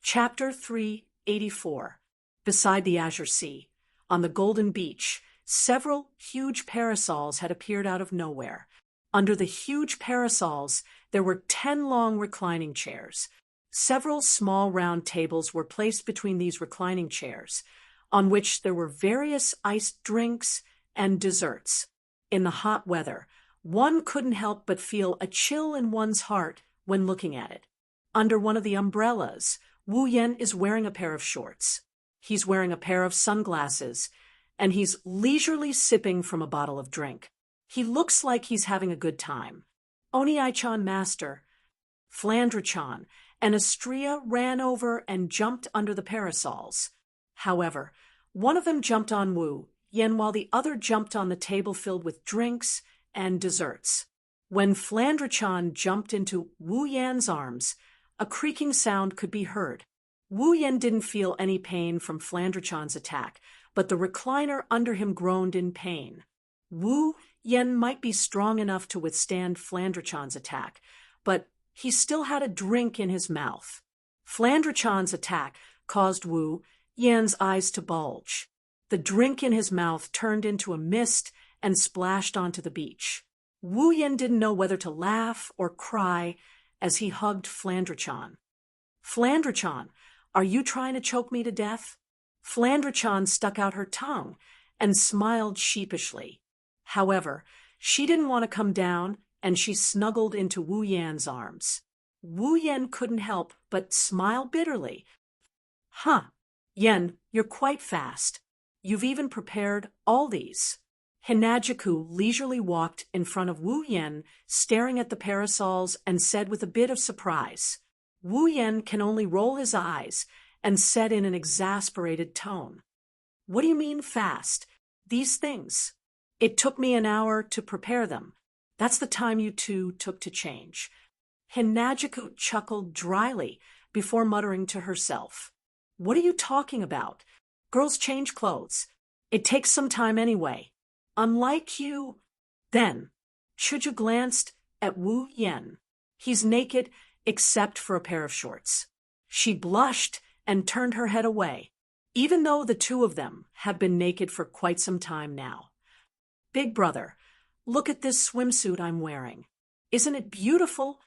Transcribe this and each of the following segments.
Chapter 384. Beside the Azure Sea, on the golden beach, several huge parasols had appeared out of nowhere. Under the huge parasols, there were 10 long reclining chairs. Several small round tables were placed between these reclining chairs, on which there were various iced drinks and desserts. In the hot weather, one couldn't help but feel a chill in one's heart when looking at it. Under one of the umbrellas, Wu Yan is wearing a pair of shorts. He's wearing a pair of sunglasses, and he's leisurely sipping from a bottle of drink. He looks like he's having a good time. Oni-chan master, Flandre-chan, and Astria ran over and jumped under the parasols. However, one of them jumped on Wu Yan while the other jumped on the table filled with drinks and desserts. When Flandre-chan jumped into Wu Yan's arms, a creaking sound could be heard. Wu Yan didn't feel any pain from Flandre-chan's attack, but the recliner under him groaned in pain. Wu Yan might be strong enough to withstand Flandre-chan's attack, but he still had a drink in his mouth. Flandre-chan's attack caused Wu Yan's eyes to bulge. The drink in his mouth turned into a mist and splashed onto the beach. Wu Yan didn't know whether to laugh or cry as he hugged Flandre-chan. Flandre-chan, are you trying to choke me to death? Flandre-chan stuck out her tongue and smiled sheepishly. However, she didn't want to come down, and she snuggled into Wu Yan's arms. Wu Yan couldn't help but smile bitterly. Huh, Yan, you're quite fast. You've even prepared all these. Hinajiku leisurely walked in front of Wu Yan, staring at the parasols, and said with a bit of surprise. Wu Yan can only roll his eyes and said in an exasperated tone, "What do you mean fast? These things. It took me an hour to prepare them. That's the time you two took to change." Hinajiku chuckled dryly before muttering to herself, "What are you talking about? Girls change clothes. It takes some time anyway. Unlike you." Then, Shoujo glanced at Wu Yan. He's naked except for a pair of shorts. She blushed and turned her head away, even though the two of them have been naked for quite some time now. "Big brother, look at this swimsuit I'm wearing. Isn't it beautiful?"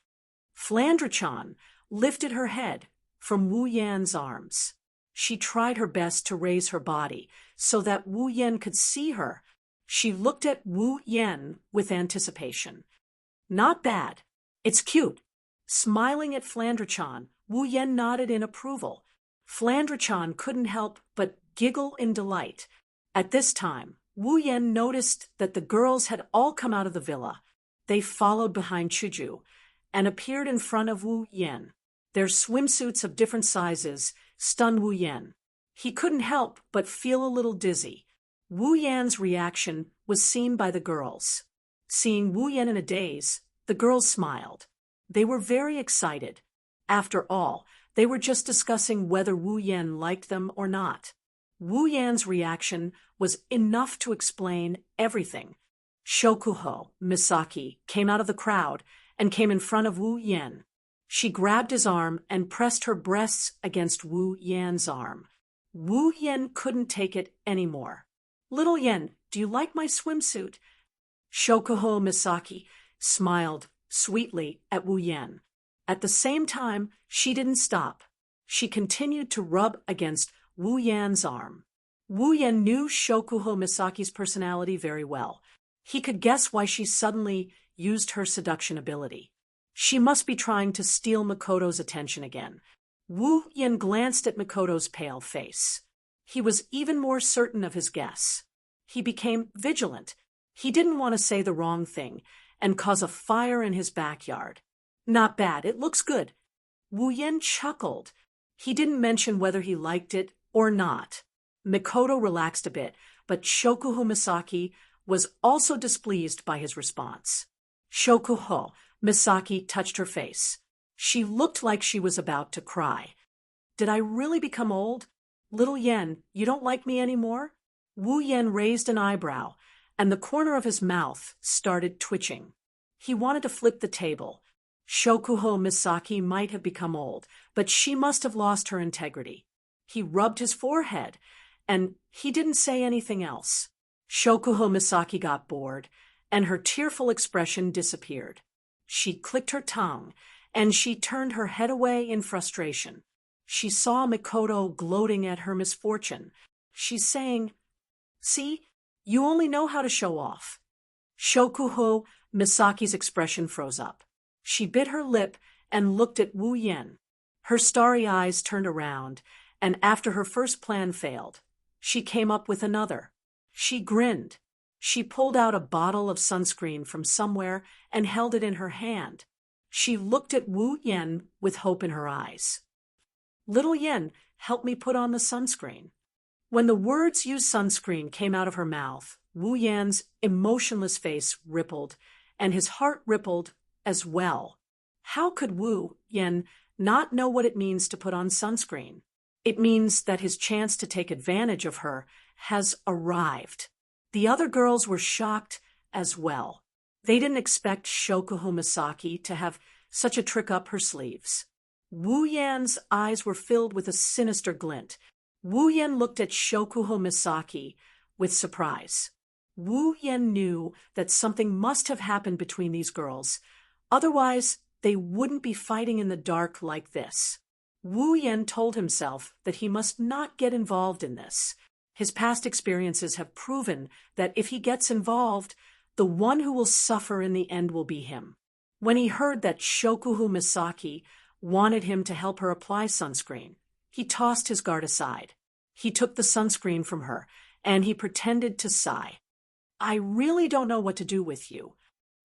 Flandre-chan lifted her head from Wu Yan's arms. She tried her best to raise her body so that Wu Yan could see her. She looked at Wu Yan with anticipation. "Not bad. It's cute." Smiling at Flandre-chan, Wu Yan nodded in approval. Flandre-chan couldn't help but giggle in delight. At this time, Wu Yan noticed that the girls had all come out of the villa. They followed behind Shoujo and appeared in front of Wu Yan. Their swimsuits of different sizes stunned Wu Yan. He couldn't help but feel a little dizzy. Wu Yan's reaction was seen by the girls. Seeing Wu Yan in a daze, the girls smiled. They were very excited. After all, they were just discussing whether Wu Yan liked them or not. Wu Yan's reaction was enough to explain everything. Shokuho Misaki came out of the crowd and came in front of Wu Yan. She grabbed his arm and pressed her breasts against Wu Yan's arm. Wu Yan couldn't take it anymore. "Little Yan, do you like my swimsuit?" Shokuho Misaki smiled sweetly at Wu Yan. At the same time, she didn't stop. She continued to rub against Wu Yan's arm. Wu Yan knew Shokuho Misaki's personality very well. He could guess why she suddenly used her seduction ability. She must be trying to steal Makoto's attention again. Wu Yan glanced at Makoto's pale face. He was even more certain of his guess. He became vigilant. He didn't want to say the wrong thing and cause a fire in his backyard. "Not bad, it looks good." Wu Yan chuckled. He didn't mention whether he liked it or not. Makoto relaxed a bit, but Shokuho Misaki was also displeased by his response. Shokuho Misaki touched her face. She looked like she was about to cry. "Did I really become old? Little Yan, you don't like me anymore?" Wu Yan raised an eyebrow, and the corner of his mouth started twitching. He wanted to flip the table. Shokuho Misaki might have become old, but she must have lost her integrity. He rubbed his forehead, and he didn't say anything else. Shokuho Misaki got bored, and her tearful expression disappeared. She clicked her tongue, and she turned her head away in frustration. She saw Mikoto gloating at her misfortune. She's saying, "See, you only know how to show off." Shokuho Misaki's expression froze up. She bit her lip and looked at Wu Yen. Her starry eyes turned around, and after her first plan failed, she came up with another. She grinned. She pulled out a bottle of sunscreen from somewhere and held it in her hand. She looked at Wu Yen with hope in her eyes. "Little Yen, help me put on the sunscreen." When the words "use sunscreen" came out of her mouth, Wu Yan's emotionless face rippled, and his heart rippled as well. How could Wu Yan not know what it means to put on sunscreen? It means that his chance to take advantage of her has arrived. The other girls were shocked as well. They didn't expect Shokuho Misaki to have such a trick up her sleeves. Wu Yan's eyes were filled with a sinister glint. Wu Yan looked at Shokuho Misaki with surprise. Wu Yan knew that something must have happened between these girls. Otherwise, they wouldn't be fighting in the dark like this. Wu Yan told himself that he must not get involved in this. His past experiences have proven that if he gets involved, the one who will suffer in the end will be him. When he heard that Shokuho Misaki wanted him to help her apply sunscreen, he tossed his guard aside. He took the sunscreen from her, and he pretended to sigh. "I really don't know what to do with you."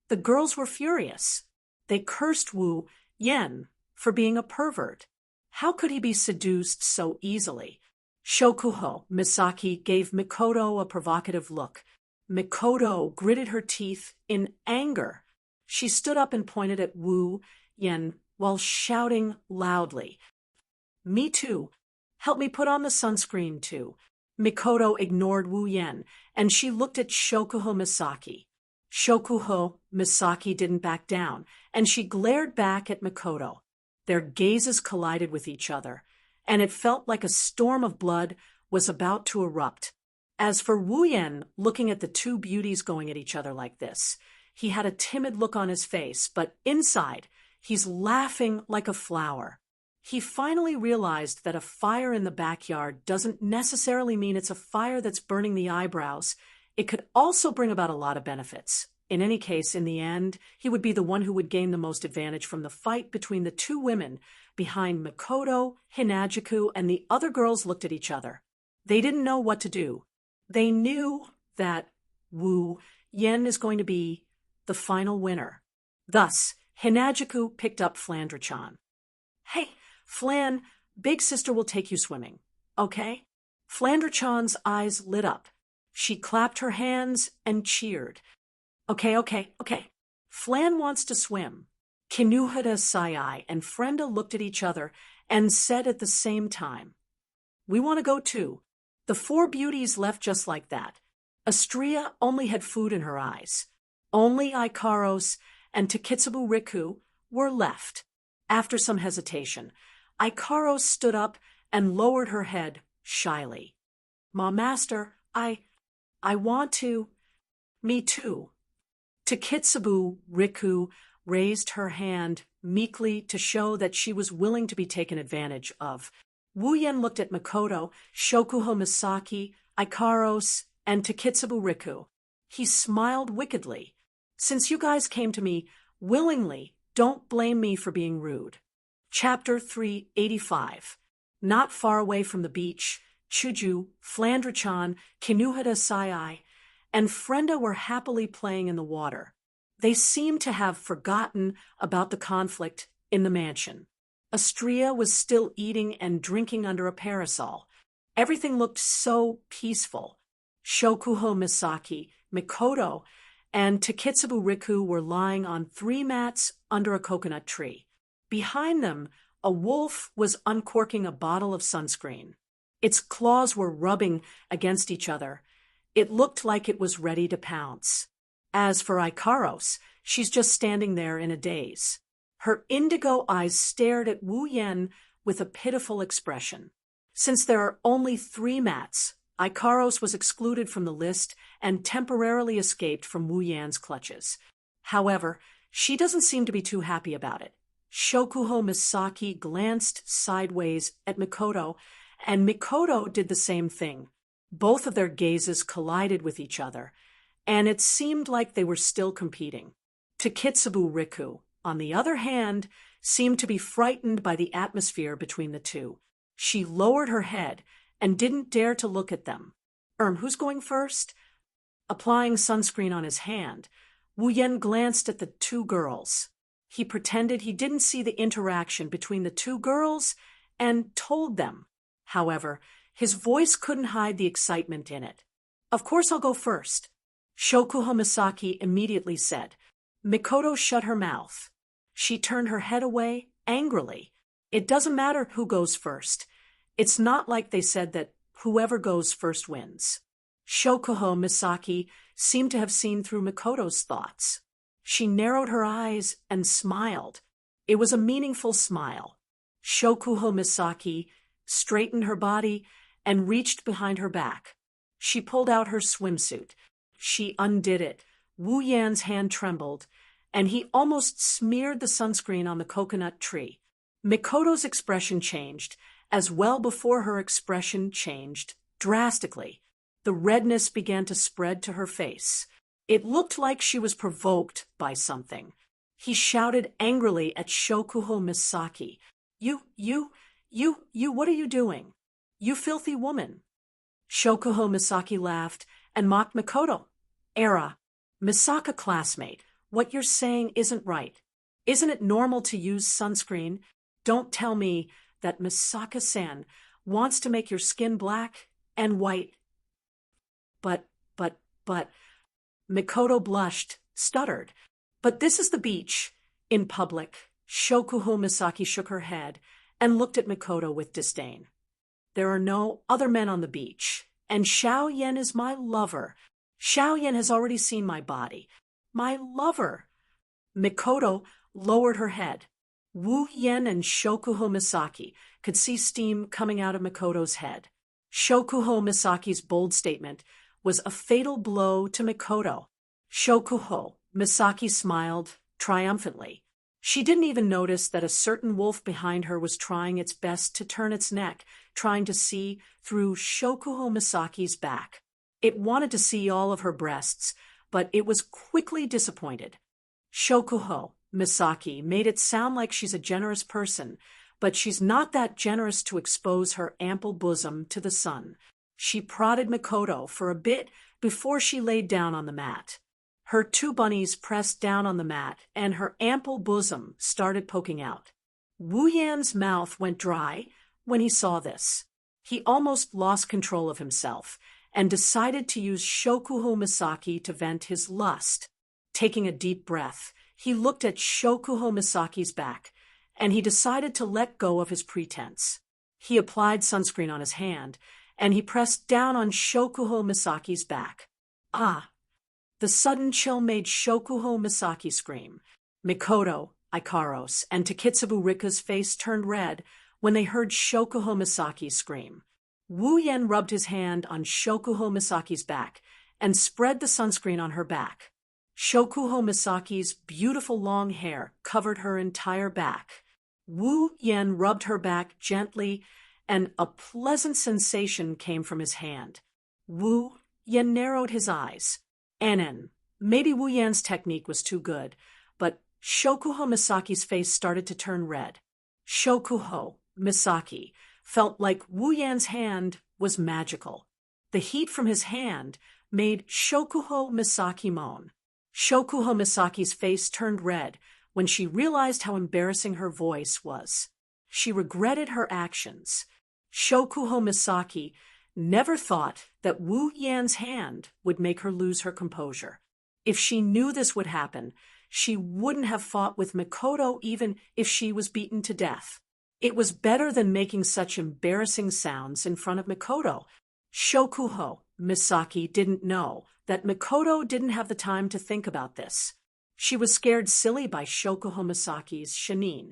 The girls were furious. They cursed Wu Yan for being a pervert. How could he be seduced so easily? Shokuho Misaki gave Mikoto a provocative look. Mikoto gritted her teeth in anger. She stood up and pointed at Wu Yan while shouting loudly, "Me too. Help me put on the sunscreen too." Mikoto ignored Wu Yan, and she looked at Shokuho Misaki. Shokuho Misaki didn't back down, and she glared back at Mikoto. Their gazes collided with each other, and it felt like a storm of blood was about to erupt. As for Wu Yan looking at the two beauties going at each other like this, he had a timid look on his face, but inside, he's laughing like a flower. He finally realized that a fire in the backyard doesn't necessarily mean it's a fire that's burning the eyebrows. It could also bring about a lot of benefits. In any case, in the end, he would be the one who would gain the most advantage from the fight between the two women. Behind Mikoto, Hinajuku, and the other girls looked at each other. They didn't know what to do. They knew that Wu Yan is going to be the final winner. Thus, Hinajuku picked up Flandra-chan. "Hey, Flan, big sister will take you swimming, okay?" Flandra-chan's eyes lit up. She clapped her hands and cheered. Okay. Flan wants to swim." Kinuhara Sayai and Frenda looked at each other and said at the same time, "We want to go too." The four beauties left just like that. Astria only had food in her eyes. Only Ikaros and Takitsubu Riku were left. After some hesitation, Ikaros stood up and lowered her head shyly. Master, I want to." "Me too." Takitsubu Riku raised her hand meekly to show that she was willing to be taken advantage of. Wu Yan looked at Mikoto, Shokuho Misaki, Ikaros, and Takitsubu Riku. He smiled wickedly. "Since you guys came to me willingly, don't blame me for being rude." Chapter 385. Not far away from the beach, Shoujo, Flandra-chan, Kinuhara Sayai, and Frenda were happily playing in the water. They seemed to have forgotten about the conflict in the mansion. Astria was still eating and drinking under a parasol. Everything looked so peaceful. Shokuho Misaki, Mikoto, and Takitsubu Riku were lying on 3 mats under a coconut tree. Behind them, a wolf was uncorking a bottle of sunscreen. Its claws were rubbing against each other. It looked like it was ready to pounce. As for Ikaros, she's just standing there in a daze. Her indigo eyes stared at Wu Yan with a pitiful expression. Since there are only 3 mats, Ikaros was excluded from the list and temporarily escaped from Wu Yan's clutches. However, she doesn't seem to be too happy about it. Shokuho Misaki glanced sideways at Mikoto, and Mikoto did the same thing. Both of their gazes collided with each other, and it seemed like they were still competing. Takitsubu Riku, on the other hand, seemed to be frightened by the atmosphere between the two. She lowered her head and didn't dare to look at them. Who's going first? Applying sunscreen on his hand, Wu Yan glanced at the 2 girls. He pretended he didn't see the interaction between the 2 girls and told them. However, his voice couldn't hide the excitement in it. Of course I'll go first, Shokuho Misaki immediately said. Mikoto shut her mouth. She turned her head away angrily. It doesn't matter who goes first. It's not like they said that whoever goes first wins. Shokuho Misaki seemed to have seen through Mikoto's thoughts. She narrowed her eyes and smiled. It was a meaningful smile. Shokuho Misaki straightened her body and reached behind her back. She pulled out her swimsuit. She undid it. Wu Yan's hand trembled, and he almost smeared the sunscreen on the coconut tree. Mikoto's expression changed, as well before her expression changed drastically. The redness began to spread to her face. It looked like she was provoked by something. He shouted angrily at Shokuho Misaki. You, what are you doing? You filthy woman. Shokuho Misaki laughed and mocked Mikoto. Misaka classmate, what you're saying isn't right. Isn't it normal to use sunscreen? Don't tell me that Misaka-san wants to make your skin black and white. But, Mikoto blushed, stuttered. But this is the beach. In public, Shokuho Misaki shook her head and looked at Mikoto with disdain. There are no other men on the beach, and Xiao Yan is my lover. Xiao Yan has already seen my body. My lover. Mikoto lowered her head. Wu Yan and Shokuho Misaki could see steam coming out of Mikoto's head. Shokuho Misaki's bold statement was a fatal blow to Mikoto. Shokuho Misaki smiled triumphantly. She didn't even notice that a certain wolf behind her was trying its best to turn its neck, trying to see through Shokuho Misaki's back. It wanted to see all of her breasts, but it was quickly disappointed. Shokuho Misaki made it sound like she's a generous person, but she's not that generous to expose her ample bosom to the sun. She prodded Mikoto for a bit before she laid down on the mat. Her 2 bunnies pressed down on the mat, and her ample bosom started poking out. Wu Yan's mouth went dry when he saw this. He almost lost control of himself and decided to use Shokuho Misaki to vent his lust. Taking a deep breath, he looked at Shokuho Misaki's back, and he decided to let go of his pretense. He applied sunscreen on his hand, and he pressed down on Shokuho Misaki's back. The sudden chill made Shokuho Misaki scream. Mikoto, Ikaros, and Takitsubu Riku's face turned red when they heard Shokuho Misaki scream. Wu Yan rubbed his hand on Shokuho Misaki's back and spread the sunscreen on her back. Shokuho Misaki's beautiful long hair covered her entire back. Wu Yan rubbed her back gently, and a pleasant sensation came from his hand. Wu Yan narrowed his eyes. Maybe Wu Yan's technique was too good, but Shokuho Misaki's face started to turn red. Shokuho Misaki felt like Wu Yan's hand was magical. The heat from his hand made Shokuho Misaki moan. Shokuho Misaki's face turned red when she realized how embarrassing her voice was. She regretted her actions. Shokuho Misaki never thought that Wu Yan's hand would make her lose her composure. If she knew this would happen, she wouldn't have fought with Mikoto even if she was beaten to death. It was better than making such embarrassing sounds in front of Mikoto. Shokuho Misaki didn't know that Mikoto didn't have the time to think about this. She was scared silly by Shoujo Misaki's shinin.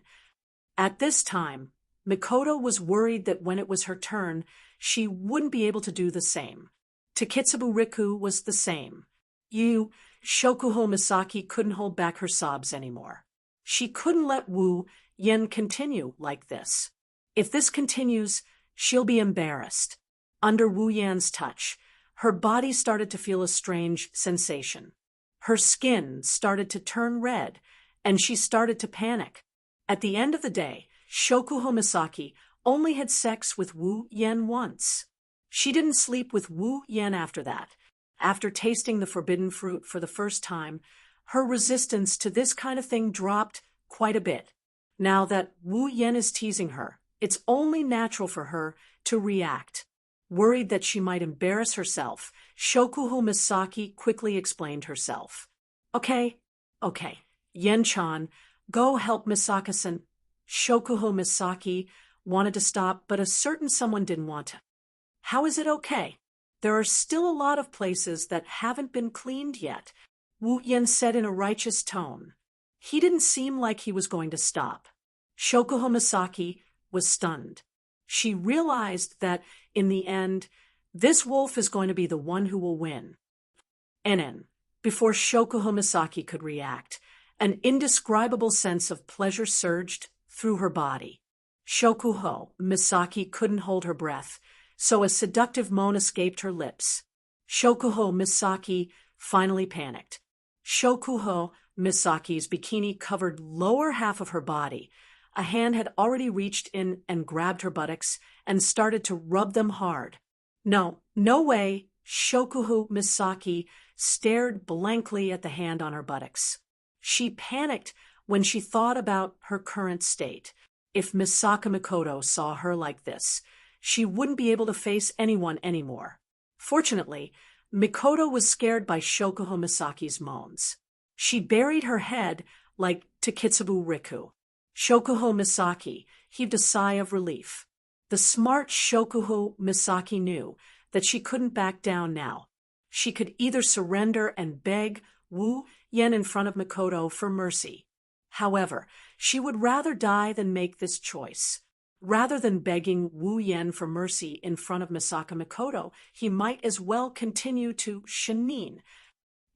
At this time, Mikoto was worried that when it was her turn, she wouldn't be able to do the same. Takitsubu Riku was the same. Shokuho Misaki couldn't hold back her sobs anymore. She couldn't let Wu Yen continue like this. If this continues, she'll be embarrassed. Under Wu Yan's touch, her body started to feel a strange sensation. Her skin started to turn red, and she started to panic. At the end of the day, Shokuho Misaki only had sex with Wu Yen once. She didn't sleep with Wu Yen after that. After tasting the forbidden fruit for the first time, her resistance to this kind of thing dropped quite a bit. Now that Wu Yen is teasing her, it's only natural for her to react. Worried that she might embarrass herself, Shokuho Misaki quickly explained herself. Okay, Yen-chan, go help Misaka-san. Shokuho Misaki wanted to stop, but a certain someone didn't want to. How is it okay? There are still a lot of places that haven't been cleaned yet, Wu Yen said in a righteous tone. He didn't seem like he was going to stop. Shokuho Misaki was stunned. She realized that, in the end, this wolf is going to be the one who will win. Before Shokuho Misaki could react, an indescribable sense of pleasure surged through her body. Shokuho Misaki couldn't hold her breath, so a seductive moan escaped her lips. Shokuho Misaki finally panicked. Shokuho Misaki's bikini covered lower half of her body. A hand had already reached in and grabbed her buttocks and started to rub them hard. No way! Shokuho Misaki stared blankly at the hand on her buttocks. She panicked when she thought about her current state. If Misaka Mikoto saw her like this, she wouldn't be able to face anyone anymore. Fortunately, Mikoto was scared by Shokuho Misaki's moans. She buried her head like Takitsubu Riku. Shokuho Misaki heaved a sigh of relief. The smart Shokuho Misaki knew that she couldn't back down now. She could either surrender and beg Wu Yen in front of Mikoto for mercy. However, she would rather die than make this choice. Rather than begging Wu Yen for mercy in front of Misaka Mikoto, he might as well continue to shinin.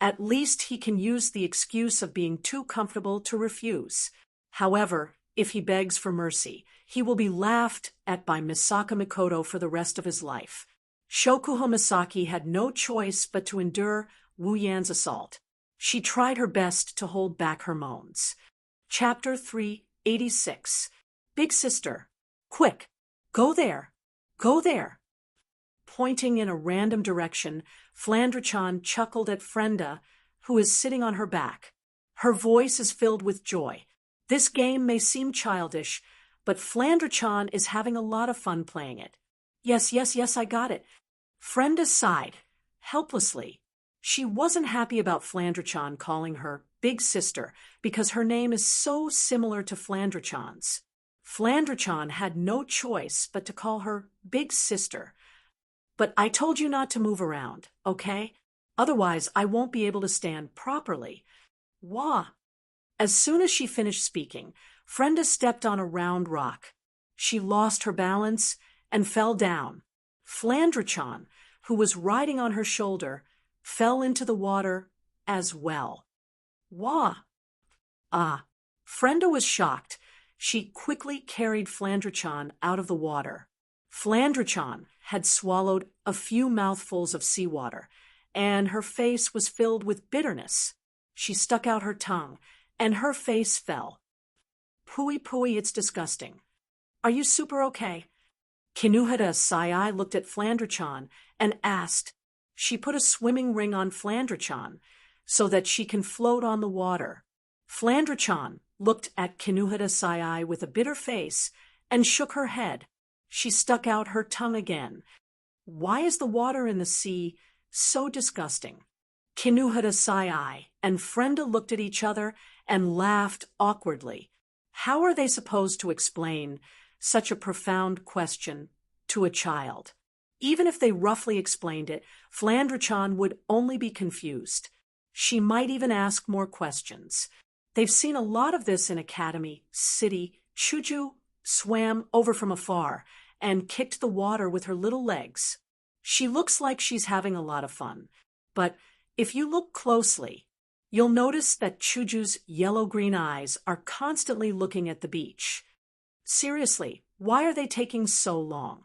At least he can use the excuse of being too comfortable to refuse. However, if he begs for mercy, he will be laughed at by Misaka Mikoto for the rest of his life. Shokuho Misaki had no choice but to endure Wu Yan's assault. She tried her best to hold back her moans. Chapter 386. Big Sister. Quick! Go there! Go there! Pointing in a random direction, Flandre-chan chuckled at Frenda, who is sitting on her back. Her voice is filled with joy. This game may seem childish, but Flandre-chan is having a lot of fun playing it. Yes, I got it. Frenda sighed, helplessly. She wasn't happy about Flandre-chan calling her Big Sister because her name is so similar to Flandre-chan's. Flandre-chan had no choice but to call her Big Sister. But I told you not to move around, okay? Otherwise, I won't be able to stand properly. Wah! As soon as she finished speaking, Frenda stepped on a round rock. She lost her balance and fell down. Flandre-chan, who was riding on her shoulder, fell into the water as well. Wah! Frenda was shocked. She quickly carried Flandre-chan out of the water. Flandre-chan had swallowed a few mouthfuls of seawater, and her face was filled with bitterness. She stuck out her tongue, and her face fell. Pooey, it's disgusting. Are you super okay? Kinuhara Sai looked at Flandre-chan and asked. She put a swimming ring on Flandre-chan so that she can float on the water. Flandre-chan looked at Kinuhara Sai with a bitter face and shook her head. She stuck out her tongue again. Why is the water in the sea so disgusting? Kinuhara Sai and Frenda looked at each other and laughed awkwardly. How are they supposed to explain such a profound question to a child? Even if they roughly explained it, Flandre-chan would only be confused. She might even ask more questions. They've seen a lot of this in Academy City. Shoujo swam over from afar and kicked the water with her little legs. She looks like she's having a lot of fun. But if you look closely, you'll notice that Shoujo's yellow-green eyes are constantly looking at the beach. Seriously, why are they taking so long?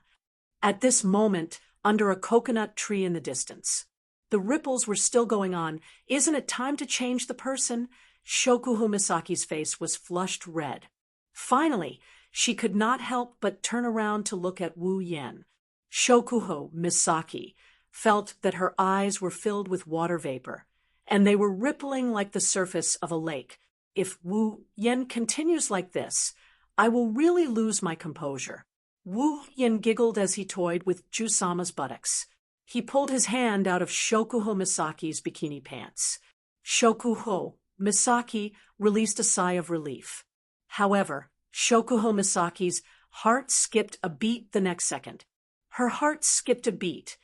At this moment, under a coconut tree in the distance, the ripples were still going on. Isn't it time to change the person? Shokuho Misaki's face was flushed red. Finally, she could not help but turn around to look at Wu Yan. Shokuho Misaki felt that her eyes were filled with water vapor, and they were rippling like the surface of a lake. If Wu Yan continues like this, I will really lose my composure. Wu Yan giggled as he toyed with Jusama's buttocks. He pulled his hand out of Shokuho Misaki's bikini pants. Shokuho Misaki released a sigh of relief. However, Shokuho Misaki's heart skipped a beat the next second. Her heart skipped a beat.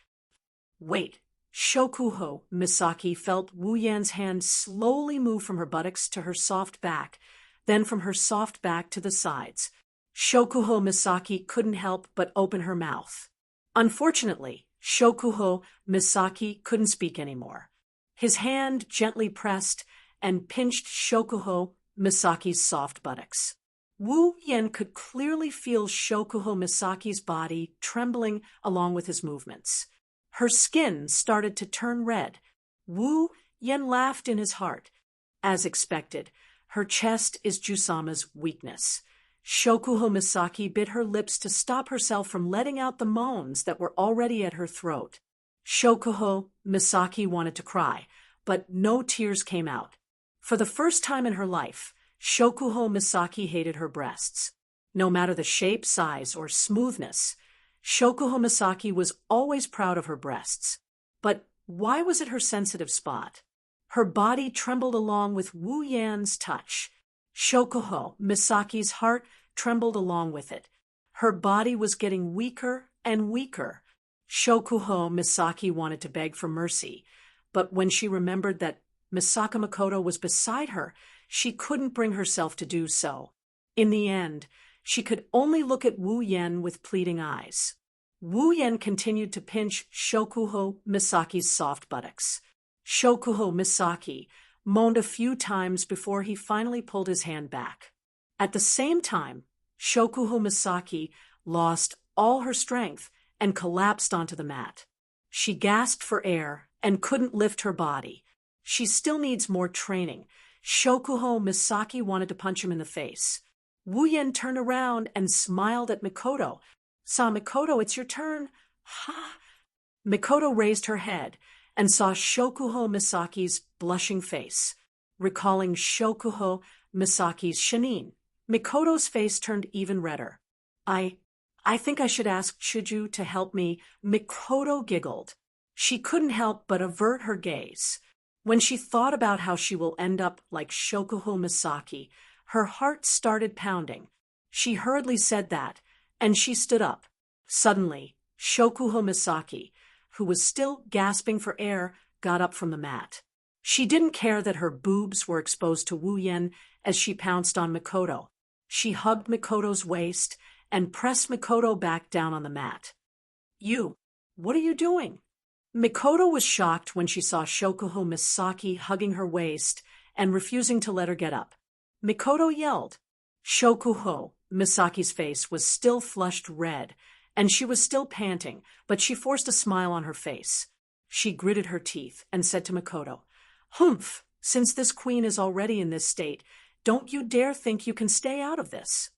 Wait. Shokuho Misaki felt Wu Yan's hand slowly move from her buttocks to her soft back, then from her soft back to the sides. Shokuho Misaki couldn't help but open her mouth. Unfortunately, Shokuho Misaki couldn't speak anymore. His hand gently pressed and pinched Shokuho Misaki's soft buttocks. Wu Yan could clearly feel Shokuho Misaki's body trembling along with his movements. Her skin started to turn red. Wu Yan laughed in his heart. As expected, her chest is Jusama's weakness. Shokuho Misaki bit her lips to stop herself from letting out the moans that were already at her throat. Shokuho Misaki wanted to cry, but no tears came out. For the first time in her life, Shokuho Misaki hated her breasts. No matter the shape, size, or smoothness, Shokuho Misaki was always proud of her breasts. But why was it her sensitive spot? Her body trembled along with Wu Yan's touch. Shokuho Misaki's heart trembled along with it. Her body was getting weaker and weaker. Shokuho Misaki wanted to beg for mercy, but when she remembered that Misaka Makoto was beside her, she couldn't bring herself to do so. In the end, she could only look at Wu Yan with pleading eyes. Wu Yan continued to pinch Shokuho Misaki's soft buttocks. Shokuho Misaki moaned a few times before he finally pulled his hand back. At the same time, Shokuho Misaki lost all her strength and collapsed onto the mat. She gasped for air and couldn't lift her body. She still needs more training. Shokuho Misaki wanted to punch him in the face. Wu Yan turned around and smiled at Mikoto. Mikoto, it's your turn. Ha! Mikoto raised her head and saw Shokuho Misaki's blushing face. Recalling Shokuho Misaki's shinin, Mikoto's face turned even redder. I think I should ask Shoujo to help me. Mikoto giggled. She couldn't help but avert her gaze. When she thought about how she will end up like Shokuho Misaki, her heart started pounding. She hurriedly said that, and she stood up. Suddenly, Shokuho Misaki, who was still gasping for air, got up from the mat. She didn't care that her boobs were exposed to Wu Yan as she pounced on Mikoto. She hugged Mikoto's waist and pressed Mikoto back down on the mat. What are you doing? Mikoto was shocked when she saw Shokuho Misaki hugging her waist and refusing to let her get up. Mikoto yelled. Shokuho Misaki's face was still flushed red, and she was still panting, but she forced a smile on her face. She gritted her teeth and said to Mikoto, "Humph, since this queen is already in this state, don't you dare think you can stay out of this.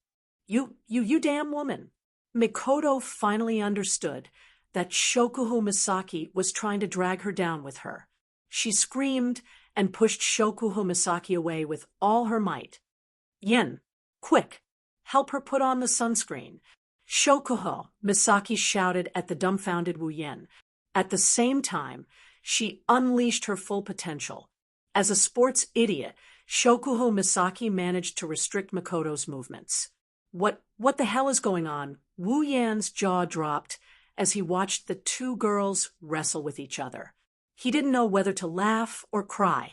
You damn woman." Mikoto finally understood that Shokuho Misaki was trying to drag her down with her. She screamed and pushed Shokuho Misaki away with all her might. "Yen, quick, help her put on the sunscreen." Shokuho Misaki shouted at the dumbfounded Wu Yan. At the same time, she unleashed her full potential. As a sports idiot, Shokuho Misaki managed to restrict Mikoto's movements. What the hell is going on? Wu Yan's jaw dropped as he watched the two girls wrestle with each other. He didn't know whether to laugh or cry.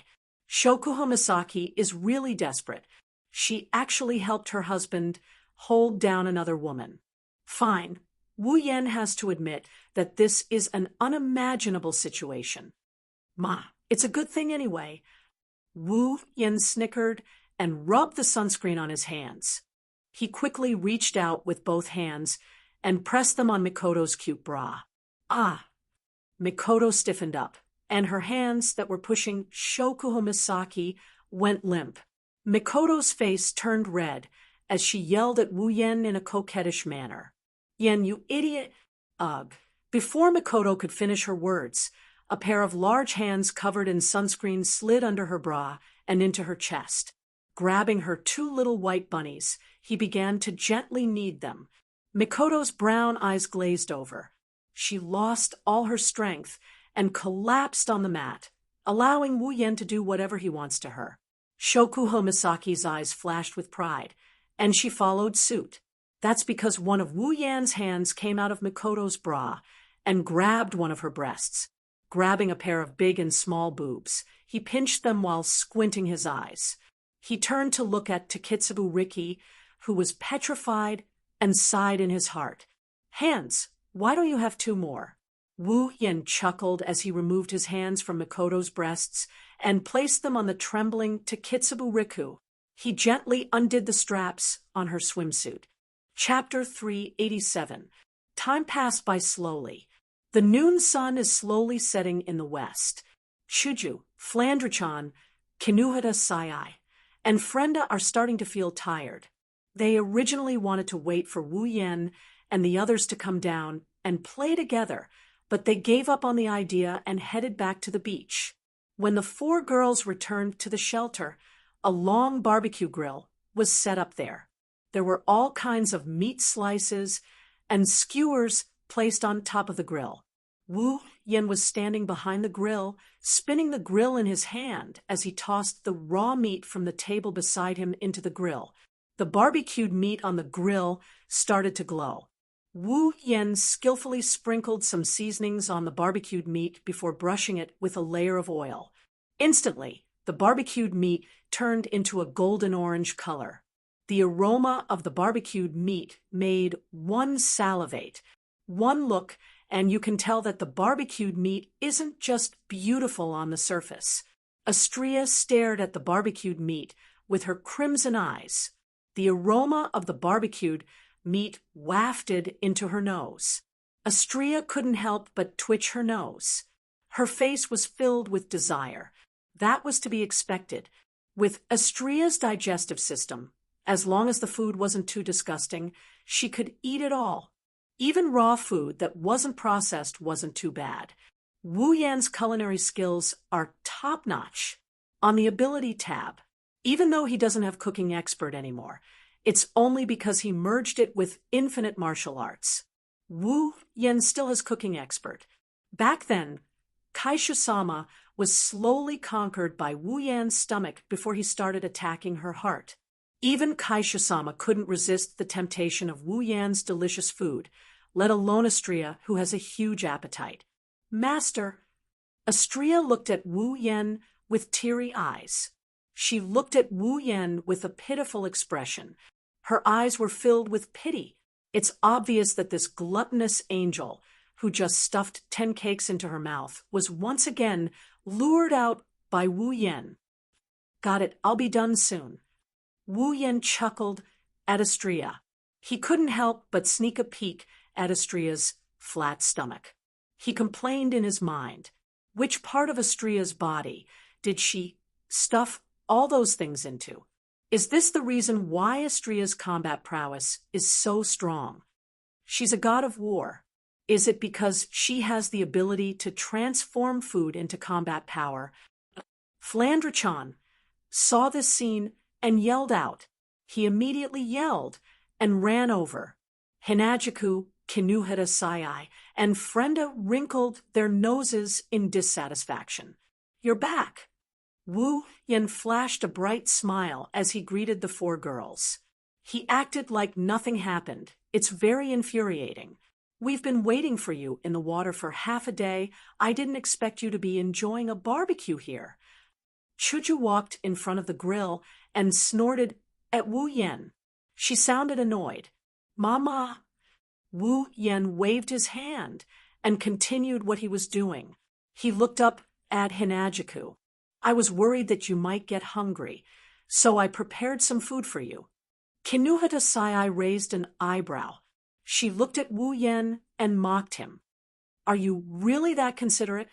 Shokuho Misaki is really desperate. She actually helped her husband hold down another woman. Fine. Wu Yan has to admit that this is an unimaginable situation. Ma, it's a good thing anyway. Wu Yan snickered and rubbed the sunscreen on his hands. He quickly reached out with both hands and pressed them on Mikoto's cute bra. Ah! Mikoto stiffened up, and her hands that were pushing Shokuho Misaki went limp. Mikoto's face turned red as she yelled at Wu Yan in a coquettish manner. Yen, you idiot! Ugh. Before Mikoto could finish her words, a pair of large hands covered in sunscreen slid under her bra and into her chest. Grabbing her two little white bunnies, he began to gently knead them. Mikoto's brown eyes glazed over. She lost all her strength and collapsed on the mat, allowing Wu Yan to do whatever he wants to her. Shokuho Misaki's eyes flashed with pride, and she followed suit. That's because one of Wu Yan's hands came out of Mikoto's bra and grabbed one of her breasts. Grabbing a pair of big and small boobs, he pinched them while squinting his eyes. He turned to look at Takitsubu Riki, who was petrified and sighed in his heart. Hands, why don't you have two more? Wu Yan chuckled as he removed his hands from Mikoto's breasts and placed them on the trembling Takitsubu Riku. He gently undid the straps on her swimsuit. Chapter 387. Time passed by slowly. The noon sun is slowly setting in the west. Shoujo, Flandre-chan, Kinuhata Sai, and Frenda are starting to feel tired. They originally wanted to wait for Wu Yan and the others to come down and play together, but they gave up on the idea and headed back to the beach. When the four girls returned to the shelter, a long barbecue grill was set up there. There were all kinds of meat slices and skewers placed on top of the grill. Wu Yan was standing behind the grill, spinning the grill in his hand as he tossed the raw meat from the table beside him into the grill. The barbecued meat on the grill started to glow. Wu Yan skillfully sprinkled some seasonings on the barbecued meat before brushing it with a layer of oil. Instantly, the barbecued meat turned into a golden orange color. The aroma of the barbecued meat made one salivate. One look, and you can tell that the barbecued meat isn't just beautiful on the surface. Astria stared at the barbecued meat with her crimson eyes. The aroma of the barbecued meat wafted into her nose. Astria couldn't help but twitch her nose. Her face was filled with desire. That was to be expected. With Astria's digestive system, as long as the food wasn't too disgusting, she could eat it all. Even raw food that wasn't processed wasn't too bad. Wu Yan's culinary skills are top-notch. On the ability tab, even though he doesn't have cooking expert anymore, it's only because he merged it with infinite martial arts. Wu Yan still has cooking expert. Back then, Kaishu-sama was slowly conquered by Wu Yan's stomach before he started attacking her heart. Even Kaishu-sama couldn't resist the temptation of Wu Yan's delicious food, let alone Astria, who has a huge appetite. Master, Astria looked at Wu Yan with teary eyes. She looked at Wu Yan with a pitiful expression. Her eyes were filled with pity. It's obvious that this gluttonous angel, who just stuffed 10 cakes into her mouth, was once again lured out by Wu Yan. Got it, I'll be done soon. Wu Yan chuckled at Astria. He couldn't help but sneak a peek at Astria's flat stomach. He complained in his mind. Which part of Astria's body did she stuff all those things into? Is this the reason why Astria's combat prowess is so strong? She's a god of war. Is it because she has the ability to transform food into combat power? Flandre-chan saw this scene and yelled out. He immediately yelled and ran over. Hinajuku, Kinuhata Sai, and Frenda wrinkled their noses in dissatisfaction. You're back. Wu Yan flashed a bright smile as he greeted the four girls. He acted like nothing happened. It's very infuriating. We've been waiting for you in the water for half a day. I didn't expect you to be enjoying a barbecue here. Shoujo walked in front of the grill and snorted at Wu Yen. She sounded annoyed. Mama. Wu Yen waved his hand and continued what he was doing. He looked up at Hinajiku. I was worried that you might get hungry, so I prepared some food for you. Kinuhata Sai raised an eyebrow. She looked at Wu Yen and mocked him. Are you really that considerate?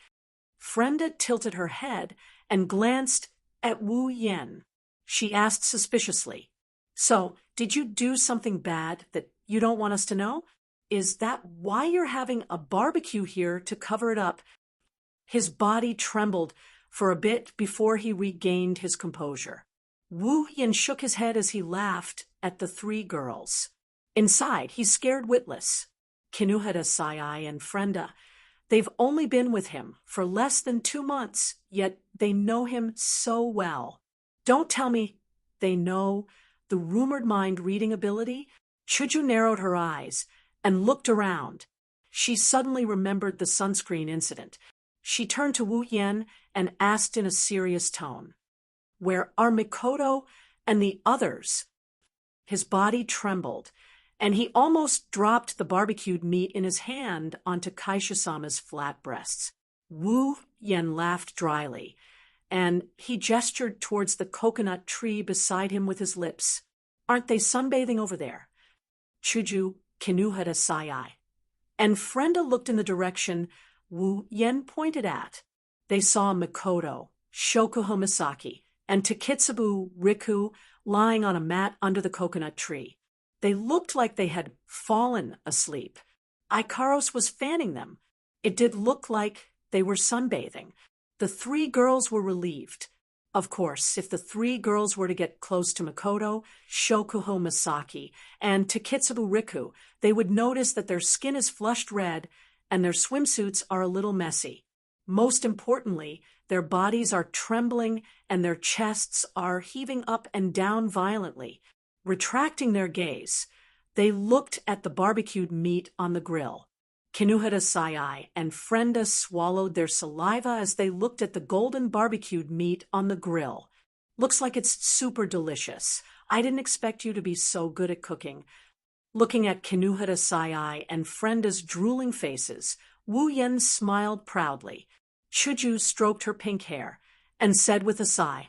Frenda tilted her head and glanced at Wu Yen. She asked suspiciously, So, did you do something bad that you don't want us to know? Is that why you're having a barbecue here to cover it up? His body trembled for a bit before he regained his composure. Wu Yen shook his head as he laughed at the three girls. Inside, he's scared witless. Kinuhata Sai and Frenda, they've only been with him for less than 2 months, yet they know him so well. Don't tell me they know the rumored mind-reading ability? Shoujo narrowed her eyes and looked around. She suddenly remembered the sunscreen incident. She turned to Wu Yen and asked in a serious tone, Where are Mikoto and the others? His body trembled, and he almost dropped the barbecued meat in his hand onto Kaisha-sama's flat breasts. Wu Yen laughed dryly, and he gestured towards the coconut tree beside him with his lips. Aren't they sunbathing over there? Shoujo, Kinuhata Sai. And Frenda looked in the direction Wu Yen pointed at. They saw Mikoto, Shokuho Misaki, and Takitsubu Riku lying on a mat under the coconut tree. They looked like they had fallen asleep. Ikaros was fanning them. It did look like they were sunbathing. The three girls were relieved. Of course, if the three girls were to get close to Mikoto, Shokuho Misaki, and Takitsubu Riku, they would notice that their skin is flushed red and their swimsuits are a little messy. Most importantly, their bodies are trembling and their chests are heaving up and down violently. Retracting their gaze, they looked at the barbecued meat on the grill. Kinuhata Sai and Frenda swallowed their saliva as they looked at the golden barbecued meat on the grill. Looks like it's super delicious. I didn't expect you to be so good at cooking. Looking at Kinuhata Sai and Frenda's drooling faces, Wu Yen smiled proudly. Shoujo stroked her pink hair and said with a sigh,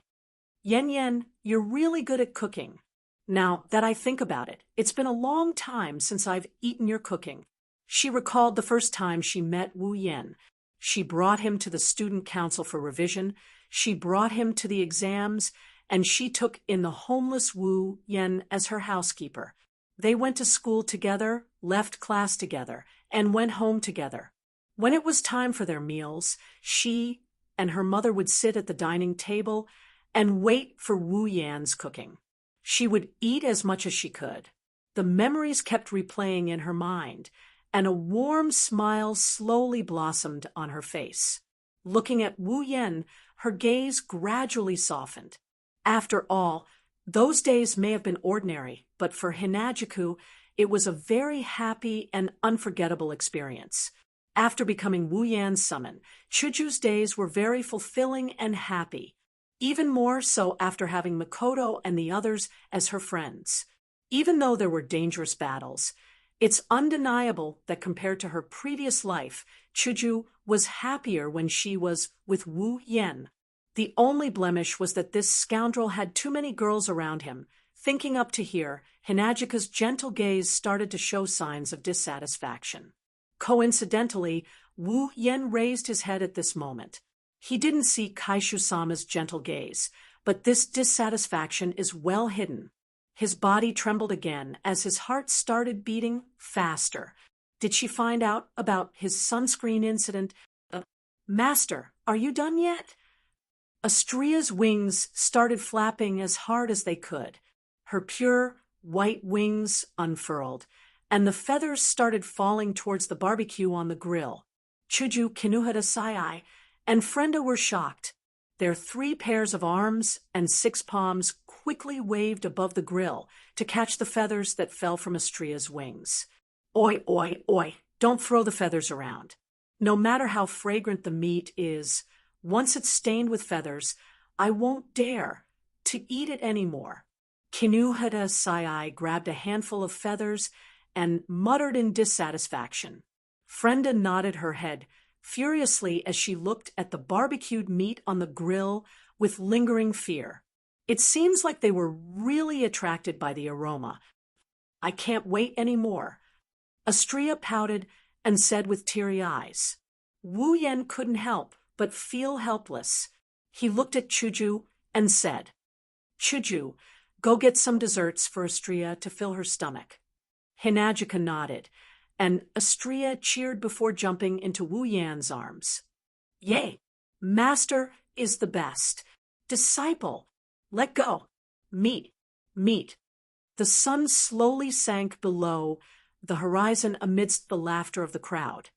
Yen, you're really good at cooking. Now that I think about it, it's been a long time since I've eaten your cooking. She recalled the first time she met Wu Yen. She brought him to the student council for revision, she brought him to the exams, and she took in the homeless Wu Yen as her housekeeper. They went to school together, left class together, and went home together. When it was time for their meals, she and her mother would sit at the dining table and wait for Wu Yan's cooking. She would eat as much as she could. The memories kept replaying in her mind, and a warm smile slowly blossomed on her face. Looking at Wu Yen, her gaze gradually softened. After all, those days may have been ordinary, but for Hinajiku, it was a very happy and unforgettable experience. After becoming Wu Yan's summon, Shoujo's days were very fulfilling and happy, even more so after having Mikoto and the others as her friends. Even though there were dangerous battles, it's undeniable that compared to her previous life, Shoujo was happier when she was with Wu Yen. The only blemish was that this scoundrel had too many girls around him. Thinking up to here, Hinajika's gentle gaze started to show signs of dissatisfaction. Coincidentally, Wu Yen raised his head at this moment. He didn't see Kaishu-sama's gentle gaze, but this dissatisfaction is well hidden. His body trembled again as his heart started beating faster. Did she find out about his sunscreen incident? Master, are you done yet? Astria's wings started flapping as hard as they could. Her pure, white wings unfurled, and the feathers started falling towards the barbecue on the grill. Shoujo, Kinuhata Sai, and Frenda were shocked. Their 3 pairs of arms and 6 palms quickly waved above the grill to catch the feathers that fell from Astria's wings. Oi, oi, oi, Don't throw the feathers around. No matter how fragrant the meat is, once it's stained with feathers, I won't dare to eat it anymore. Kinuhada Sai grabbed a handful of feathers and muttered in dissatisfaction. Frenda nodded her head furiously as she looked at the barbecued meat on the grill with lingering fear. It seems like they were really attracted by the aroma. I can't wait anymore. Astria pouted and said with teary eyes. Wu Yan couldn't help but feel helpless. He looked at Shoujo and said, Shoujo, go get some desserts for Astria to fill her stomach. Hinajika nodded, and Astria cheered before jumping into Wu Yan's arms. Yay! Master is the best. Disciple, let go. Meet, meet. The sun slowly sank below the horizon amidst the laughter of the crowd.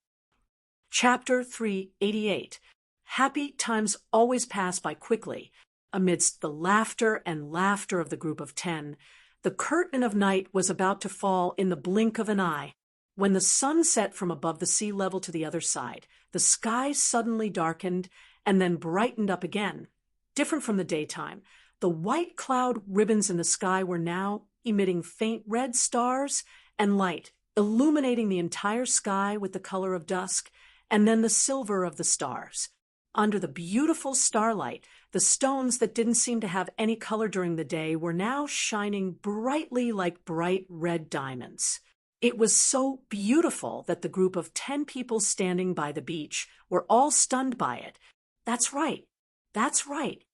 Chapter 388. Happy times always pass by quickly. Amidst the laughter and laughter of the group of 10, the curtain of night was about to fall in the blink of an eye. When the sun set from above the sea level to the other side, the sky suddenly darkened and then brightened up again. Different from the daytime, the white cloud ribbons in the sky were now emitting faint red stars and light, illuminating the entire sky with the color of dusk and then the silver of the stars. Under the beautiful starlight, the stones that didn't seem to have any color during the day were now shining brightly like bright red diamonds. It was so beautiful that the group of 10 people standing by the beach were all stunned by it. That's right. That's right.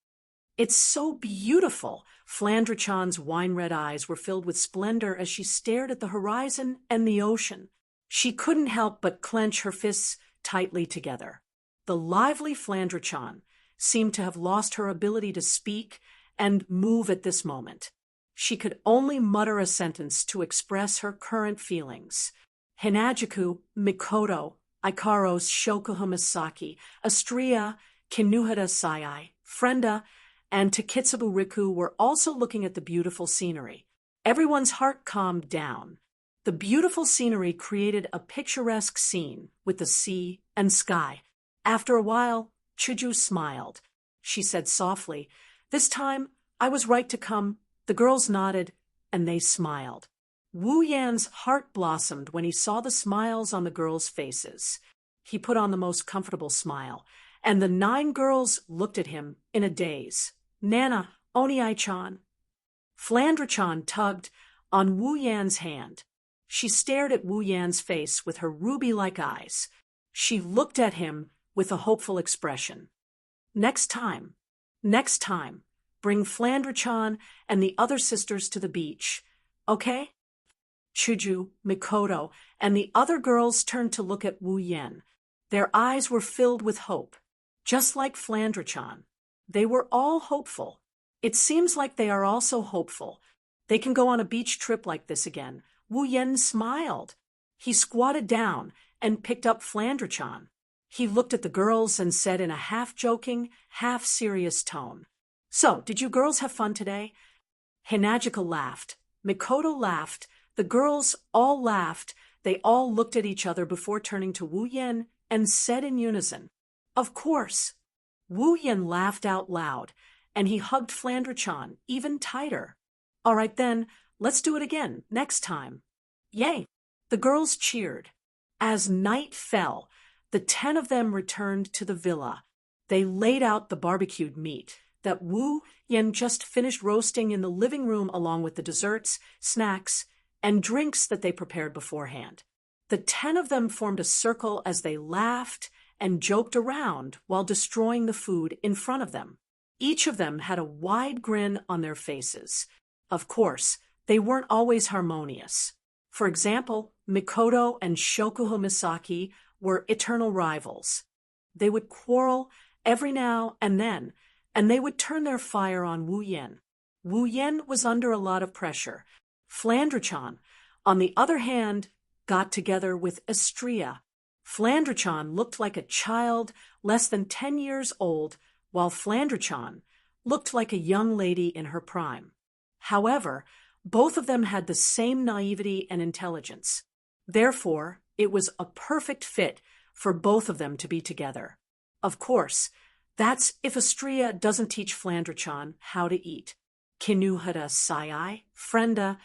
It's so beautiful. Flandra-chan's wine-red eyes were filled with splendor as she stared at the horizon and the ocean. She couldn't help but clench her fists tightly together. The lively Flandra-chan seemed to have lost her ability to speak and move at this moment. She could only mutter a sentence to express her current feelings. Hinajiku, Mikoto, Ikaros, Shokuha Misaki, Astria, Kinuhada Sai, Frenda, and Takitsubu Riku were also looking at the beautiful scenery. Everyone's heart calmed down. The beautiful scenery created a picturesque scene with the sea and sky. After a while, Shoujo smiled. She said softly, This time, I was right to come. The girls nodded, and they smiled. Wu Yan's heart blossomed when he saw the smiles on the girls' faces. He put on the most comfortable smile, and the 9 girls looked at him in a daze. Nana, Oni-chan. Flandra-chan tugged on Wu Yan's hand. She stared at Wu Yan's face with her ruby-like eyes. She looked at him with a hopeful expression. Next time, bring Flandra-chan and the other sisters to the beach, okay? Shoujo, Mikoto, and the other girls turned to look at Wu Yan. Their eyes were filled with hope. Just like Flandra-chan, they were all hopeful. It seems like they are also hopeful. They can go on a beach trip like this again. Wu Yan smiled. He squatted down and picked up Flandra-chan. He looked at the girls and said in a half-joking, half-serious tone, So, did you girls have fun today? Hinajika laughed. Mikoto laughed. The girls all laughed. They all looked at each other before turning to Wu Yan and said in unison, Of course. Wu Yan laughed out loud, and he hugged Flandra-chan even tighter. All right then, let's do it again, next time. Yay! The girls cheered. As night fell, the 10 of them returned to the villa. They laid out the barbecued meat that Wu Yan just finished roasting in the living room along with the desserts, snacks, and drinks that they prepared beforehand. The 10 of them formed a circle as they laughed and joked around while destroying the food in front of them. Each of them had a wide grin on their faces. Of course, they weren't always harmonious. For example, Mikoto and Shokuha Misaki were eternal rivals. They would quarrel every now and then, and they would turn their fire on Wu Yan. Wu Yan was under a lot of pressure. Flandra-chan, on the other hand, got together with Astria. Flandra-chan looked like a child less than 10 years old, while Flandra-chan looked like a young lady in her prime. However, both of them had the same naivety and intelligence. Therefore, It was a perfect fit for both of them to be together. Of course, that's if Astria doesn't teach Flandre-chan how to eat. Kinuhara Sayai, Frenda,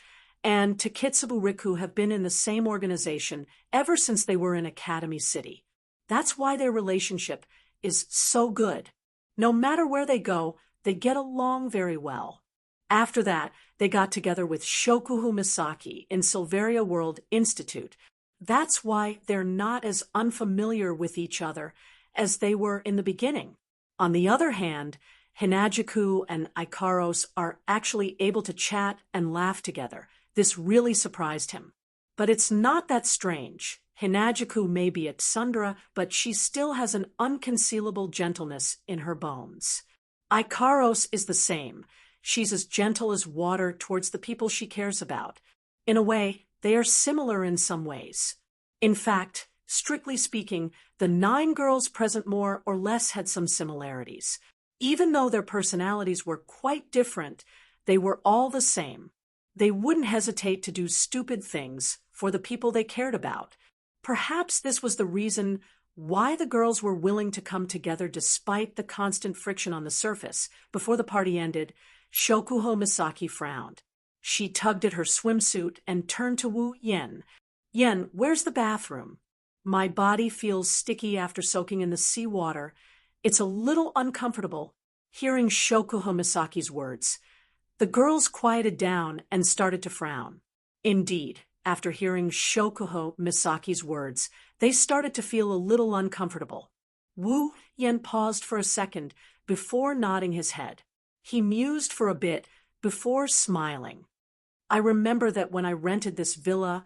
and Takitsubu Riku have been in the same organization ever since they were in Academy City. That's why their relationship is so good. No matter where they go, they get along very well. After that, they got together with Shokuhu Misaki in Silveria World Institute. That's why they're not as unfamiliar with each other as they were in the beginning. On the other hand, Hinajuku and Ikaros are actually able to chat and laugh together. This really surprised him. But it's not that strange. Hinajuku may be a tsundere, but she still has an unconcealable gentleness in her bones. Ikaros is the same. She's as gentle as water towards the people she cares about. In a way, they are similar in some ways. In fact, strictly speaking, the 9 girls present more or less had some similarities. Even though their personalities were quite different, they were all the same. They wouldn't hesitate to do stupid things for the people they cared about. Perhaps this was the reason why the girls were willing to come together despite the constant friction on the surface. Before the party ended, Shokuho Misaki frowned. She tugged at her swimsuit and turned to Wu Yen. Yen, where's the bathroom? My body feels sticky after soaking in the seawater. It's a little uncomfortable. Hearing Shokuho Misaki's words, the girls quieted down and started to frown. Indeed, after hearing Shokuho Misaki's words, they started to feel a little uncomfortable. Wu Yen paused for a second before nodding his head. He mused for a bit before smiling. I remember that when I rented this villa,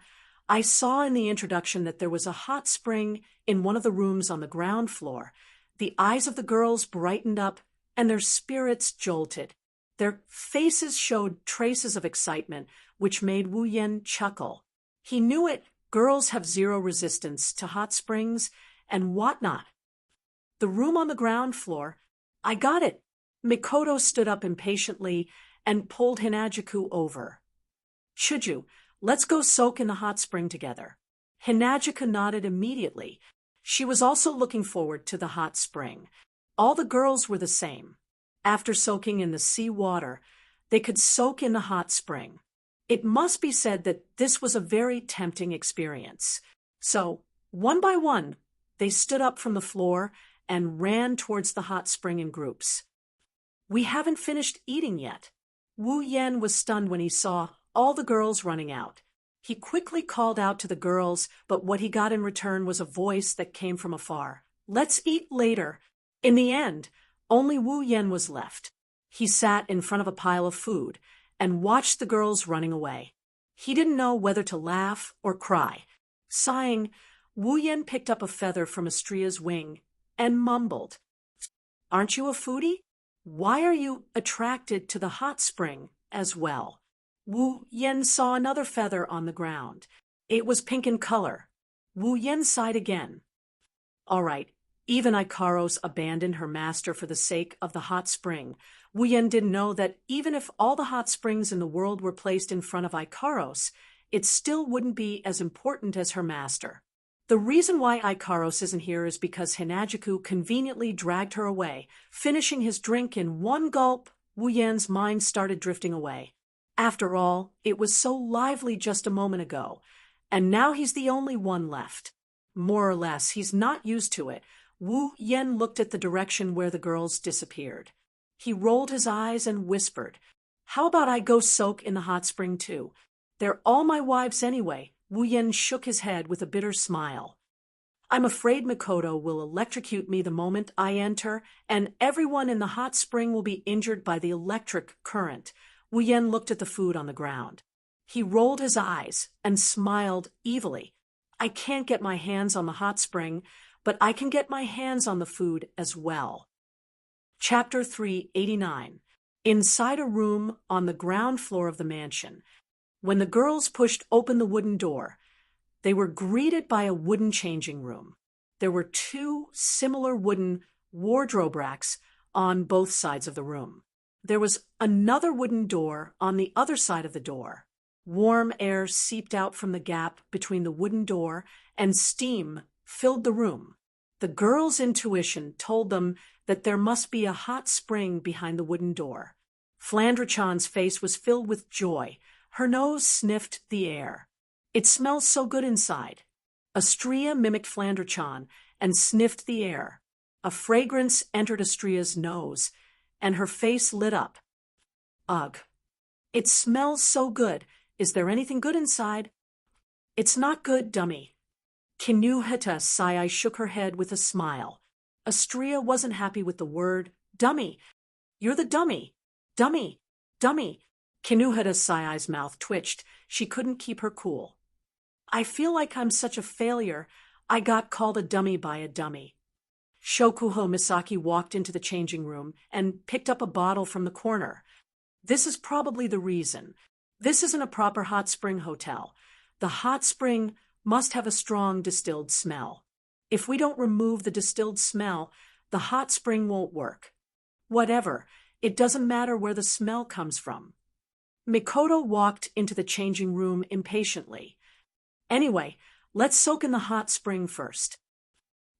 I saw in the introduction that there was a hot spring in one of the rooms on the ground floor. The eyes of the girls brightened up and their spirits jolted. Their faces showed traces of excitement, which made Wu Yen chuckle. He knew it. Girls have zero resistance to hot springs and whatnot. The room on the ground floor. I got it. Mikoto stood up impatiently and pulled Hinajuku over. Shoujo, let's go soak in the hot spring together. Hinajuku nodded immediately. She was also looking forward to the hot spring. All the girls were the same. After soaking in the sea water, they could soak in the hot spring. It must be said that this was a very tempting experience. So, one by one, they stood up from the floor and ran towards the hot spring in groups. We haven't finished eating yet. Wu Yen was stunned when he saw all the girls running out. He quickly called out to the girls, but what he got in return was a voice that came from afar. Let's eat later. In the end, only Wu Yen was left. He sat in front of a pile of food and watched the girls running away. He didn't know whether to laugh or cry. Sighing, Wu Yen picked up a feather from Astria's wing and mumbled, "Aren't you a foodie? Why are you attracted to the hot spring as well?" Wu Yen saw another feather on the ground. It was pink in color. Wu Yen sighed again. All right, even Ikaros abandoned her master for the sake of the hot spring. Wu Yen didn't know that even if all the hot springs in the world were placed in front of Ikaros, it still wouldn't be as important as her master. The reason why Ikaros isn't here is because Hinajuku conveniently dragged her away. Finishing his drink in one gulp, Wu Yen's mind started drifting away. After all, it was so lively just a moment ago, and now he's the only one left. More or less, he's not used to it. Wu Yen looked at the direction where the girls disappeared. He rolled his eyes and whispered, "How about I go soak in the hot spring too? They're all my wives anyway." Wu Yen shook his head with a bitter smile. "I'm afraid Mikoto will electrocute me the moment I enter, and everyone in the hot spring will be injured by the electric current." Wu Yen looked at the food on the ground. He rolled his eyes and smiled evilly. "I can't get my hands on the hot spring, but I can get my hands on the food as well." Chapter 389. Inside a room on the ground floor of the mansion. When the girls pushed open the wooden door, they were greeted by a wooden changing room. There were 2 similar wooden wardrobe racks on both sides of the room. There was another wooden door on the other side of the door. Warm air seeped out from the gap between the wooden door, and steam filled the room. The girls' intuition told them that there must be a hot spring behind the wooden door. Flandra-chan's face was filled with joy. Her nose sniffed the air. It smells so good inside. Astrea mimicked Flandra-chan and sniffed the air. A fragrance entered Astrea's nose, and her face lit up. Ugh. It smells so good. Is there anything good inside? It's not good, dummy. Kinuheta Sai shook her head with a smile. Astrea wasn't happy with the word dummy. You're the dummy. Dummy. Dummy. Kinuheta Sai's mouth twitched. She couldn't keep her cool. I feel like I'm such a failure. I got called a dummy by a dummy. Shokuho Misaki walked into the changing room and picked up a bottle from the corner. This is probably the reason. This isn't a proper hot spring hotel. The hot spring must have a strong distilled smell. If we don't remove the distilled smell, the hot spring won't work. Whatever, it doesn't matter where the smell comes from. Mikoto walked into the changing room impatiently. Anyway, let's soak in the hot spring first.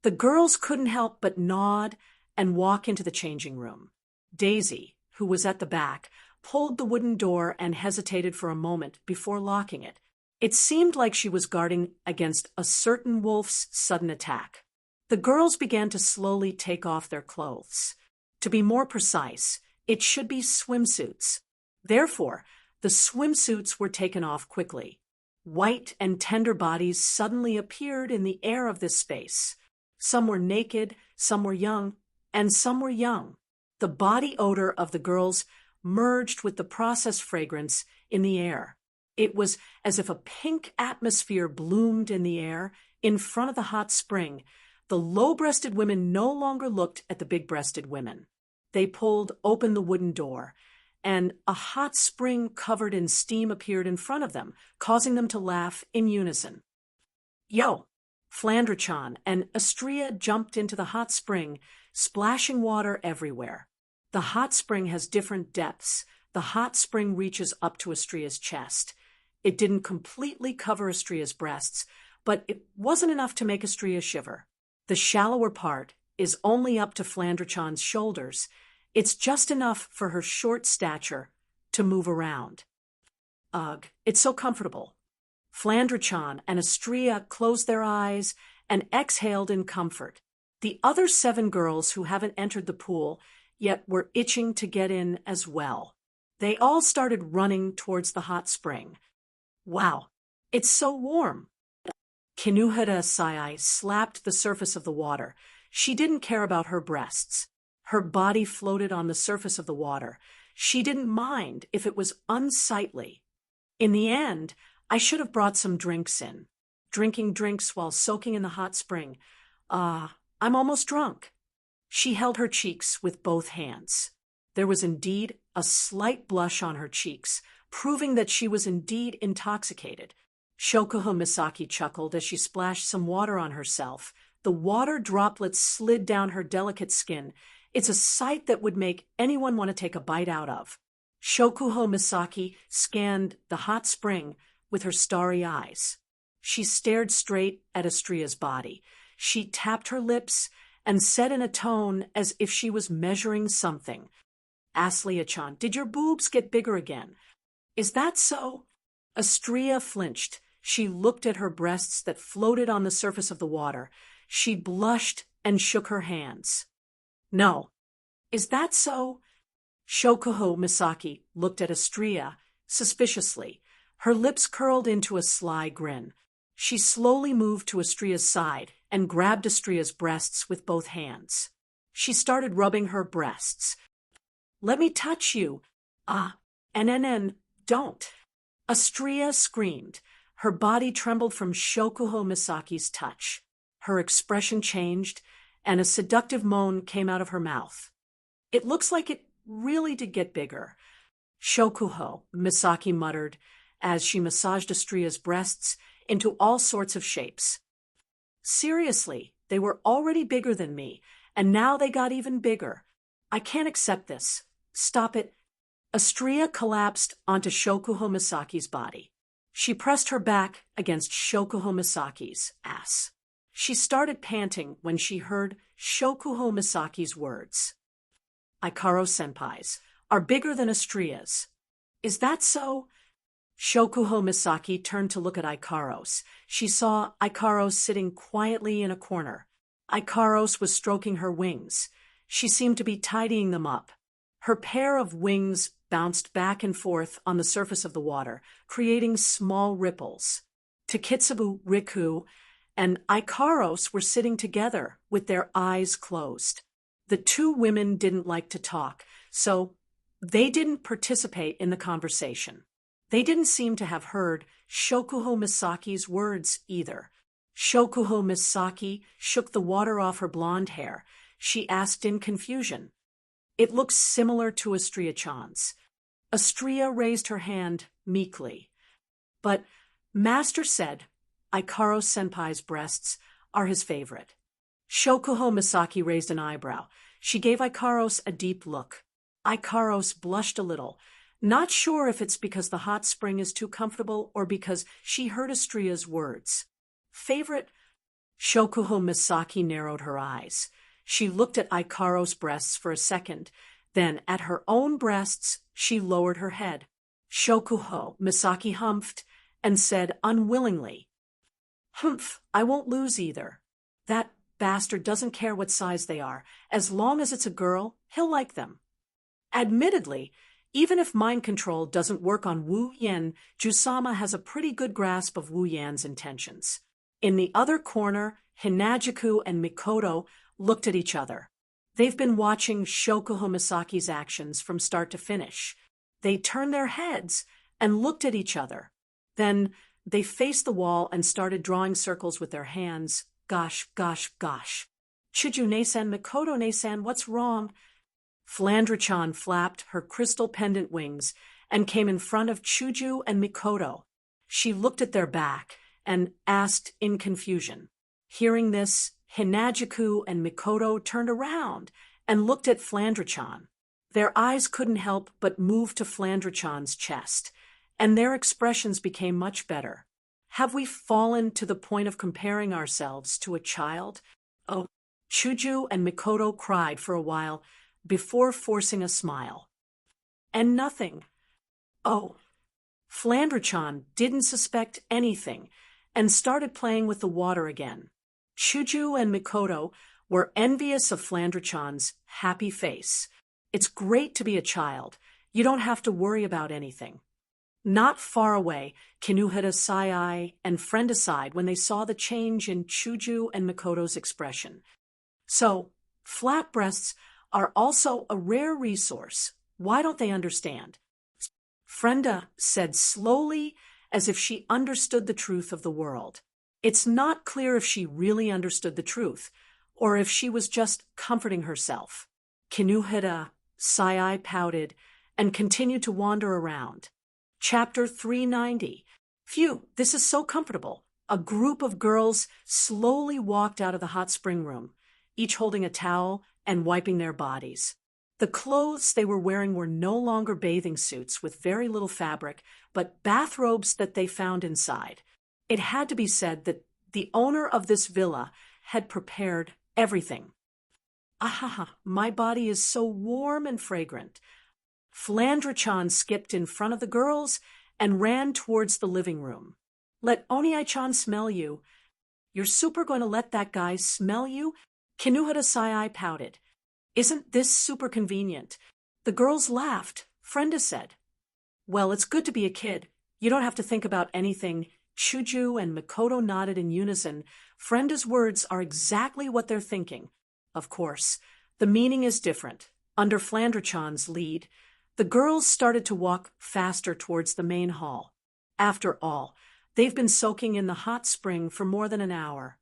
The girls couldn't help but nod and walk into the changing room. Daisy, who was at the back, pulled the wooden door and hesitated for a moment before locking it. It seemed like she was guarding against a certain wolf's sudden attack. The girls began to slowly take off their clothes. To be more precise, it should be swimsuits. Therefore, the swimsuits were taken off quickly. White and tender bodies suddenly appeared in the air of this space. Some were naked, some were young, and some were young. The body odor of the girls merged with the processed fragrance in the air. It was as if a pink atmosphere bloomed in the air in front of the hot spring. The low-breasted women no longer looked at the big-breasted women. They pulled open the wooden door, and a hot spring covered in steam appeared in front of them, causing them to laugh in unison. Yo! Flandra-chan and Astrea jumped into the hot spring, splashing water everywhere. The hot spring has different depths. The hot spring reaches up to Astrea's chest. It didn't completely cover Astrea's breasts, but it wasn't enough to make Astrea shiver. The shallower part is only up to Flandra-chan's shoulders. It's just enough for her short stature to move around. Ugh, it's so comfortable. Flandra-chan and Astrea closed their eyes and exhaled in comfort. The other 7 girls who haven't entered the pool yet were itching to get in as well. They all started running towards the hot spring. Wow, it's so warm. Kinuhara Sai slapped the surface of the water. She didn't care about her breasts. Her body floated on the surface of the water. She didn't mind if it was unsightly. In the end, I should have brought some drinks in. Drinking drinks while soaking in the hot spring. I'm almost drunk. She held her cheeks with both hands. There was indeed a slight blush on her cheeks, proving that she was indeed intoxicated. Shokuho Misaki chuckled as she splashed some water on herself. The water droplets slid down her delicate skin. It's a sight that would make anyone want to take a bite out of. Shokuho Misaki scanned the hot spring with her starry eyes. She stared straight at Astrea's body. She tapped her lips and said in a tone as if she was measuring something. Aslia-chan, did your boobs get bigger again? Is that so? Astrea flinched. She looked at her breasts that floated on the surface of the water. She blushed and shook her hands. No. Is that so? Shokuho Misaki looked at Astrea suspiciously. Her lips curled into a sly grin. She slowly moved to Astrea's side and grabbed Astrea's breasts with both hands. She started rubbing her breasts. Let me touch you. Don't. Astrea screamed. Her body trembled from Shokuho Misaki's touch. Her expression changed, and a seductive moan came out of her mouth. It looks like it really did get bigger. Shokuho, Misaki muttered, as she massaged Astrea's breasts into all sorts of shapes. Seriously, they were already bigger than me, and now they got even bigger. I can't accept this. Stop it. Astria collapsed onto Shokuho Misaki's body. She pressed her back against Shokuho Misaki's ass. She started panting when she heard Shokuho Misaki's words. Aikaro-senpais are bigger than Astria's. Is that so? Shokuho Misaki turned to look at Ikaros. She saw Ikaros sitting quietly in a corner. Ikaros was stroking her wings. She seemed to be tidying them up. Her pair of wings bounced back and forth on the surface of the water, creating small ripples. Takitsubu, Riku, and Ikaros were sitting together with their eyes closed. The two women didn't like to talk, so they didn't participate in the conversation. They didn't seem to have heard Shokuho Misaki's words either. Shokuho Misaki shook the water off her blonde hair. She asked in confusion. It looks similar to Astria-chan's. Astria raised her hand meekly. But Master said Aikaro-senpai's breasts are his favorite. Shokuho Misaki raised an eyebrow. She gave Ikaros a deep look. Ikaros blushed a little, not sure if it's because the hot spring is too comfortable or because she heard Astria's words. Favorite? Shokuho Misaki narrowed her eyes. She looked at Ikaros' breasts for a second. Then, at her own breasts, she lowered her head. Shokuho Misaki humphed and said unwillingly, "Humph, I won't lose either. That bastard doesn't care what size they are. As long as it's a girl, he'll like them." Admittedly, even if mind control doesn't work on Wu Yan, Jusama has a pretty good grasp of Wu Yan's intentions. In the other corner, Hinajiku and Mikoto looked at each other. They've been watching Shokuho Misaki's actions from start to finish. They turned their heads and looked at each other. Then they faced the wall and started drawing circles with their hands. Gosh, gosh, gosh. Chuju-ne-san, Mikoto-ne-san, what's wrong? Flandra-chan flapped her crystal pendant wings and came in front of Chuju and Mikoto. She looked at their back and asked in confusion. Hearing this, Hinajiku and Mikoto turned around and looked at Flandra-chan. Their eyes couldn't help but move to Flandra-chan's chest, and their expressions became much better. Have we fallen to the point of comparing ourselves to a child? Oh, Chuju and Mikoto cried for a while before forcing a smile. And nothing. Oh. Flandra-chan didn't suspect anything and started playing with the water again. Chuju and Mikoto were envious of Flandra-chan's happy face. It's great to be a child. You don't have to worry about anything. Not far away, Kinuhara Sai and Frienda sighed when they saw the change in Chuju and Mikoto's expression. So, flat breasts are also a rare resource. Why don't they understand? Frienda said slowly, as if she understood the truth of the world. It's not clear if she really understood the truth, or if she was just comforting herself. Kinuhara Sai pouted and continued to wander around. Chapter 390. Phew, this is so comfortable. A group of girls slowly walked out of the hot spring room, each holding a towel and wiping their bodies. The clothes they were wearing were no longer bathing suits with very little fabric, but bathrobes that they found inside. It had to be said that the owner of this villa had prepared everything. Ahaha, my body is so warm and fragrant. Flandra-chan skipped in front of the girls and ran towards the living room. Let Oniai-chan smell you. You're super going to let that guy smell you? Kinuhara Sai pouted. Isn't this super convenient? The girls laughed. Frienda said. Well, it's good to be a kid. You don't have to think about anything. Chuju and Mikoto nodded in unison. Frienda's words are exactly what they're thinking. Of course, the meaning is different. Under Flandra-chan's lead, the girls started to walk faster towards the main hall. After all, they've been soaking in the hot spring for more than an hour.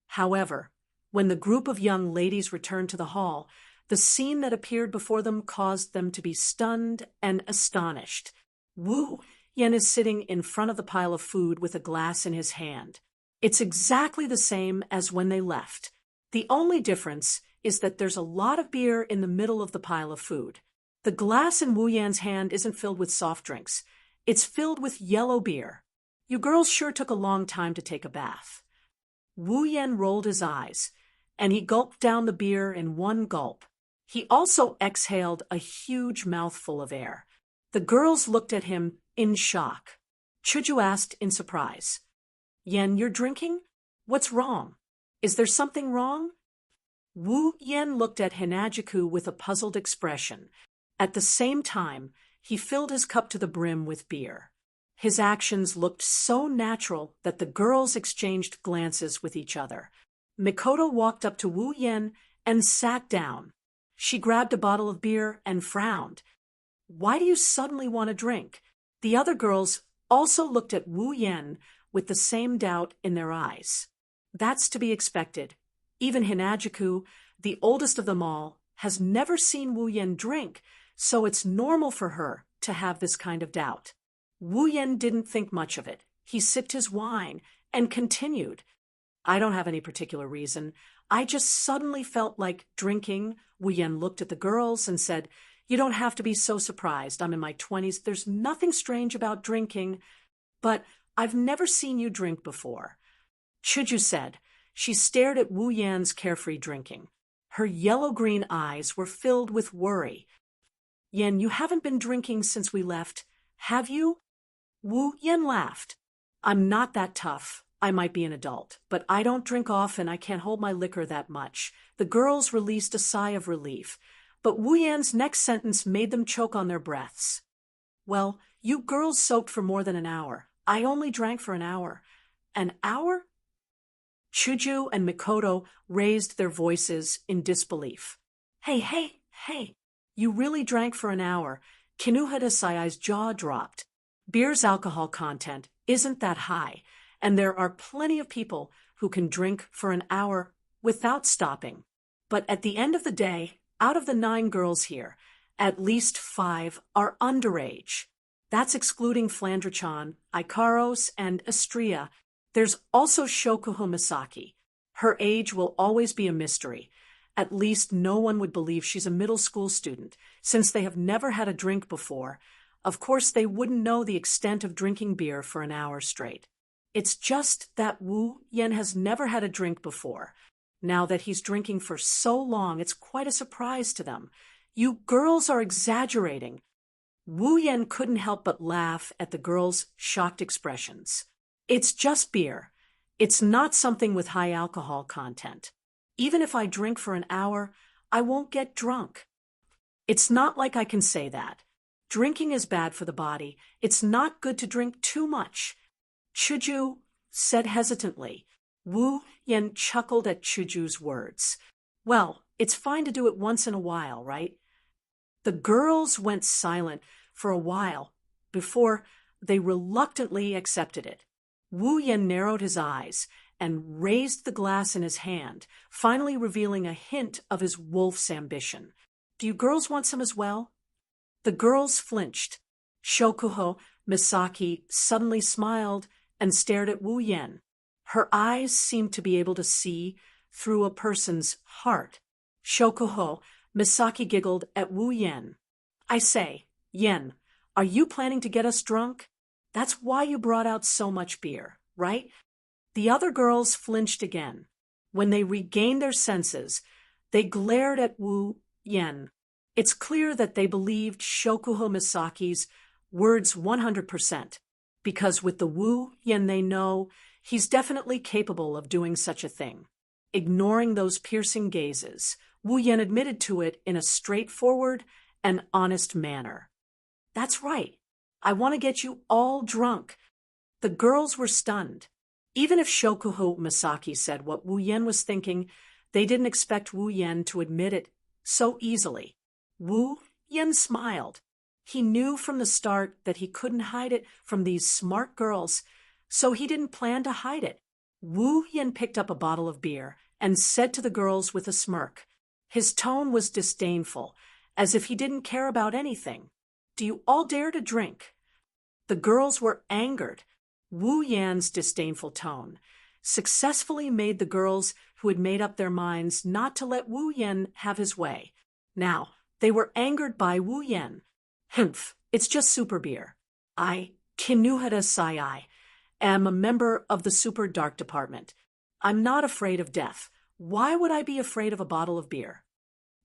However, when the group of young ladies returned to the hall, the scene that appeared before them caused them to be stunned and astonished. Wu Yan is sitting in front of the pile of food with a glass in his hand. It's exactly the same as when they left. The only difference is that there's a lot of beer in the middle of the pile of food. The glass in Wu Yan's hand isn't filled with soft drinks. It's filled with yellow beer. You girls sure took a long time to take a bath. Wu Yan rolled his eyes, and he gulped down the beer in one gulp. He also exhaled a huge mouthful of air. The girls looked at him in shock. Shoujo asked in surprise, "Yan, you're drinking? What's wrong? Is there something wrong?" Wu Yan looked at Hinajiku with a puzzled expression. At the same time, he filled his cup to the brim with beer. His actions looked so natural that the girls exchanged glances with each other. Mikoto walked up to Wu Yan and sat down. She grabbed a bottle of beer and frowned. "Why do you suddenly want a drink?" The other girls also looked at Wu Yan with the same doubt in their eyes. That's to be expected. Even Hinajiku, the oldest of them all, has never seen Wu Yan drink, so it's normal for her to have this kind of doubt. Wu Yan didn't think much of it. He sipped his wine and continued, "I don't have any particular reason. I just suddenly felt like drinking." Wu Yan looked at the girls and said, "You don't have to be so surprised. I'm in my 20s. There's nothing strange about drinking, but I've never seen you drink before." Shoujo said. She stared at Wu Yan's carefree drinking. Her yellow-green eyes were filled with worry. "Yan, you haven't been drinking since we left, have you?" Wu Yan laughed. "I'm not that tough. I might be an adult, but I don't drink often. I can't hold my liquor that much." The girls released a sigh of relief, but Wu Yan's next sentence made them choke on their breaths. "Well, you girls soaked for more than an hour. I only drank for an hour." "An hour?" Shoujo and Mikoto raised their voices in disbelief. Hey, you really drank for an hour." Kinuhata Sayai's jaw dropped. Beer's alcohol content isn't that high, and there are plenty of people who can drink for an hour without stopping. But at the end of the day, out of the 9 girls here, at least 5 are underage. That's excluding Flandra-chan, Ikaros, and Estrella. There's also Shokuho Misaki. Her age will always be a mystery. At least no one would believe she's a middle school student, since they have never had a drink before. Of course, they wouldn't know the extent of drinking beer for an hour straight. It's just that Wu Yan has never had a drink before. Now that he's drinking for so long, it's quite a surprise to them. "You girls are exaggerating." Wu Yan couldn't help but laugh at the girls' shocked expressions. "It's just beer. It's not something with high alcohol content. Even if I drink for an hour, I won't get drunk." "It's not like I can say that. Drinking is bad for the body. It's not good to drink too much." Shoujo said hesitantly. Wu Yan chuckled at Shoujo's words. "Well, it's fine to do it once in a while, right?" The girls went silent for a while before they reluctantly accepted it. Wu Yan narrowed his eyes and raised the glass in his hand, finally revealing a hint of his wolf's ambition. "Do you girls want some as well?" The girls flinched. Shokuho Misaki suddenly smiled and stared at Wu Yan. Her eyes seemed to be able to see through a person's heart. Shokuho Misaki giggled at Wu Yan. "I say, Yen, are you planning to get us drunk? That's why you brought out so much beer, right?" The other girls flinched again. When they regained their senses, they glared at Wu Yan. It's clear that they believed Shokuho Misaki's words 100%, because with the Wu Yan they know, he's definitely capable of doing such a thing. Ignoring those piercing gazes, Wu Yan admitted to it in a straightforward and honest manner. "That's right. I want to get you all drunk." The girls were stunned. Even if Shokuho Misaki said what Wu Yan was thinking, they didn't expect Wu Yan to admit it so easily. Wu Yan smiled. He knew from the start that he couldn't hide it from these smart girls, so he didn't plan to hide it. Wu Yan picked up a bottle of beer and said to the girls with a smirk. His tone was disdainful, as if he didn't care about anything. "Do you all dare to drink?" The girls were angered. Wu Yan's disdainful tone successfully made the girls who had made up their minds not to let Wu Yan have his way. Now, They were angered by Wu Yan. Humph, it's just super beer. I, Kinuhara Sai, am a member of the Super Dark Department. I'm not afraid of death. Why would I be afraid of a bottle of beer?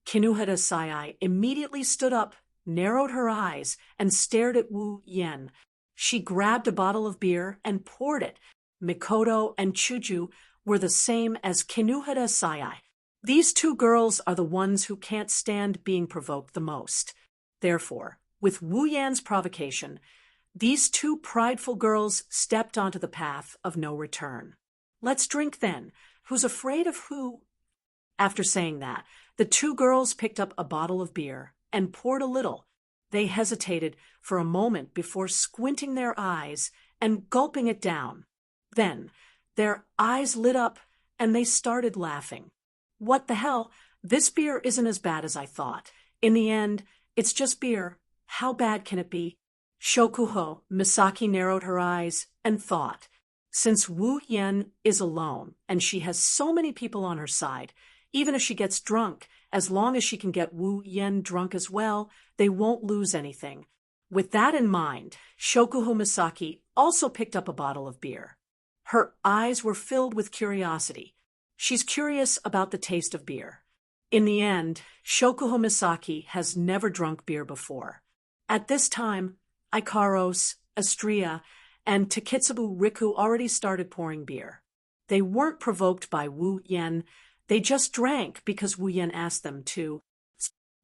Kinuhara Sai immediately stood up, narrowed her eyes, and stared at Wu Yan. She grabbed a bottle of beer and poured it. Mikoto and Shoujo were the same as Kinuhara Sai. These two girls are the ones who can't stand being provoked the most. Therefore, with Wu Yan's provocation, these two prideful girls stepped onto the path of no return. Let's drink then. Who's afraid of who? After saying that, the two girls picked up a bottle of beer and poured a little. They hesitated for a moment before squinting their eyes and gulping it down. Then, their eyes lit up and they started laughing. What the hell? This beer isn't as bad as I thought. In the end, it's just beer. How bad can it be? Shokuho Misaki narrowed her eyes and thought, since Wu Yan is alone and she has so many people on her side, even if she gets drunk, as long as she can get Wu Yan drunk as well, they won't lose anything. With that in mind, Shokuho Misaki also picked up a bottle of beer. Her eyes were filled with curiosity. She's curious about the taste of beer. In the end, Shokuho Misaki has never drunk beer before. At this time, Ikaros, Astria, and Takitsubu Riku already started pouring beer. They weren't provoked by Wu Yan, they just drank because Wu Yan asked them to.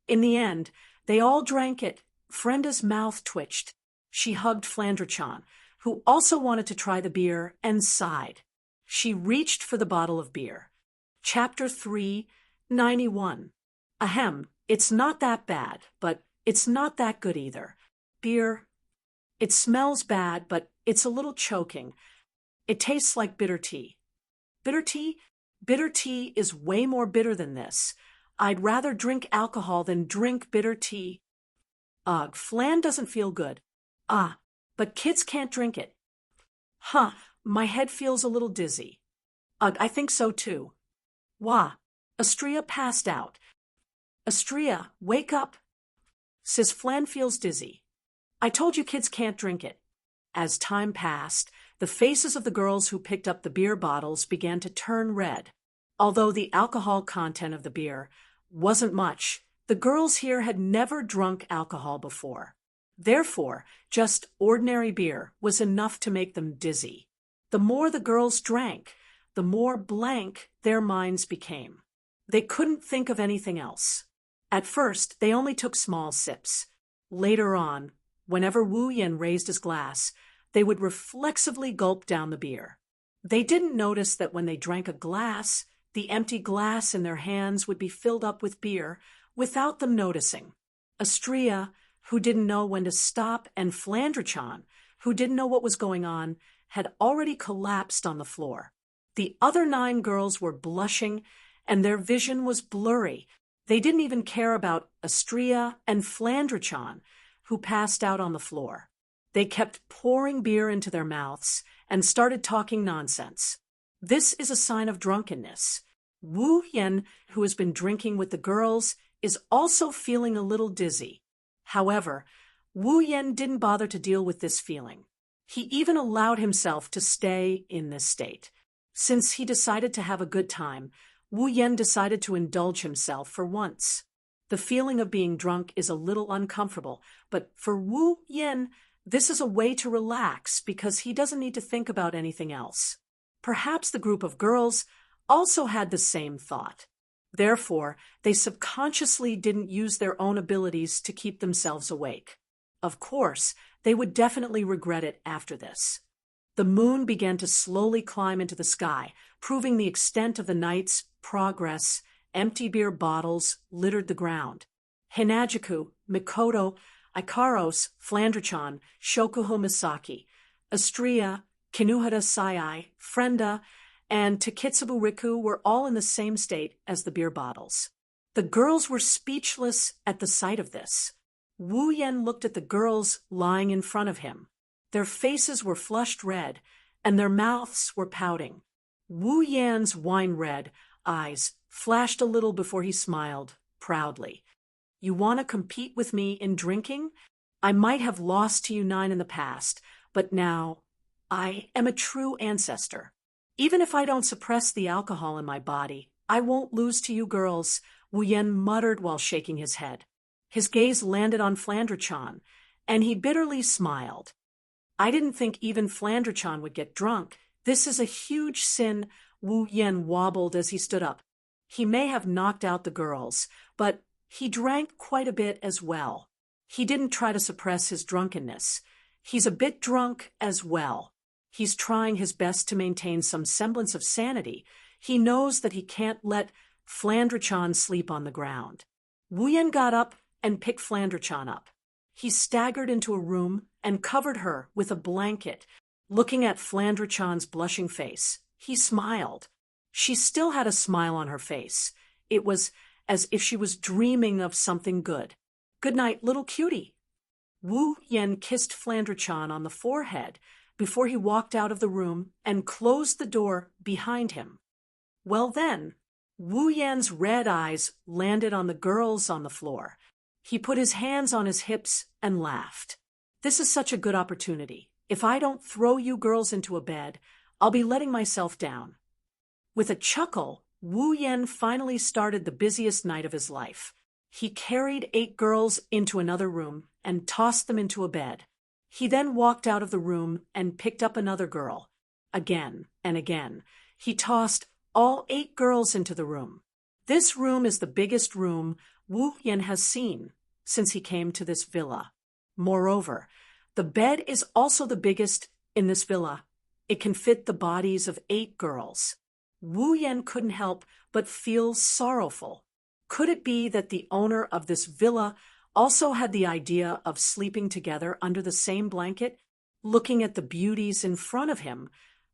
In the end, they all drank it. Frenda's mouth twitched. She hugged Flandre-chan, who also wanted to try the beer, and sighed. She reached for the bottle of beer. Chapter 391. Ahem, it's not that bad, but it's not that good either. Beer. It smells bad, but it's a little choking. It tastes like bitter tea. Bitter tea? Bitter tea is way more bitter than this. I'd rather drink alcohol than drink bitter tea. Ugh, Flan doesn't feel good. Ah, but kids can't drink it. Huh, my head feels a little dizzy. Ugh, I think so too. Wah, Astria passed out. Astria, wake up. Sis Flan feels dizzy. I told you kids can't drink it. As time passed, the faces of the girls who picked up the beer bottles began to turn red. Although the alcohol content of the beer wasn't much, the girls here had never drunk alcohol before. Therefore, just ordinary beer was enough to make them dizzy. The more the girls drank, the more blank their minds became. They couldn't think of anything else. At first, they only took small sips. Later on, whenever Wu Yan raised his glass, they would reflexively gulp down the beer. They didn't notice that when they drank a glass, the empty glass in their hands would be filled up with beer without them noticing. Astria, who didn't know when to stop, and Flandre-chan, who didn't know what was going on, had already collapsed on the floor. The other 9 girls were blushing, and their vision was blurry. They didn't even care about Astria and Flandre-chan, who passed out on the floor. They kept pouring beer into their mouths and started talking nonsense. This is a sign of drunkenness. Wu Yan, who has been drinking with the girls, is also feeling a little dizzy. However, Wu Yan didn't bother to deal with this feeling. He even allowed himself to stay in this state. Since he decided to have a good time, Wu Yan decided to indulge himself for once. The feeling of being drunk is a little uncomfortable, but for Wu Yan, this is a way to relax because he doesn't need to think about anything else. Perhaps the group of girls also had the same thought. Therefore, they subconsciously didn't use their own abilities to keep themselves awake. Of course, they would definitely regret it after this. The moon began to slowly climb into the sky, proving the extent of the night's progress. Empty beer bottles littered the ground. Hinajuku, Mikoto, Ikaros, Flandre-chan, Shokuho Misaki, Astria, Kinuhara Sai, Frenda, and Takitsubu Riku were all in the same state as the beer bottles. The girls were speechless at the sight of this. Wu Yan looked at the girls lying in front of him. Their faces were flushed red, and their mouths were pouting. Wu Yan's wine-red eyes flashed a little before he smiled proudly. You want to compete with me in drinking? I might have lost to you 9 in the past, but now I am a true ancestor. Even if I don't suppress the alcohol in my body, I won't lose to you girls, Wu Yen muttered while shaking his head. His gaze landed on Flandre-chan, and he bitterly smiled. I didn't think even Flandre-chan would get drunk. This is a huge sin. Wu Yen wobbled as he stood up. He may have knocked out the girls, but he drank quite a bit as well. He didn't try to suppress his drunkenness. He's a bit drunk as well. He's trying his best to maintain some semblance of sanity. He knows that he can't let Flandre-chan sleep on the ground. Wu Yen got up and picked Flandre-chan up. He staggered into a room and covered her with a blanket. Looking at Flandre-chan's blushing face, he smiled. She still had a smile on her face. It was as if she was dreaming of something good. Good night, little cutie. Wu Yen kissed Flandre-chan on the forehead before he walked out of the room and closed the door behind him. Well then, Wu Yan's red eyes landed on the girls on the floor. He put his hands on his hips and laughed. This is such a good opportunity. If I don't throw you girls into a bed, I'll be letting myself down. With a chuckle, Wu Yen finally started the busiest night of his life. He carried 8 girls into another room and tossed them into a bed. He then walked out of the room and picked up another girl. Again and again, he tossed all 8 girls into the room. This room is the biggest room Wu Yen has seen since he came to this villa. Moreover, the bed is also the biggest in this villa. It can fit the bodies of 8 girls. Wu Yen couldn't help but feel sorrowful. Could it be that the owner of this villa also had the idea of sleeping together under the same blanket? Looking at the beauties in front of him,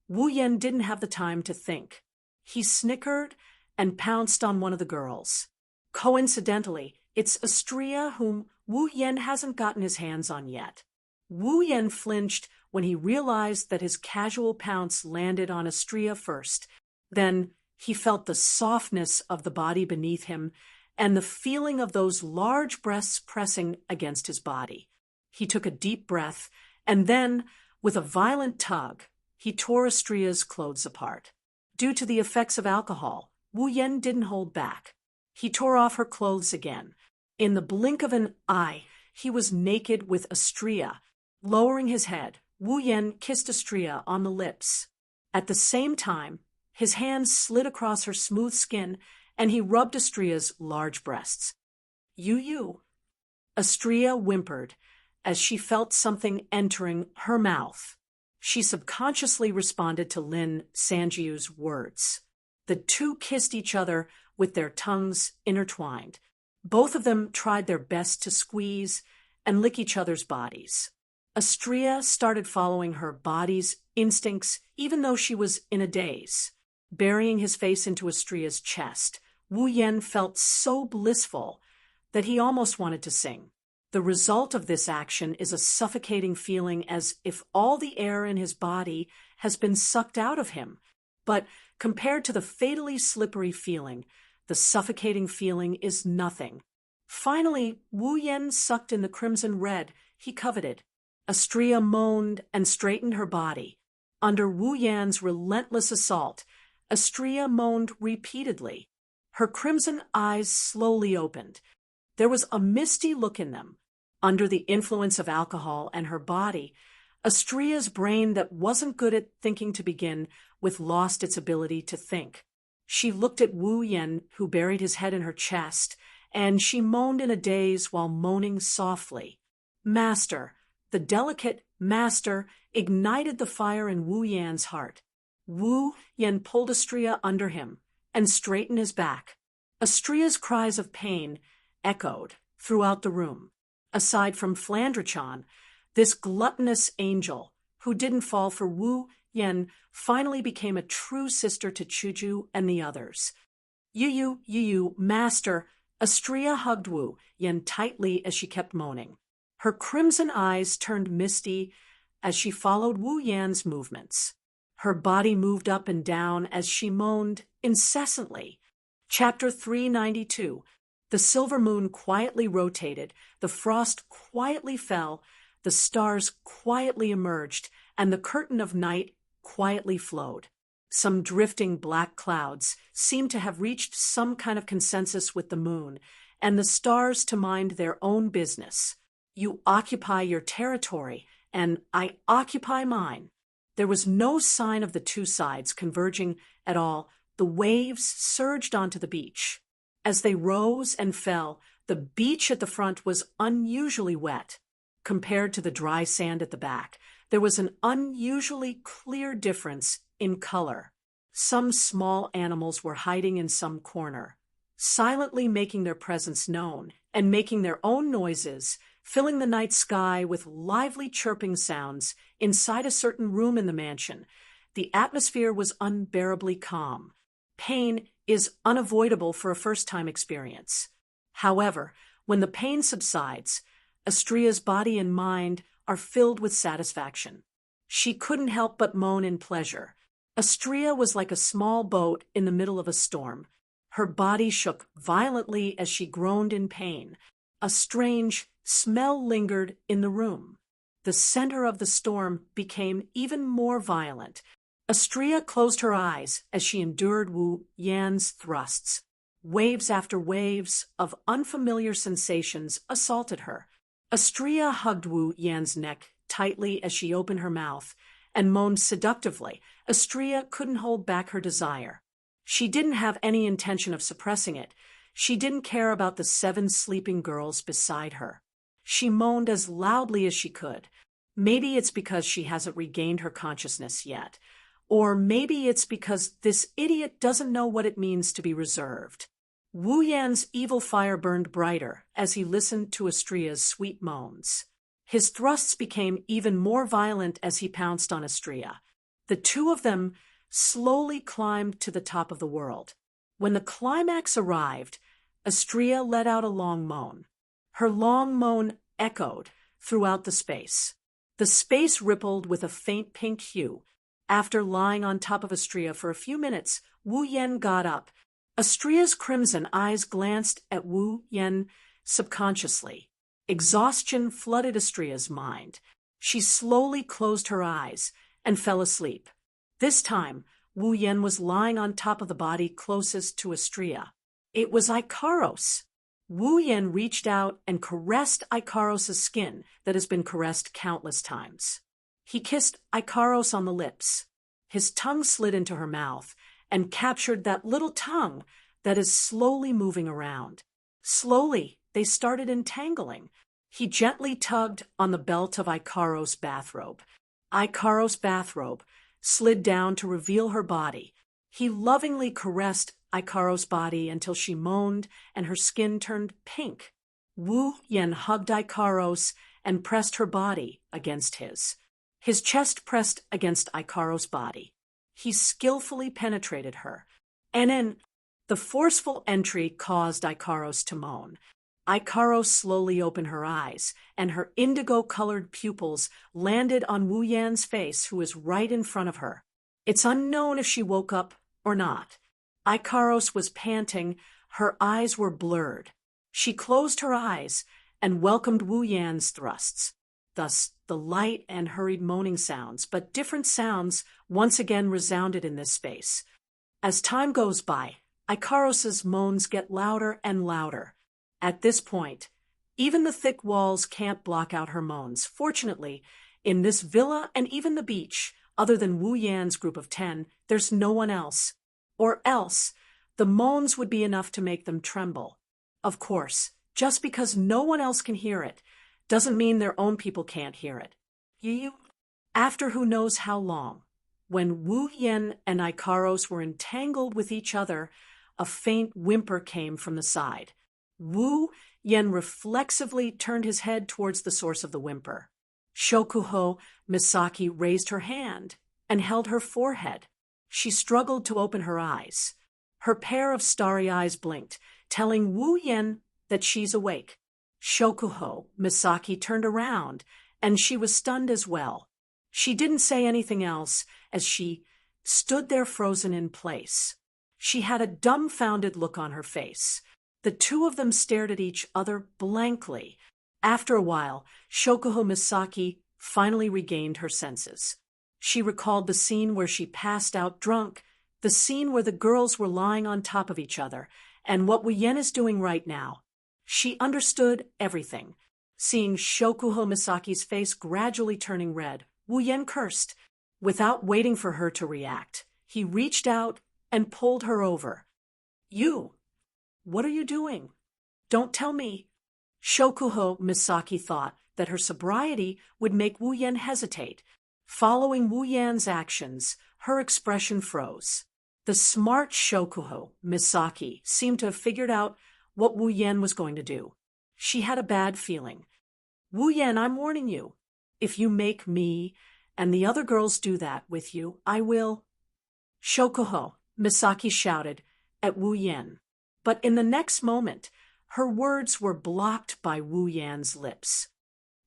Wu Yen didn't have the time to think. He snickered and pounced on one of the girls. Coincidentally, it's Astria whom Wu Yen hasn't gotten his hands on yet. Wu Yen flinched when he realized that his casual pounce landed on Astria first. Then he felt the softness of the body beneath him and the feeling of those large breasts pressing against his body. He took a deep breath, and then, with a violent tug, he tore Astria's clothes apart. Due to the effects of alcohol, Wu Yen didn't hold back. He tore off her clothes again. In the blink of an eye, he was naked with Astria. Lowering his head, Wu Yen kissed Astria on the lips. At the same time, his hands slid across her smooth skin, and he rubbed Astria's large breasts. You. Astria whimpered as she felt something entering her mouth. She subconsciously responded to Lin Sanjiu's words. The two kissed each other with their tongues intertwined. Both of them tried their best to squeeze and lick each other's bodies. Astria started following her body's instincts even though she was in a daze. Burying his face into Astria's chest, Wu Yen felt so blissful that he almost wanted to sing. The result of this action is a suffocating feeling as if all the air in his body has been sucked out of him. But compared to the fatally slippery feeling, the suffocating feeling is nothing. Finally, Wu Yen sucked in the crimson red he coveted. Astria moaned and straightened her body. Under Wu Yan's relentless assault, Astria moaned repeatedly. Her crimson eyes slowly opened. There was a misty look in them. Under the influence of alcohol and her body, Astria's brain that wasn't good at thinking to begin with lost its ability to think. She looked at Wu Yen, who buried his head in her chest, and she moaned in a daze while moaning softly. Master, the delicate master, ignited the fire in Wu Yan's heart. Wu Yen pulled Astria under him and straightened his back. Astria's cries of pain echoed throughout the room. Aside from Flandre-chan, this gluttonous angel, who didn't fall for Wu Yen, finally became a true sister to Shoujo and the others. You, master. Astria hugged Wu Yen tightly as she kept moaning. Her crimson eyes turned misty as she followed Wu Yan's movements. Her body moved up and down as she moaned incessantly. Chapter 392. The silver moon quietly rotated, the frost quietly fell, the stars quietly emerged, and the curtain of night quietly flowed. Some drifting black clouds seemed to have reached some kind of consensus with the moon, and the stars to mind their own business. You occupy your territory, and I occupy mine. There was no sign of the two sides converging at all. The waves surged onto the beach. As they rose and fell, the beach at the front was unusually wet. Compared to the dry sand at the back, there was an unusually clear difference in color. Some small animals were hiding in some corner, silently making their presence known and making their own noises, filling the night sky with lively chirping sounds. Inside a certain room in the mansion, the atmosphere was unbearably calm. Pain is unavoidable for a first-time experience. However, when the pain subsides, Astria's body and mind are filled with satisfaction. She couldn't help but moan in pleasure. Astria was like a small boat in the middle of a storm. Her body shook violently as she groaned in pain. A strange smell lingered in the room. The center of the storm became even more violent. Astria closed her eyes as she endured Wu Yan's thrusts. Waves after waves of unfamiliar sensations assaulted her. Astria hugged Wu Yan's neck tightly as she opened her mouth and moaned seductively. Astria couldn't hold back her desire. She didn't have any intention of suppressing it. She didn't care about the 7 sleeping girls beside her. She moaned as loudly as she could. Maybe it's because she hasn't regained her consciousness yet. Or maybe it's because this idiot doesn't know what it means to be reserved. Wu Yan's evil fire burned brighter as he listened to Astria's sweet moans. His thrusts became even more violent as he pounced on Astria. The two of them slowly climbed to the top of the world. When the climax arrived, Astria let out a long moan. Her long moan echoed throughout the space. The space rippled with a faint pink hue. After lying on top of Astria for a few minutes, Wu Yan got up. Astria's crimson eyes glanced at Wu Yan subconsciously. Exhaustion flooded Astria's mind. She slowly closed her eyes and fell asleep. This time, Wu Yan was lying on top of the body closest to Astria. It was Ikaros. Wu Yan reached out and caressed Ikaros' skin that has been caressed countless times. He kissed Ikaros on the lips. His tongue slid into her mouth and captured that little tongue that is slowly moving around. Slowly, they started entangling. He gently tugged on the belt of Ikaros' bathrobe. Ikaros' bathrobe slid down to reveal her body. He lovingly caressed Ikaros' body until she moaned and her skin turned pink. Wu Yan hugged Ikaros and pressed her body against his. His chest pressed against Ikaros' body. He skillfully penetrated her. And then the forceful entry caused Ikaros to moan. Ikaros slowly opened her eyes, and her indigo-colored pupils landed on Wu Yan's face, who was right in front of her. It's unknown if she woke up or not. Ikaros was panting. Her eyes were blurred. She closed her eyes and welcomed Wu Yan's thrusts. Thus, the light and hurried moaning sounds, but different sounds, once again resounded in this space. As time goes by, Ikaros' moans get louder and louder. At this point, even the thick walls can't block out her moans. Fortunately, in this villa and even the beach, other than Wu Yan's group of 10, there's no one else. Or else, the moans would be enough to make them tremble. Of course, just because no one else can hear it, doesn't mean their own people can't hear it. After who knows how long, when Wu Yan and Ikaros were entangled with each other, a faint whimper came from the side. Wu Yan reflexively turned his head towards the source of the whimper. Shokuho Misaki raised her hand and held her forehead. She struggled to open her eyes. Her pair of starry eyes blinked, telling Wu Yan that she's awake. Shokuho Misaki turned around, and she was stunned as well. She didn't say anything else as she stood there frozen in place. She had a dumbfounded look on her face. The two of them stared at each other blankly. After a while, Shokuho Misaki finally regained her senses. She recalled the scene where she passed out drunk, the scene where the girls were lying on top of each other, and what Wu Yen is doing right now. She understood everything. Seeing Shokuho Misaki's face gradually turning red, Wu Yen cursed. Without waiting for her to react, he reached out and pulled her over. "You! What are you doing? Don't tell me." Shokuho Misaki thought that her sobriety would make Wu Yen hesitate. Following Wu Yan's actions, her expression froze. The smart Shokuho Misaki seemed to have figured out what Wu Yen was going to do. She had a bad feeling. "Wu Yen, I'm warning you. If you make me and the other girls do that with you, I will—" Shokuho Misaki shouted at Wu Yen. But in the next moment, her words were blocked by Wu Yan's lips.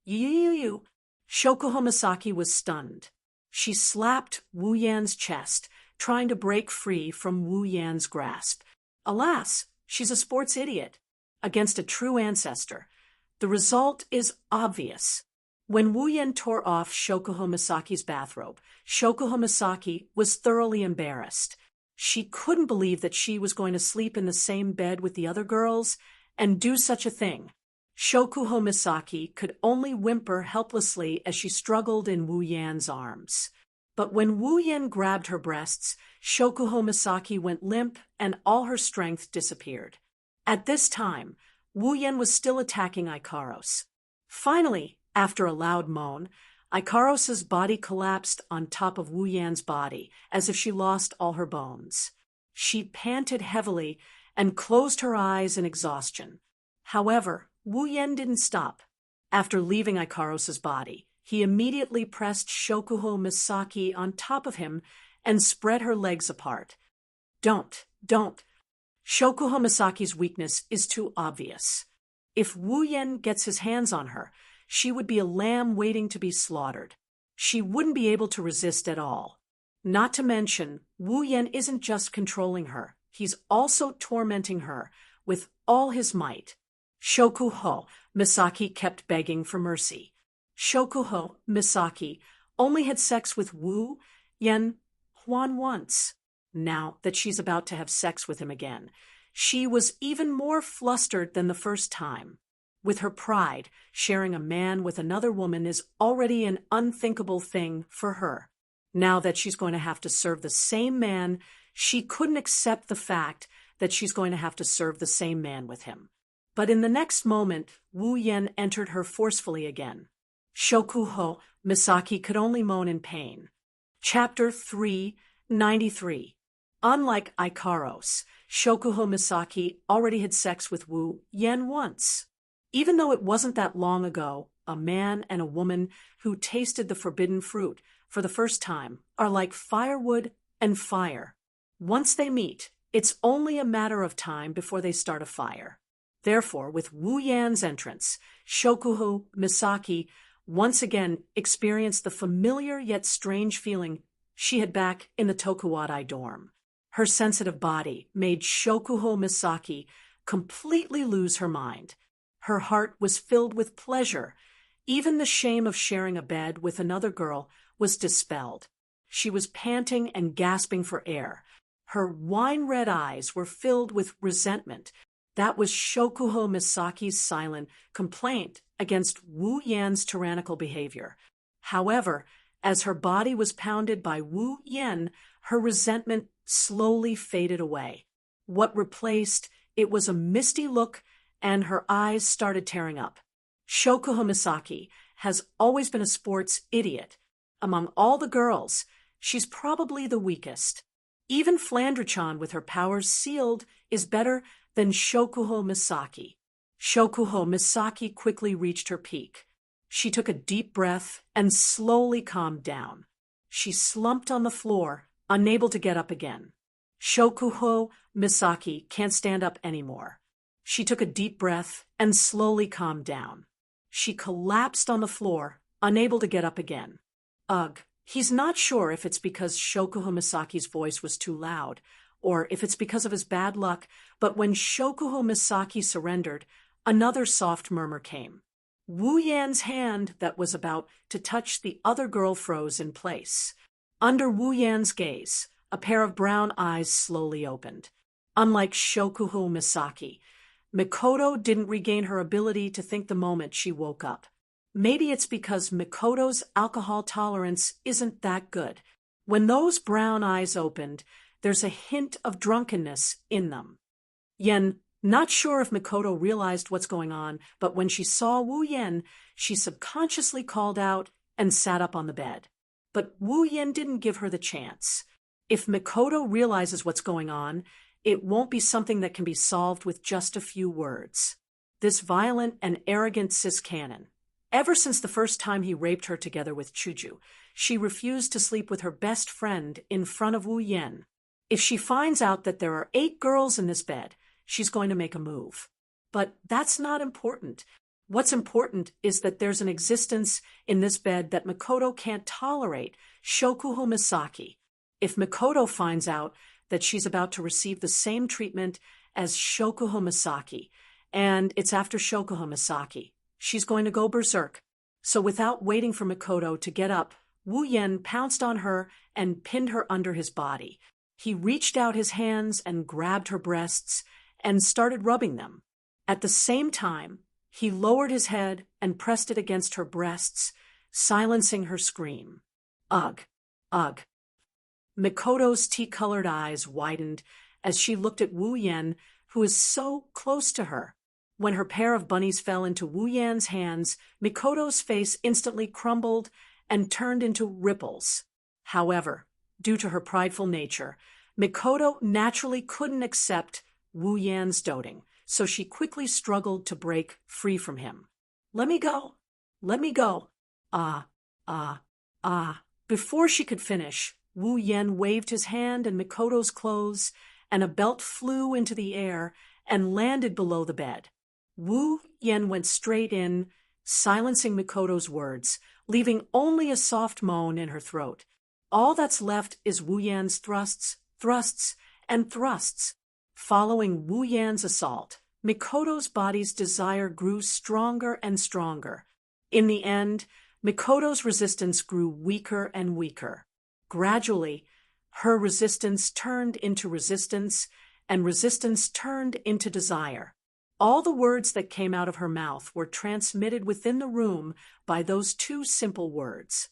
"You." Shokuho Misaki was stunned. She slapped Wu Yan's chest, trying to break free from Wu Yan's grasp. Alas, she's a sports idiot. Against a true ancestor. The result is obvious. When Wu Yen tore off Shokuho Misaki's bathrobe, Shokuho Misaki was thoroughly embarrassed. She couldn't believe that she was going to sleep in the same bed with the other girls and do such a thing. Shokuho Misaki could only whimper helplessly as she struggled in Wu Yan's arms. But when Wu Yen grabbed her breasts, Shokuho Misaki went limp and all her strength disappeared. At this time, Wu Yen was still attacking Ikaros. Finally, after a loud moan, Ikaros's body collapsed on top of Wu Yan's body, as if she lost all her bones. She panted heavily and closed her eyes in exhaustion. However, Wu Yen didn't stop. After leaving Ikaros's body, he immediately pressed Shokuho Misaki on top of him and spread her legs apart. Don't. Shokuho Misaki's weakness is too obvious. If Wu Yen gets his hands on her, she would be a lamb waiting to be slaughtered. She wouldn't be able to resist at all. Not to mention, Wu Yen isn't just controlling her, he's also tormenting her with all his might. Shokuho Misaki kept begging for mercy. Shokuho Misaki only had sex with Wu Yen Huan once. Now that she's about to have sex with him again, she was even more flustered than the first time. With her pride, sharing a man with another woman is already an unthinkable thing for her. Now that she's going to have to serve the same man, she couldn't accept the fact that she's going to have to serve the same man with him. But in the next moment, Wu Yen entered her forcefully again. Shokuho Misaki could only moan in pain. Chapter 393. Unlike Ikaros, Shokuho Misaki already had sex with Wu Yen once. Even though it wasn't that long ago, a man and a woman who tasted the forbidden fruit for the first time are like firewood and fire. Once they meet, it's only a matter of time before they start a fire. Therefore, with Wu Yan's entrance, Shokuho Misaki once again experienced the familiar yet strange feeling she had back in the Tokuwadai dorm. Her sensitive body made Shokuho Misaki completely lose her mind. Her heart was filled with pleasure. Even the shame of sharing a bed with another girl was dispelled. She was panting and gasping for air. Her wine-red eyes were filled with resentment. That was Shokuho Misaki's silent complaint against Wu Yan's tyrannical behavior. However, as her body was pounded by Wu Yan, her resentment slowly faded away. What replaced it was a misty look, and her eyes started tearing up. Shokuho Misaki has always been a sports idiot. Among all the girls, she's probably the weakest. Even Flandre-chan with her powers sealed is better than Shokuho Misaki. Shokuho Misaki quickly reached her peak. She took a deep breath and slowly calmed down. She slumped on the floor, unable to get up again. Shokuho Misaki can't stand up anymore. She took a deep breath and slowly calmed down. She collapsed on the floor, unable to get up again. Ugh, he's not sure if it's because Shokuho Misaki's voice was too loud, or if it's because of his bad luck, but when Shokuho Misaki surrendered, another soft murmur came. Wu Yan's hand that was about to touch the other girl froze in place. Under Wu Yan's gaze, a pair of brown eyes slowly opened. Unlike Shokuho Misaki, Mikoto didn't regain her ability to think the moment she woke up. Maybe it's because Mikoto's alcohol tolerance isn't that good. When those brown eyes opened, there's a hint of drunkenness in them. Yen, not sure if Mikoto realized what's going on, but when she saw Wu Yen, she subconsciously called out and sat up on the bed. But Wu Yen didn't give her the chance. If Mikoto realizes what's going on, it won't be something that can be solved with just a few words. This violent and arrogant cis-canon. Ever since the first time he raped her together with Shoujo, she refused to sleep with her best friend in front of Wu Yen. If she finds out that there are 8 girls in this bed, she's going to make a move. But that's not important. What's important is that there's an existence in this bed that Mikoto can't tolerate, Shokuho Misaki. If Mikoto finds out that she's about to receive the same treatment as Shokuho Misaki, and it's after Shokuho Misaki, she's going to go berserk. So without waiting for Mikoto to get up, Wu Yen pounced on her and pinned her under his body. He reached out his hands and grabbed her breasts and started rubbing them. At the same time, he lowered his head and pressed it against her breasts, silencing her scream. Ugh, ugh. Mikoto's tea-colored eyes widened as she looked at Wu Yen, who is so close to her. When her pair of bunnies fell into Wu Yan's hands, Mikoto's face instantly crumbled and turned into ripples. However, due to her prideful nature, Mikoto naturally couldn't accept Wu Yan's doting, so she quickly struggled to break free from him. "Let me go! Let me go! Ah, ah, ah." Before she could finish, Wu Yen waved his hand and Mikoto's clothes, and a belt flew into the air and landed below the bed. Wu Yen went straight in, silencing Mikoto's words, leaving only a soft moan in her throat. All that's left is Wu Yan's thrusts, thrusts, and thrusts. Following Wu Yan's assault, Mikoto's body's desire grew stronger and stronger. In the end, Mikoto's resistance grew weaker and weaker. Gradually, her resistance turned into resistance, and resistance turned into desire. All the words that came out of her mouth were transmitted within the room by those 2 simple words.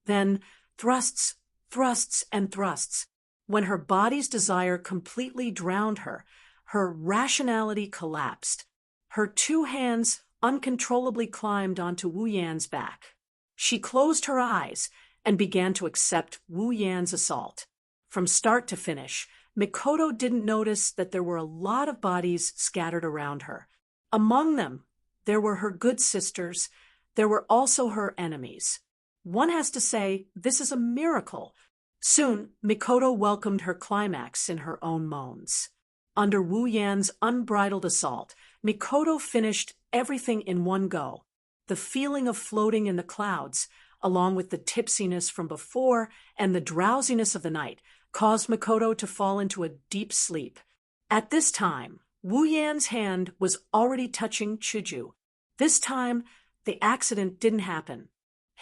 Then, thrusts, thrusts, and thrusts. When her body's desire completely drowned her, her rationality collapsed. Her 2 hands uncontrollably climbed onto Wu Yan's back. She closed her eyes and began to accept Wu Yan's assault. From start to finish, Mikoto didn't notice that there were a lot of bodies scattered around her. Among them, there were her good sisters. There were also her enemies. One has to say, this is a miracle. Soon, Mikoto welcomed her climax in her own moans. Under Wu Yan's unbridled assault, Mikoto finished everything in one go. The feeling of floating in the clouds, along with the tipsiness from before and the drowsiness of the night, caused Mikoto to fall into a deep sleep. At this time, Wu Yan's hand was already touching Shoujo. This time, the accident didn't happen.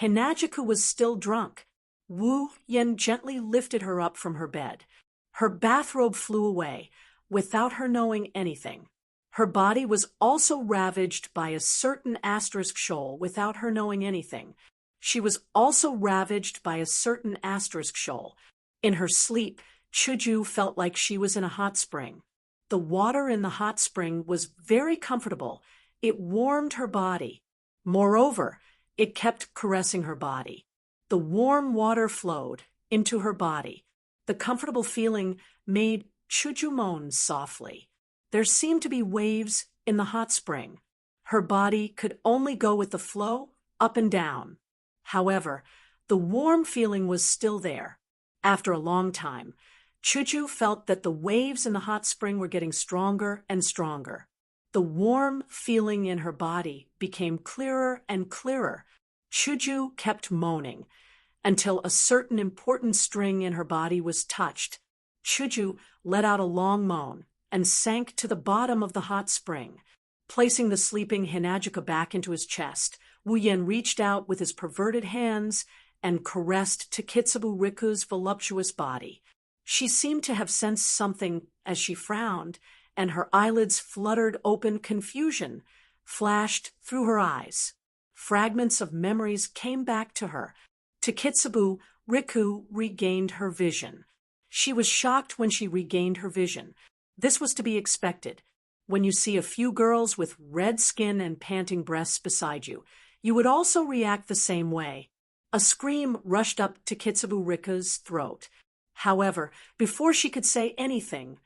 Hinajiku was still drunk. Wu Yan gently lifted her up from her bed. Her bathrobe flew away, without her knowing anything. Her body was also ravaged by a certain asterisk shoal without her knowing anything. She was also ravaged by a certain asterisk shoal. In her sleep, Shoujo felt like she was in a hot spring. The water in the hot spring was very comfortable. It warmed her body. Moreover, it kept caressing her body. The warm water flowed into her body. The comfortable feeling made Shoujo moan softly. There seemed to be waves in the hot spring. Her body could only go with the flow, up and down. However, the warm feeling was still there. After a long time, Shoujo felt that the waves in the hot spring were getting stronger and stronger. The warm feeling in her body became clearer and clearer. Shoujo kept moaning until a certain important string in her body was touched. Shoujo let out a long moan and sank to the bottom of the hot spring. Placing the sleeping Hinagika back into his chest, Wu Yen reached out with his perverted hands and caressed Takitsubu Riku's voluptuous body. She seemed to have sensed something as she frowned, and her eyelids fluttered open. Confusion flashed through her eyes. Fragments of memories came back to her. Takitsubu Riku regained her vision. She was shocked when she regained her vision. This was to be expected. When you see a few girls with red skin and panting breasts beside you, you would also react the same way. A scream rushed up to Takitsubu Riku's throat. However, before she could say anything,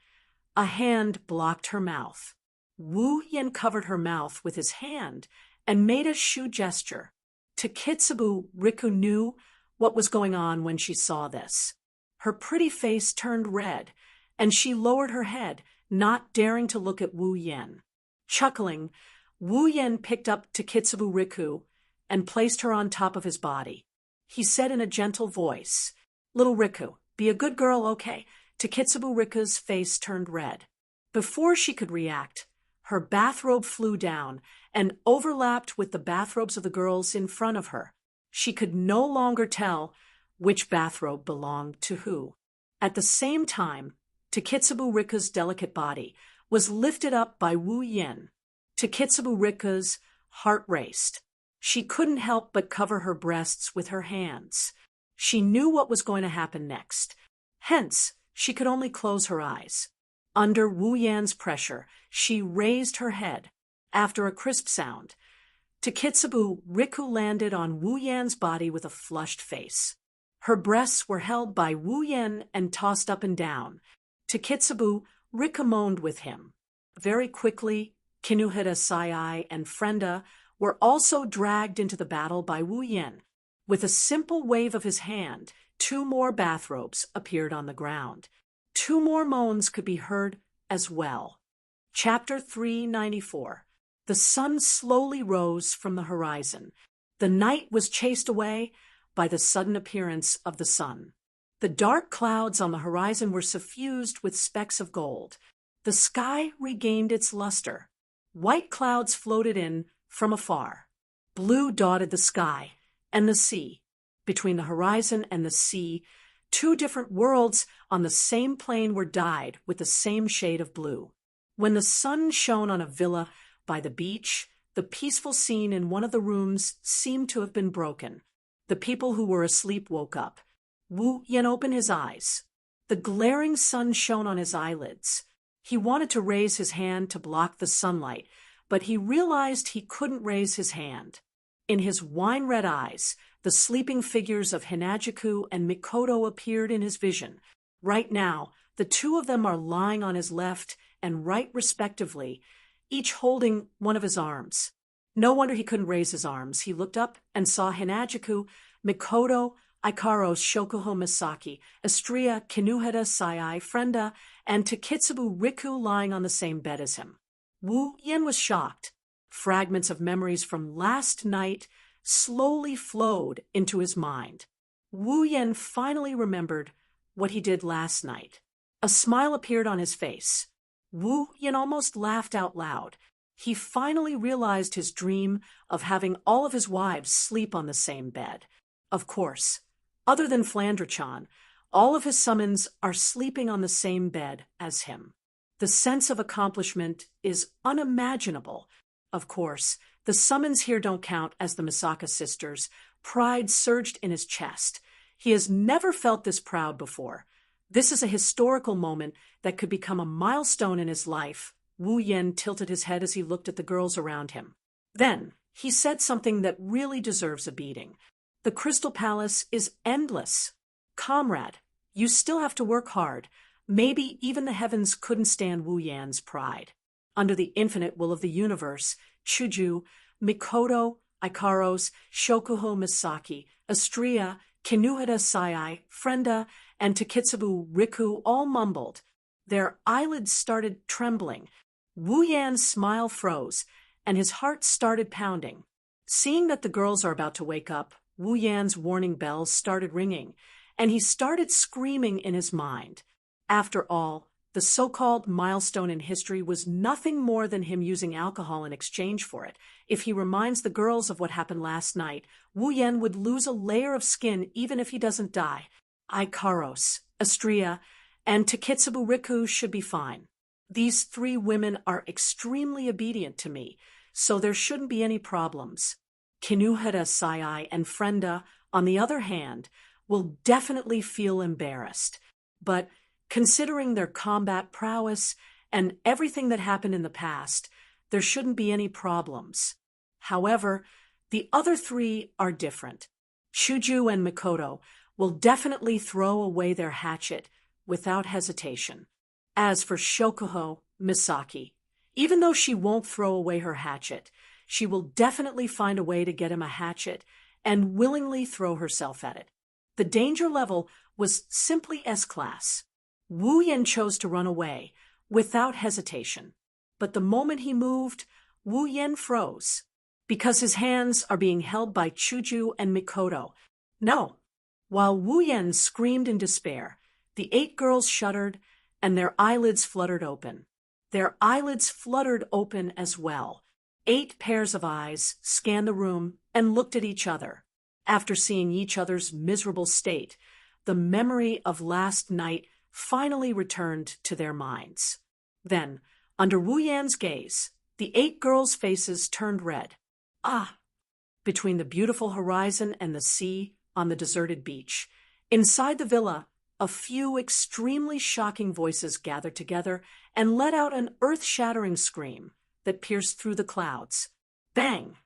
a hand blocked her mouth. Wu Yen covered her mouth with his hand and made a shoe gesture. Takitsubu Riku knew what was going on when she saw this. Her pretty face turned red, and she lowered her head, not daring to look at Wu Yen. Chuckling, Wu Yen picked up Takitsubu Riku and placed her on top of his body. He said in a gentle voice, "Little Riku, be a good girl, okay?" Takitsubu Riku's face turned red. Before she could react, her bathrobe flew down and overlapped with the bathrobes of the girls in front of her. She could no longer tell which bathrobe belonged to who. At the same time, Takitsubu Riku's delicate body was lifted up by Wu Yen. Takitsubu Riku's heart raced. She couldn't help but cover her breasts with her hands. She knew what was going to happen next. Hence, she could only close her eyes. Under Wu Yan's pressure, she raised her head. After a crisp sound, Takitsubu Riku landed on Wu Yan's body with a flushed face. Her breasts were held by Wu Yan and tossed up and down. Takitsubu Riku moaned with him. Very quickly, Kinuhita Sai and Frenda were also dragged into the battle by Wu Yen. With a simple wave of his hand, 2 more bathrobes appeared on the ground. 2 more moans could be heard as well. Chapter 394. The sun slowly rose from the horizon. The night was chased away by the sudden appearance of the sun. The dark clouds on the horizon were suffused with specks of gold. The sky regained its luster. White clouds floated in from afar. Blue dotted the sky and the sea. Between the horizon and the sea, 2 different worlds on the same plane were dyed with the same shade of blue. When the sun shone on a villa by the beach, the peaceful scene in one of the rooms seemed to have been broken. The people who were asleep woke up. Wu Yen opened his eyes. The glaring sun shone on his eyelids. He wanted to raise his hand to block the sunlight, but he realized he couldn't raise his hand. In his wine-red eyes, the sleeping figures of Hinagiku and Mikoto appeared in his vision. Right now, the 2 of them are lying on his left and right respectively, each holding one of his arms. No wonder he couldn't raise his arms. He looked up and saw Hinagiku, Mikoto, Ikaros, Shokuho Misaki, Estrella, Kinuhita Sai, Frenda, and Takitsubu Riku lying on the same bed as him. Wu Yen was shocked. Fragments of memories from last night slowly flowed into his mind. Wu Yen finally remembered what he did last night. A smile appeared on his face. Wu Yen almost laughed out loud. He finally realized his dream of having all of his wives sleep on the same bed. Of course, other than Flandre-chan, all of his summons are sleeping on the same bed as him. The sense of accomplishment is unimaginable. Of course, the summons here don't count as the Misaka sisters. Pride surged in his chest. He has never felt this proud before. This is a historical moment that could become a milestone in his life. Wu Yen tilted his head as he looked at the girls around him. Then, he said something that really deserves a beating. The Crystal Palace is endless. Comrade, you still have to work hard. Maybe even the heavens couldn't stand Wu Yan's pride. Under the infinite will of the universe, Shoujo, Mikoto, Ikaros, Shokuho Misaki, Estrella, Kinuhita Sai, Frenda, and Takitsubu Riku all mumbled. Their eyelids started trembling. Wu Yan's smile froze, and his heart started pounding. Seeing that the girls are about to wake up, Wu Yan's warning bells started ringing, and he started screaming in his mind. After all, the so-called milestone in history was nothing more than him using alcohol in exchange for it. If he reminds the girls of what happened last night, Wu Yan would lose a layer of skin even if he doesn't die. Ikaros, Astria, and Takitsubu Riku should be fine. These three women are extremely obedient to me, so there shouldn't be any problems. Kinuhara Sai and Frenda, on the other hand, will definitely feel embarrassed. But considering their combat prowess and everything that happened in the past, there shouldn't be any problems. However, the other three are different. Shoujo and Mikoto will definitely throw away their hatchet without hesitation. As for Shokuho Misaki, even though she won't throw away her hatchet, she will definitely find a way to get him a hatchet and willingly throw herself at it. The danger level was simply S-class. Wu Yan chose to run away without hesitation. But the moment he moved, Wu Yan froze, because his hands are being held by Shoujo and Mikoto. No. While Wu Yan screamed in despair, the 8 girls shuddered and their eyelids fluttered open. Their eyelids fluttered open as well. 8 pairs of eyes scanned the room and looked at each other. After seeing each other's miserable state, the memory of last night finally returned to their minds. Then, under Wu Yan's gaze, the 8 girls' faces turned red. Ah! Between the beautiful horizon and the sea on the deserted beach, inside the villa, a few extremely shocking voices gathered together and let out an earth-shattering scream that pierced through the clouds. Bang!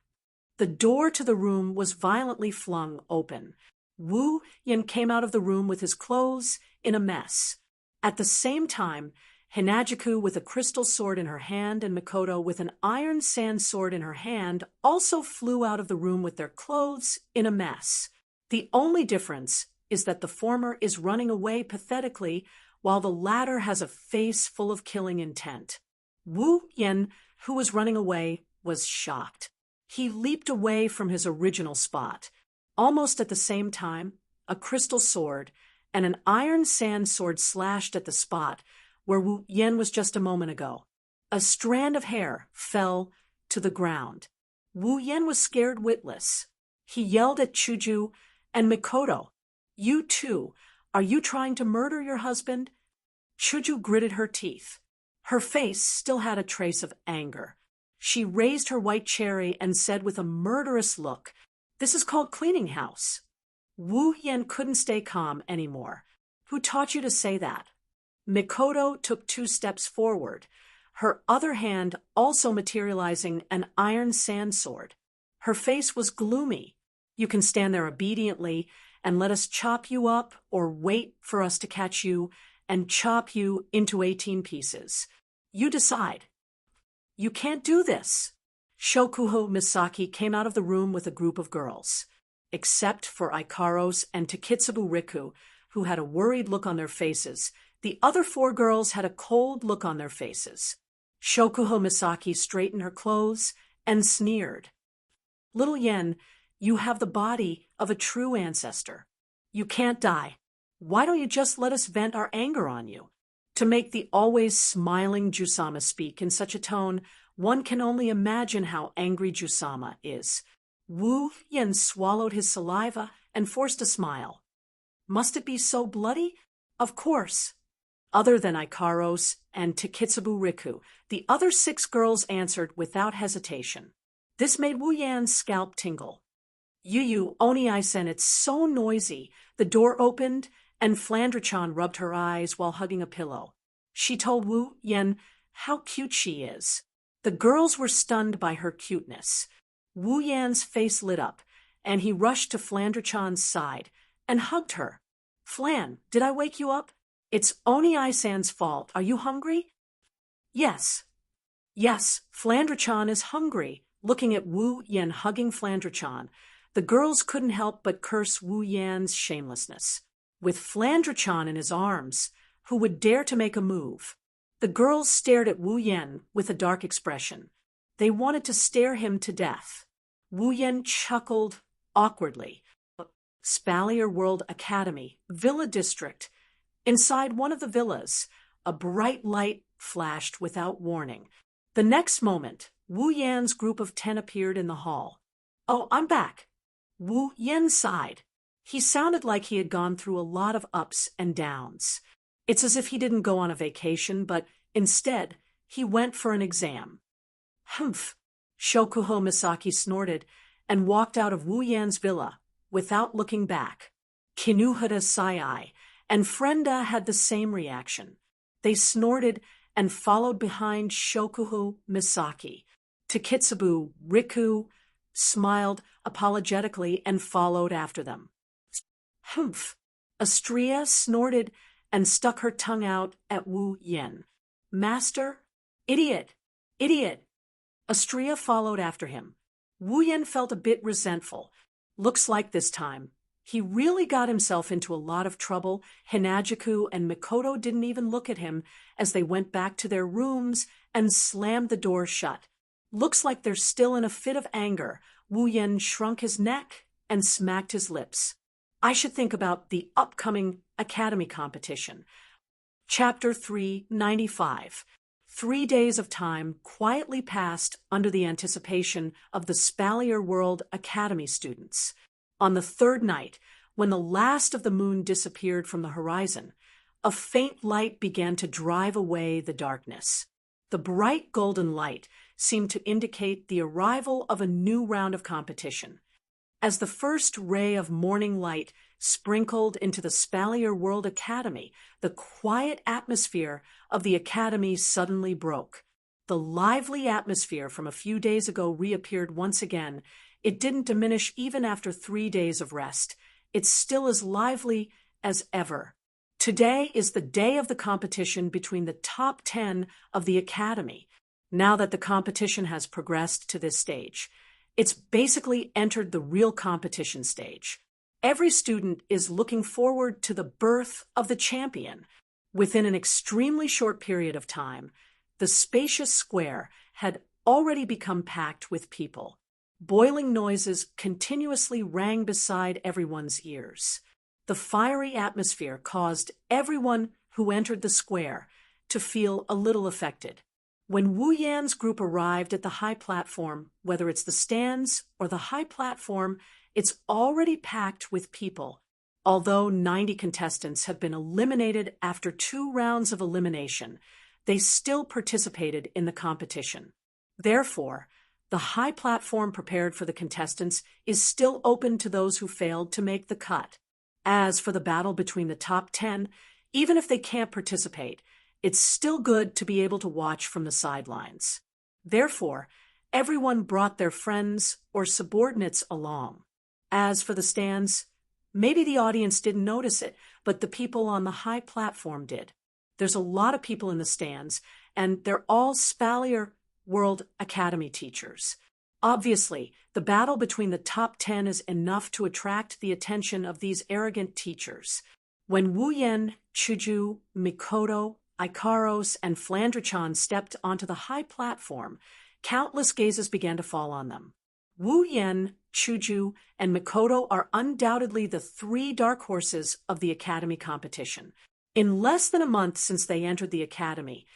The door to the room was violently flung open. Wu Yan came out of the room with his clothes in a mess. At the same time, Hinajiku with a crystal sword in her hand and Mikoto with an iron sand sword in her hand also flew out of the room with their clothes in a mess. The only difference is that the former is running away pathetically while the latter has a face full of killing intent. Wu Yan, who was running away, was shocked. He leaped away from his original spot. Almost at the same time, a crystal sword and an iron sand sword slashed at the spot where Wu Yan was just a moment ago. A strand of hair fell to the ground. Wu Yan was scared witless. He yelled at Shoujo and Mikoto, "You too, are you trying to murder your husband?" Shoujo gritted her teeth. Her face still had a trace of anger. She raised her white cherry and said with a murderous look, "This is called cleaning house." Wu Yan couldn't stay calm anymore. "Who taught you to say that?" Mikoto took 2 steps forward, her other hand also materializing an iron sand sword. Her face was gloomy. "You can stand there obediently and let us chop you up or wait for us to catch you and chop you into 18 pieces. You decide." "You can't do this." Shokuho Misaki came out of the room with a group of girls. Except for Ikaros and Takitsubu Riku, who had a worried look on their faces, the other 4 girls had a cold look on their faces. Shokuho Misaki straightened her clothes and sneered. "Little Yen, you have the body of a true ancestor. You can't die. Why don't you just let us vent our anger on you?" To make the always smiling Jusama speak in such a tone, one can only imagine how angry Jusama is. Wu Yan swallowed his saliva and forced a smile. "Must it be so bloody?" "Of course." Other than Ikaros and Takitsubu Riku, the other 6 girls answered without hesitation. This made Wu Yan's scalp tingle. "Yu Oni-I-sen, it's so noisy." The door opened and Flandra-chan rubbed her eyes while hugging a pillow. She told Wu Yan how cute she is. The girls were stunned by her cuteness. Wu Yan's face lit up, and he rushed to Flandra-chan's side and hugged her. "Flan, did I wake you up? It's Oni-I-san's fault. Are you hungry?" "Yes." "Yes, Flandra-chan is hungry." Looking at Wu Yan hugging Flandra-chan, the girls couldn't help but curse Wu Yan's shamelessness. With Flandra-chan in his arms, who would dare to make a move? The girls stared at Wu Yan with a dark expression. They wanted to stare him to death. Wu Yan chuckled awkwardly. Spalier World Academy, Villa District. Inside one of the villas, a bright light flashed without warning. The next moment, Wu Yan's group of 10 appeared in the hall. "Oh, I'm back." Wu Yan sighed. He sounded like he had gone through a lot of ups and downs. It's as if he didn't go on a vacation, but instead, he went for an exam. "Humph." Shokuho Misaki snorted and walked out of Wu Yan's villa without looking back. Kinuhara Sai and Frenda had the same reaction. They snorted and followed behind Shokuho Misaki. Takitsubu Riku smiled apologetically and followed after them. "Humph." Astria snorted and stuck her tongue out at Wu Yan. "Master? Idiot! Idiot!" Astria followed after him. Wu Yan felt a bit resentful. Looks like this time he really got himself into a lot of trouble. Hinajuku and Mikoto didn't even look at him as they went back to their rooms and slammed the door shut. Looks like they're still in a fit of anger. Wu Yan shrunk his neck and smacked his lips. "I should think about the upcoming academy competition." Chapter 395. 3 days of time quietly passed under the anticipation of the Spalier World Academy students. On the third night, when the last of the moon disappeared from the horizon, a faint light began to drive away the darkness. The bright golden light seemed to indicate the arrival of a new round of competition. As the first ray of morning light sprinkled into the Spalier World Academy, the quiet atmosphere of the academy suddenly broke. The lively atmosphere from a few days ago reappeared once again. It didn't diminish even after 3 days of rest. It's still as lively as ever. Today is the day of the competition between the top 10 of the academy. Now that the competition has progressed to this stage, it's basically entered the real competition stage. Every student is looking forward to the birth of the champion. Within an extremely short period of time, the spacious square had already become packed with people. Boiling noises continuously rang beside everyone's ears. The fiery atmosphere caused everyone who entered the square to feel a little affected. When Wu Yan's group arrived at the high platform, whether it's the stands or the high platform, it's already packed with people. Although 90 contestants have been eliminated after 2 rounds of elimination, they still participated in the competition. Therefore, the high platform prepared for the contestants is still open to those who failed to make the cut. As for the battle between the top 10, even if they can't participate, it's still good to be able to watch from the sidelines. Therefore, everyone brought their friends or subordinates along. As for the stands, maybe the audience didn't notice it, but the people on the high platform did. There's a lot of people in the stands, and they're all Spalier World Academy teachers. Obviously, the battle between the top 10 is enough to attract the attention of these arrogant teachers. When Wu Yan, Shoujo, Mikoto, Ikaros, and Flandrachan stepped onto the high platform, countless gazes began to fall on them. Wu Yan, Shoujo, and Mikoto are undoubtedly the 3 dark horses of the academy competition. In less than a month since they entered the academy,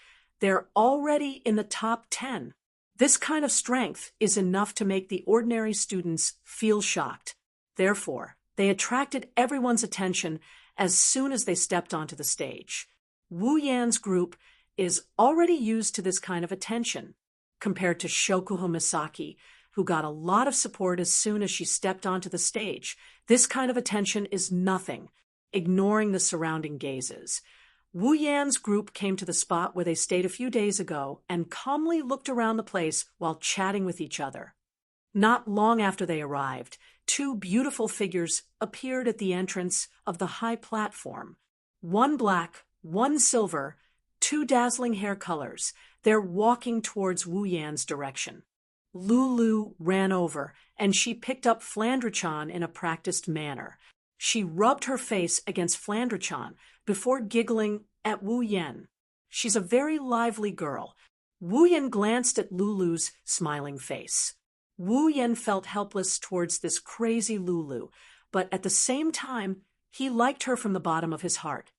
they're already in the top 10. This kind of strength is enough to make the ordinary students feel shocked. Therefore, they attracted everyone's attention as soon as they stepped onto the stage. Wu Yan's group is already used to this kind of attention, compared to Shokuho Misaki, who got a lot of support as soon as she stepped onto the stage. This kind of attention is nothing, ignoring the surrounding gazes. Wu Yan's group came to the spot where they stayed a few days ago and calmly looked around the place while chatting with each other. Not long after they arrived, 2 beautiful figures appeared at the entrance of the high platform. One black, one silver, 2 dazzling hair colors. They're walking towards Wu Yan's direction. Lulu ran over, and she picked up Flandrachan in a practiced manner. She rubbed her face against Flandrachan before giggling at Wu Yan. She's a very lively girl. Wu Yan glanced at Lulu's smiling face. Wu Yan felt helpless towards this crazy Lulu, but at the same time, he liked her from the bottom of his heart.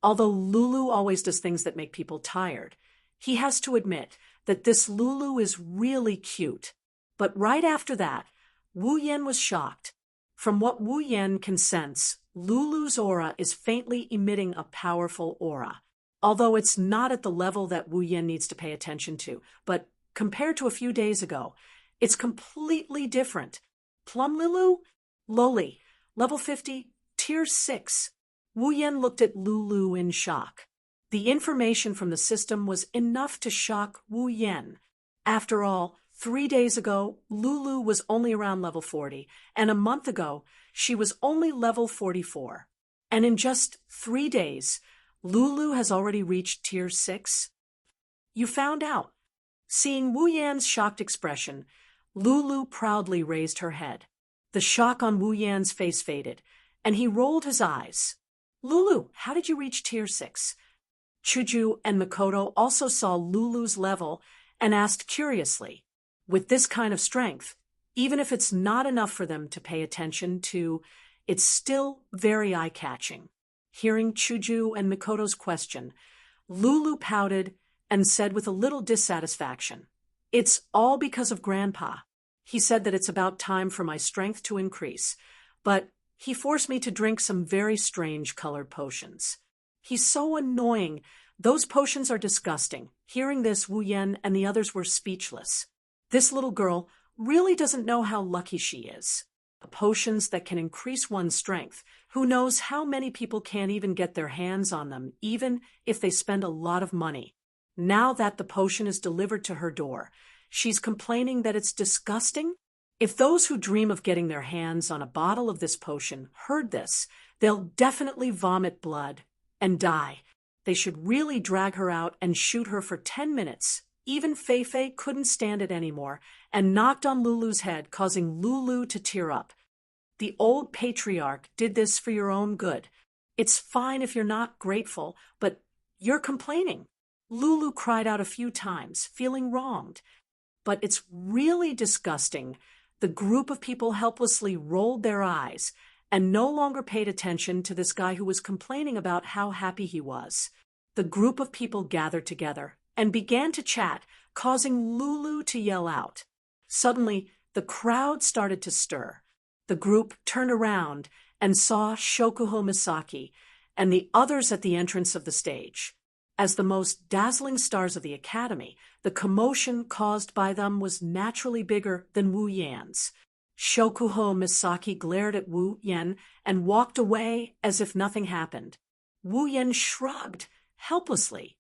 Although Lulu always does things that make people tired, he has to admit that this Lulu is really cute. But right after that, Wu Yan was shocked. From what Wu Yan can sense, Lulu's aura is faintly emitting a powerful aura. Although it's not at the level that Wu Yan needs to pay attention to, but compared to a few days ago, it's completely different. Plum Lulu? Loli, level 50, tier 6. Wu Yan looked at Lulu in shock. The information from the system was enough to shock Wu Yan. After all, 3 days ago, Lulu was only around level 40, and a month ago, she was only level 44. And in just 3 days, Lulu has already reached tier 6. You found out. Seeing Wu Yan's shocked expression, Lulu proudly raised her head. The shock on Wu Yan's face faded, and he rolled his eyes. Lulu, how did you reach tier 6? Shoujo and Makoto also saw Lulu's level and asked curiously, with this kind of strength, even if it's not enough for them to pay attention to, it's still very eye-catching. Hearing Shoujo and Makoto's question, Lulu pouted and said with a little dissatisfaction, "It's all because of Grandpa. He said that it's about time for my strength to increase, but he forced me to drink some very strange colored potions. He's so annoying. Those potions are disgusting." Hearing this, Wu Yan and the others were speechless. This little girl really doesn't know how lucky she is. Potions that can increase one's strength. Who knows how many people can't even get their hands on them, even if they spend a lot of money. Now that the potion is delivered to her door, she's complaining that it's disgusting? If those who dream of getting their hands on a bottle of this potion heard this, they'll definitely vomit blood and die. They should really drag her out and shoot her for 10 minutes. Even Fei couldn't stand it anymore and knocked on Lulu's head, causing Lulu to tear up. The old patriarch did this for your own good. It's fine if you're not grateful, but you're complaining. Lulu cried out a few times, feeling wronged. But it's really disgusting. The group of people helplessly rolled their eyes and no longer paid attention to this guy who was complaining about how happy he was. The group of people gathered together and began to chat, causing Lulu to yell out. Suddenly, the crowd started to stir. The group turned around and saw Shokuho Misaki and the others at the entrance of the stage. As the most dazzling stars of the academy, the commotion caused by them was naturally bigger than Wu Yan's. Shokuho Misaki glared at Wu Yan and walked away as if nothing happened. Wu Yan shrugged helplessly.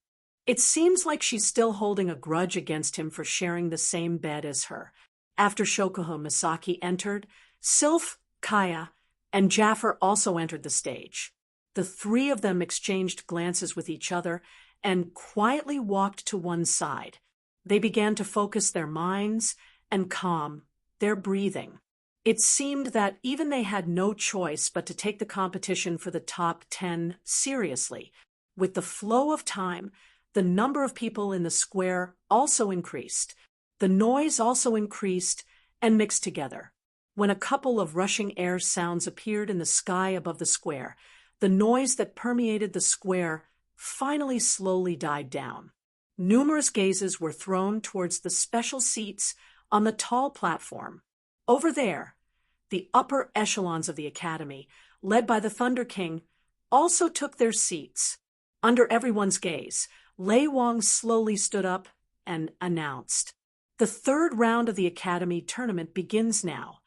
It seems like she's still holding a grudge against him for sharing the same bed as her. After Shokuho Misaki entered, Sylph, Kaya, and Jaffer also entered the stage. The three of them exchanged glances with each other and quietly walked to one side. They began to focus their minds and calm their breathing. It seemed that even they had no choice but to take the competition for the top 10 seriously. With the flow of time, the number of people in the square also increased. The noise also increased and mixed together. When a couple of rushing air sounds appeared in the sky above the square, the noise that permeated the square finally slowly died down. Numerous gazes were thrown towards the special seats on the tall platform. Over there, the upper echelons of the academy, led by the Thunder King, also took their seats. Under everyone's gaze, Lei Wang slowly stood up and announced, "The third round of the academy tournament begins now."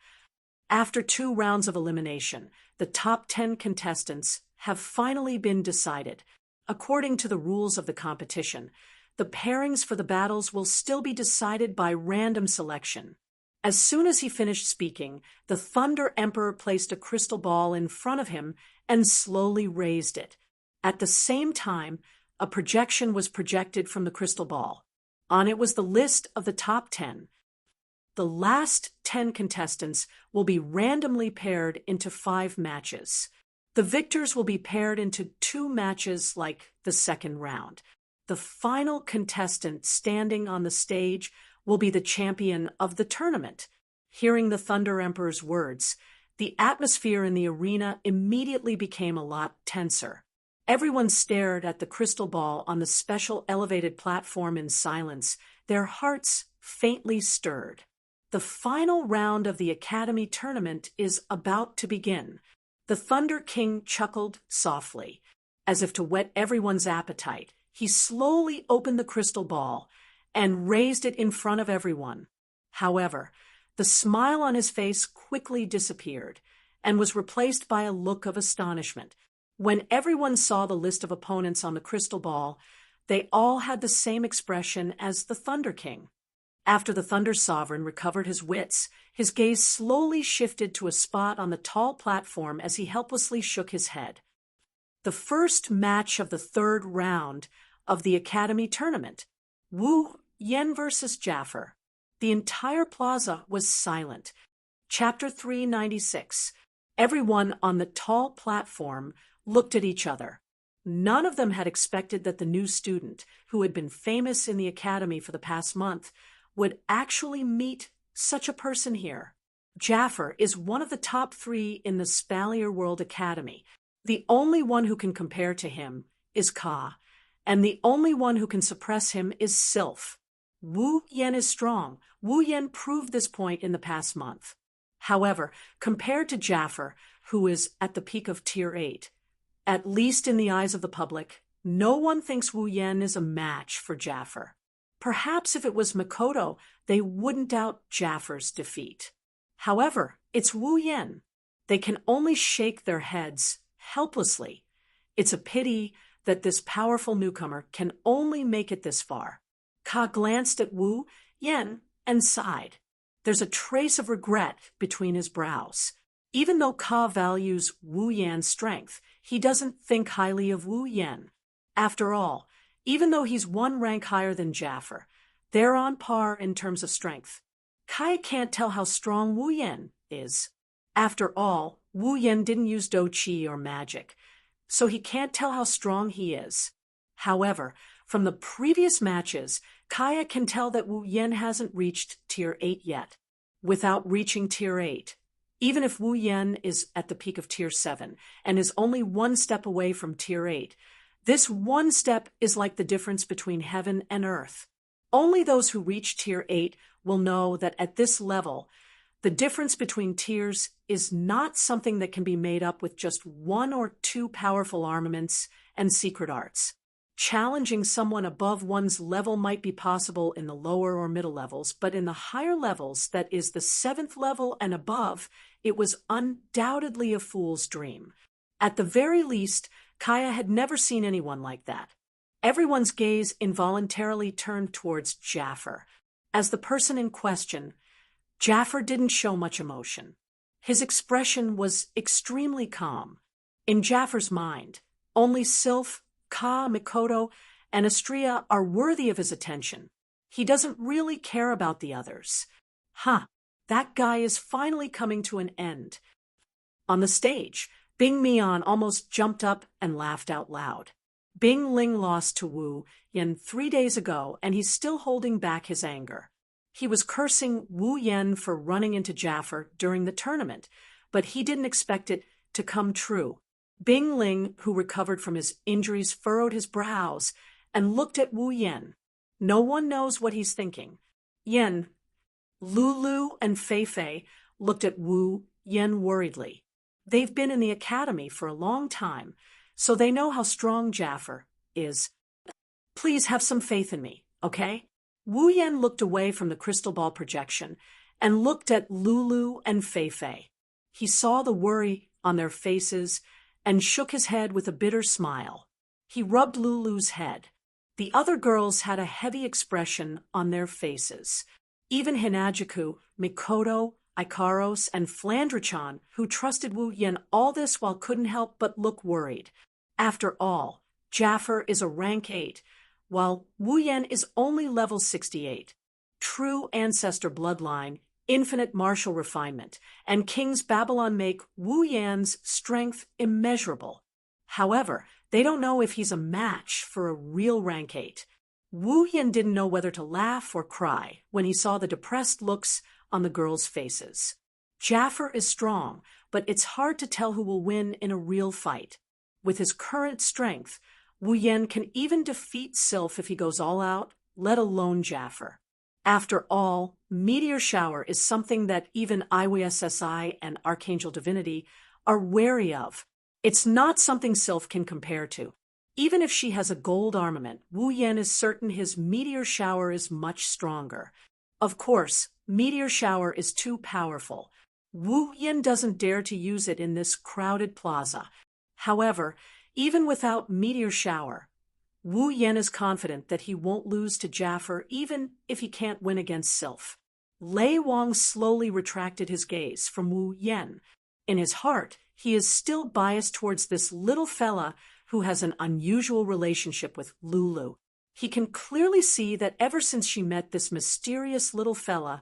After 2 rounds of elimination, the top 10 contestants have finally been decided. According to the rules of the competition, the pairings for the battles will still be decided by random selection. As soon as he finished speaking, the Thunder Emperor placed a crystal ball in front of him and slowly raised it. At the same time, a projection was projected from the crystal ball. On it was the list of the top 10. The last 10 contestants will be randomly paired into 5 matches. The victors will be paired into 2 matches like the second round. The final contestant standing on the stage will be the champion of the tournament. Hearing the Thunder Emperor's words, the atmosphere in the arena immediately became a lot tenser. Everyone stared at the crystal ball on the special elevated platform in silence, their hearts faintly stirred. The final round of the Academy tournament is about to begin. The Thunder King chuckled softly. As if to whet everyone's appetite, he slowly opened the crystal ball and raised it in front of everyone. However, the smile on his face quickly disappeared and was replaced by a look of astonishment. When everyone saw the list of opponents on the crystal ball, they all had the same expression as the Thunder King. After the Thunder Sovereign recovered his wits, his gaze slowly shifted to a spot on the tall platform as he helplessly shook his head. The first match of the third round of the Academy tournament. Wu Yen versus Jaffer. The entire plaza was silent. Chapter 396. Everyone on the tall platform looked at each other. None of them had expected that the new student, who had been famous in the academy for the past month, would actually meet such a person here. Jaffer is one of the top 3 in the Spalier World Academy. The only one who can compare to him is Ka, and the only one who can suppress him is Sylph. Wu Yen is strong. Wu Yen proved this point in the past month. However, compared to Jaffer, who is at the peak of Tier 8, at least in the eyes of the public, no one thinks Wu Yen is a match for Jaffer. Perhaps if it was Mikoto, they wouldn't doubt Jaffer's defeat. However, it's Wu Yen. They can only shake their heads helplessly. It's a pity that this powerful newcomer can only make it this far. Ka glanced at Wu Yen and sighed. There's a trace of regret between his brows. Even though Ka values Wu Yan's strength, he doesn't think highly of Wu Yen. After all, even though he's 1 rank higher than Jaffer, they're on par in terms of strength. Kai can't tell how strong Wu Yen is. After all, Wu Yen didn't use Do Chi or magic, so he can't tell how strong he is. However, from the previous matches, Kaya can tell that Wu Yen hasn't reached Tier 8 yet. Without reaching Tier 8, even if Wu Yen is at the peak of Tier 7 and is only 1 step away from Tier 8, this 1 step is like the difference between heaven and earth. Only those who reach Tier 8 will know that at this level, the difference between tiers is not something that can be made up with just 1 or 2 powerful armaments and secret arts. Challenging someone above one's level might be possible in the lower or middle levels, but in the higher levels, that is the 7th level and above, it was undoubtedly a fool's dream. At the very least, Kaya had never seen anyone like that. Everyone's gaze involuntarily turned towards Jaffer. As the person in question, Jaffer didn't show much emotion. His expression was extremely calm. In Jaffer's mind, only Sylph, Ka, Mikoto, and Astria are worthy of his attention. He doesn't really care about the others. That guy is finally coming to an end. On the stage, Bing Mian almost jumped up and laughed out loud. Bing Ling lost to Wu Yen 3 days ago, and he's still holding back his anger. He was cursing Wu Yen for running into Jaffer during the tournament, but he didn't expect it to come true. Bing Ling, who recovered from his injuries, furrowed his brows and looked at Wu Yen. No one knows what he's thinking. Yen, Lulu, and Fei Fei looked at Wu Yen worriedly. They've been in the academy for a long time, so they know how strong Jaffer is. Please have some faith in me, okay? Wu Yen looked away from the crystal ball projection and looked at Lulu and Fei Fei. He saw the worry on their faces and shook his head with a bitter smile. He rubbed Lulu's head. The other girls had a heavy expression on their faces. Even Hinajuku, Mikoto, Ikaros, and Flandra-chan, who trusted Wu Yen all this while couldn't help but look worried. After all, Jaffer is a rank 8, while Wu Yen is only level 68. True ancestor bloodline, infinite martial refinement, and King's Babylon make Wu Yan's strength immeasurable. However, they don't know if he's a match for a real rank 8. Wu Yen didn't know whether to laugh or cry when he saw the depressed looks on the girls' faces. Jaffer is strong, but it's hard to tell who will win in a real fight. with his current strength, Wu Yen can even defeat Sylph if he goes all out, let alone Jaffer. After all, Meteor Shower is something that even IWSSI and Archangel Divinity are wary of. It's not something Sylph can compare to. Even if she has a gold armament, Wu Yen is certain his Meteor Shower is much stronger. Of course, Meteor Shower is too powerful. Wu Yen doesn't dare to use it in this crowded plaza. However, even without Meteor Shower, Wu Yen is confident that he won't lose to Jaffer even if he can't win against Sylph. Lei Wang slowly retracted his gaze from Wu Yen. In his heart, he is still biased towards this little fella who has an unusual relationship with Lulu. He can clearly see that ever since she met this mysterious little fella,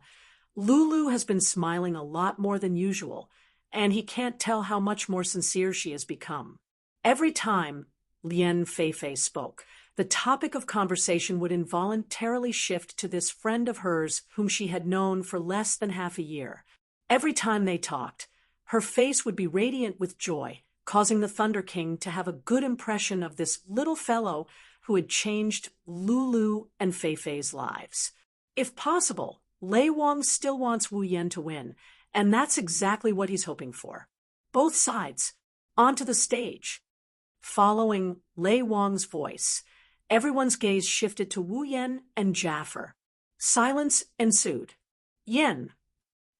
Lulu has been smiling a lot more than usual, and he can't tell how much more sincere she has become. Every time Lien Feifei spoke, the topic of conversation would involuntarily shift to this friend of hers whom she had known for less than half a year. Every time they talked, her face would be radiant with joy, causing the Thunder King to have a good impression of this little fellow who had changed Lulu and Feifei's lives. If possible, Lei Wang still wants Wu Yen to win, and that's exactly what he's hoping for. Both sides, onto the stage. Following Lei Wang's voice, everyone's gaze shifted to Wu Yen and Jaffer. Silence ensued. Yen.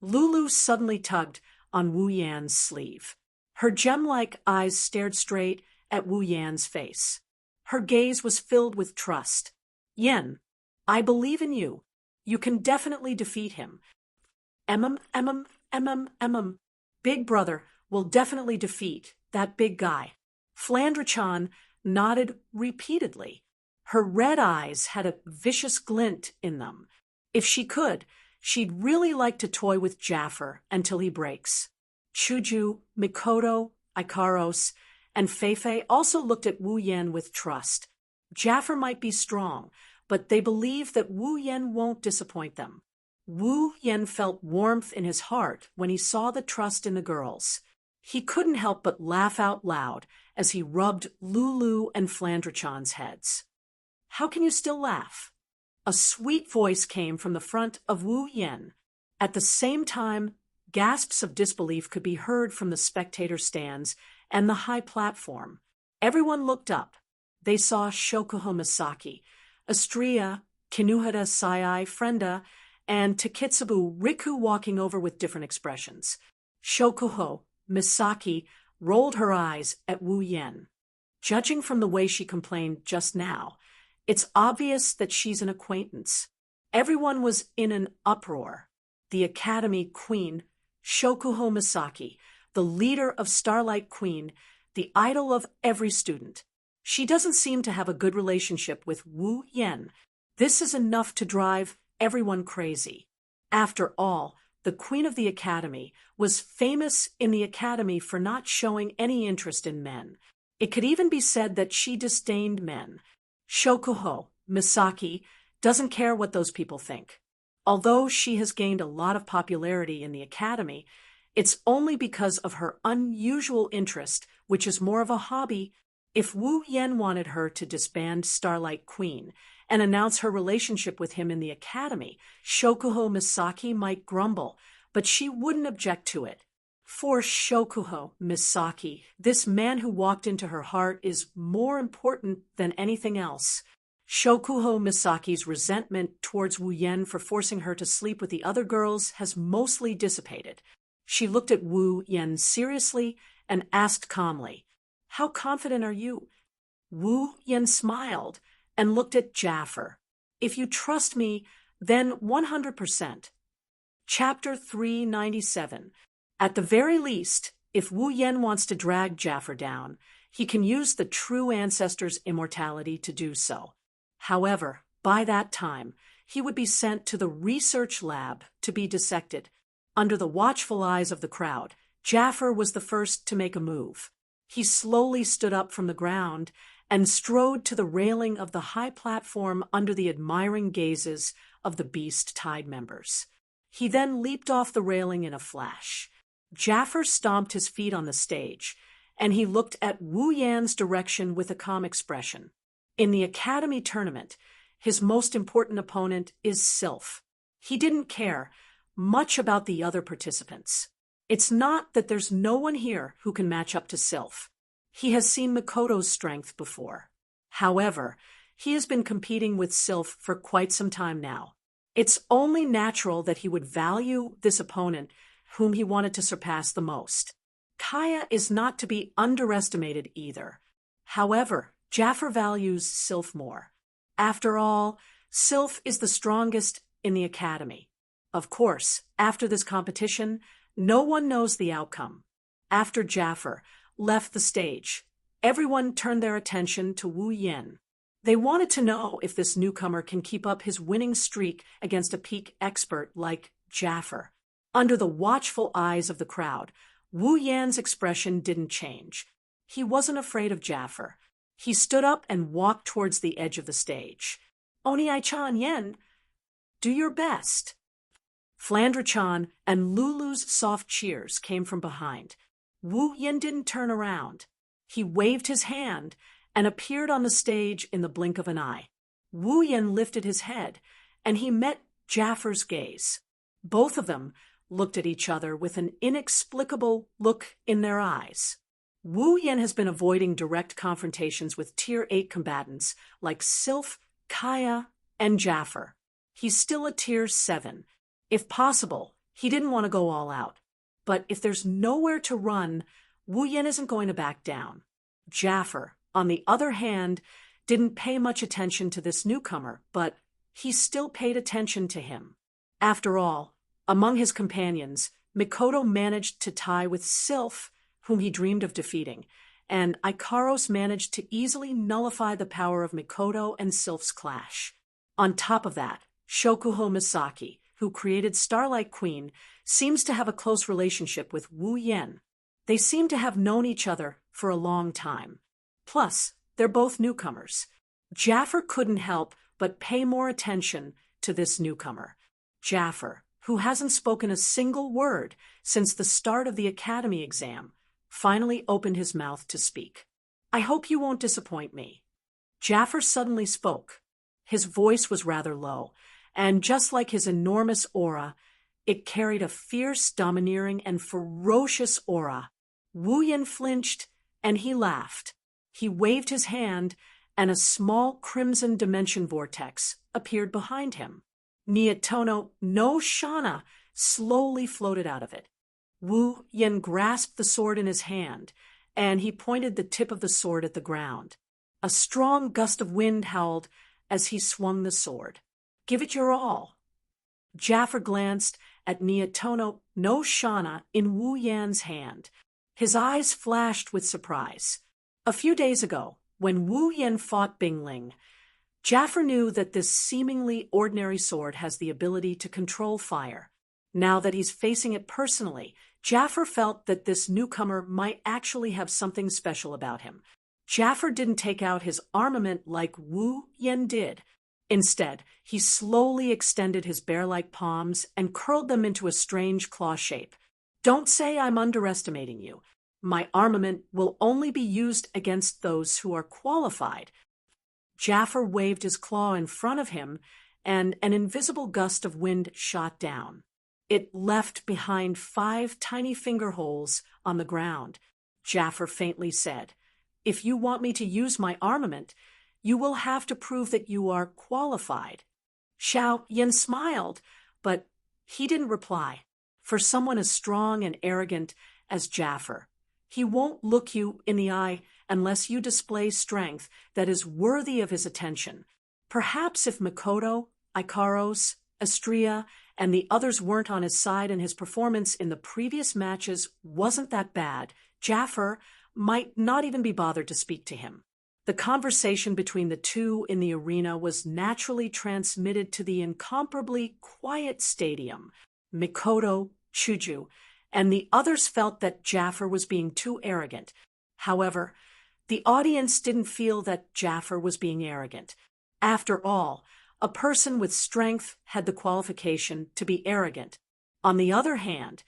Lulu suddenly tugged on Wu Yan's sleeve. Her gem-like eyes stared straight at Wu Yan's face. Her gaze was filled with trust. Yen, I believe in you. You can definitely defeat him. Big brother will definitely defeat that big guy. Flandre-chan nodded repeatedly. Her red eyes had a vicious glint in them. If she could, she'd really like to toy with Jaffer until he breaks. Shoujo, Mikoto, Ikaros, and Feifei also looked at Wu Yen with trust. Jaffer might be strong, but they believe that Wu Yen won't disappoint them. Wu Yen felt warmth in his heart when he saw the trust in the girls. He couldn't help but laugh out loud as he rubbed Lulu and Flandre-chan's heads. How can you still laugh? A sweet voice came from the front of Wu Yen. At the same time, gasps of disbelief could be heard from the spectator stands and the high platform. Everyone looked up. They saw Shokuho Misaki, Astria, Kinuhara Sai Frenda, and Takitsubu Riku walking over with different expressions. Shokuho Misaki rolled her eyes at Wu Yen. Judging from the way she complained just now, it's obvious that she's an acquaintance. Everyone was in an uproar. The Academy Queen, Shokuho Misaki, the leader of Starlight Queen, the idol of every student. She doesn't seem to have a good relationship with Wu Yen. This is enough to drive everyone crazy. After all, the Queen of the Academy was famous in the Academy for not showing any interest in men. It could even be said that she disdained men. Shokuho Misaki doesn't care what those people think. Although she has gained a lot of popularity in the Academy, it's only because of her unusual interest, which is more of a hobby. If Wu Yen wanted her to disband Starlight Queen and announce her relationship with him in the Academy, Shokuho Misaki might grumble, but she wouldn't object to it. For Shokuho Misaki, this man who walked into her heart is more important than anything else. Shokuho Misaki's resentment towards Wu Yen for forcing her to sleep with the other girls has mostly dissipated. She looked at Wu Yen seriously and asked calmly, "How confident are you?" Wu Yen smiled and looked at Jaffer. "If you trust me, then 100%. Chapter 397. At the very least, if Wu Yen wants to drag Jaffer down, he can use the true ancestor's immortality to do so. However, by that time, he would be sent to the research lab to be dissected. Under the watchful eyes of the crowd, Jaffer was the first to make a move. He slowly stood up from the ground and strode to the railing of the high platform under the admiring gazes of the Beast Tide members. He then leaped off the railing in a flash. Jaffer stomped his feet on the stage, and he looked at Wu Yan's direction with a calm expression. In the academy tournament, his most important opponent is Sylph. He didn't care much about the other participants. It's not that there's no one here who can match up to Sylph. He has seen Mikoto's strength before. However, he has been competing with Sylph for quite some time now. It's only natural that he would value this opponent whom he wanted to surpass the most. Kaya is not to be underestimated either. However, Jaffer values Sylph more. After all, Sylph is the strongest in the academy. Of course, after this competition, no one knows the outcome. After Jaffer left the stage, everyone turned their attention to Wu Yan. They wanted to know if this newcomer can keep up his winning streak against a peak expert like Jaffer. Under the watchful eyes of the crowd, Wu Yan's expression didn't change. He wasn't afraid of Jaffer. He stood up and walked towards the edge of the stage. Oni-chan Yen, do your best. Flandra-chan and Lulu's soft cheers came from behind. Wu Yan didn't turn around. He waved his hand and appeared on the stage in the blink of an eye. Wu Yan lifted his head, and he met Jaffer's gaze. Both of them looked at each other with an inexplicable look in their eyes. Wu Yan has been avoiding direct confrontations with Tier 8 combatants like Sylph, Kaya, and Jaffer. He's still a Tier 7. If possible, he didn't want to go all out. But if there's nowhere to run, Wu Yan isn't going to back down. Jaffer, on the other hand, didn't pay much attention to this newcomer, but he still paid attention to him. After all, among his companions, Mikoto managed to tie with Sylph, whom he dreamed of defeating, and Ikaros managed to easily nullify the power of Mikoto and Sylph's clash. On top of that, Shokuho Misaki, who created Starlight Queen, seems to have a close relationship with Wu Yan. They seem to have known each other for a long time. Plus, they're both newcomers. Jaffer couldn't help but pay more attention to this newcomer. Jaffer, who hasn't spoken a single word since the start of the academy exam, finally opened his mouth to speak. I hope you won't disappoint me. Jaffer suddenly spoke. His voice was rather low, and just like his enormous aura, it carried a fierce, domineering, and ferocious aura. Wu Yan flinched, and he laughed. He waved his hand, and a small crimson dimension vortex appeared behind him. Nietono no Shana slowly floated out of it. Wu Yan grasped the sword in his hand, and he pointed the tip of the sword at the ground. A strong gust of wind howled as he swung the sword. Give it your all. Jaffer glanced at Nietono no Shana in Wu Yan's hand. His eyes flashed with surprise. A few days ago, when Wu Yan fought Bingling, Jaffer knew that this seemingly ordinary sword has the ability to control fire. Now that he's facing it personally, Jaffer felt that this newcomer might actually have something special about him. Jaffer didn't take out his armament like Wu Yan did. Instead, he slowly extended his bear-like palms and curled them into a strange claw shape. Don't say I'm underestimating you. My armament will only be used against those who are qualified. Jaffer waved his claw in front of him, and an invisible gust of wind shot down. It left behind 5 tiny finger holes on the ground. Jaffer faintly said, If you want me to use my armament, you will have to prove that you are qualified. Xiao Yan smiled, but he didn't reply. For someone as strong and arrogant as Jaffer, he won't look you in the eye unless you display strength that is worthy of his attention. Perhaps if Mikoto, Ikaros, Astria, and the others weren't on his side and his performance in the previous matches wasn't that bad, Jaffer might not even be bothered to speak to him. The conversation between the two in the arena was naturally transmitted to the incomparably quiet stadium. Mikoto, Shoujo, and the others felt that Jaffer was being too arrogant. However, the audience didn't feel that Jaffer was being arrogant. After all, a person with strength had the qualification to be arrogant. On the other hand,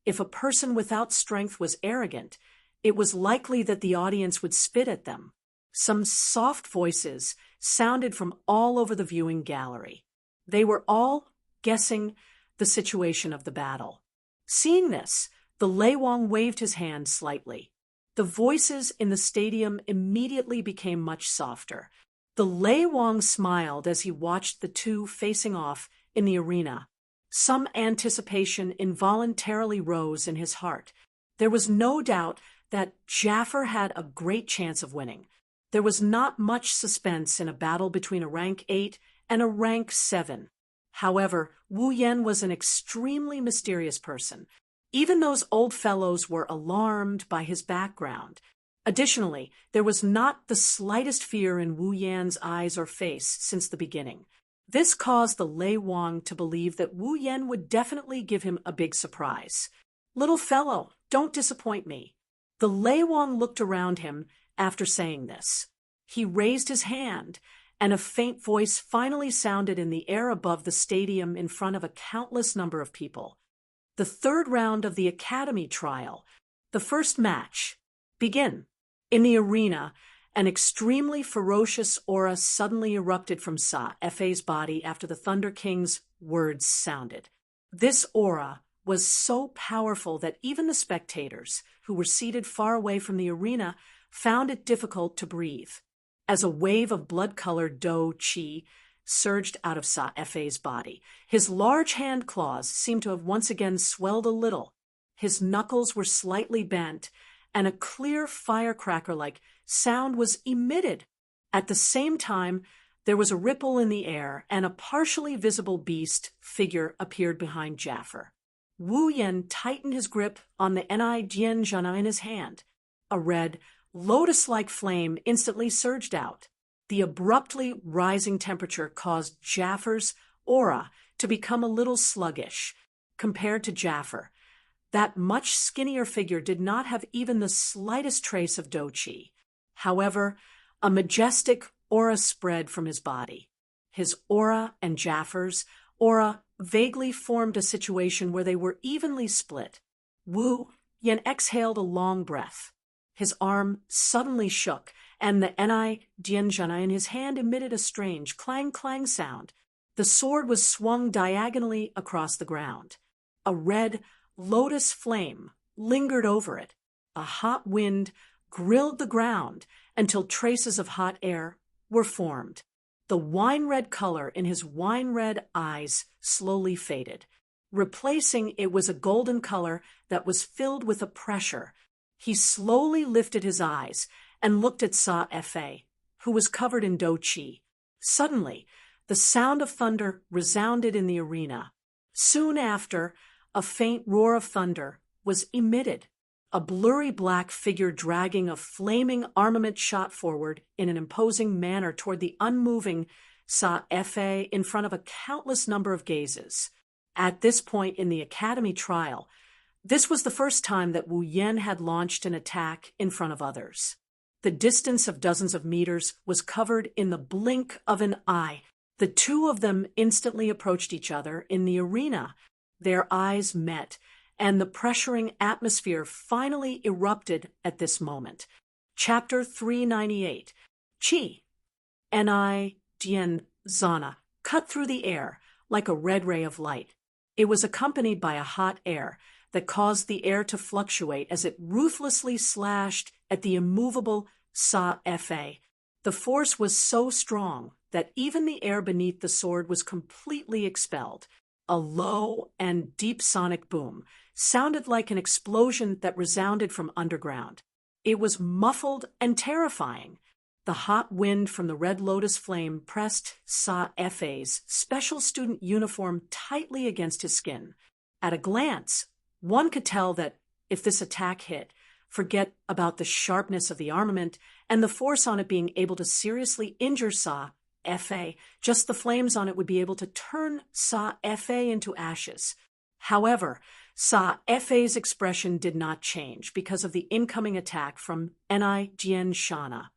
if a person without strength was arrogant, it was likely that the audience would spit at them. Some soft voices sounded from all over the viewing gallery. They were all guessing the situation of the battle. Seeing this, the Lei Wang waved his hand slightly. The voices in the stadium immediately became much softer. The Lei Wang smiled as he watched the two facing off in the arena. Some anticipation involuntarily rose in his heart. There was no doubt that Jaffer had a great chance of winning. There was not much suspense in a battle between a rank 8 and a rank 7. However, Wu Yan was an extremely mysterious person. Even those old fellows were alarmed by his background. Additionally, there was not the slightest fear in Wu Yan's eyes or face since the beginning. This caused the Lei Wang to believe that Wu Yan would definitely give him a big surprise. "Little fellow, don't disappoint me." The Lei Wang looked around him after saying this. He raised his hand, and a faint voice finally sounded in the air above the stadium in front of a countless number of people. "The third round of the Academy trial, the first match, begin." In the arena, an extremely ferocious aura suddenly erupted from Sa-Fe's body after the Thunder King's words sounded. This aura was so powerful that even the spectators, who were seated far away from the arena, found it difficult to breathe. As a wave of blood-colored Do Chi surged out of Sa-Fe's body, his large hand claws seemed to have once again swelled a little. His knuckles were slightly bent, and a clear firecracker-like sound was emitted. At the same time, there was a ripple in the air, and a partially visible beast figure appeared behind Jaffer. Wu Yan tightened his grip on the Ni-Jian Zhana in his hand. A red, lotus-like flame instantly surged out. The abruptly rising temperature caused Jaffer's aura to become a little sluggish. Compared to Jaffer, that much skinnier figure did not have even the slightest trace of Do Chi. However, a majestic aura spread from his body. His aura and Jaffer's aura vaguely formed a situation where they were evenly split. Wu Yan exhaled a long breath. His arm suddenly shook, and the Ni-Jian Zhana in his hand emitted a strange clang-clang sound. The sword was swung diagonally across the ground. A red lotus flame lingered over it. A hot wind grilled the ground until traces of hot air were formed. The wine-red color in his wine-red eyes slowly faded. Replacing it was a golden color that was filled with a pressure. He slowly lifted his eyes and looked at Sa-Fe, who was covered in Do Chi. Suddenly, the sound of thunder resounded in the arena. Soon after, a faint roar of thunder was emitted. A blurry black figure dragging a flaming armament shot forward in an imposing manner toward the unmoving Sa-Fe in front of a countless number of gazes. At this point in the Academy trial, this was the first time that Wu Yan had launched an attack in front of others. The distance of dozens of meters was covered in the blink of an eye. The two of them instantly approached each other in the arena. Their eyes met, and the pressuring atmosphere finally erupted at this moment. Chapter 398. Qi. Ni-Jian Zhana cut through the air like a red ray of light. It was accompanied by a hot air that caused the air to fluctuate as it ruthlessly slashed at the immovable Sa-Fe. The force was so strong that even the air beneath the sword was completely expelled. A low and deep sonic boom sounded like an explosion that resounded from underground. It was muffled and terrifying. The hot wind from the red lotus flame pressed Sa-Fe's special student uniform tightly against his skin. At a glance, one could tell that if this attack hit, forget about the sharpness of the armament and the force on it being able to seriously injure Sa-Fe, just the flames on it would be able to turn Sa-Fe into ashes. However, Sa-Fe's expression did not change because of the incoming attack from Ni-Jian Zhana.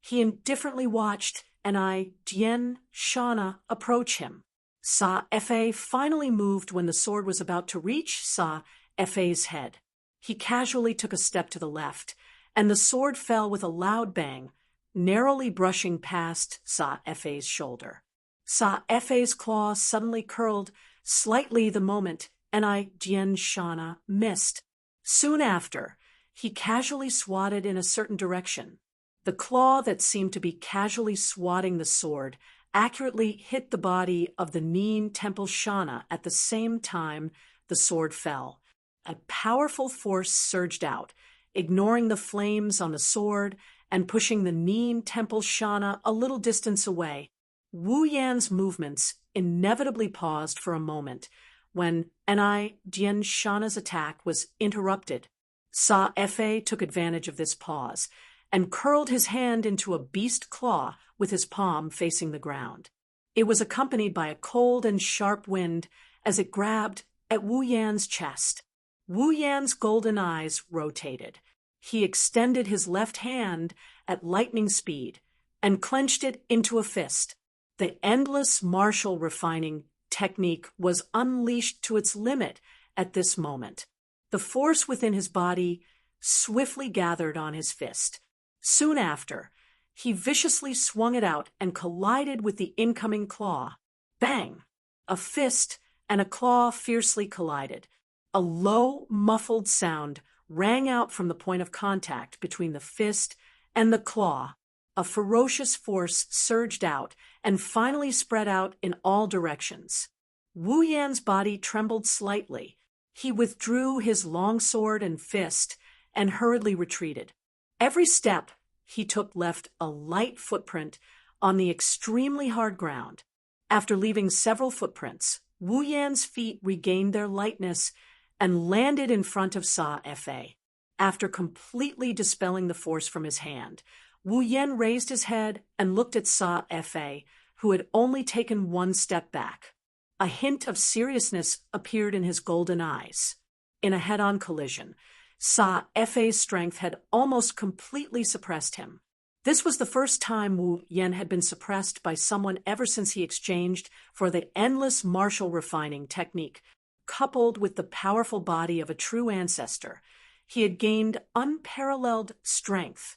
He indifferently watched Ni-Jian Zhana approach him. Sa-Fe finally moved when the sword was about to reach Sa-Fe's head. He casually took a step to the left, and the sword fell with a loud bang, narrowly brushing past Sa-Efe's shoulder. Sa-Efe's claw suddenly curled slightly the moment Ni-Jien Shana missed. Soon after, he casually swatted in a certain direction. The claw that seemed to be casually swatting the sword accurately hit the body of the Neen Temple Shana at the same time the sword fell. A powerful force surged out, ignoring the flames on the sword and pushing the Neen Temple Shana a little distance away. Wu Yan's movements inevitably paused for a moment when Ni-Jien Shana's attack was interrupted. Sa-Efe took advantage of this pause and curled his hand into a beast claw with his palm facing the ground. It was accompanied by a cold and sharp wind as it grabbed at Wu Yan's chest. Wu Yan's golden eyes rotated. He extended his left hand at lightning speed and clenched it into a fist. The endless martial refining technique was unleashed to its limit at this moment. The force within his body swiftly gathered on his fist. Soon after, he viciously swung it out and collided with the incoming claw. Bang! A fist and a claw fiercely collided. A low, muffled sound rang out from the point of contact between the fist and the claw. A ferocious force surged out and finally spread out in all directions. Wu Yan's body trembled slightly. He withdrew his longsword and fist and hurriedly retreated. Every step he took left a light footprint on the extremely hard ground. After leaving several footprints, Wu Yan's feet regained their lightness and landed in front of Sa-Efe. After completely dispelling the force from his hand, Wu Yan raised his head and looked at Sa-Efe, who had only taken one step back. A hint of seriousness appeared in his golden eyes. In a head-on collision, Sa-Efe's strength had almost completely suppressed him. This was the first time Wu Yan had been suppressed by someone ever since he exchanged for the endless martial refining technique. Coupled with the powerful body of a true ancestor, he had gained unparalleled strength.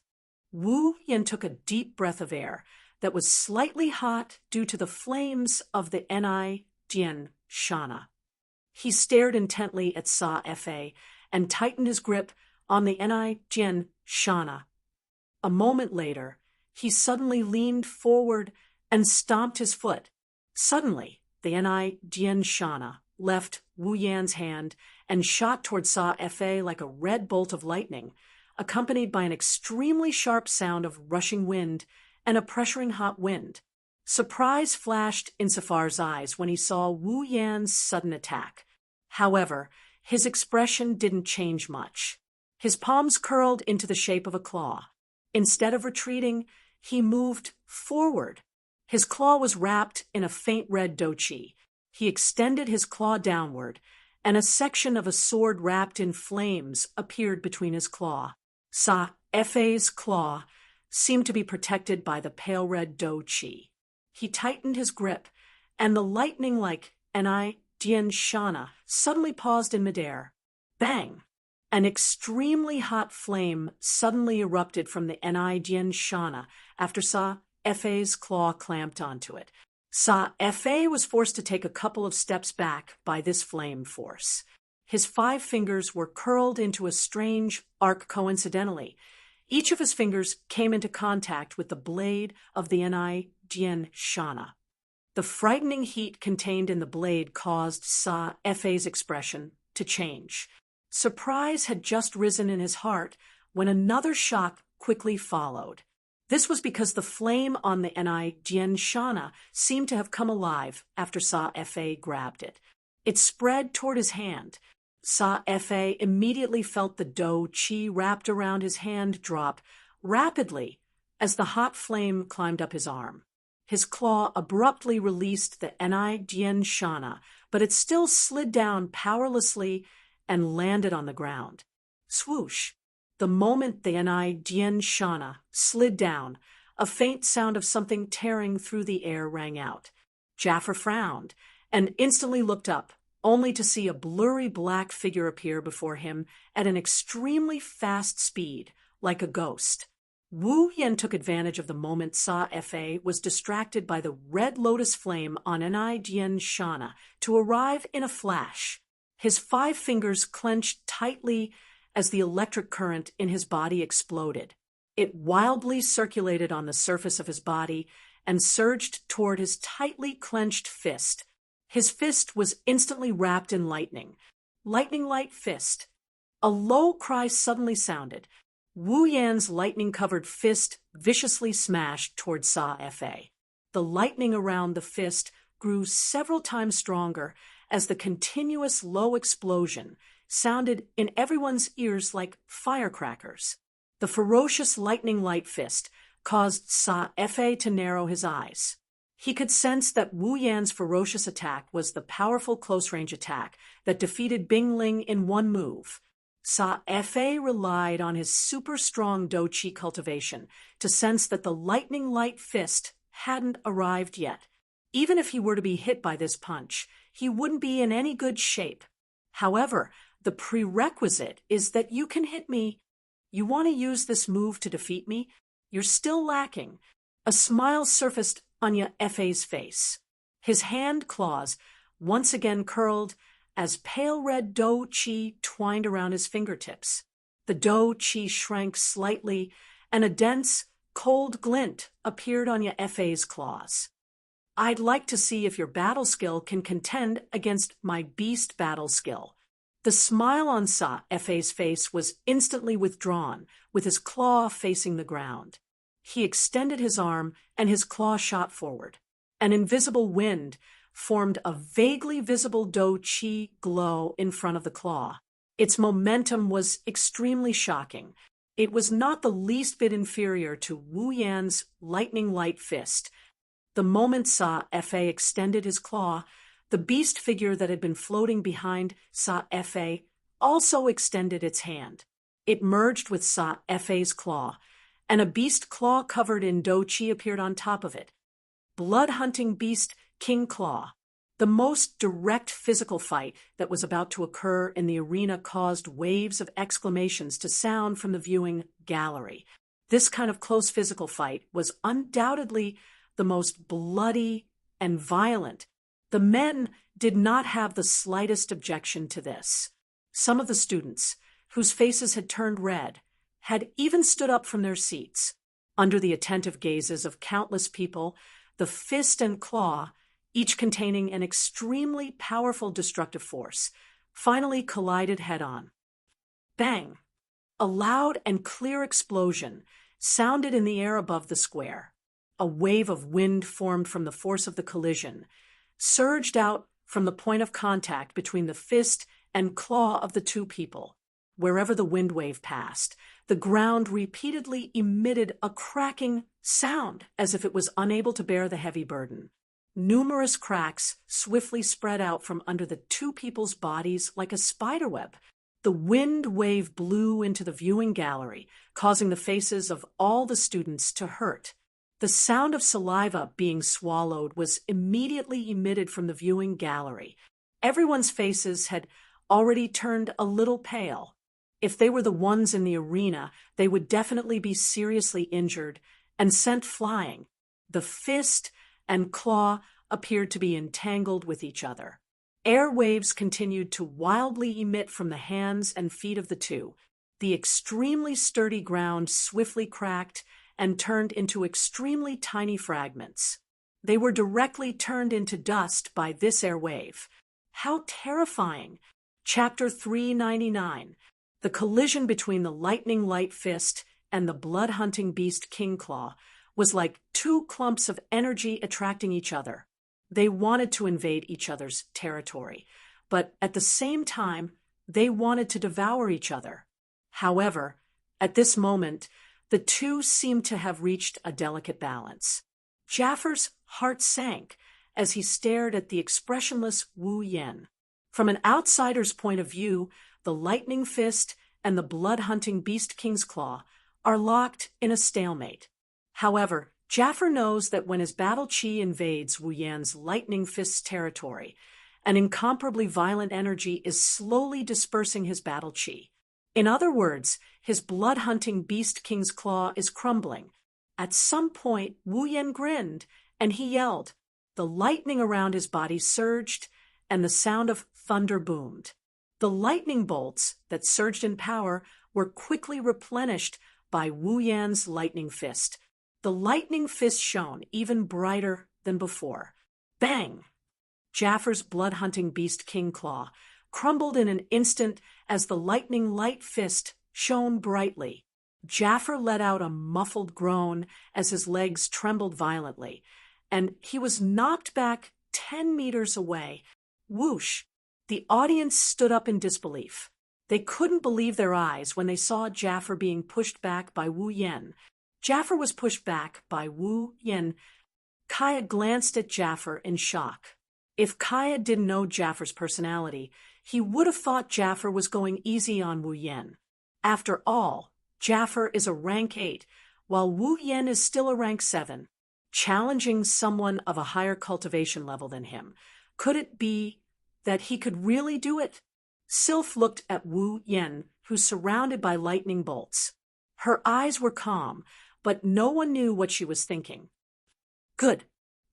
Wu Yan took a deep breath of air that was slightly hot due to the flames of the Ni-Jien Shana. He stared intently at Sa-Efe and tightened his grip on the Ni-Jien Shana. A moment later, he suddenly leaned forward and stomped his foot. Suddenly, the Ni-Jien Shana left Wu Yan's hand and shot toward Sa-Efe like a red bolt of lightning, accompanied by an extremely sharp sound of rushing wind and a pressuring hot wind. Surprise flashed in Safar's eyes when he saw Wu Yan's sudden attack. However, his expression didn't change much. His palms curled into the shape of a claw. Instead of retreating, he moved forward. His claw was wrapped in a faint red dochi. He extended his claw downward, and a section of a sword wrapped in flames appeared between his claw. Sa-Efe's claw seemed to be protected by the pale red dochi. He tightened his grip, and the lightning-like Ni-Jien Shana suddenly paused in midair. Bang! An extremely hot flame suddenly erupted from the Ni-Jien Shana after Sa-Efe's claw clamped onto it. Sa-Efe was forced to take a couple of steps back by this flame force. His 5 fingers were curled into a strange arc coincidentally. Each of his fingers came into contact with the blade of the Ni-Jien Shana. The frightening heat contained in the blade caused Sa-Efe's expression to change. Surprise had just risen in his heart when another shock quickly followed. This was because the flame on the Ni-Jien Shana seemed to have come alive after Sa-Efe grabbed it. It spread toward his hand. Sa-Efe immediately felt the do-chi wrapped around his hand drop rapidly as the hot flame climbed up his arm. His claw abruptly released the Ni-Jien Shana, but it still slid down powerlessly and landed on the ground. Swoosh! The moment the Ni-Jien Shana slid down, a faint sound of something tearing through the air rang out. Jafar frowned and instantly looked up. only to see a blurry black figure appear before him at an extremely fast speed, like a ghost. Wu Yan took advantage of the moment Sa Fa was distracted by the red lotus flame on Enai Jian Shana to arrive in a flash. His 5 fingers clenched tightly as the electric current in his body exploded. It wildly circulated on the surface of his body and surged toward his tightly clenched fist. His fist was instantly wrapped in lightning. Lightning light fist. A low cry suddenly sounded. Wu Yan's lightning-covered fist viciously smashed toward Sa Fa. The lightning around the fist grew several times stronger as the continuous low explosion sounded in everyone's ears like firecrackers. The ferocious lightning light fist caused Sa Fa to narrow his eyes. He could sense that Wu Yan's ferocious attack was the powerful close-range attack that defeated Bing Ling in one move. Sa Fa relied on his super-strong Do Qi cultivation to sense that the lightning light fist hadn't arrived yet. Even if he were to be hit by this punch, he wouldn't be in any good shape. However, the prerequisite is that you can hit me. You want to use this move to defeat me? You're still lacking. A smile surfaced on Fa's face. His hand claws once again curled as pale red Do Qi twined around his fingertips. The Do Qi shrank slightly, and a dense, cold glint appeared on Fa's claws. I'd like to see if your battle skill can contend against my beast battle skill. The smile on Sa Fa's face was instantly withdrawn, with his claw facing the ground. He extended his arm, and his claw shot forward. An invisible wind formed a vaguely visible Do Qi glow in front of the claw. Its momentum was extremely shocking. It was not the least bit inferior to Wu Yan's lightning light fist. The moment Sa Fa extended his claw, the beast figure that had been floating behind Sa Fa also extended its hand. It merged with Sa Fa's claw, and a beast claw covered in Do Qi appeared on top of it. Blood-hunting beast King Claw. The most direct physical fight that was about to occur in the arena caused waves of exclamations to sound from the viewing gallery. This kind of close physical fight was undoubtedly the most bloody and violent. The men did not have the slightest objection to this. Some of the students, whose faces had turned red, had even stood up from their seats. Under the attentive gazes of countless people, the fist and claw, each containing an extremely powerful destructive force, finally collided head-on. Bang! A loud and clear explosion sounded in the air above the square. A wave of wind formed from the force of the collision, surged out from the point of contact between the fist and claw of the two people. Wherever the wind wave passed, the ground repeatedly emitted a cracking sound as if it was unable to bear the heavy burden. Numerous cracks swiftly spread out from under the two people's bodies like a spiderweb. The wind wave blew into the viewing gallery, causing the faces of all the students to hurt. The sound of saliva being swallowed was immediately emitted from the viewing gallery. Everyone's faces had already turned a little pale. If they were the ones in the arena, they would definitely be seriously injured and sent flying. The fist and claw appeared to be entangled with each other. Air waves continued to wildly emit from the hands and feet of the two. The extremely sturdy ground swiftly cracked and turned into extremely tiny fragments. They were directly turned into dust by this air wave. How terrifying! Chapter 399. The collision between the lightning light fist and the blood-hunting beast King Claw was like two clumps of energy attracting each other. They wanted to invade each other's territory, but at the same time, they wanted to devour each other. However, at this moment, the two seemed to have reached a delicate balance. Jaffer's heart sank as he stared at the expressionless Wu Yan. From an outsider's point of view, the lightning fist and the blood-hunting beast King's Claw are locked in a stalemate. However, Jaffer knows that when his battle chi invades Wu Yan's lightning fist's territory, An incomparably violent energy is slowly dispersing his battle chi. In other words, his blood-hunting Beast King's claw is crumbling. At some point, Wu Yan grinned, and he yelled. The lightning around his body surged, and the sound of thunder boomed. The lightning bolts that surged in power were quickly replenished by Wu Yan's lightning fist. The lightning fist shone even brighter than before. Bang! Jaffar's blood-hunting Beast King claw crumbled in an instant as the lightning light fist shone brightly. Jaffar let out a muffled groan as his legs trembled violently, and he was knocked back 10 meters away. Whoosh! The audience stood up in disbelief. They couldn't believe their eyes when they saw Jaffar being pushed back by Wu Yan. Jaffar was pushed back by Wu Yan. Kaya glanced at Jaffar in shock. If Kaya didn't know Jaffar's personality, he would have thought Jaffar was going easy on Wu Yan. After all, Jaffar is a rank 8, while Wu Yan is still a rank 7, challenging someone of a higher cultivation level than him. Could it be that he could really do it? Sylph looked at Wu Yan, who's surrounded by lightning bolts. Her eyes were calm, but no one knew what she was thinking. Good.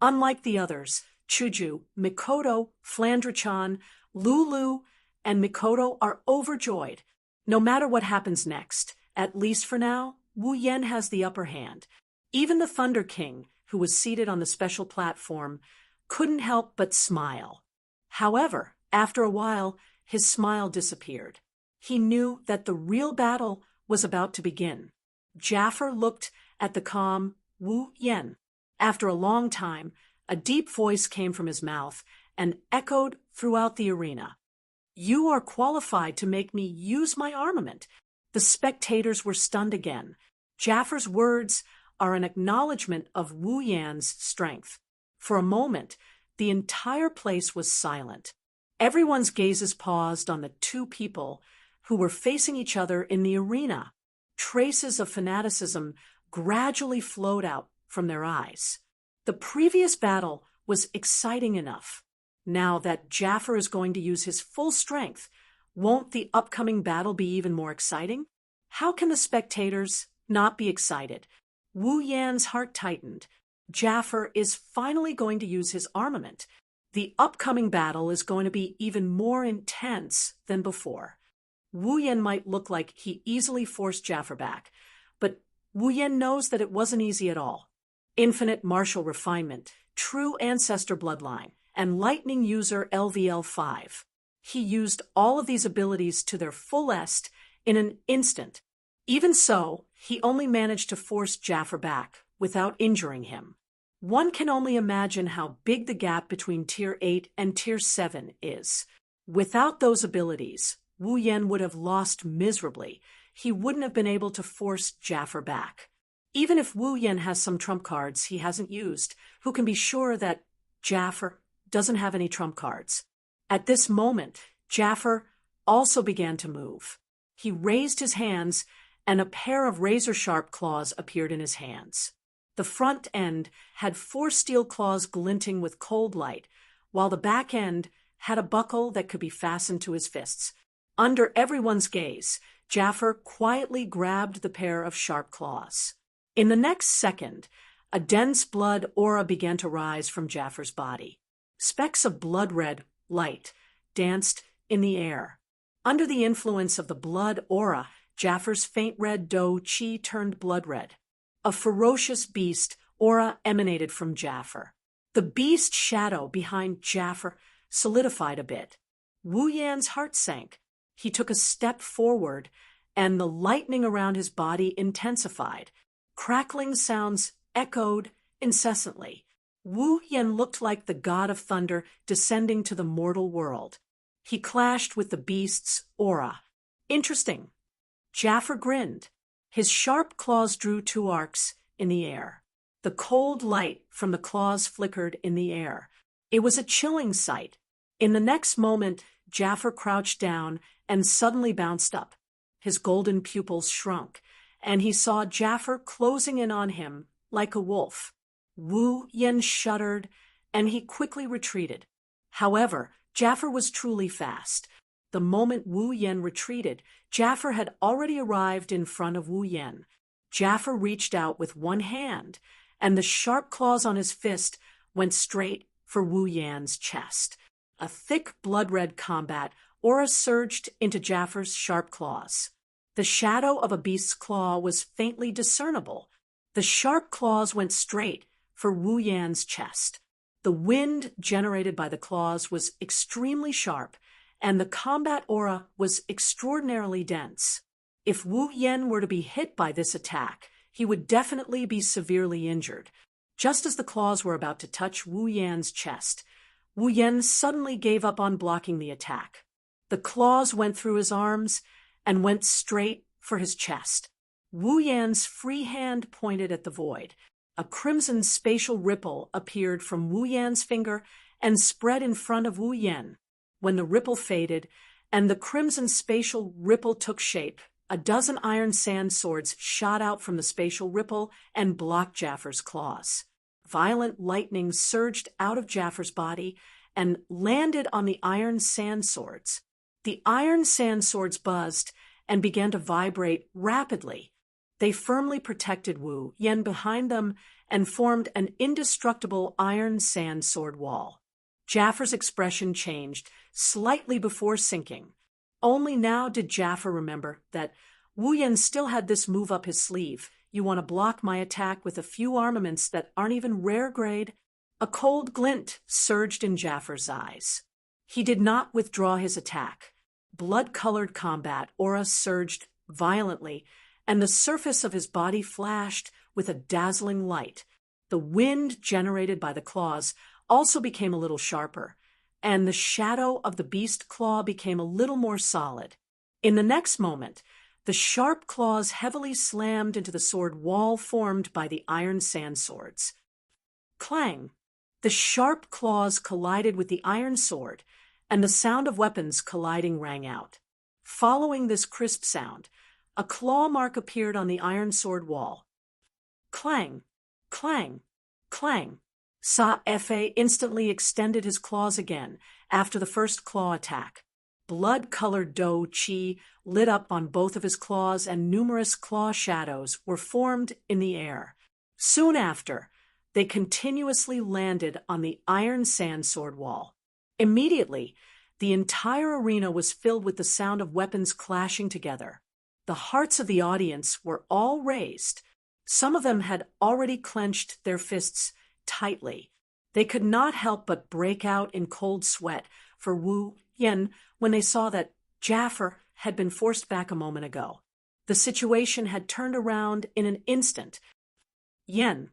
Unlike the others, Shoujo, Mikoto, Flandre-chan, Lulu, and Mikoto are overjoyed. No matter what happens next, at least for now, Wu Yan has the upper hand. Even the Thunder King, who was seated on the special platform, couldn't help but smile. However, after a while, his smile disappeared. He knew that the real battle was about to begin. Jaffar looked at the calm Wu Yan. After a long time, a deep voice came from his mouth and echoed throughout the arena. You are qualified to make me use my armament. The spectators were stunned again. Jaffar's words are an acknowledgement of Wu Yan's strength. For a moment, the entire place was silent. Everyone's gazes paused on the two people who were facing each other in the arena. Traces of fanaticism gradually flowed out from their eyes. The previous battle was exciting enough. Now that Jaffar is going to use his full strength, won't the upcoming battle be even more exciting? How can the spectators not be excited? Wu Yan's heart tightened. Jaffar is finally going to use his armament. The upcoming battle is going to be even more intense than before. Wu Yan might look like he easily forced Jaffar back, but Wu Yan knows that it wasn't easy at all. Infinite martial refinement, true ancestor bloodline, and lightning user LVL5. He used all of these abilities to their fullest in an instant. Even so, he only managed to force Jaffar back without injuring him. One can only imagine how big the gap between Tier 8 and Tier 7 is. Without those abilities, Wu Yan would have lost miserably. He wouldn't have been able to force Jaffar back. Even if Wu Yan has some trump cards he hasn't used, who can be sure that Jaffar doesn't have any trump cards? At this moment, Jaffar also began to move. He raised his hands, and a pair of razor-sharp claws appeared in his hands. The front end had 4 steel claws glinting with cold light, while the back end had a buckle that could be fastened to his fists. Under everyone's gaze, Jaffar quietly grabbed the pair of sharp claws. In the next second, a dense blood aura began to rise from Jaffar's body. Specks of blood-red light danced in the air. Under the influence of the blood aura, Jaffar's faint red dough chi turned blood-red. A ferocious beast aura emanated from Jaffar. The beast shadow behind Jaffar solidified a bit. Wu Yan's heart sank. He took a step forward, and the lightning around his body intensified. Crackling sounds echoed incessantly. Wu Yan looked like the god of thunder descending to the mortal world. He clashed with the beast's aura. Interesting. Jaffar grinned. His sharp claws drew 2 arcs in the air. The cold light from the claws flickered in the air. It was a chilling sight. In the next moment, Jaffar crouched down and suddenly bounced up. His golden pupils shrunk, and he saw Jaffar closing in on him like a wolf. Wu Yan shuddered, and he quickly retreated. However, Jaffer was truly fast. The moment Wu Yen retreated, Jaffer had already arrived in front of Wu Yen. Jaffer reached out with one hand, and the sharp claws on his fist went straight for Wu Yan's chest. A thick blood-red combat aura surged into Jaffer's sharp claws. The shadow of a beast's claw was faintly discernible. The sharp claws went straight for Wu Yan's chest. The wind generated by the claws was extremely sharp, and the combat aura was extraordinarily dense. If Wu Yan were to be hit by this attack, he would definitely be severely injured. Just as the claws were about to touch Wu Yan's chest, Wu Yan suddenly gave up on blocking the attack. The claws went through his arms and went straight for his chest. Wu Yan's free hand pointed at the void. A crimson spatial ripple appeared from Wu Yan's finger and spread in front of Wu Yan. When the ripple faded and the crimson spatial ripple took shape, a dozen iron sand swords shot out from the spatial ripple and blocked Jaffer's claws. Violent lightning surged out of Jaffer's body and landed on the iron sand swords. The iron sand swords buzzed and began to vibrate rapidly. They firmly protected Wu Yan behind them and formed an indestructible iron sand sword wall. Jaffer's expression changed slightly before sinking. Only now did Jaffer remember that Wu Yan still had this move up his sleeve. You want to block my attack with a few armaments that aren't even rare grade? A cold glint surged in Jaffer's eyes. He did not withdraw his attack. Blood-colored combat aura surged violently, and the surface of his body flashed with a dazzling light. The wind generated by the claws also became a little sharper, and the shadow of the beast claw became a little more solid. In the next moment, the sharp claws heavily slammed into the sword wall formed by the iron sand swords. Clang! The sharp claws collided with the iron sword, and the sound of weapons colliding rang out. Following this crisp sound, a claw mark appeared on the iron sword wall. Clang! Clang! Clang! Sa-Fe instantly extended his claws again after the first claw attack. Blood-colored Do-Chi lit up on both of his claws, and numerous claw shadows were formed in the air. Soon after, they continuously landed on the iron sand sword wall. Immediately, the entire arena was filled with the sound of weapons clashing together. The hearts of the audience were all raised. Some of them had already clenched their fists tightly. They could not help but break out in cold sweat for Wu Yan when they saw that Jaffer had been forced back a moment ago. The situation had turned around in an instant. Yen.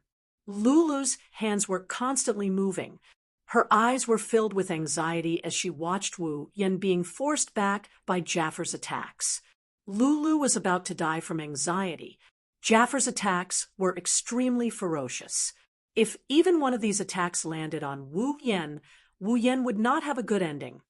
Lulu's hands were constantly moving. Her eyes were filled with anxiety as she watched Wu Yan being forced back by Jaffer's attacks. Lulu was about to die from anxiety. Jaffer's attacks were extremely ferocious. If even one of these attacks landed on Wu Yan would not have a good ending.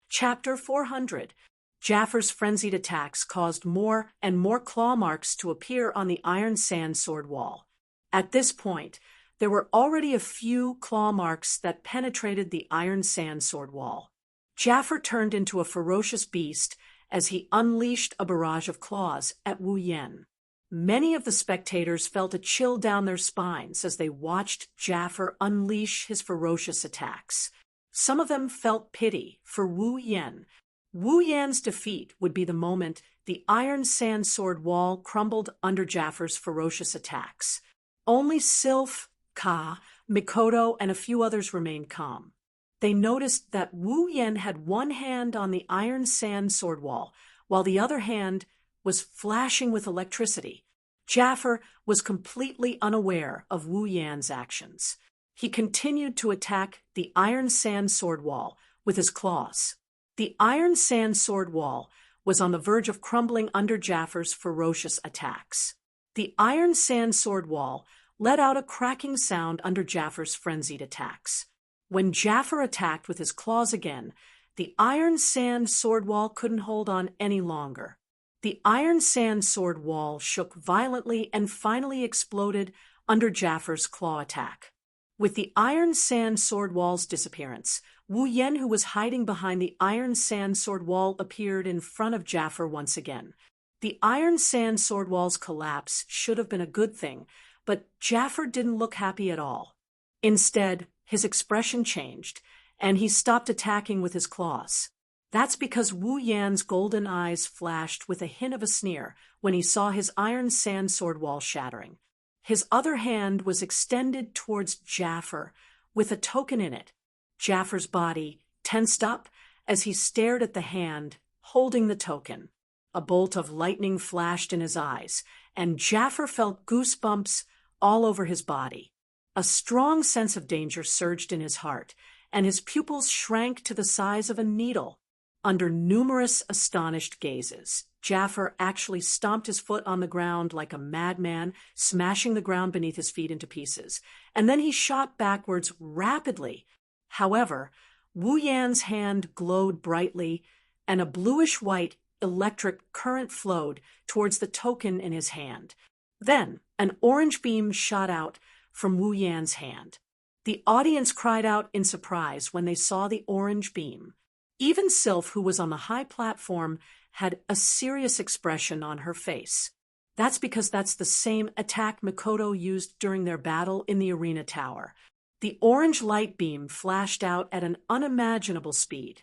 Chapter 400. Jaffer's frenzied attacks caused more and more claw marks to appear on the iron sand sword wall. At this point, there were already a few claw marks that penetrated the iron sand sword wall. Jaffer turned into a ferocious beast as he unleashed a barrage of claws at Wu Yan. Many of the spectators felt a chill down their spines as they watched Jaffer unleash his ferocious attacks. Some of them felt pity for Wu Yan. Wu Yan's defeat would be the moment the iron sand sword wall crumbled under Jaffer's ferocious attacks. Only Sylph, Ka, Mikoto, and a few others remained calm. They noticed that Wu Yan had one hand on the iron sand sword wall, while the other hand was flashing with electricity. Jaffer was completely unaware of Wu Yan's actions. He continued to attack the iron sand sword wall with his claws. The iron sand sword wall was on the verge of crumbling under Jaffer's ferocious attacks. The iron sand sword wall let out a cracking sound under Jaffer's frenzied attacks. When Jaffer attacked with his claws again, the iron sand sword wall couldn't hold on any longer. The iron sand sword wall shook violently and finally exploded under Jaffer's claw attack. With the iron sand sword wall's disappearance, Wu Yen, who was hiding behind the iron sand sword wall, appeared in front of Jaffer once again. The iron sand sword wall's collapse should have been a good thing, but Jaffer didn't look happy at all. Instead, his expression changed, and he stopped attacking with his claws. That's because Wu Yan's golden eyes flashed with a hint of a sneer when he saw his iron sand sword wall shattering. His other hand was extended towards Jaffer, with a token in it. Jaffer's body tensed up as he stared at the hand holding the token. A bolt of lightning flashed in his eyes, and Jaffer felt goosebumps all over his body. A strong sense of danger surged in his heart, and his pupils shrank to the size of a needle. Under numerous astonished gazes, Jaffer actually stomped his foot on the ground like a madman, smashing the ground beneath his feet into pieces, and then he shot backwards rapidly. However, Wu Yan's hand glowed brightly, and a bluish-white electric current flowed towards the token in his hand. Then, an orange beam shot out from Wu Yan's hand. The audience cried out in surprise when they saw the orange beam. Even Sylph, who was on the high platform, had a serious expression on her face. That's because that's the same attack Mikoto used during their battle in the arena tower. The orange light beam flashed out at an unimaginable speed.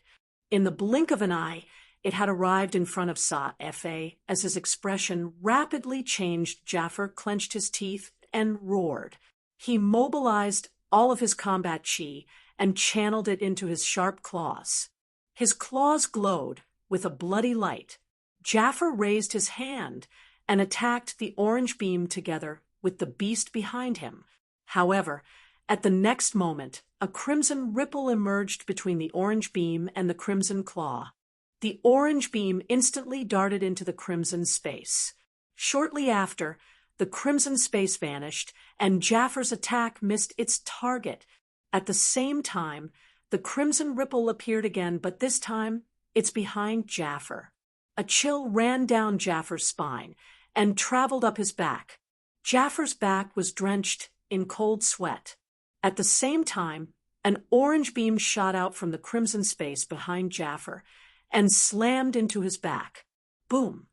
In the blink of an eye, it had arrived in front of Sa-Fa. As his expression rapidly changed, Jaffer clenched his teeth and roared. He mobilized all of his combat chi and channeled it into his sharp claws. His claws glowed with a bloody light. Jaffer raised his hand and attacked the orange beam together with the beast behind him. However, at the next moment, a crimson ripple emerged between the orange beam and the crimson claw. The orange beam instantly darted into the crimson space. Shortly after, the crimson space vanished, and Jaffer's attack missed its target. At the same time, the crimson ripple appeared again, but this time, it's behind Jaffer. A chill ran down Jaffer's spine and traveled up his back. Jaffer's back was drenched in cold sweat. At the same time, an orange beam shot out from the crimson space behind Jaffer and slammed into his back. Boom!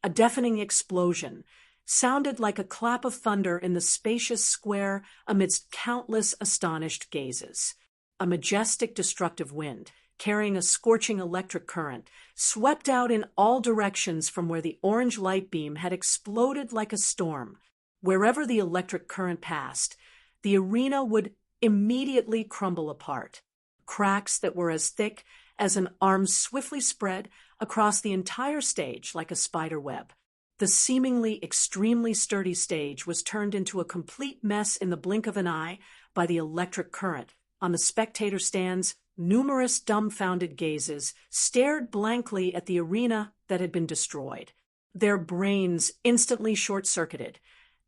A deafening explosion sounded like a clap of thunder in the spacious square amidst countless astonished gazes. A majestic, destructive wind, carrying a scorching electric current, swept out in all directions from where the orange light beam had exploded like a storm. Wherever the electric current passed, the arena would immediately crumble apart. Cracks that were as thick as an arm swiftly spread across the entire stage like a spider web. The seemingly extremely sturdy stage was turned into a complete mess in the blink of an eye by the electric current. On the spectator stands, numerous dumbfounded gazes stared blankly at the arena that had been destroyed. Their brains instantly short-circuited,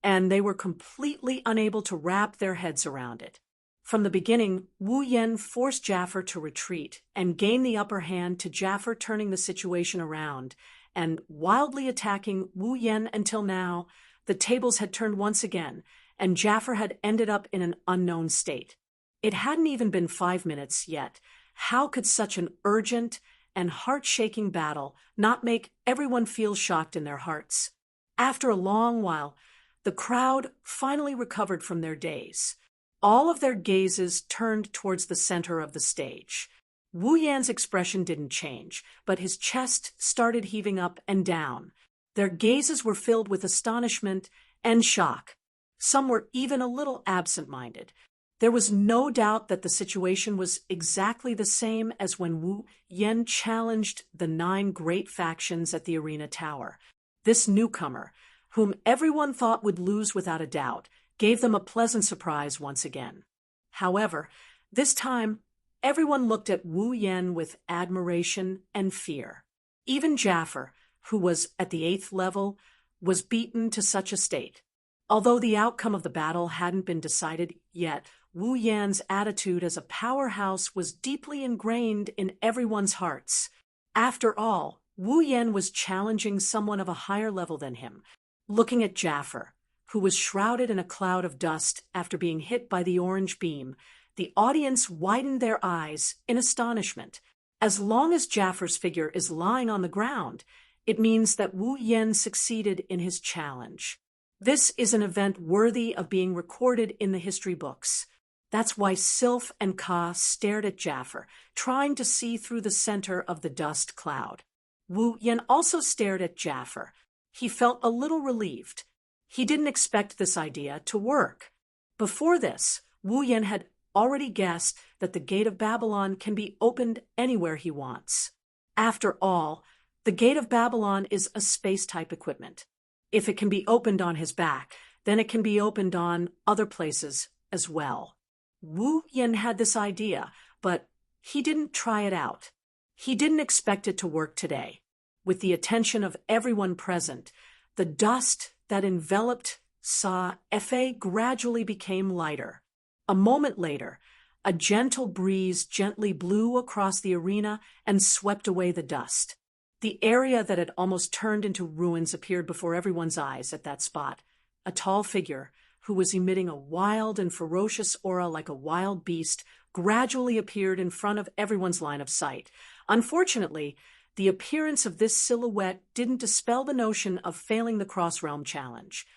and they were completely unable to wrap their heads around it. From the beginning, Wu Yen forced Jaffer to retreat and gain the upper hand, to Jaffer turning the situation around and wildly attacking Wu Yen until now. The tables had turned once again, and Jaffer had ended up in an unknown state. It hadn't even been 5 minutes yet. How could such an urgent and heart-shaking battle not make everyone feel shocked in their hearts? After a long while, the crowd finally recovered from their daze. All of their gazes turned towards the center of the stage. Wu Yan's expression didn't change, but his chest started heaving up and down. Their gazes were filled with astonishment and shock. Some were even a little absent-minded. There was no doubt that the situation was exactly the same as when Wu Yen challenged the 9 great factions at the arena tower. This newcomer, whom everyone thought would lose without a doubt, gave them a pleasant surprise once again. However, this time, everyone looked at Wu Yen with admiration and fear. Even Jaffer, who was at the 8th level, was beaten to such a state. Although the outcome of the battle hadn't been decided yet, Wu Yan's attitude as a powerhouse was deeply ingrained in everyone's hearts. After all, Wu Yen was challenging someone of a higher level than him. Looking at Jaffer, who was shrouded in a cloud of dust after being hit by the orange beam, the audience widened their eyes in astonishment. As long as Jaffar's figure is lying on the ground, it means that Wu Yan succeeded in his challenge. This is an event worthy of being recorded in the history books. That's why Sylph and Ka stared at Jaffar, trying to see through the center of the dust cloud. Wu Yan also stared at Jaffar. He felt a little relieved. He didn't expect this idea to work. Before this, Wu Yan had already guessed that the Gate of Babylon can be opened anywhere he wants. After all, the Gate of Babylon is a space-type equipment. If it can be opened on his back, then it can be opened on other places as well. Wu Yan had this idea, but he didn't try it out. He didn't expect it to work today. With the attention of everyone present, the dust that enveloped Sa-Fe gradually became lighter. A moment later, a gentle breeze gently blew across the arena and swept away the dust. The area that had almost turned into ruins appeared before everyone's eyes at that spot. A tall figure, who was emitting a wild and ferocious aura like a wild beast, gradually appeared in front of everyone's line of sight. Unfortunately, the appearance of this silhouette didn't dispel the notion of failing the Cross-Realm challenge.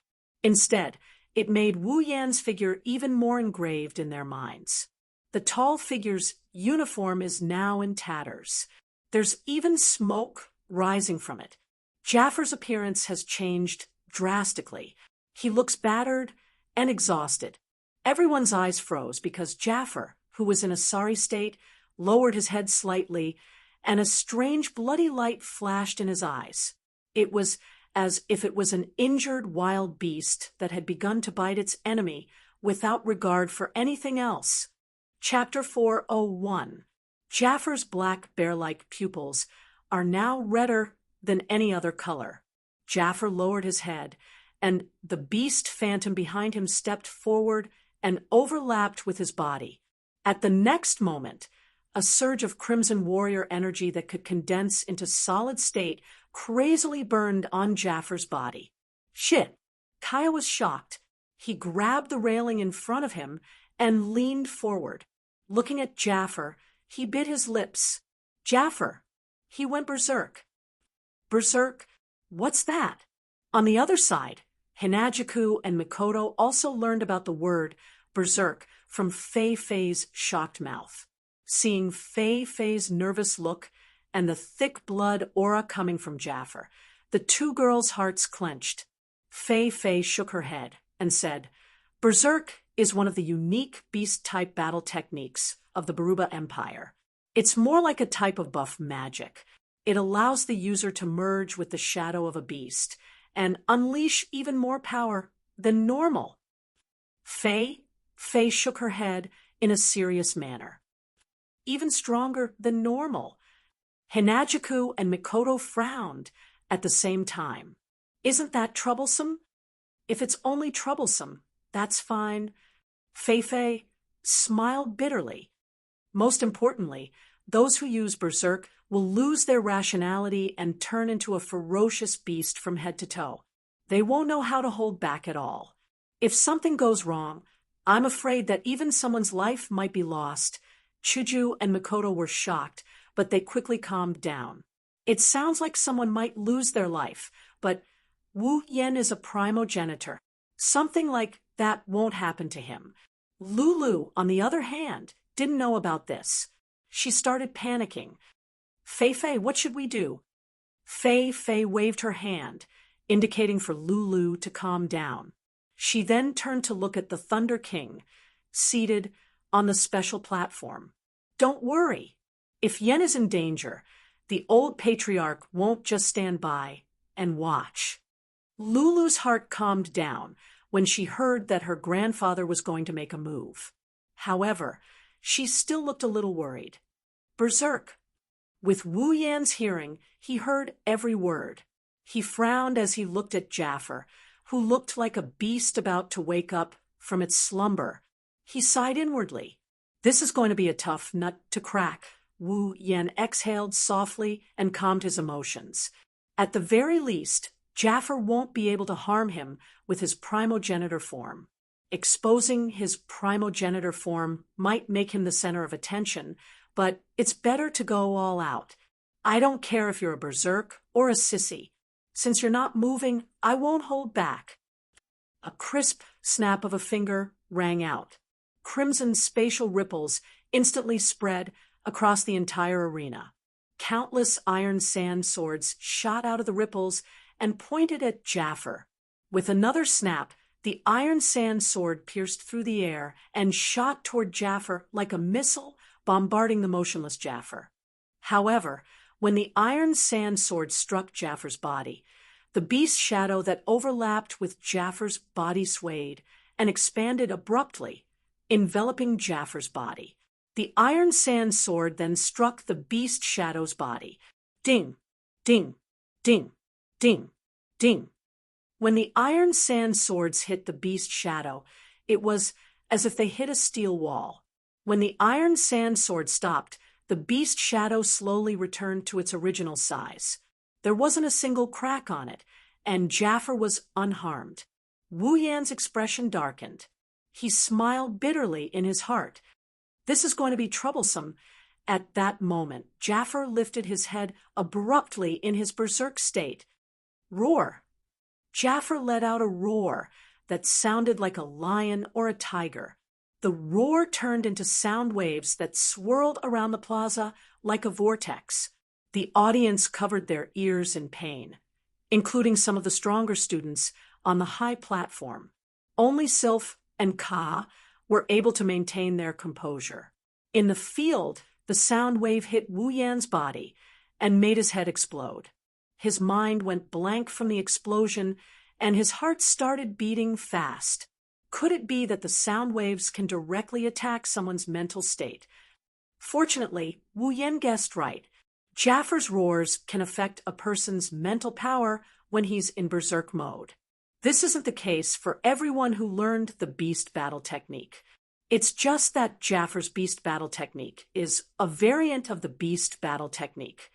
Instead, it made Wu Yan's figure even more engraved in their minds. The tall figure's uniform is now in tatters. There's even smoke rising from it. Jaffar's appearance has changed drastically. He looks battered and exhausted. Everyone's eyes froze because Jaffar, who was in a sorry state, lowered his head slightly, and a strange bloody light flashed in his eyes. It was as if it was an injured wild beast that had begun to bite its enemy without regard for anything else. Chapter 401. Jaffar's black bear-like pupils are now redder than any other color. Jaffar lowered his head, and the beast phantom behind him stepped forward and overlapped with his body. At the next moment, a surge of crimson warrior energy that could condense into solid state crazily burned on Jaffar's body. Shit! Kaya was shocked. He grabbed the railing in front of him and leaned forward. Looking at Jaffar, he bit his lips. Jaffar! He went berserk. Berserk? What's that? On the other side, Hinajiku and Mikoto also learned about the word berserk from Fei-Fei's shocked mouth. Seeing Fei-Fei's nervous look and the thick blood aura coming from Jaffar, the two girls' hearts clenched. Fei-Fei shook her head and said, Berserk is one of the unique beast-type battle techniques of the Baruba Empire. It's more like a type of buff magic. It allows the user to merge with the shadow of a beast and unleash even more power than normal. Fei shook her head in a serious manner. Even stronger than normal. Hinajiku and Mikoto frowned at the same time. Isn't that troublesome? If it's only troublesome, that's fine. Fei smiled bitterly. Most importantly, those who use Berserk will lose their rationality and turn into a ferocious beast from head to toe. They won't know how to hold back at all. If something goes wrong, I'm afraid that even someone's life might be lost. Shoujo and Mikoto were shocked, but they quickly calmed down. It sounds like someone might lose their life, but Wu Yan is a primogenitor. Something like that won't happen to him. Lulu, on the other hand, didn't know about this. She started panicking. Fei, what should we do? Fei waved her hand, indicating for Lulu to calm down. She then turned to look at the Thunder King, seated on the special platform. Don't worry. If Yen is in danger, the old patriarch won't just stand by and watch. Lulu's heart calmed down when she heard that her grandfather was going to make a move. However, she still looked a little worried. Berserk. With Wu Yan's hearing, he heard every word. He frowned as he looked at Jaffar, who looked like a beast about to wake up from its slumber. He sighed inwardly. This is going to be a tough nut to crack. Wu Yan exhaled softly and calmed his emotions. At the very least, Jaffer won't be able to harm him with his primogenitor form. Exposing his primogenitor form might make him the center of attention, but it's better to go all out. I don't care if you're a berserk or a sissy. Since you're not moving, I won't hold back. A crisp snap of a finger rang out. Crimson spatial ripples instantly spread across the entire arena. Countless iron sand swords shot out of the ripples and pointed at Jaffer. With another snap, the iron sand sword pierced through the air and shot toward Jaffer like a missile, bombarding the motionless Jaffer. However, when the iron sand sword struck Jaffer's body, the beast shadow that overlapped with Jaffer's body swayed and expanded abruptly, enveloping Jaffer's body. The iron sand sword then struck the beast shadow's body. Ding, ding, ding, ding, ding. When the iron sand swords hit the beast shadow, it was as if they hit a steel wall. When the iron sand sword stopped, the beast shadow slowly returned to its original size. There wasn't a single crack on it, and Jaffer was unharmed. Wu Yan's expression darkened. He smiled bitterly in his heart. This is going to be troublesome. At that moment, Jaffer lifted his head abruptly in his berserk state. Roar! Jaffer let out a roar that sounded like a lion or a tiger. The roar turned into sound waves that swirled around the plaza like a vortex. The audience covered their ears in pain, including some of the stronger students on the high platform. Only Sylph and Ka were able to maintain their composure. In the field, the sound wave hit Wu Yan's body and made his head explode. His mind went blank from the explosion, and his heart started beating fast. Could it be that the sound waves can directly attack someone's mental state? Fortunately, Wu Yan guessed right. Jaffer's roars can affect a person's mental power when he's in berserk mode. This isn't the case for everyone who learned the beast battle technique. It's just that Jaffer's beast battle technique is a variant of the beast battle technique.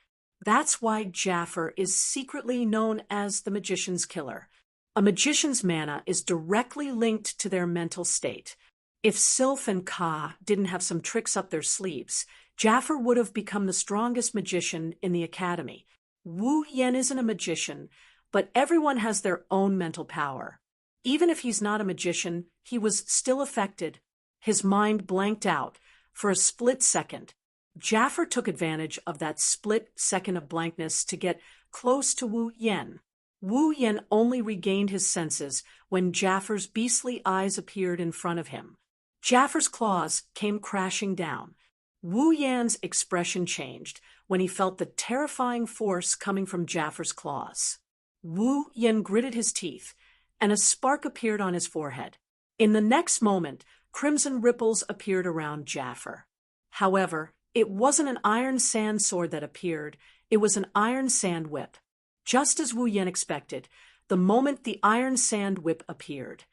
That's why Jaffer is secretly known as the magician's killer. A magician's mana is directly linked to their mental state. If Sylph and Ka didn't have some tricks up their sleeves, Jaffer would have become the strongest magician in the academy. Wu Yan isn't a magician, but everyone has their own mental power. Even if he's not a magician, he was still affected. His mind blanked out for a split second. Jaffer took advantage of that split second of blankness to get close to Wu Yan. Wu Yan only regained his senses when Jaffer's beastly eyes appeared in front of him. Jaffer's claws came crashing down. Wu Yan's expression changed when he felt the terrifying force coming from Jaffer's claws. Wu Yan gritted his teeth, and a spark appeared on his forehead. In the next moment, crimson ripples appeared around Jaffer. However, it wasn't an iron sand sword that appeared, it was an iron sand whip. Just as Wu Yan expected, the moment the iron sand whip appeared,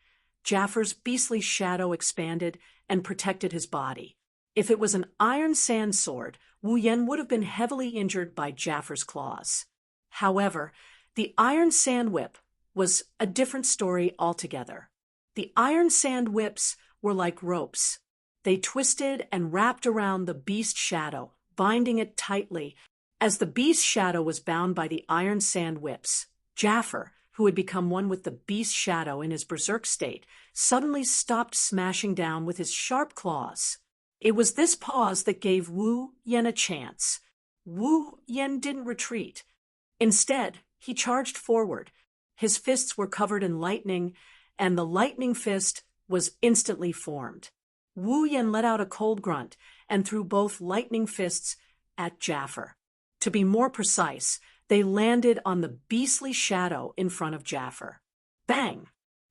Jaffer's beastly shadow expanded and protected his body. If it was an iron sand sword, Wu Yan would have been heavily injured by Jaffer's claws. However, the iron sand whip was a different story altogether. The iron sand whips were like ropes. They twisted and wrapped around the beast shadow, binding it tightly. As the beast shadow was bound by the iron sand whips, Jaffer, who had become one with the beast shadow in his berserk state, suddenly stopped smashing down with his sharp claws. It was this pause that gave Wu Yan a chance. Wu Yan didn't retreat. Instead, he charged forward. His fists were covered in lightning, and the lightning fist was instantly formed. Wu Yan let out a cold grunt and threw both lightning fists at Jaffer. To be more precise, they landed on the beastly shadow in front of Jaffer. Bang!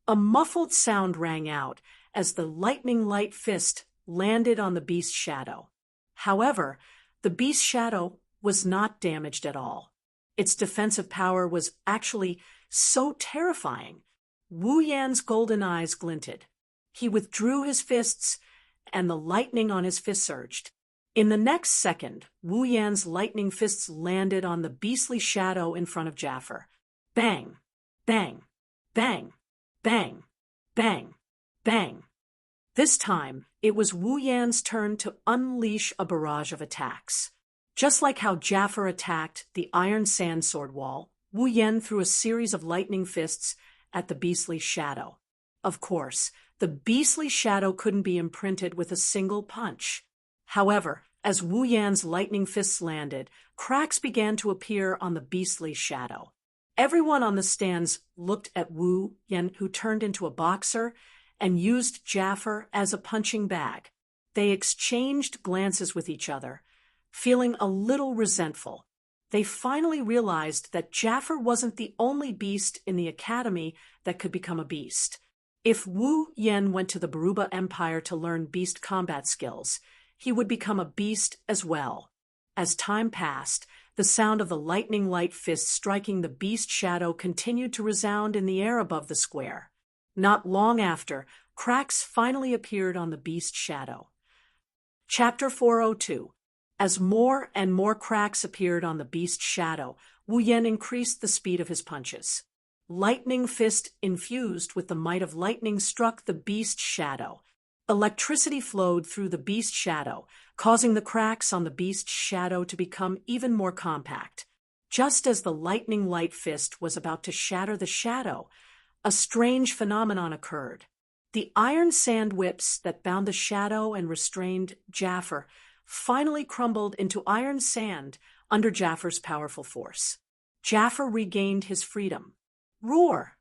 A muffled sound rang out as the lightning light fist landed on the beast shadow. However, the beast shadow was not damaged at all. Its defensive power was actually so terrifying. Wu Yan's golden eyes glinted. He withdrew his fists, and the lightning on his fist surged. In the next second, Wu Yan's lightning fists landed on the beastly shadow in front of Jaffer. Bang! Bang! Bang! Bang! Bang! Bang! This time, it was Wu Yan's turn to unleash a barrage of attacks. Just like how Jafar attacked the iron sand sword wall, Wu Yan threw a series of lightning fists at the beastly shadow. Of course, the beastly shadow couldn't be imprinted with a single punch. However, as Wu Yan's lightning fists landed, cracks began to appear on the beastly shadow. Everyone on the stands looked at Wu Yan, who turned into a boxer and used Jafar as a punching bag. They exchanged glances with each other, feeling a little resentful. They finally realized that Jafar wasn't the only beast in the academy that could become a beast. If Wu Yan went to the Baruba Empire to learn beast combat skills, he would become a beast as well. As time passed, the sound of the lightning light fist striking the beast shadow continued to resound in the air above the square. Not long after, cracks finally appeared on the beast shadow. Chapter 402. As more and more cracks appeared on the beast shadow, Wu Yan increased the speed of his punches. Lightning fist infused with the might of lightning struck the beast shadow. Electricity flowed through the beast shadow, causing the cracks on the beast shadow to become even more compact. Just as the lightning light fist was about to shatter the shadow, a strange phenomenon occurred. The iron sand whips that bound the shadow and restrained Jafar finally crumbled into iron sand under Jafar's powerful force. Jafar regained his freedom. Roar!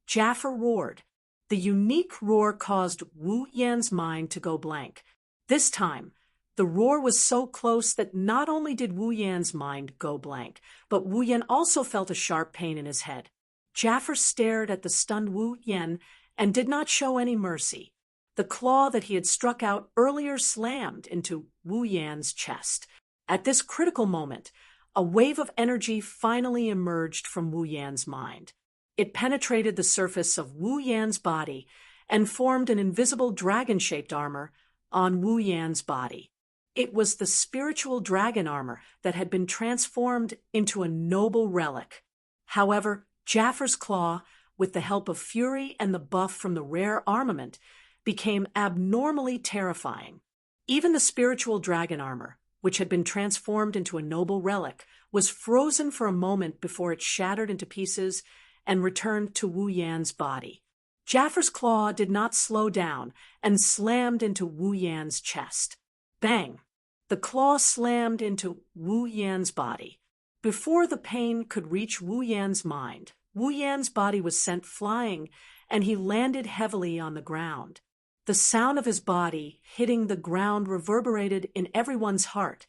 Jafar roared. The unique roar caused Wu Yan's mind to go blank. This time, the roar was so close that not only did Wu Yan's mind go blank, but Wu Yan also felt a sharp pain in his head. Jafar stared at the stunned Wu Yan and did not show any mercy. The claw that he had struck out earlier slammed into Wu Yan's chest. At this critical moment, a wave of energy finally emerged from Wu Yan's mind. It penetrated the surface of Wu Yan's body and formed an invisible dragon-shaped armor on Wu Yan's body. It was the spiritual dragon armor that had been transformed into a noble relic. However, Jafar's claw, with the help of fury and the buff from the rare armament, became abnormally terrifying. Even the spiritual dragon armor, which had been transformed into a noble relic, was frozen for a moment before it shattered into pieces and returned to Wu Yan's body. Jafar's claw did not slow down and slammed into Wu Yan's chest. Bang! The claw slammed into Wu Yan's body. Before the pain could reach Wu Yan's mind, Wu Yan's body was sent flying, and he landed heavily on the ground. The sound of his body hitting the ground reverberated in everyone's heart.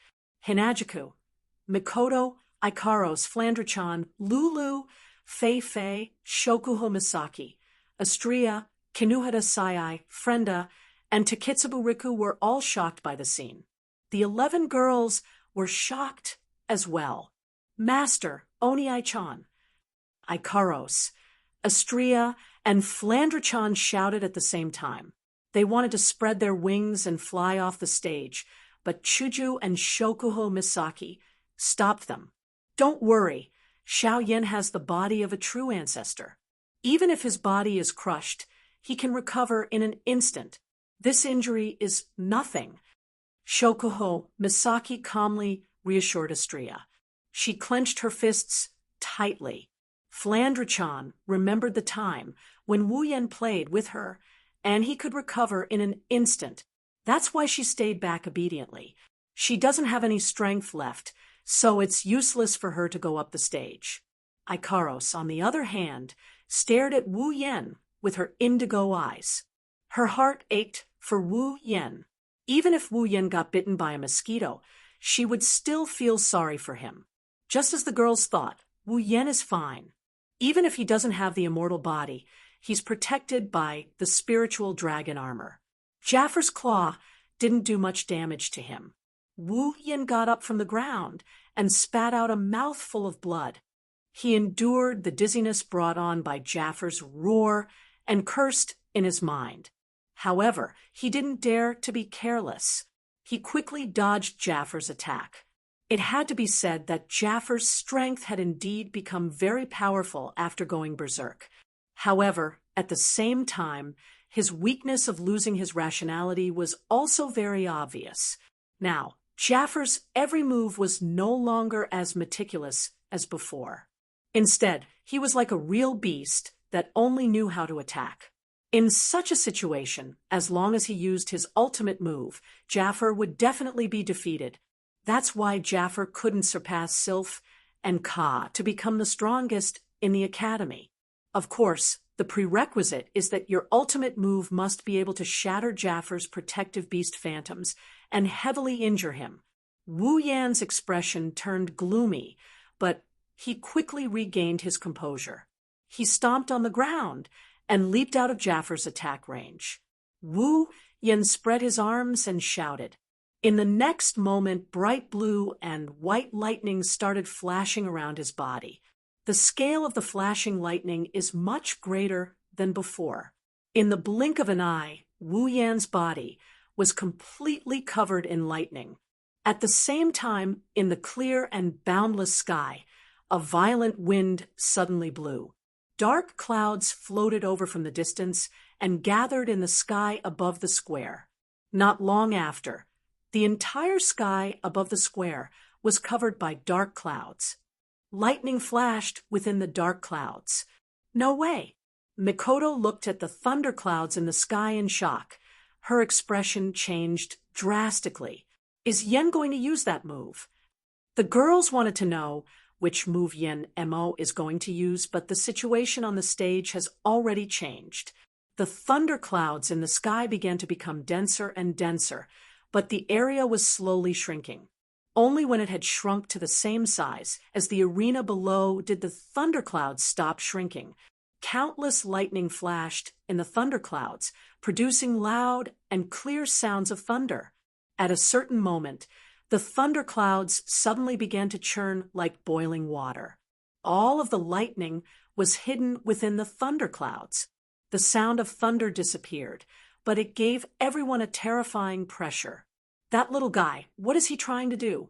Hinajiku, Mikoto, Ikaros, Flandra-chan, Lulu, Fei-Fei, Shokuho Misaki, Astria, Kinuhata Sayai, Frenda, and Takitsubu Riku were all shocked by the scene. The 11 girls were shocked as well. Master, Oniai-chan, Ikaros, Astria, and Flandra-chan shouted at the same time. They wanted to spread their wings and fly off the stage, but Shoujo and Shokuho Misaki stopped them. Don't worry, Xiao Yan has the body of a true ancestor. Even if his body is crushed, he can recover in an instant. This injury is nothing. Shokuho Misaki calmly reassured Astria. She clenched her fists tightly. Flandra-chan remembered the time when Wu Yan played with her, and he could recover in an instant. That's why she stayed back obediently. She doesn't have any strength left, so it's useless for her to go up the stage. Ikaros, on the other hand, stared at Wu Yan with her indigo eyes. Her heart ached for Wu Yan. Even if Wu Yan got bitten by a mosquito, she would still feel sorry for him. Just as the girls thought, Wu Yan is fine. Even if he doesn't have the immortal body, he's protected by the spiritual dragon armor. Jafar's claw didn't do much damage to him. Wu Yan got up from the ground and spat out a mouthful of blood. He endured the dizziness brought on by Jafar's roar and cursed in his mind. However, he didn't dare to be careless. He quickly dodged Jafar's attack. It had to be said that Jaffar's strength had indeed become very powerful after going berserk. However, at the same time, his weakness of losing his rationality was also very obvious. Now, Jaffar's every move was no longer as meticulous as before. Instead, he was like a real beast that only knew how to attack. In such a situation, as long as he used his ultimate move, Jaffar would definitely be defeated. That's why Jaffar couldn't surpass Sylph and Ka to become the strongest in the academy. Of course, the prerequisite is that your ultimate move must be able to shatter Jaffar's protective beast phantoms and heavily injure him. Wu Yan's expression turned gloomy, but he quickly regained his composure. He stomped on the ground and leaped out of Jaffar's attack range. Wu Yan spread his arms and shouted. In the next moment, bright blue and white lightning started flashing around his body. The scale of the flashing lightning is much greater than before. In the blink of an eye, Wu Yan's body was completely covered in lightning. At the same time, in the clear and boundless sky, a violent wind suddenly blew. Dark clouds floated over from the distance and gathered in the sky above the square. Not long after, the entire sky above the square was covered by dark clouds. Lightning flashed within the dark clouds. No way! Mikoto looked at the thunderclouds in the sky in shock. Her expression changed drastically. Is Yen going to use that move? The girls wanted to know which move Yen Mo is going to use, but the situation on the stage has already changed. The thunderclouds in the sky began to become denser and denser, but the area was slowly shrinking. Only when it had shrunk to the same size as the arena below did the thunderclouds stop shrinking. Countless lightning flashed in the thunderclouds, producing loud and clear sounds of thunder. At a certain moment, the thunderclouds suddenly began to churn like boiling water. All of the lightning was hidden within the thunderclouds. The sound of thunder disappeared, but it gave everyone a terrifying pressure. That little guy, what is he trying to do?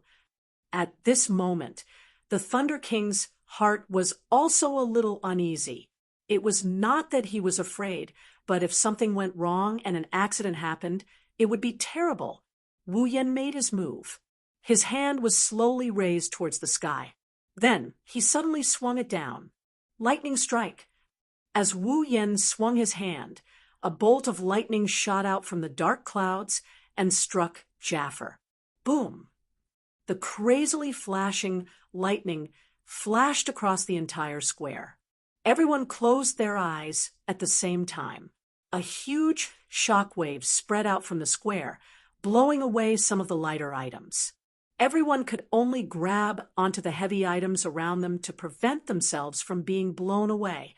At this moment, the Thunder King's heart was also a little uneasy. It was not that he was afraid, but if something went wrong and an accident happened, it would be terrible. Wu Yan made his move. His hand was slowly raised towards the sky. Then he suddenly swung it down. Lightning strike. As Wu Yan swung his hand, a bolt of lightning shot out from the dark clouds and struck Jaffar. Boom! The crazily flashing lightning flashed across the entire square. Everyone closed their eyes at the same time. A huge shockwave spread out from the square, blowing away some of the lighter items. Everyone could only grab onto the heavy items around them to prevent themselves from being blown away.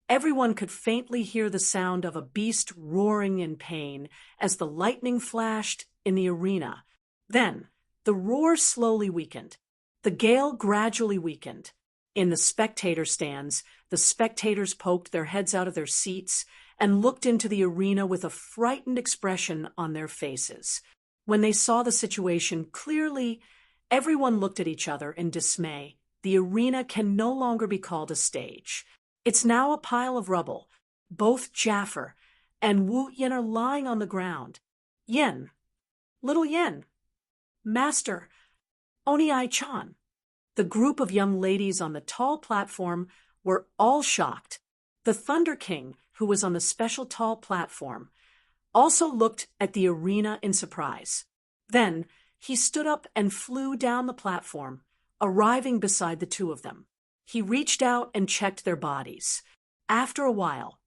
Everyone could faintly hear the sound of a beast roaring in pain as the lightning flashed in the arena. Then, the roar slowly weakened. The gale gradually weakened. In the spectator stands, the spectators poked their heads out of their seats and looked into the arena with a frightened expression on their faces. When they saw the situation clearly, everyone looked at each other in dismay. The arena can no longer be called a stage. It's now a pile of rubble. Both Jaffar and Wu Yan are lying on the ground. Yen, little Yen, Master, Oni-ai-chan. The group of young ladies on the tall platform were all shocked. The Thunder King, who was on the special tall platform, also looked at the arena in surprise. Then he stood up and flew down the platform, arriving beside the two of them. He reached out and checked their bodies. After a while,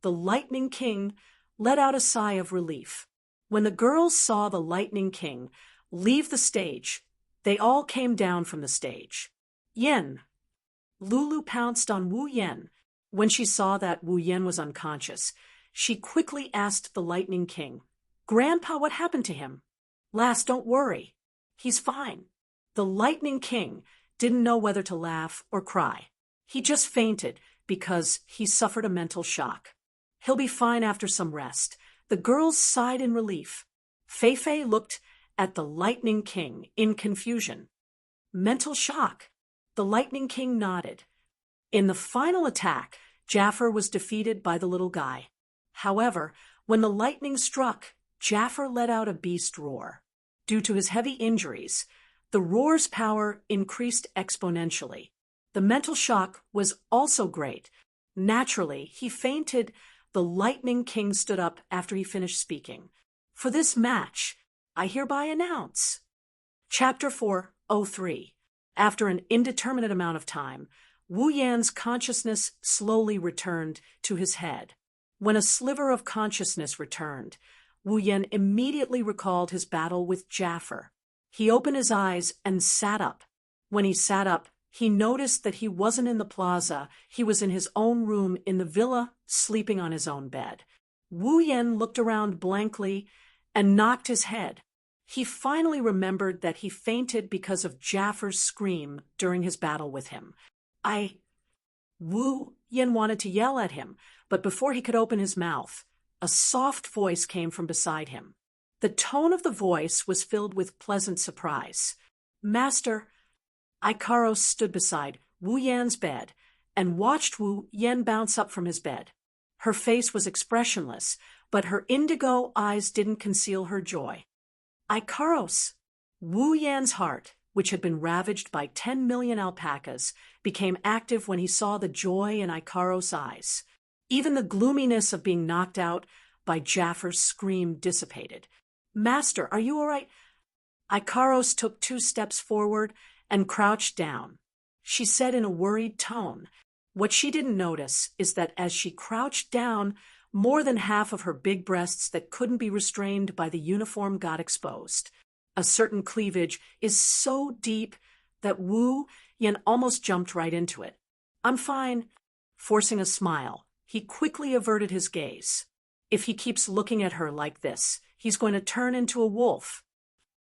the Lightning King let out a sigh of relief. When the girls saw the Lightning King leave the stage, they all came down from the stage. Yen. Lulu pounced on Wu Yan. When she saw that Wu Yan was unconscious, she quickly asked the Lightning King, "Grandpa, what happened to him?" "Lass, don't worry. He's fine." The Lightning King didn't know whether to laugh or cry. He just fainted because he suffered a mental shock. He'll be fine after some rest. The girls sighed in relief. Fei Fei looked at the Lightning King in confusion. Mental shock. The Lightning King nodded. In the final attack, Jafar was defeated by the little guy. However, when the lightning struck, Jafar let out a beast roar. Due to his heavy injuries, the roar's power increased exponentially. The mental shock was also great. Naturally, he fainted. The Lightning King stood up after he finished speaking. For this match, I hereby announce. Chapter 4:03. After an indeterminate amount of time, Wu Yan's consciousness slowly returned to his head. When a sliver of consciousness returned, Wu Yan immediately recalled his battle with Jafar. He opened his eyes and sat up. When he sat up, he noticed that he wasn't in the plaza. He was in his own room in the villa, sleeping on his own bed. Wu Yan looked around blankly and knocked his head. He finally remembered that he fainted because of Jafar's scream during his battle with him. Wu Yan wanted to yell at him, but before he could open his mouth, a soft voice came from beside him. The tone of the voice was filled with pleasant surprise. Master, Ikaros stood beside Wu Yan's bed and watched Wu Yan bounce up from his bed. Her face was expressionless, but her indigo eyes didn't conceal her joy. Ikaros! Wu Yan's heart, which had been ravaged by 10 million alpacas, became active when he saw the joy in Ikaros' eyes. Even the gloominess of being knocked out by Jafar's scream dissipated. Master, are you all right? Ikaros took 2 steps forward and crouched down. She said in a worried tone. What she didn't notice is that as she crouched down, more than half of her big breasts that couldn't be restrained by the uniform got exposed. A certain cleavage is so deep that Wu Yan almost jumped right into it. I'm fine. Forcing a smile, he quickly averted his gaze. If he keeps looking at her like this, he's going to turn into a wolf.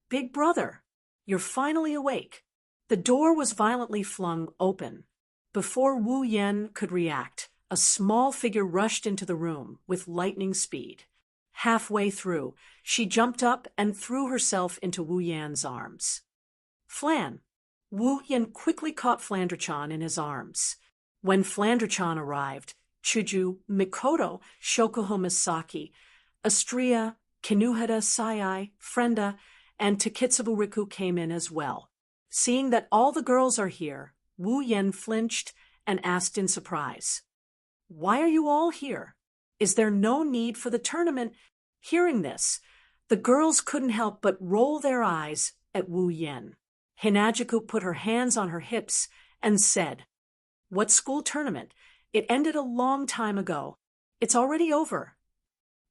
Big brother, you're finally awake. The door was violently flung open. Before Wu Yan could react, a small figure rushed into the room with lightning speed. Halfway through, she jumped up and threw herself into Wu Yan's arms. Flan. Wu Yan quickly caught Flandrachan in his arms. When Flandrachan arrived, Shoujo, Mikoto, Shokuho Misaki, Astria, Kinuhara Sayai, Frenda, and Takitsubu Riku came in as well. Seeing that all the girls are here, Wu Yan flinched and asked in surprise, Why are you all here? Is there no need for the tournament? Hearing this, the girls couldn't help but roll their eyes at Wu Yan. Hinajuku put her hands on her hips and said, What school tournament? It ended a long time ago. It's already over.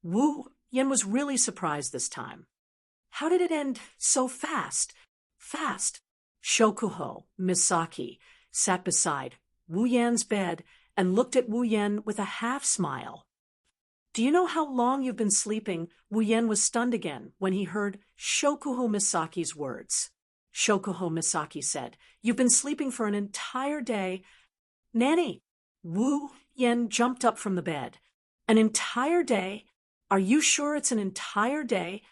Wu Yan was really surprised this time. How did it end so fast? Fast. Shokuho Misaki sat beside Wu Yan's bed and looked at Wu Yan with a half-smile. Do you know how long you've been sleeping? Wu Yan was stunned again when he heard Shokuho Misaki's words. Shokuho Misaki said, You've been sleeping for an entire day. Nanny! Wu Yan jumped up from the bed. An entire day? Are you sure it's an entire day?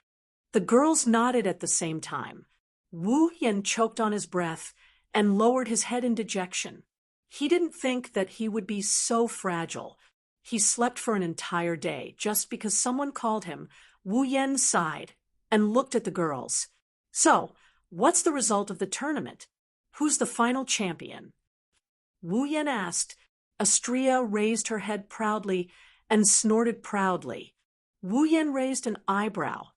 The girls nodded at the same time. Wu Yan choked on his breath and lowered his head in dejection. He didn't think that he would be so fragile. He slept for an entire day just because someone called him. Wu Yan sighed and looked at the girls. So, what's the result of the tournament? Who's the final champion? Wu Yan asked. Astria raised her head proudly and snorted proudly. Wu Yan raised an eyebrow.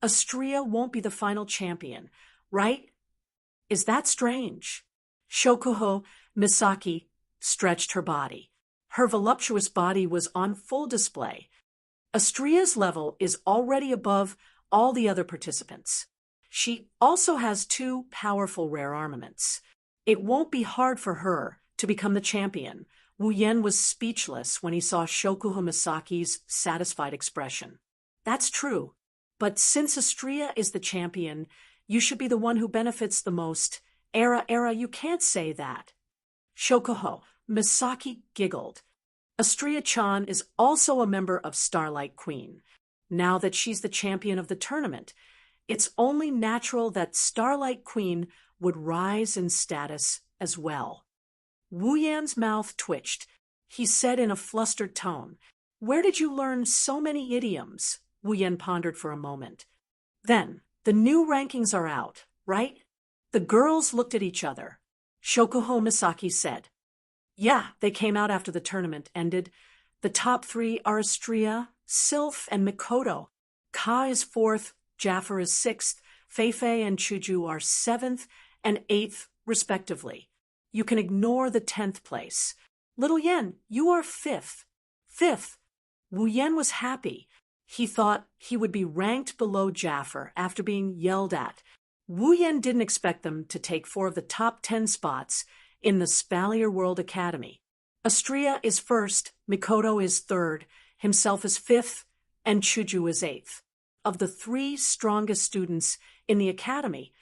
Astria won't be the final champion, right? Is that strange? Shokuho Misaki stretched her body. Her voluptuous body was on full display. Astria's level is already above all the other participants. She also has 2 powerful rare armaments. It won't be hard for her to become the champion. Wu Yan was speechless when he saw Shokuho Misaki's satisfied expression. That's true, but since Astria is the champion, you should be the one who benefits the most. Era, you can't say that. Shokuho Misaki giggled. Astria-chan is also a member of Starlight Queen. Now that she's the champion of the tournament, it's only natural that Starlight Queen would rise in status as well. Wu Yan's mouth twitched. He said in a flustered tone, "Where did you learn so many idioms?" Wu Yan pondered for a moment. Then, "The new rankings are out, right?" The girls looked at each other. Shokuho Misaki said, "Yeah, they came out after the tournament ended. The top 3 are Astria, Sylph, and Mikoto. Ka is 4th, Jaffer is 6th, Feifei and Shoujo are 7th and 8th, respectively. You can ignore the 10th place. Little Yen, you are 5th. 5th. Wu Yen was happy. He thought he would be ranked below Jaffer after being yelled at. Wu Yen didn't expect them to take 4 of the top 10 spots in the Spalier World Academy. Astria is 1st, Mikoto is 3rd, himself is 5th, and Shoujo is 8th. Of the 3 strongest students in the academy,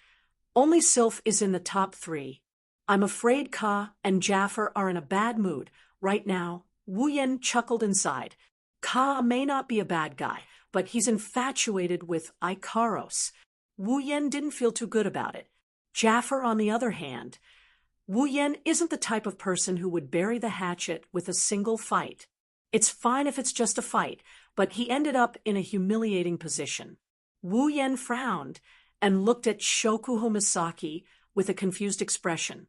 only Sylph is in the top 3. I'm afraid Ka and Jaffer are in a bad mood right now." Wu Yen chuckled inside. "Ka may not be a bad guy, but he's infatuated with Ikaros." Wu Yen didn't feel too good about it. Jaffer, on the other hand, Wu Yen isn't the type of person who would bury the hatchet with a single fight. It's fine if it's just a fight, but he ended up in a humiliating position. Wu Yen frowned and looked at Shokuho Misaki with a confused expression.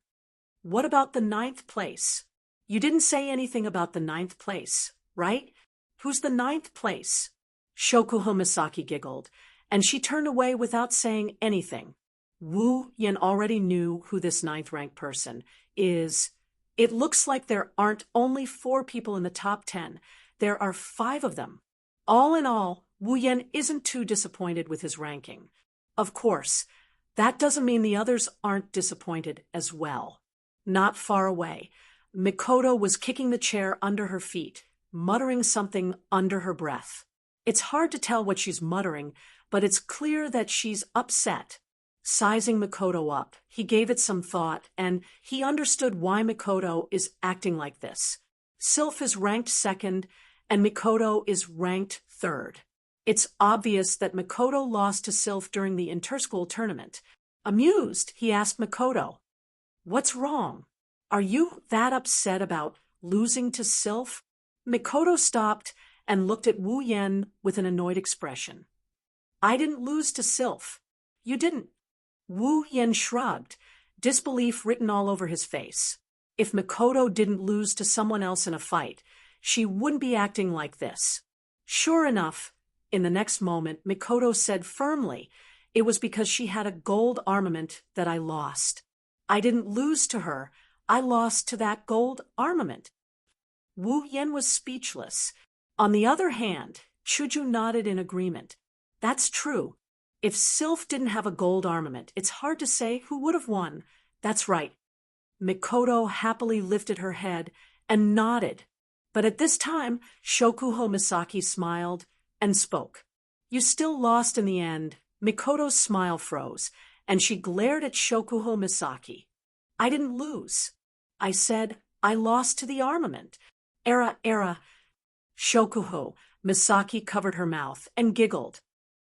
"What about the 9th place? You didn't say anything about the 9th place, right? Who's the 9th place?" Shokuho Misaki giggled, and she turned away without saying anything. Wu Yen already knew who this 9th-ranked person is. It looks like there aren't only 4 people in the top 10. There are 5 of them. All in all, Wu Yen isn't too disappointed with his ranking. Of course, that doesn't mean the others aren't disappointed as well. Not far away, Mikoto was kicking the chair under her feet, muttering something under her breath. It's hard to tell what she's muttering, but it's clear that she's upset. Sizing Mikoto up, he gave it some thought, and he understood why Mikoto is acting like this. Sylph is ranked 2nd, and Mikoto is ranked 3rd. It's obvious that Mikoto lost to Sylph during the interschool tournament. Amused, he asked Mikoto, "What's wrong? Are you that upset about losing to Sylph?" Mikoto stopped and looked at Wu Yen with an annoyed expression. "I didn't lose to Sylph. You didn't." Wu Yen shrugged, disbelief written all over his face. If Mikoto didn't lose to someone else in a fight, she wouldn't be acting like this. Sure enough, in the next moment, Mikoto said firmly, "It was because she had a gold armament that I lost. I didn't lose to her. I lost to that gold armament." Wu Yen was speechless. On the other hand, Shoujo nodded in agreement. "That's true. If Sylph didn't have a gold armament, it's hard to say who would have won." "That's right." Mikoto happily lifted her head and nodded. But at this time, Shokuho Misaki smiled and spoke. "You still lost in the end." Mikoto's smile froze, and she glared at Shokuho Misaki. "I didn't lose. I said I lost to the armament." Era. Shokuho Misaki covered her mouth and giggled.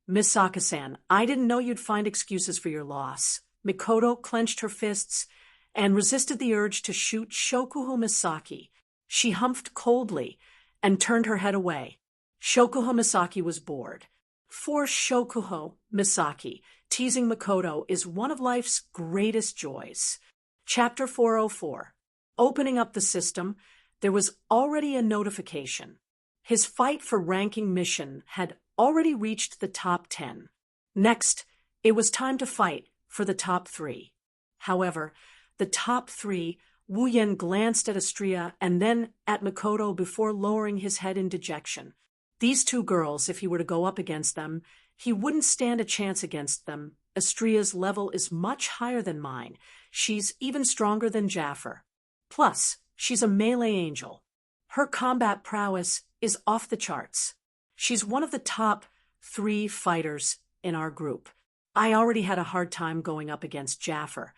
"Misaka-san, I didn't know you'd find excuses for your loss." Mikoto clenched her fists and resisted the urge to shoot Shokuho Misaki. She humphed coldly and turned her head away. Shokuho Misaki was bored. For Shokuho Misaki, teasing Mikoto is one of life's greatest joys. Chapter 404. Opening up the system, there was already a notification. His fight for ranking mission had already reached the top 10. Next, it was time to fight for the top 3. However, the top 3, Wu Yen glanced at Astria and then at Mikoto before lowering his head in dejection. These 2 girls, if he were to go up against them, he wouldn't stand a chance against them. Astria's level is much higher than mine. She's even stronger than Jaffer. Plus, she's a melee angel. Her combat prowess is off the charts. She's one of the top 3 fighters in our group. I already had a hard time going up against Jaffer.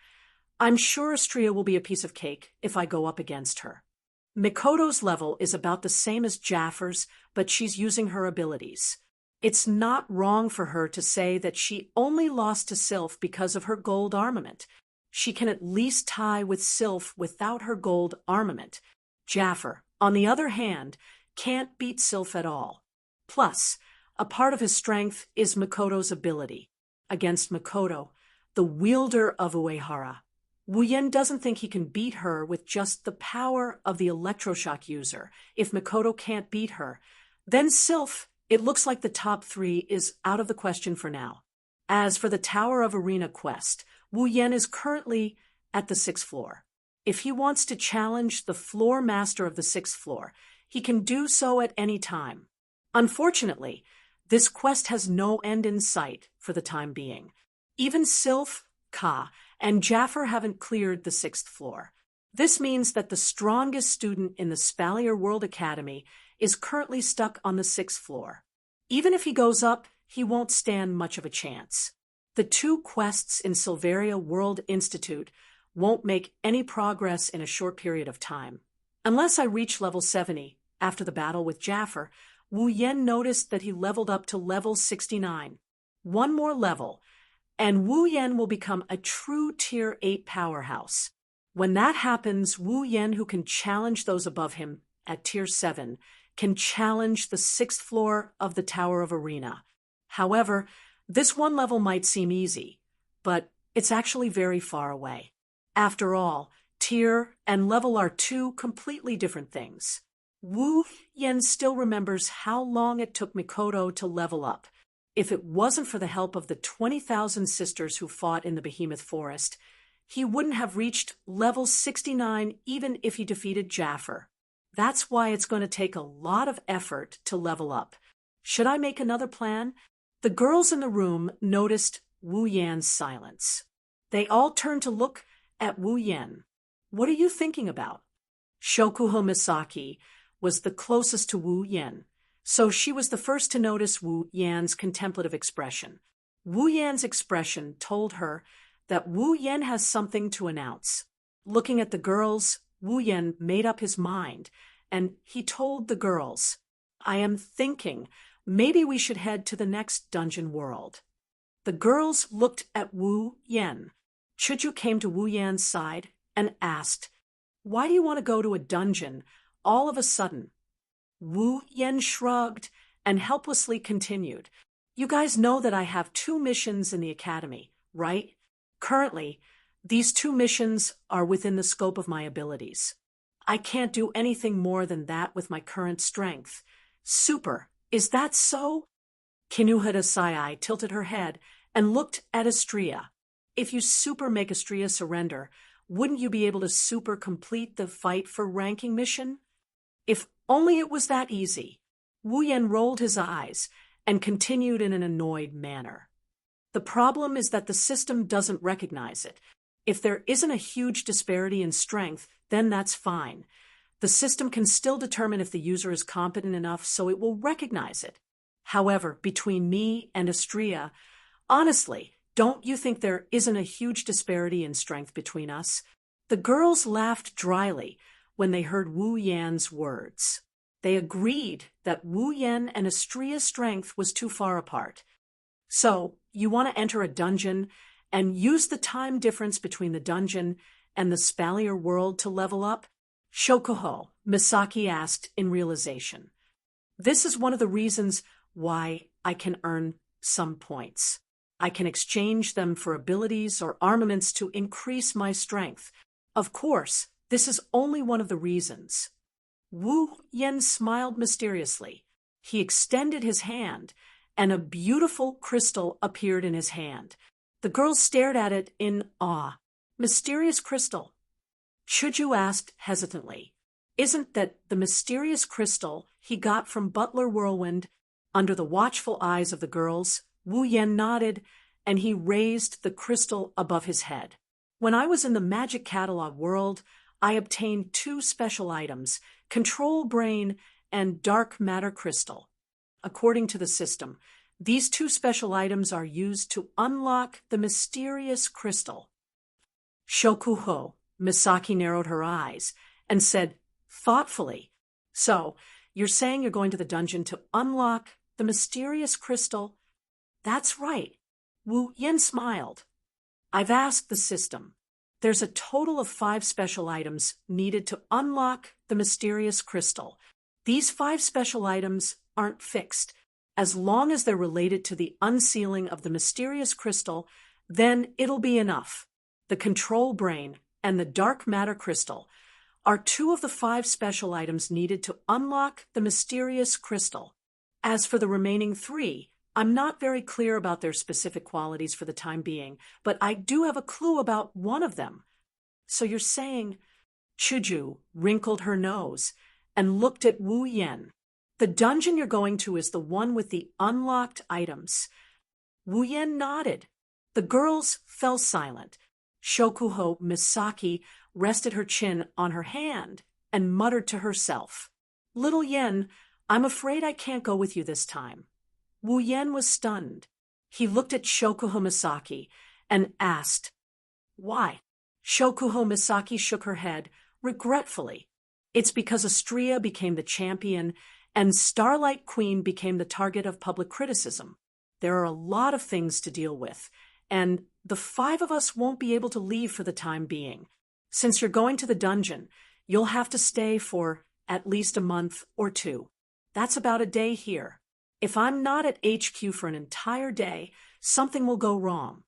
I'm sure Astria will be a piece of cake if I go up against her. Mikoto's level is about the same as Jaffer's, but she's using her abilities. It's not wrong for her to say that she only lost to Sylph because of her gold armament. she can at least tie with Sylph without her gold armament. Jaffer, on the other hand, can't beat Sylph at all. Plus, a part of his strength is Makoto's ability. Against Makoto, the wielder of Uehara, Wu Yen doesn't think he can beat her with just the power of the electroshock user. If Makoto can't beat her, then Sylph, it looks like the top 3 is out of the question for now. As for the Tower of Arena quest, Wu Yen is currently at the 6th floor. If he wants to challenge the floor master of the 6th floor, he can do so at any time. Unfortunately, this quest has no end in sight for the time being. Even Sylph, Ka, and Jaffer haven't cleared the 6th floor. This means that the strongest student in the Spalier World Academy is currently stuck on the 6th floor. Even if he goes up, he won't stand much of a chance. The 2 quests in Silveria World Institute won't make any progress in a short period of time. Unless I reach level 70 after the battle with Jaffer, Wu Yen noticed that he leveled up to level 69. One more level, and Wu Yen will become a true Tier 8 powerhouse. When that happens, Wu Yen, who can challenge those above him at Tier 7, can challenge the 6th floor of the Tower of Arena. However, this one level might seem easy, but it's actually very far away. After all, tier and level are 2 completely different things. Wu Yen still remembers how long it took Mikoto to level up. If it wasn't for the help of the 20,000 sisters who fought in the Behemoth Forest, he wouldn't have reached level 69 even if he defeated Jaffer. That's why it's going to take a lot of effort to level up. Should I make another plan? The girls in the room noticed Wu Yan's silence. They all turned to look at Wu Yen. What are you thinking about? Shokuho Misaki was the closest to Wu Yen, so she was the first to notice Wu Yan's contemplative expression. Wu Yan's expression told her that Wu Yen has something to announce. Looking at the girls, Wu Yen made up his mind, and he told the girls, "I am thinking maybe we should head to the next dungeon world." The girls looked at Wu Yen. Shoujo came to Wu Yan's side and asked, "Why do you want to go to a dungeon all of a sudden?" Wu Yen shrugged and helplessly continued, "You guys know that I have 2 missions in the academy, right? Currently, these 2 missions are within the scope of my abilities. I can't do anything more than that with my current strength. Super, is that so?" Kinuhara Sai tilted her head and looked at Astria. "If you super make Astria surrender, wouldn't you be able to super complete the fight for ranking mission?" If only it was that easy. Wu Yen rolled his eyes and continued in an annoyed manner. "The problem is that the system doesn't recognize it. If there isn't a huge disparity in strength, then that's fine. The system can still determine if the user is competent enough, so it will recognize it. However, between me and Astria, honestly, don't you think there isn't a huge disparity in strength between us?" The girls laughed dryly when they heard Wu Yan's words. They agreed that Wu Yen and Astria's strength was too far apart. "So, you want to enter a dungeon and use the time difference between the dungeon and the Spalier world to level up?" Shokuho Misaki asked in realization. "This is one of the reasons why I can earn some points. I can exchange them for abilities or armaments to increase my strength. Of course, this is only one of the reasons." Wu Yen smiled mysteriously. He extended his hand, and a beautiful crystal appeared in his hand. The girls stared at it in awe. "Mysterious crystal?" Shoujo asked hesitantly. "Isn't that the mysterious crystal he got from Butler Whirlwind under the watchful eyes of the girls?" Wu Yen nodded, and he raised the crystal above his head. "When I was in the Magic Catalog world, I obtained 2 special items, Control Brain and Dark Matter Crystal. According to the system, these 2 special items are used to unlock the mysterious crystal." Shokuho Misaki narrowed her eyes and said thoughtfully, "So, you're saying you're going to the dungeon to unlock the mysterious crystal?" "That's right." Wu Yen smiled. "I've asked the system. There's a total of 5 special items needed to unlock the mysterious crystal. These 5 special items aren't fixed. As long as they're related to the unsealing of the mysterious crystal, then it'll be enough. The control brain and the dark matter crystal are 2 of the 5 special items needed to unlock the mysterious crystal. As for the remaining 3, I'm not very clear about their specific qualities for the time being, but I do have a clue about one of them. So you're saying... Shoujo wrinkled her nose and looked at Wu Yan. The dungeon you're going to is the one with the unlocked items. Wu Yan nodded. The girls fell silent. Shokuho Misaki rested her chin on her hand and muttered to herself, "Little Yen, I'm afraid I can't go with you this time." Wu Yan was stunned. He looked at Shokuho Misaki and asked, "Why?" Shokuho Misaki shook her head regretfully. "It's because Astria became the champion and Starlight Queen became the target of public criticism. There are a lot of things to deal with, and the 5 of us won't be able to leave for the time being. Since you're going to the dungeon, you'll have to stay for at least a month or 2. That's about a day here. If I'm not at HQ for an entire day, something will go wrong."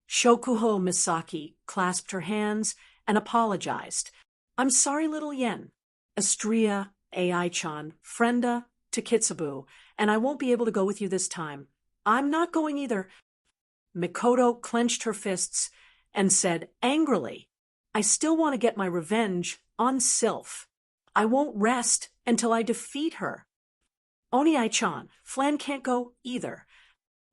Shokuho Misaki clasped her hands and apologized. "I'm sorry, little Yen. Astria, Ai-chan, Frenda, to Kitsubu, and I won't be able to go with you this time. I'm not going either." Mikoto clenched her fists and said angrily, "I still want to get my revenge on Sylph. I won't rest until I defeat her." "Oni-chan, Flan can't go either."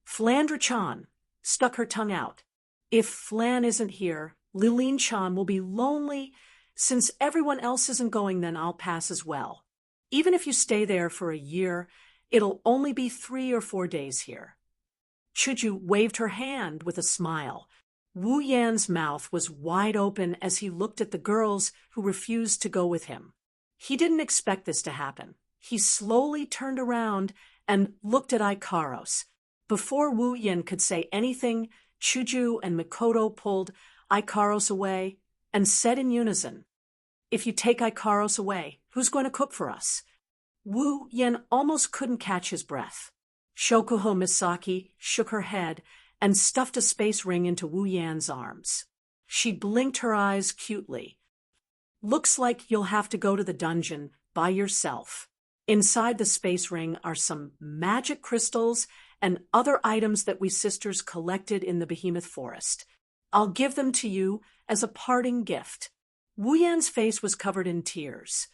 Flandra-chan stuck her tongue out. "If Flan isn't here, Liline-chan will be lonely. Since everyone else isn't going, then I'll pass as well. Even if you stay there for a year, it'll only be 3 or 4 days here." Shoujo waved her hand with a smile. Wu Yan's mouth was wide open as he looked at the girls who refused to go with him. He didn't expect this to happen. He slowly turned around and looked at Ikaros. Before Wu Yan could say anything, Shoujo and Mikoto pulled Ikaros away and said in unison, "If you take Ikaros away, who's going to cook for us?" Wu Yan almost couldn't catch his breath. Shokuho Misaki shook her head and stuffed a space ring into Wu Yan's arms. She blinked her eyes cutely. "Looks like you'll have to go to the dungeon by yourself. Inside the space ring are some magic crystals and other items that we sisters collected in the Behemoth Forest. I'll give them to you as a parting gift." Wu Yan's face was covered in tears.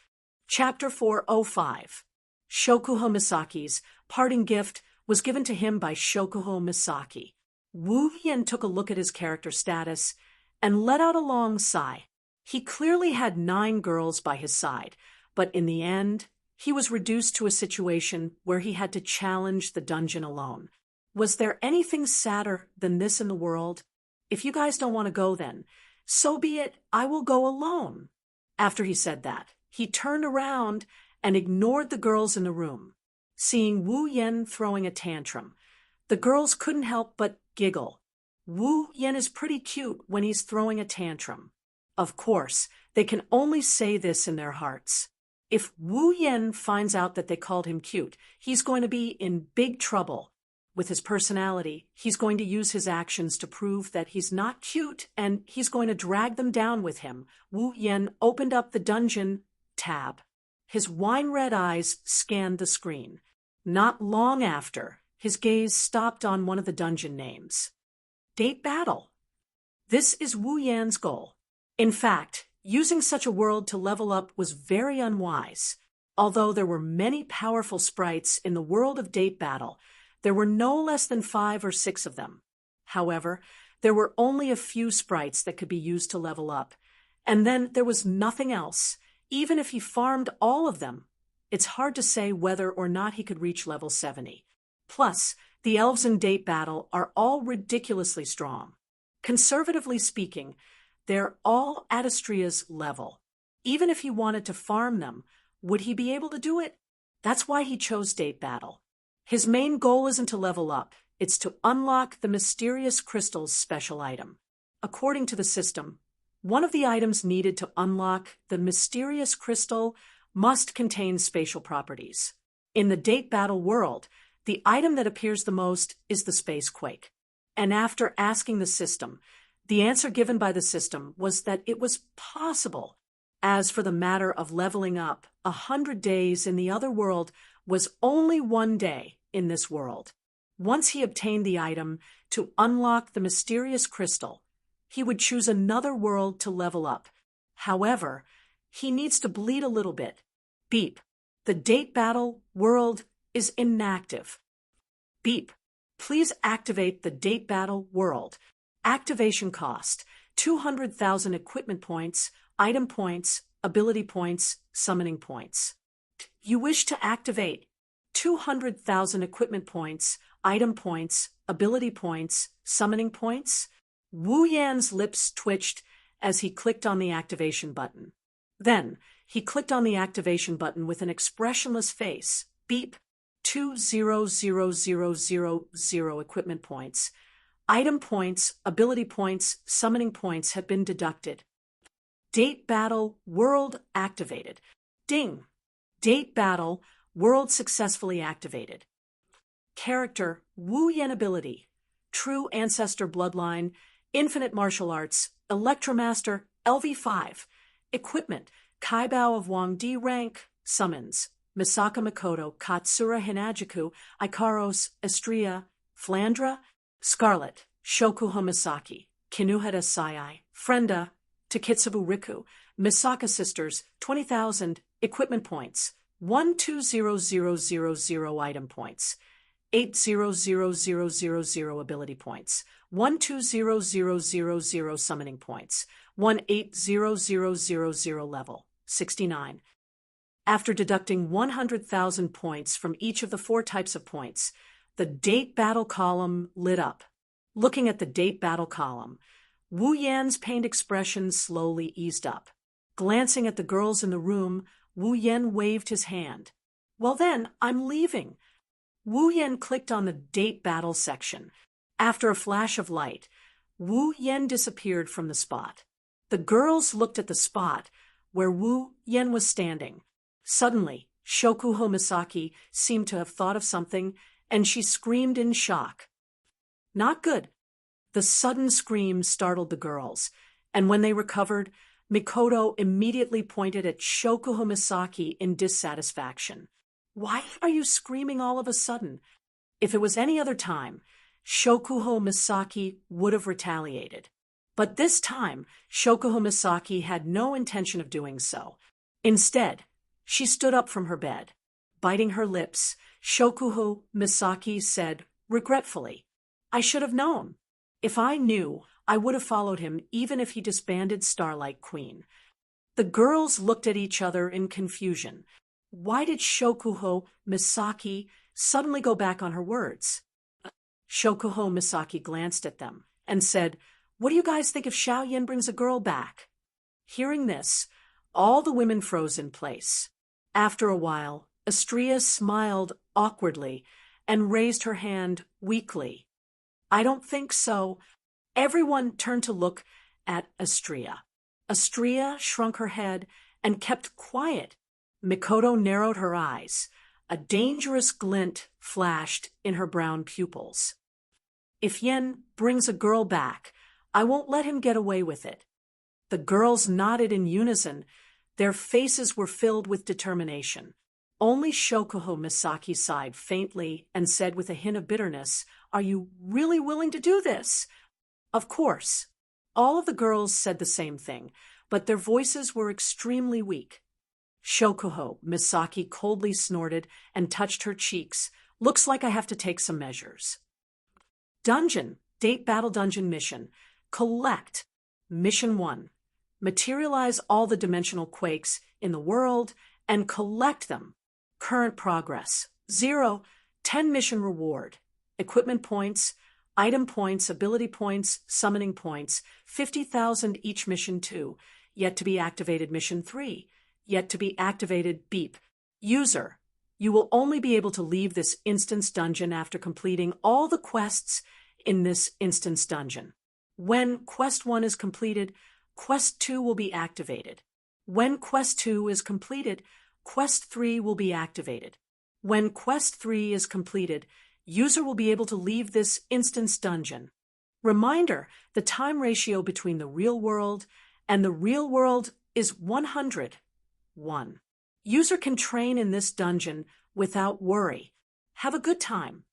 Chapter 405. Shokuho Misaki's parting gift was given to him by Shokuho Misaki. Wu Yan took a look at his character status and let out a long sigh. He clearly had 9 girls by his side, but in the end, he was reduced to a situation where he had to challenge the dungeon alone. Was there anything sadder than this in the world? If you guys don't want to go then, so be it, I will go alone. After he said that, he turned around and ignored the girls in the room. Seeing Wu Yan throwing a tantrum, the girls couldn't help but giggle. Wu Yan is pretty cute when he's throwing a tantrum. Of course, they can only say this in their hearts. If Wu Yan finds out that they called him cute, he's going to be in big trouble. With his personality, he's going to use his actions to prove that he's not cute, and he's going to drag them down with him. Wu Yan opened up the dungeon tab. His wine-red eyes scanned the screen. Not long after, his gaze stopped on one of the dungeon names. Date Battle. This is Wu Yan's goal. In fact, using such a world to level up was very unwise. Although there were many powerful sprites in the world of Date Battle, there were no less than 5 or 6 of them. However, there were only a few sprites that could be used to level up, and then there was nothing else. Even if he farmed all of them, it's hard to say whether or not he could reach level 70. Plus, the elves in Date Battle are all ridiculously strong. Conservatively speaking, they're all at Astria's level. Even if he wanted to farm them, would he be able to do it? That's why he chose Date Battle. His main goal isn't to level up, it's to unlock the mysterious crystal's special item. According to the system, One of the items needed to unlock the mysterious crystal must contain spatial properties. In the date battle world, the item that appears the most is the space quake. And after asking the system, the answer given by the system was that it was possible. As for the matter of leveling up, 100 days in the other world was only 1 day in this world. Once he obtained the item to unlock the mysterious crystal, he would choose another world to level up. However, he needs to bleed a little bit. Beep. The date battle world is inactive. Beep. Please activate the date battle world. Activation cost: 200,000 equipment points, item points, ability points, summoning points. You wish to activate 200,000 equipment points, item points, ability points, summoning points? Wu Yan's lips twitched as he clicked on the activation button. Then, he clicked on the activation button with an expressionless face. Beep. 200,000 equipment points. Item points, ability points, summoning points have been deducted. Date battle world activated. Ding. Date battle world successfully activated. Character: Wu Yan ability: True Ancestor Bloodline, Infinite Martial Arts, Electromaster, LV5. Equipment: Kaibao of Wang Di rank. Summons: Misaka Mikoto, Katsura Hinajuku, Ikaros, Estrella, Flandra, Scarlet, Shokuho Misaki, Kinuhara Sayai, Frenda, Takitsubu Riku, Misaka Sisters, 20,000 equipment points, 120000 item points, 800000 ability points, 120000 summoning points, 1800000 level, 69. After deducting 100,000 points from each of the 4 types of points, the date battle column lit up. Looking at the date battle column, Wu Yan's pained expression slowly eased up. Glancing at the girls in the room, Wu Yan waved his hand. Well then, I'm leaving. Wu Yan clicked on the date battle section. After a flash of light, Wu Yan disappeared from the spot. The girls looked at the spot where Wu Yan was standing. Suddenly, Shokuho Misaki seemed to have thought of something, and she screamed in shock. Not good. The sudden scream startled the girls, and when they recovered, Mikoto immediately pointed at Shokuho Misaki in dissatisfaction. Why are you screaming all of a sudden? If it was any other time, Shokuho Misaki would have retaliated. But this time, Shokuho Misaki had no intention of doing so. Instead, she stood up from her bed. Biting her lips, Shokuho Misaki said regretfully, I should have known. If I knew, I would have followed him even if he disbanded Starlight Queen. The girls looked at each other in confusion. Why did Shokuho Misaki suddenly go back on her words? Shokuho Misaki glanced at them and said, What do you guys think if Xiao Yin brings a girl back? Hearing this, all the women froze in place. After a while, Estrella smiled awkwardly and raised her hand weakly. I don't think so. Everyone turned to look at Estrella. Estrella shrunk her head and kept quiet. Mikoto narrowed her eyes. A dangerous glint flashed in her brown pupils. If Yen brings a girl back, I won't let him get away with it. The girls nodded in unison. Their faces were filled with determination. Only Shokuho Misaki sighed faintly and said with a hint of bitterness, Are you really willing to do this? Of course. All of the girls said the same thing, but their voices were extremely weak. Shokuho Misaki coldly snorted and touched her cheeks. Looks like I have to take some measures. Dungeon, Date Battle Dungeon Mission. Collect. Mission 1. Materialize all the dimensional quakes in the world and collect them. Current progress. 0. 10 mission reward. Equipment points, item points, ability points, summoning points, 50,000 each mission 2. Yet to be activated mission 3. Yet to be activated beep. User, you will only be able to leave this instance dungeon after completing all the quests in this instance dungeon. When quest 1 is completed, Quest 2 will be activated. When Quest 2 is completed, Quest 3 will be activated. When Quest 3 is completed, user will be able to leave this instance dungeon. Reminder, the time ratio between the real world and the real world is 101. User can train in this dungeon without worry. Have a good time.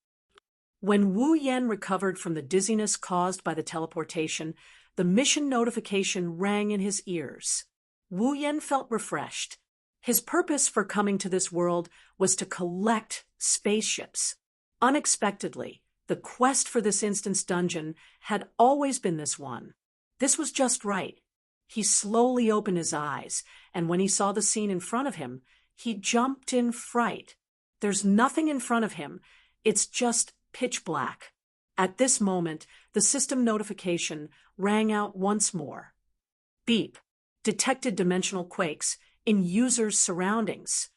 When Wu Yan recovered from the dizziness caused by the teleportation, the mission notification rang in his ears. Wu Yan felt refreshed. His purpose for coming to this world was to collect spaceships. Unexpectedly, the quest for this instance dungeon had always been this one. This was just right. He slowly opened his eyes, and when he saw the scene in front of him, he jumped in fright. There's nothing in front of him. It's just pitch black. At this moment, the system notification rang out once more. Beep. Detected dimensional quakes in user's surroundings.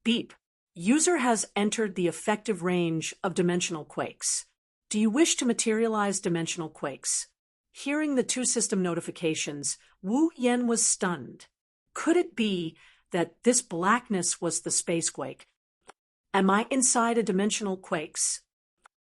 Beep. User has entered the effective range of dimensional quakes. Do you wish to materialize dimensional quakes? Hearing the two system notifications, Wu Yan was stunned. Could it be that this blackness was the spacequake? Am I inside a dimensional quakes?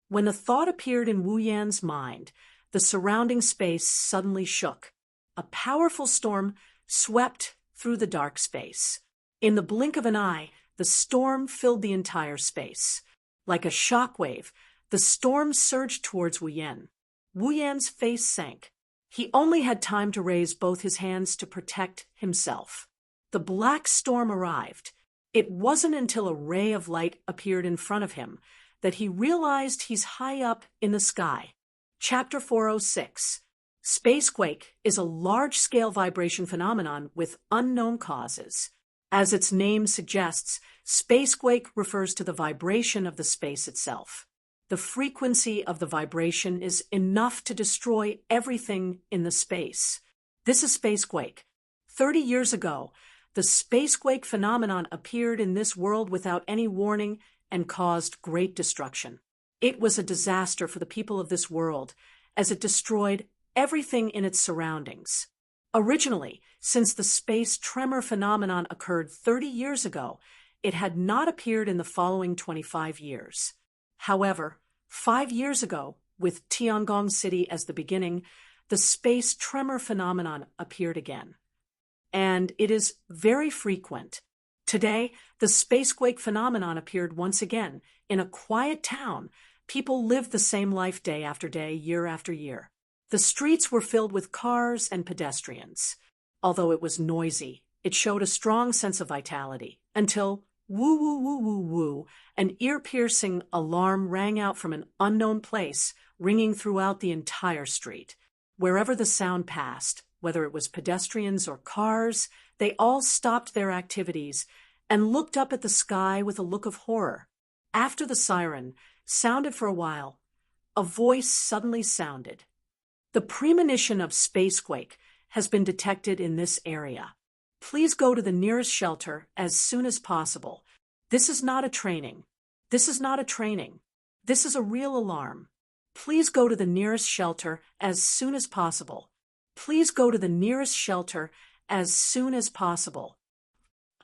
When a thought appeared in Wu Yan's mind, the surrounding space suddenly shook. A powerful storm swept through the dark space. In the blink of an eye, the storm filled the entire space. Like a shockwave, the storm surged towards Wu Yan. Wu Yan's face sank. He only had time to raise both his hands to protect himself. The black storm arrived. It wasn't until a ray of light appeared in front of him that he realized he's high up in the sky. Chapter 406. Spacequake is a large-scale vibration phenomenon with unknown causes. As its name suggests, spacequake refers to the vibration of the space itself. The frequency of the vibration is enough to destroy everything in the space. This is spacequake. 30 years ago, the spacequake phenomenon appeared in this world without any warning and caused great destruction. It was a disaster for the people of this world, as it destroyed everything in its surroundings. Originally, since the space tremor phenomenon occurred 30 years ago, it had not appeared in the following 25 years. However, 5 years ago, with Tiangong City as the beginning, the space tremor phenomenon appeared again. And it is very frequent. Today, the spacequake phenomenon appeared once again. In a quiet town, people lived the same life day after day, year after year. The streets were filled with cars and pedestrians. Although it was noisy, it showed a strong sense of vitality, until woo woo woo woo woo, an ear-piercing alarm rang out from an unknown place, ringing throughout the entire street. Wherever the sound passed, whether it was pedestrians or cars, they all stopped their activities and looked up at the sky with a look of horror. After the siren sounded for a while, a voice suddenly sounded. The premonition of spacequake has been detected in this area. Please go to the nearest shelter as soon as possible. This is not a training. This is not a training. This is a real alarm. Please go to the nearest shelter as soon as possible. Please go to the nearest shelter as soon as possible.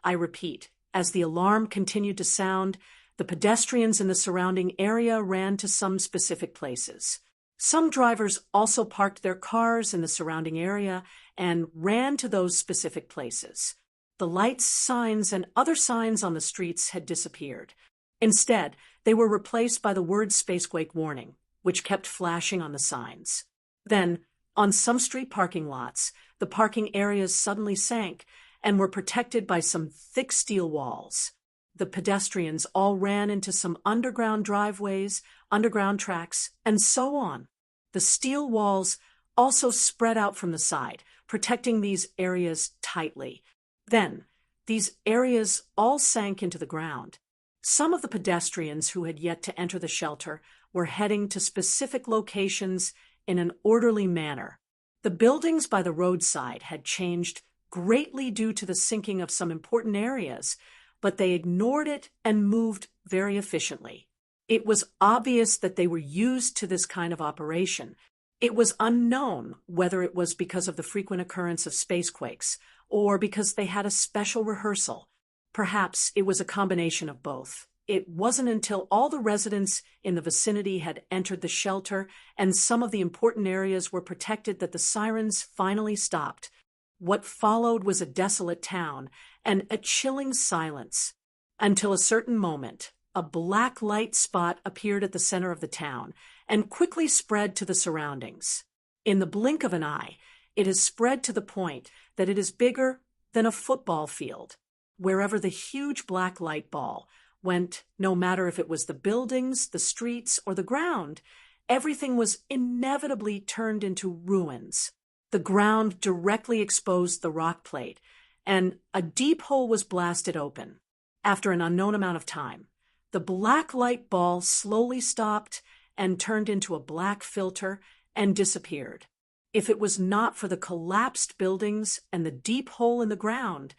I repeat, as the alarm continued to sound, the pedestrians in the surrounding area ran to some specific places. Some drivers also parked their cars in the surrounding area and ran to those specific places. The lights, signs, and other signs on the streets had disappeared. Instead, they were replaced by the word spacequake warning, which kept flashing on the signs. Then, on some street parking lots, the parking areas suddenly sank and were protected by some thick steel walls. The pedestrians all ran into some underground driveways, underground tracks, and so on. The steel walls also spread out from the side, protecting these areas tightly. Then, these areas all sank into the ground. Some of the pedestrians who had yet to enter the shelter were heading to specific locations in an orderly manner. The buildings by the roadside had changed greatly due to the sinking of some important areas, but they ignored it and moved very efficiently. It was obvious that they were used to this kind of operation. It was unknown whether it was because of the frequent occurrence of spacequakes or because they had a special rehearsal. Perhaps it was a combination of both. It wasn't until all the residents in the vicinity had entered the shelter and some of the important areas were protected that the sirens finally stopped. What followed was a desolate town and a chilling silence, until a certain moment, a black light spot appeared at the center of the town and quickly spread to the surroundings. In the blink of an eye, it has spread to the point that it is bigger than a football field. Wherever the huge black light ball went, no matter if it was the buildings, the streets, or the ground, everything was inevitably turned into ruins. The ground directly exposed the rock plate, and a deep hole was blasted open. After an unknown amount of time, the black light ball slowly stopped and turned into a black filter and disappeared. If it was not for the collapsed buildings and the deep hole in the ground,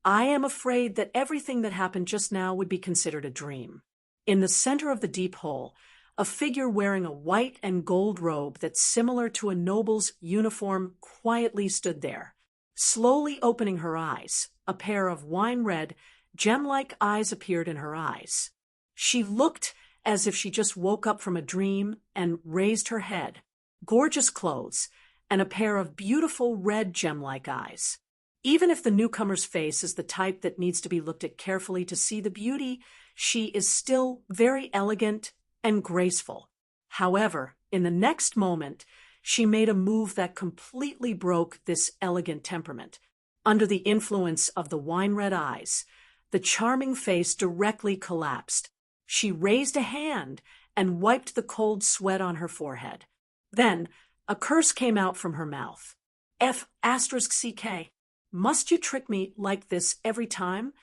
I am afraid that everything that happened just now would be considered a dream. In the center of the deep hole, a figure wearing a white and gold robe that's similar to a noble's uniform quietly stood there. Slowly opening her eyes, a pair of wine-red, gem-like eyes appeared in her eyes. She looked as if she just woke up from a dream and raised her head. Gorgeous clothes and a pair of beautiful red gem-like eyes. Even if the newcomer's face is the type that needs to be looked at carefully to see the beauty, she is still very elegant and graceful. However, in the next moment, she made a move that completely broke this elegant temperament. Under the influence of the wine-red eyes, the charming face directly collapsed. She raised a hand and wiped the cold sweat on her forehead. Then, a curse came out from her mouth. F***CK. Must you trick me like this every time?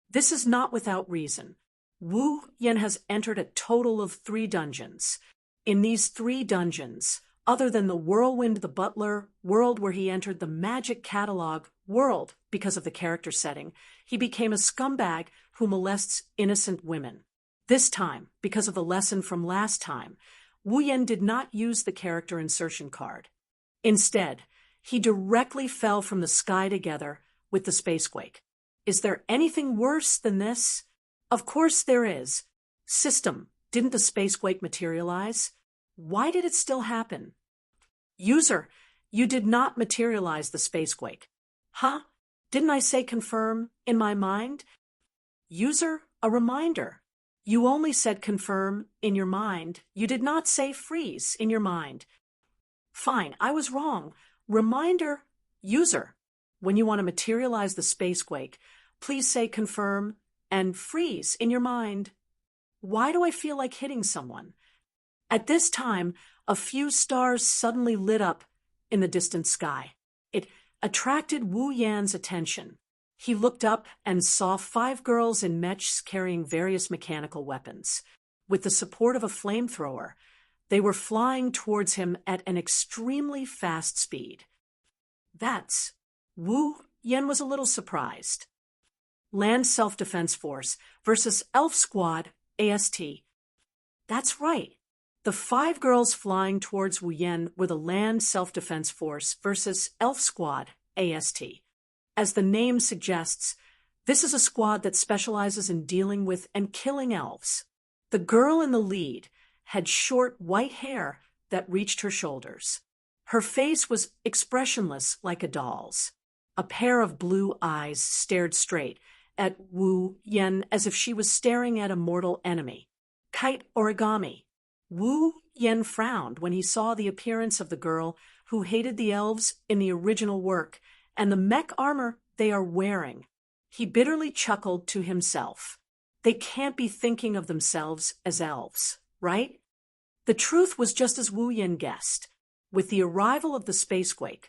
This is not without reason. Wu Yan has entered a total of 3 dungeons. In these 3 dungeons, other than the Whirlwind the Butler world where he entered the Magic Catalog world because of the character setting, he became a scumbag who molests innocent women. This time, because of the lesson from last time, Wu Yan did not use the character insertion card. Instead, he directly fell from the sky together with the spacequake. Is there anything worse than this? Of course there is. System, didn't the spacequake materialize? Why did it still happen? User, you did not materialize the spacequake. Huh? Didn't I say confirm in my mind? User, a reminder. You only said confirm in your mind. You did not say freeze in your mind. Fine, I was wrong. Reminder, user, when you want to materialize the spacequake, please say confirm and freeze in your mind. Why do I feel like hitting someone? At this time, a few stars suddenly lit up in the distant sky. It attracted Wu Yan's attention. He looked up and saw 5 girls in mechs carrying various mechanical weapons. With the support of a flamethrower, they were flying towards him at an extremely fast speed. Wu Yan was a little surprised. Land Self-Defense Force versus Elf Squad, AST. That's right. The 5 girls flying towards Wu Yan were the Land Self-Defense Force versus Elf Squad, AST. As the name suggests, this is a squad that specializes in dealing with and killing elves. The girl in the lead had short white hair that reached her shoulders. Her face was expressionless like a doll's. A pair of blue eyes stared straight at Wu Yan as if she was staring at a mortal enemy. Kite origami. Wu Yan frowned when he saw the appearance of the girl who hated the elves in the original work and the mech armor they are wearing. He bitterly chuckled to himself. They can't be thinking of themselves as elves, right? The truth was just as Wu Yan guessed. With the arrival of the spacequake,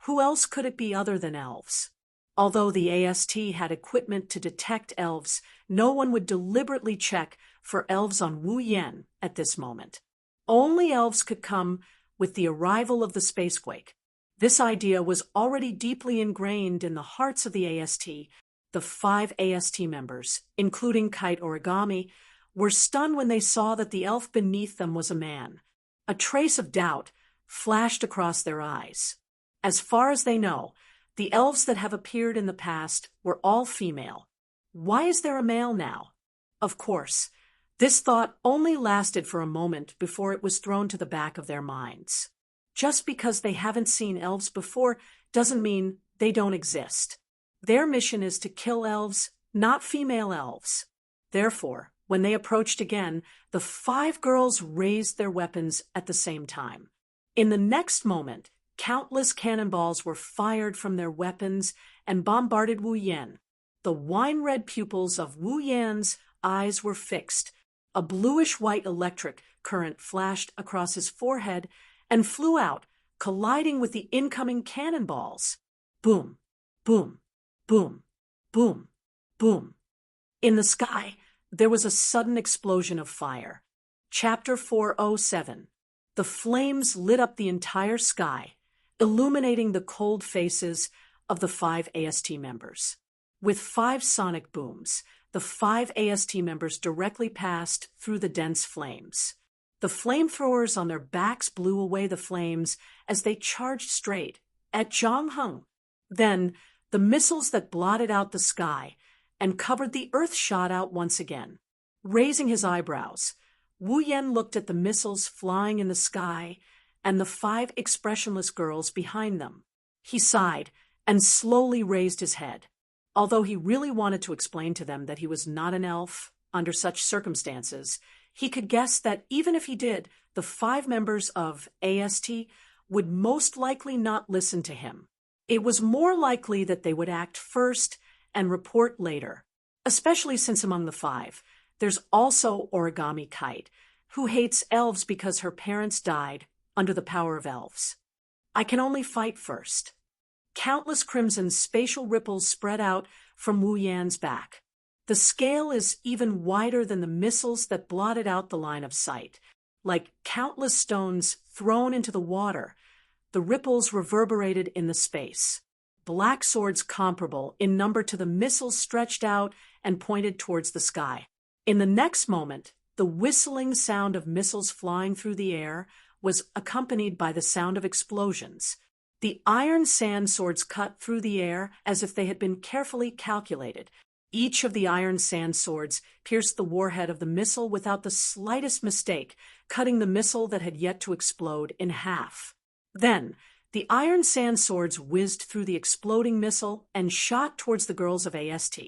who else could it be other than elves? Although the AST had equipment to detect elves, no one would deliberately check for elves on Wu Yan at this moment. Only elves could come with the arrival of the spacequake. This idea was already deeply ingrained in the hearts of the AST. The 5 AST members, including Kite Origami, were stunned when they saw that the elf beneath them was a man. A trace of doubt flashed across their eyes. As far as they know, the elves that have appeared in the past were all female. Why is there a male now? Of course, this thought only lasted for a moment before it was thrown to the back of their minds. Just because they haven't seen elves before doesn't mean they don't exist. Their mission is to kill elves, not female elves. Therefore, when they approached again, the 5 girls raised their weapons at the same time. In the next moment, countless cannonballs were fired from their weapons and bombarded Wu Yan. The wine-red pupils of Wu Yan's eyes were fixed. A bluish-white electric current flashed across his forehead and flew out, colliding with the incoming cannonballs. Boom, boom, boom, boom, boom. In the sky, there was a sudden explosion of fire. Chapter 407. The flames lit up the entire sky, illuminating the cold faces of the 5 AST members. With 5 sonic booms, the 5 AST members directly passed through the dense flames. The flamethrowers on their backs blew away the flames as they charged straight at Zhang Heng. Then, the missiles that blotted out the sky and covered the earth shot out once again. Raising his eyebrows, Wu Yan looked at the missiles flying in the sky and the 5 expressionless girls behind them. He sighed and slowly raised his head. Although he really wanted to explain to them that he was not an elf under such circumstances, he could guess that even if he did, the 5 members of AST would most likely not listen to him. It was more likely that they would act first and report later, especially since among the 5, there's also Origami Kite, who hates elves because her parents died under the power of elves. I can only fight first. Countless crimson spatial ripples spread out from Wu Yan's back. The scale is even wider than the missiles that blotted out the line of sight. Like countless stones thrown into the water, the ripples reverberated in the space. Black swords comparable in number to the missiles stretched out and pointed towards the sky. In the next moment, the whistling sound of missiles flying through the air was accompanied by the sound of explosions. The iron sand swords cut through the air as if they had been carefully calculated. Each of the iron sand swords pierced the warhead of the missile without the slightest mistake, cutting the missile that had yet to explode in half. Then, the iron sand swords whizzed through the exploding missile and shot towards the girls of AST.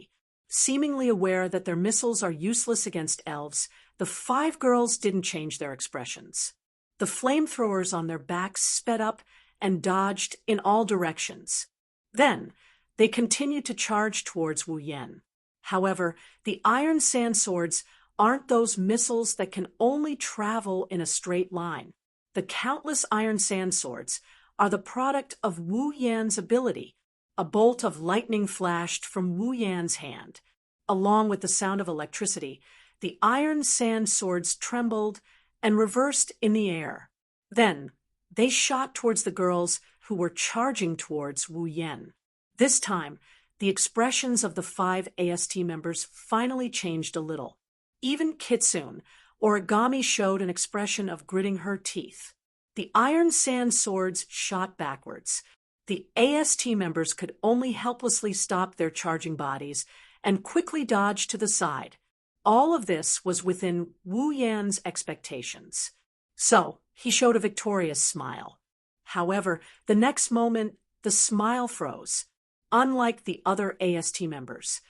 Seemingly aware that their missiles are useless against elves, the 5 girls didn't change their expressions. The flamethrowers on their backs sped up and dodged in all directions. Then, they continued to charge towards Wu Yan. However, the iron sand swords aren't those missiles that can only travel in a straight line. The countless iron sand swords are the product of Wu Yan's ability. A bolt of lightning flashed from Wu Yan's hand. Along with the sound of electricity, the iron sand swords trembled and reversed in the air. Then, they shot towards the girls who were charging towards Wu Yan. This time, the expressions of the 5 AST members finally changed a little. Even Kitsune, Origami, showed an expression of gritting her teeth. The iron sand swords shot backwards. The AST members could only helplessly stop their charging bodies and quickly dodge to the side. All of this was within Wu Yan's expectations. So, he showed a victorious smile. However, the next moment, the smile froze. Unlike the other AST members,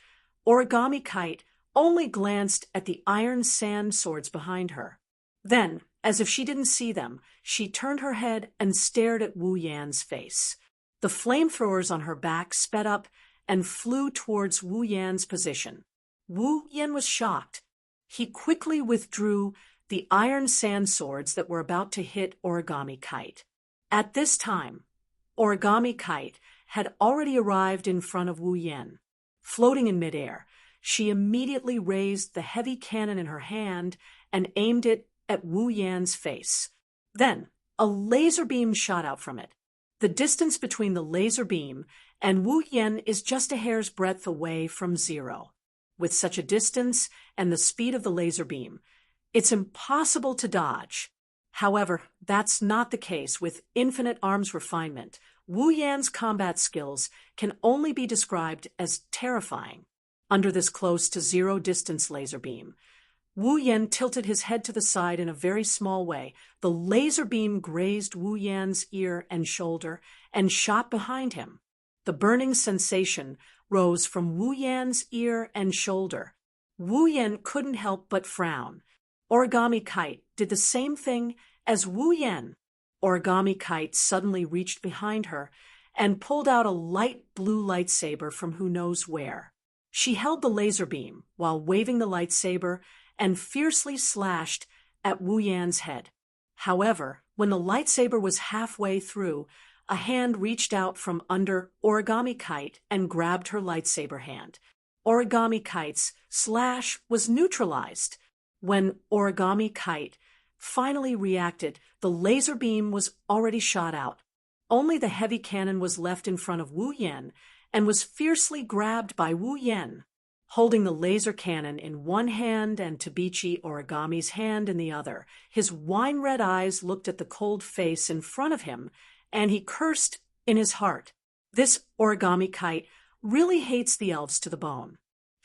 Origami Kite only glanced at the iron sand swords behind her. Then, as if she didn't see them, she turned her head and stared at Wu Yan's face. The flamethrowers on her back sped up and flew towards Wu Yan's position. Wu Yan was shocked. He quickly withdrew the iron sand swords that were about to hit Origami Kite. At this time, Origami Kite had already arrived in front of Wu Yan. Floating in midair, she immediately raised the heavy cannon in her hand and aimed it at Wu Yan's face. Then, a laser beam shot out from it. The distance between the laser beam and Wu Yan is just a hair's breadth away from 0. With such a distance and the speed of the laser beam, it's impossible to dodge. However, that's not the case with infinite arms refinement. Wu Yan's combat skills can only be described as terrifying. Under this close to zero distance laser beam, Wu Yan tilted his head to the side in a very small way. The laser beam grazed Wu Yan's ear and shoulder and shot behind him. The burning sensation rose from Wu Yan's ear and shoulder. Wu Yan couldn't help but frown. Origami Kite did the same thing as Wu Yan. Origami Kite suddenly reached behind her and pulled out a light blue lightsaber from who knows where. She held the laser beam while waving the lightsaber and fiercely slashed at Wu Yan's head. However, when the lightsaber was halfway through, a hand reached out from under Origami Kite and grabbed her lightsaber hand. Origami Kite's slash was neutralized. When Origami Kite finally reacted, the laser beam was already shot out. Only the heavy cannon was left in front of Wu Yan and was fiercely grabbed by Wu Yan. Holding the laser cannon in one hand and Tabichi Origami's hand in the other, his wine-red eyes looked at the cold face in front of him, and he cursed in his heart. This Origami Kite really hates the elves to the bone.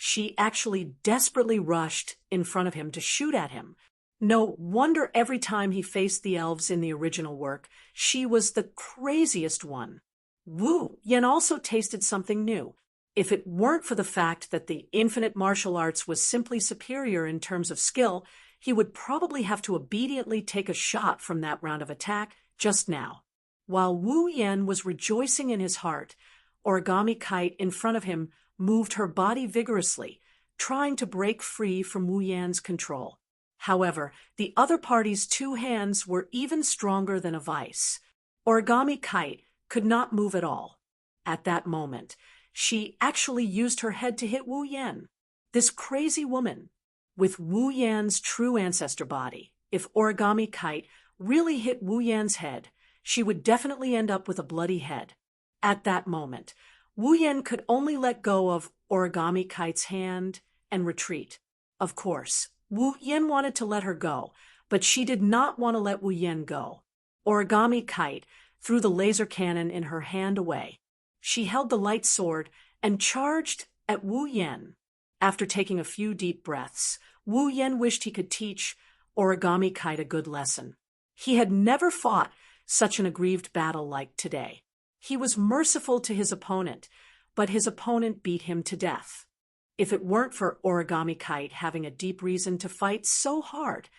She actually desperately rushed in front of him to shoot at him. No wonder every time he faced the elves in the original work, she was the craziest one. Wu Yan also tasted something new. If it weren't for the fact that the infinite martial arts was simply superior in terms of skill, he would probably have to obediently take a shot from that round of attack just now. While Wu Yan was rejoicing in his heart, Origami Kite in front of him moved her body vigorously, trying to break free from Wu Yan's control. However, the other party's two hands were even stronger than a vice. Origami Kite could not move at all. At that moment, she actually used her head to hit Wu Yan. This crazy woman, with Wu Yan's true ancestor body, if Origami Kite really hit Wu Yan's head, she would definitely end up with a bloody head. At that moment, Wu Yan could only let go of Origami Kite's hand and retreat. Of course, Wu Yan wanted to let her go, but she did not want to let Wu Yan go. Origami Kite threw the laser cannon in her hand away. She held the light sword and charged at Wu Yan. After taking a few deep breaths, Wu Yan wished he could teach Origami Kite a good lesson. He had never fought such an aggrieved battle like today. He was merciful to his opponent, but his opponent beat him to death. If it weren't for Origami Kite having a deep reason to fight so hard,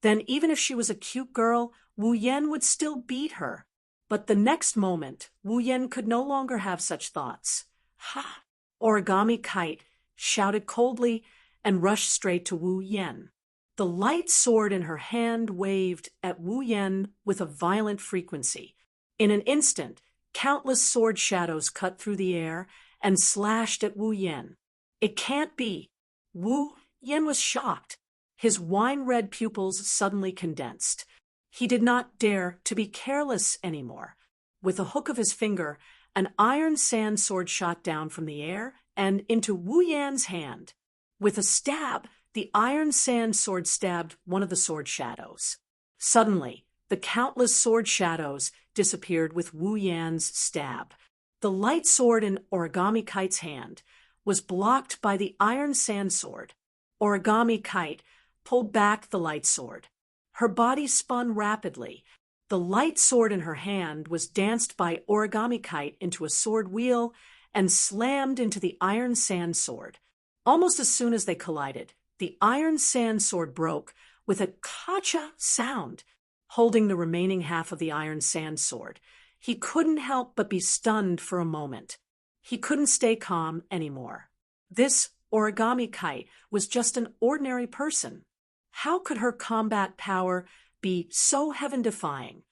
then even if she was a cute girl, Wu Yan would still beat her. But the next moment, Wu Yan could no longer have such thoughts. Ha! Origami Kite shouted coldly and rushed straight to Wu Yan. The light sword in her hand waved at Wu Yan with a violent frequency. In an instant, countless sword shadows cut through the air and slashed at Wu Yan. It can't be. Wu Yan was shocked. His wine-red pupils suddenly condensed. He did not dare to be careless anymore. With a hook of his finger, an iron sand sword shot down from the air and into Wu Yan's hand. With a stab, the iron sand sword stabbed one of the sword shadows. Suddenly, the countless sword shadows disappeared with Wu Yan's stab. The light sword in Origami Kite's hand was blocked by the iron sand sword. Origami Kite pulled back the light sword. Her body spun rapidly. The light sword in her hand was danced by Origami Kite into a sword wheel and slammed into the iron sand sword. Almost as soon as they collided, the iron sand sword broke with a kacha sound. Holding the remaining half of the iron sand sword, he couldn't help but be stunned for a moment. He couldn't stay calm anymore. This Origami Kite was just an ordinary person. How could her combat power be so heaven-defying?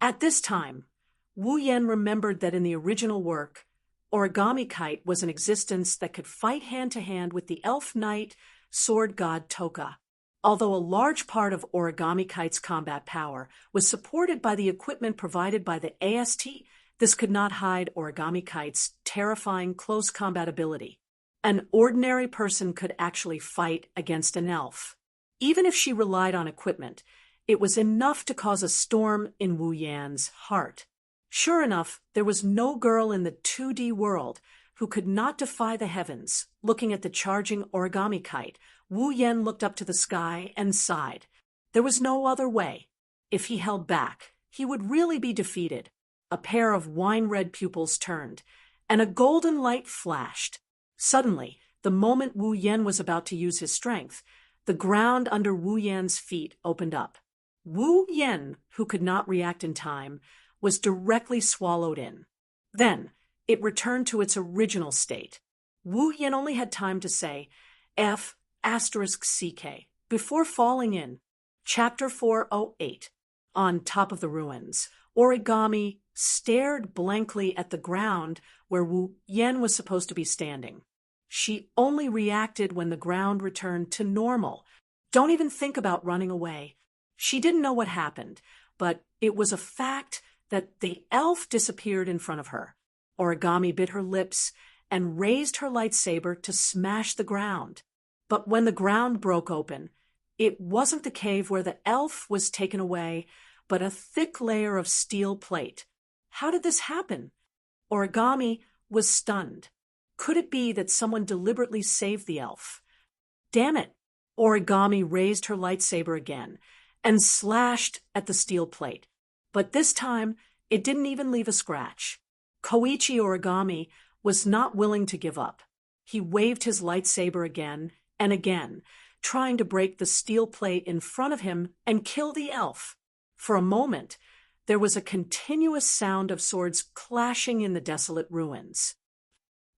At this time, Wu Yan remembered that in the original work, Origami Kite was an existence that could fight hand-to-hand with the elf knight, sword god Toka. Although a large part of Origami Kite's combat power was supported by the equipment provided by the AST, this could not hide Origami Kite's terrifying close combat ability. An ordinary person could actually fight against an elf. Even if she relied on equipment, It was enough to cause a storm in Wu Yan's heart. Sure enough, there was no girl in the 2D world who could not defy the heavens. Looking at the charging origami kite, Wu Yan looked up to the sky and sighed. There was no other way. If he held back, he would really be defeated. A pair of wine-red pupils turned, and a golden light flashed. Suddenly, the moment Wu Yan was about to use his strength, the ground under Wu Yan's feet opened up. Wu Yan, who could not react in time, was directly swallowed in. Then, it returned to its original state. Wu Yan only had time to say, F***CK, before falling in. Chapter 408. On top of the ruins, Origami stared blankly at the ground where Wu Yan was supposed to be standing. She only reacted when the ground returned to normal. Don't even think about running away. She didn't know what happened, but it was a fact that the elf disappeared in front of her. Origami bit her lips and raised her lightsaber to smash the ground. But when the ground broke open, it wasn't the cave where the elf was taken away, but a thick layer of steel plate. How did this happen? Origami was stunned. Could it be that someone deliberately saved the elf? Damn it! Origami raised her lightsaber again and slashed at the steel plate. But this time, it didn't even leave a scratch. Koichi Origami was not willing to give up. He waved his lightsaber again and again, trying to break the steel plate in front of him and kill the elf. For a moment, there was a continuous sound of swords clashing in the desolate ruins.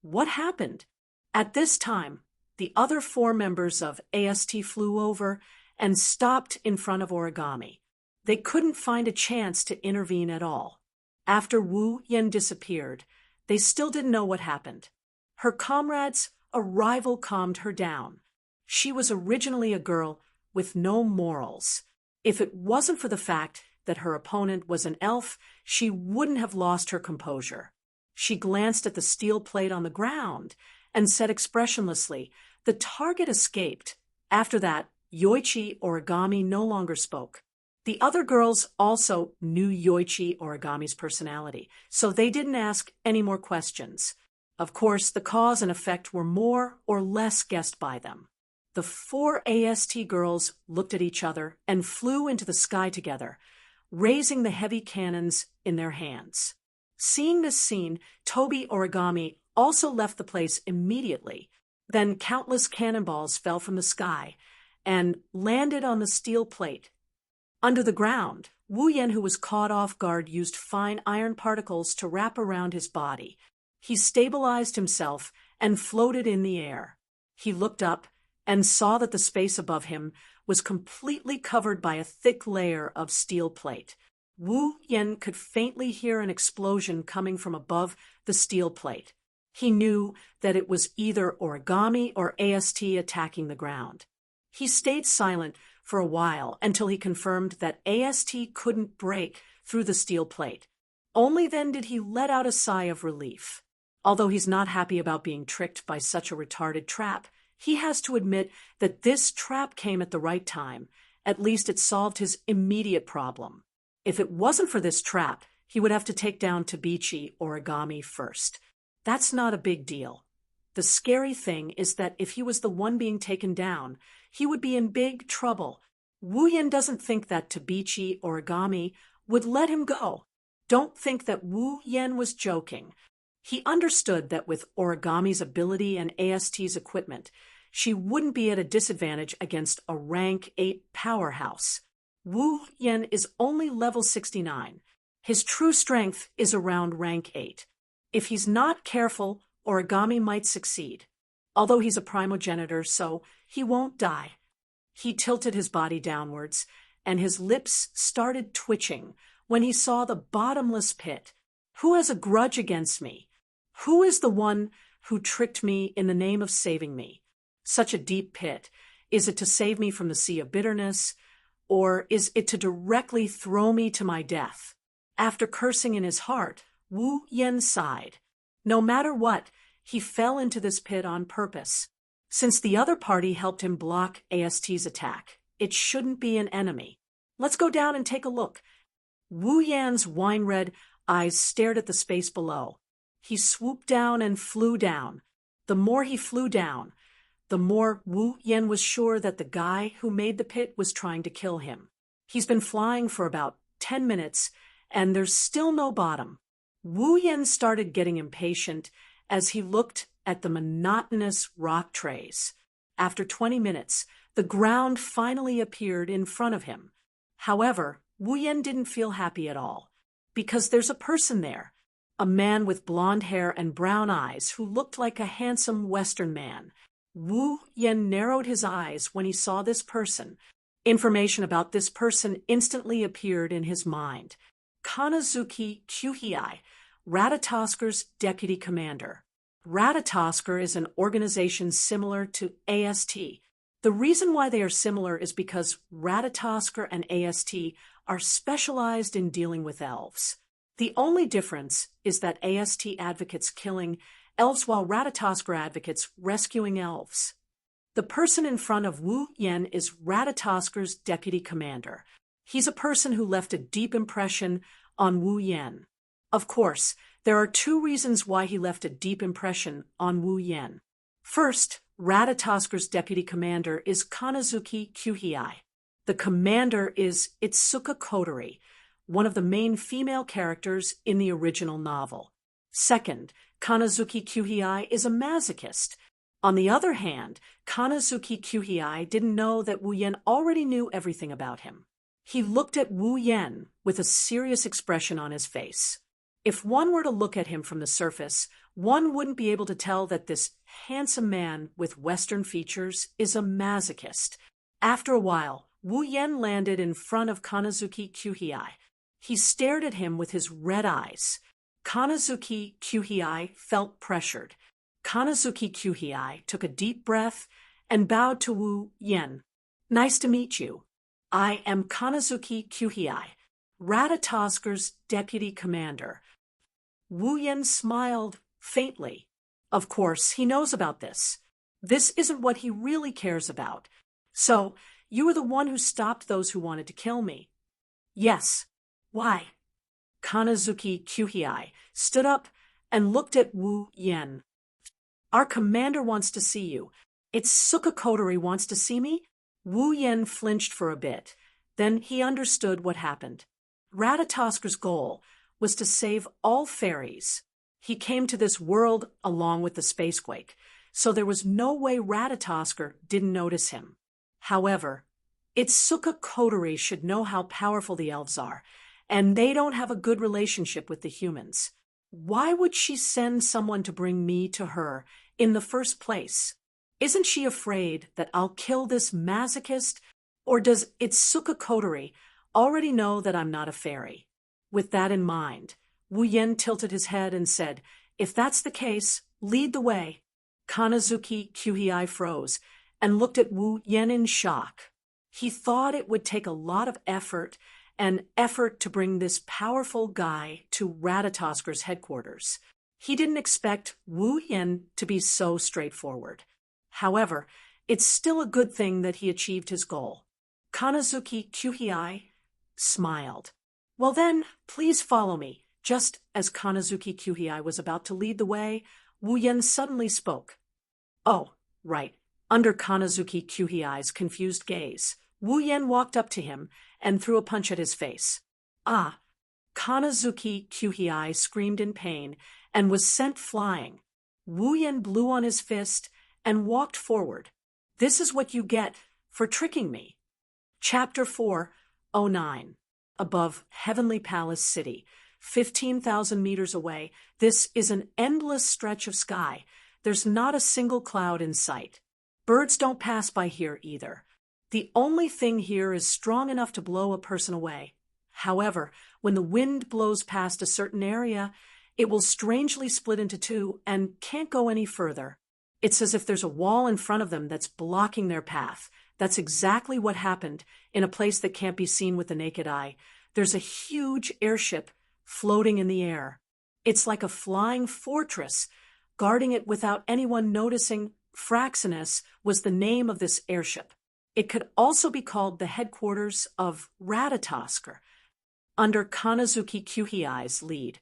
What happened? At this time, the other 4 members of AST flew over and stopped in front of Origami. They couldn't find a chance to intervene at all. After Wu Yan disappeared, they still didn't know what happened. Her comrade's arrival calmed her down. She was originally a girl with no morals. If it wasn't for the fact that her opponent was an elf, she wouldn't have lost her composure. She glanced at the steel plate on the ground and said expressionlessly, "The target escaped." After that, Yoichi Origami no longer spoke. The other girls also knew Yoichi Origami's personality, so they didn't ask any more questions. Of course, the cause and effect were more or less guessed by them. The 4 AST girls looked at each other and flew into the sky together, raising the heavy cannons in their hands. Seeing this scene, Tobi Origami also left the place immediately. Then countless cannonballs fell from the sky and landed on the steel plate. Under the ground, Wu Yan, who was caught off guard, used fine iron particles to wrap around his body. He stabilized himself and floated in the air. He looked up and saw that the space above him was completely covered by a thick layer of steel plate. Wu Yan could faintly hear an explosion coming from above the steel plate. He knew that it was either Origami or AST attacking the ground. He stayed silent for a while until he confirmed that AST couldn't break through the steel plate. Only then did he let out a sigh of relief. Although he's not happy about being tricked by such a retarded trap, he has to admit that this trap came at the right time. At least it solved his immediate problem. If it wasn't for this trap, he would have to take down Tabichi Origami first. That's not a big deal. The scary thing is that if he was the one being taken down, he would be in big trouble. Wu Yan doesn't think that Tabichi Origami would let him go. Don't think that Wu Yan was joking. He understood that with Origami's ability and AST's equipment, she wouldn't be at a disadvantage against a rank 8 powerhouse. Wu Yan is only level 69. His true strength is around rank 8. If he's not careful, Origami might succeed. Although he's a primogenitor, so he won't die. He tilted his body downwards, and his lips started twitching when he saw the bottomless pit. Who has a grudge against me? Who is the one who tricked me in the name of saving me? Such a deep pit. Is it to save me from the sea of bitterness, or is it to directly throw me to my death? After cursing in his heart, Wu Yan sighed. No matter what, he fell into this pit on purpose. Since the other party helped him block AST's attack, it shouldn't be an enemy. Let's go down and take a look. Wu Yan's wine-red eyes stared at the space below. He swooped down and flew down. The more he flew down, the more Wu Yan was sure that the guy who made the pit was trying to kill him. He's been flying for about 10 minutes, and there's still no bottom. Wu Yan started getting impatient as he looked at the monotonous rock trays. After 20 minutes, the ground finally appeared in front of him. However, Wu Yan didn't feel happy at all, because there's a person there, a man with blonde hair and brown eyes who looked like a handsome Western man. Wu Yan narrowed his eyes when he saw this person. Information about this person instantly appeared in his mind. Kanazuki Kyuhei, Ratatosker's deputy commander. Ratatosker is an organization similar to AST. The reason why they are similar is because Ratatosker and AST are specialized in dealing with elves. The only difference is that AST advocates killing elves while Ratatosker advocates rescuing elves. The person in front of Wu Yan is Ratatosker's deputy commander. He's a person who left a deep impression on Wu Yan. Of course, there are two reasons why he left a deep impression on Wu Yan. First, Ratatosker's deputy commander is Kanazuki Kyuhei. The commander is Itsuka Kotori, one of the main female characters in the original novel. Second, Kanazuki Kyuhei is a masochist. On the other hand, Kanazuki Kyuhei didn't know that Wu Yan already knew everything about him. He looked at Wu Yan with a serious expression on his face. If one were to look at him from the surface, one wouldn't be able to tell that this handsome man with Western features is a masochist. After a while, Wu Yan landed in front of Kanazuki Kyuhei. He stared at him with his red eyes. Kanazuki Kyuhei felt pressured. Kanazuki Kyuhei took a deep breath and bowed to Wu Yan. Nice to meet you. I am Kanazuki Kyuhei, Ratatosker's deputy commander. Wu Yan smiled faintly. Of course, he knows about this. This isn't what he really cares about. So, you were the one who stopped those who wanted to kill me. Yes. Why? Kanazuki Kyuhei stood up and looked at Wu Yan. Our commander wants to see you. Itsuka Kotori wants to see me? Wu Yan flinched for a bit. Then he understood what happened. Ratatosker's goal was to save all fairies. He came to this world along with the spacequake, so there was no way Ratatosker didn't notice him. However, Itsuka Kotori should know how powerful the elves are, and they don't have a good relationship with the humans. Why would she send someone to bring me to her in the first place? Isn't she afraid that I'll kill this masochist? Or does Itsuka Kotori already know that I'm not a fairy? With that in mind, Wu Yan tilted his head and said, If that's the case, lead the way. Kanazuki Kyuhei froze and looked at Wu Yan in shock. He thought it would take a lot of effort to bring this powerful guy to Ratatosker's headquarters. He didn't expect Wu Yan to be so straightforward. However, it's still a good thing that he achieved his goal. Kanazuki Kyuhei smiled. Well then, please follow me. Just as Kanazuki Kyuhei was about to lead the way, Wu Yan suddenly spoke. Oh, right. Under Kanazuki Kyuhei's confused gaze, Wu Yan walked up to him and threw a punch at his face. Ah! Kanazuki Kyuhei screamed in pain and was sent flying. Wu Yan blew on his fist and walked forward. This is what you get for tricking me. Chapter 4:09. Above Heavenly Palace City, 15,000 meters away, this is an endless stretch of sky. There's not a single cloud in sight. Birds don't pass by here either. The only thing here is strong enough to blow a person away. However, when the wind blows past a certain area, it will strangely split into two and can't go any further. It's as if there's a wall in front of them that's blocking their path. That's exactly what happened in a place that can't be seen with the naked eye. There's a huge airship floating in the air. It's like a flying fortress, guarding it without anyone noticing. Fraxinus was the name of this airship. It could also be called the headquarters of Ratatosker. Under Kanazuki Kyuhei's lead,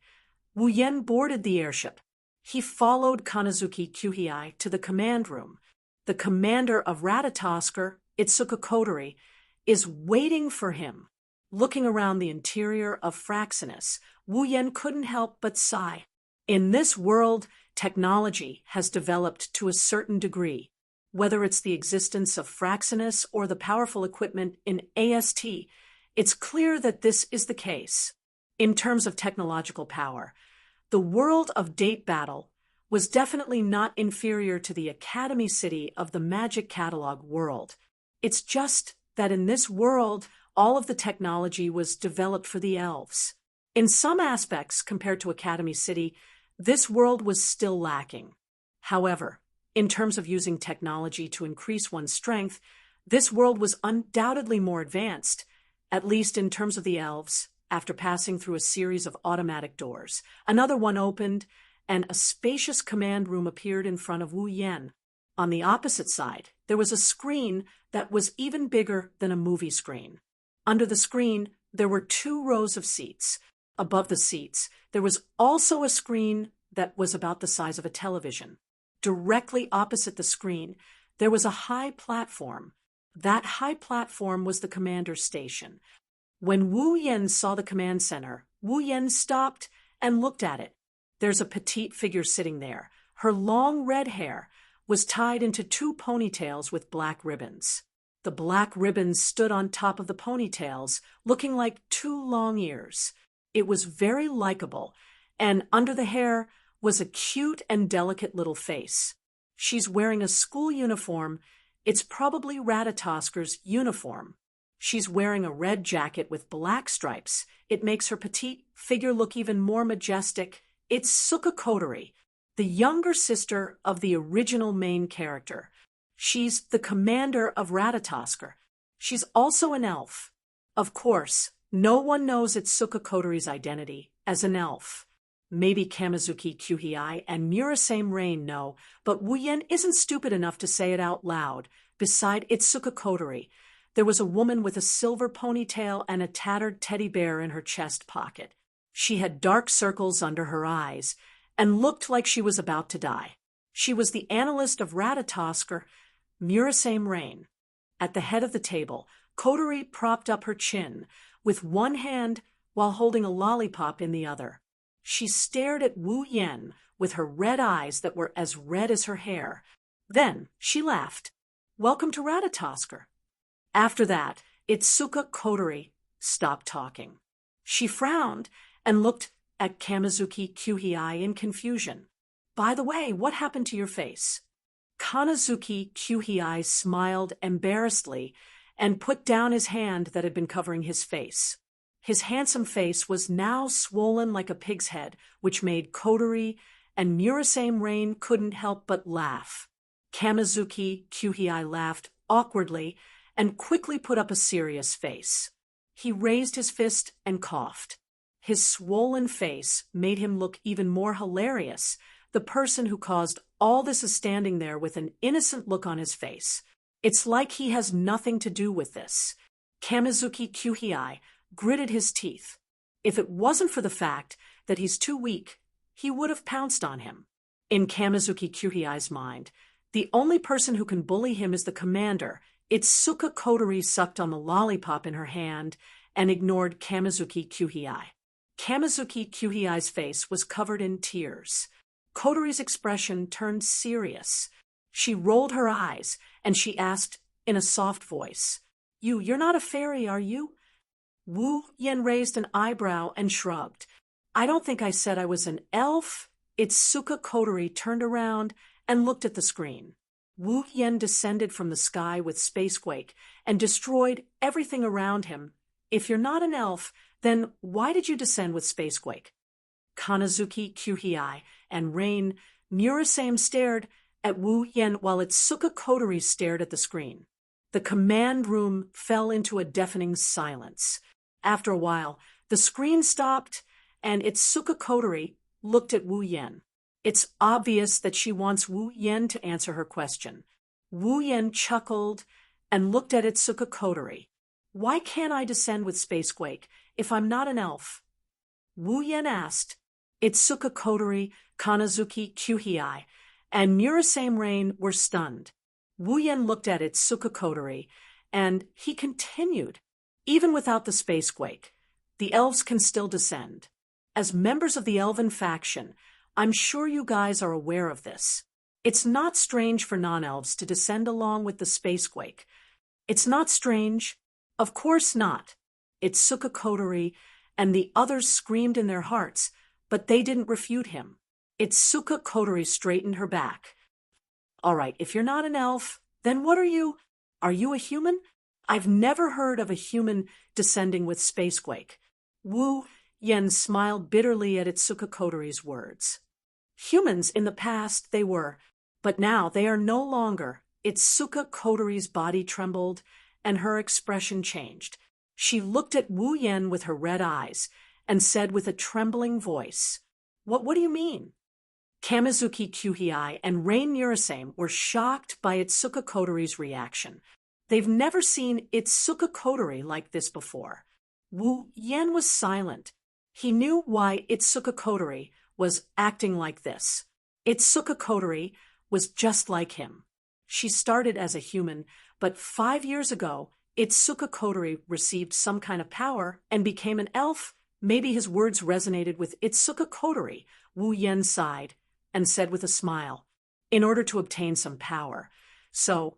Wu Yen boarded the airship. He followed Kanazuki Kyuhei to the command room. The commander of Ratatosker, Itsuka Kotori, is waiting for him. Looking around the interior of Fraxinus, Wu Yen couldn't help but sigh. In this world, technology has developed to a certain degree. Whether it's the existence of Fraxinus or the powerful equipment in AST, it's clear that this is the case. In terms of technological power, the world of Date Battle was definitely not inferior to the Academy City of the Magic Catalog world. It's just that in this world, all of the technology was developed for the elves. In some aspects, compared to Academy City, this world was still lacking. However, in terms of using technology to increase one's strength, this world was undoubtedly more advanced, at least in terms of the elves. After passing through a series of automatic doors, another one opened, and a spacious command room appeared in front of Wu Yen. On the opposite side, there was a screen that was even bigger than a movie screen. Under the screen, there were 2 rows of seats. Above the seats, there was also a screen that was about the size of a television. Directly opposite the screen, there was a high platform. That high platform was the commander's station. When Wu Yen saw the command center, Wu Yen stopped and looked at it. There's a petite figure sitting there. Her long red hair was tied into 2 ponytails with black ribbons. The black ribbons stood on top of the ponytails, looking like 2 long ears. It was very likable, and under the hair was a cute and delicate little face. She's wearing a school uniform. It's probably Ratatosker's uniform. She's wearing a red jacket with black stripes. It makes her petite figure look even more majestic. It's Suka Kotori, the younger sister of the original main character. She's the commander of Ratatosker. She's also an elf. Of course, no one knows Itsuka Kotori's identity as an elf. Maybe Kamizuki Kyuhei and Murasame Rain know, but Wu Yen isn't stupid enough to say it out loud. Beside Itsuka Kotori, there was a woman with a silver ponytail and a tattered teddy bear in her chest pocket. She had dark circles under her eyes and looked like she was about to die. She was the analyst of Ratatosker, Murasame Rain. At the head of the table, Kotori propped up her chin with one hand while holding a lollipop in the other. She stared at Wu Yen with her red eyes that were as red as her hair. Then she laughed. "Welcome to Ratatosker." After that, Itsuka Kotori stopped talking. She frowned and looked at Kamizuki Kyuhei in confusion. "By the way, what happened to your face?" Kanazuki Kyuhei smiled embarrassedly and put down his hand that had been covering his face. His handsome face was now swollen like a pig's head, which made Kotori and Murasame Rain couldn't help but laugh. Kamizuki Kyuhei laughed awkwardly and quickly put up a serious face. He raised his fist and coughed. His swollen face made him look even more hilarious. The person who caused all this is standing there with an innocent look on his face. It's like he has nothing to do with this. Kamizuki Kyuhei gritted his teeth. If it wasn't for the fact that he's too weak, he would have pounced on him. In Kamizuki Kyuhei's mind, the only person who can bully him is the commander. Itsuka Kotori sucked on the lollipop in her hand and ignored Kamizuki Kyuhei. Kamizuki Kyuhei's face was covered in tears. Kotori's expression turned serious. She rolled her eyes and she asked in a soft voice, You're not a fairy, are you?" Wu Yen raised an eyebrow and shrugged. "I don't think I said I was an elf." Itsuka Kotori turned around and looked at the screen. Wu Yen descended from the sky with Spacequake and destroyed everything around him. "If you're not an elf, then why did you descend with Spacequake?" Kanazuki Kyuhei and Rain Murasame stared at Wu Yen while Itsuka Kotori stared at the screen. The command room fell into a deafening silence. After a while, the screen stopped and Itsuka Kotori looked at Wu Yen. It's obvious that she wants Wu Yen to answer her question. Wu Yen chuckled and looked at Itsuka Kotori. Why can't I descend with Spacequake if I'm not an elf? Wu Yen asked. Itsuka Kotori, Kanazuki Kyuhei, and Murasame Rain were stunned. Wu Yen looked at Itsuka Kotori, and he continued. Even without the Spacequake, the elves can still descend. As members of the elven faction, I'm sure you guys are aware of this. It's not strange for non-elves to descend along with the Spacequake. It's not strange. Of course not. Itsuka Kotori and the others screamed in their hearts, but they didn't refute him. Itsuka Kotori straightened her back. All right, if you're not an elf, then what are you? Are you a human? I've never heard of a human descending with Spacequake. Wu Yen smiled bitterly at Itsuka Kotori's words. Humans in the past they were, but now they are no longer. Itsuka Kotori's body trembled, and her expression changed. She looked at Wu Yen with her red eyes, and said with a trembling voice, What do you mean? Kamizuki Kyuhei and Rain Murasame were shocked by Itsuka Kotori's reaction. They've never seen Itsuka Kotori like this before. Wu Yen was silent. He knew why Itsuka Kotori was acting like this. Itsuka Kotori was just like him. She started as a human, but 5 years ago, Itsuka Kotori received some kind of power and became an elf. Maybe his words resonated with Itsuka Kotori. Wu Yen sighed and said with a smile, in order to obtain some power. So,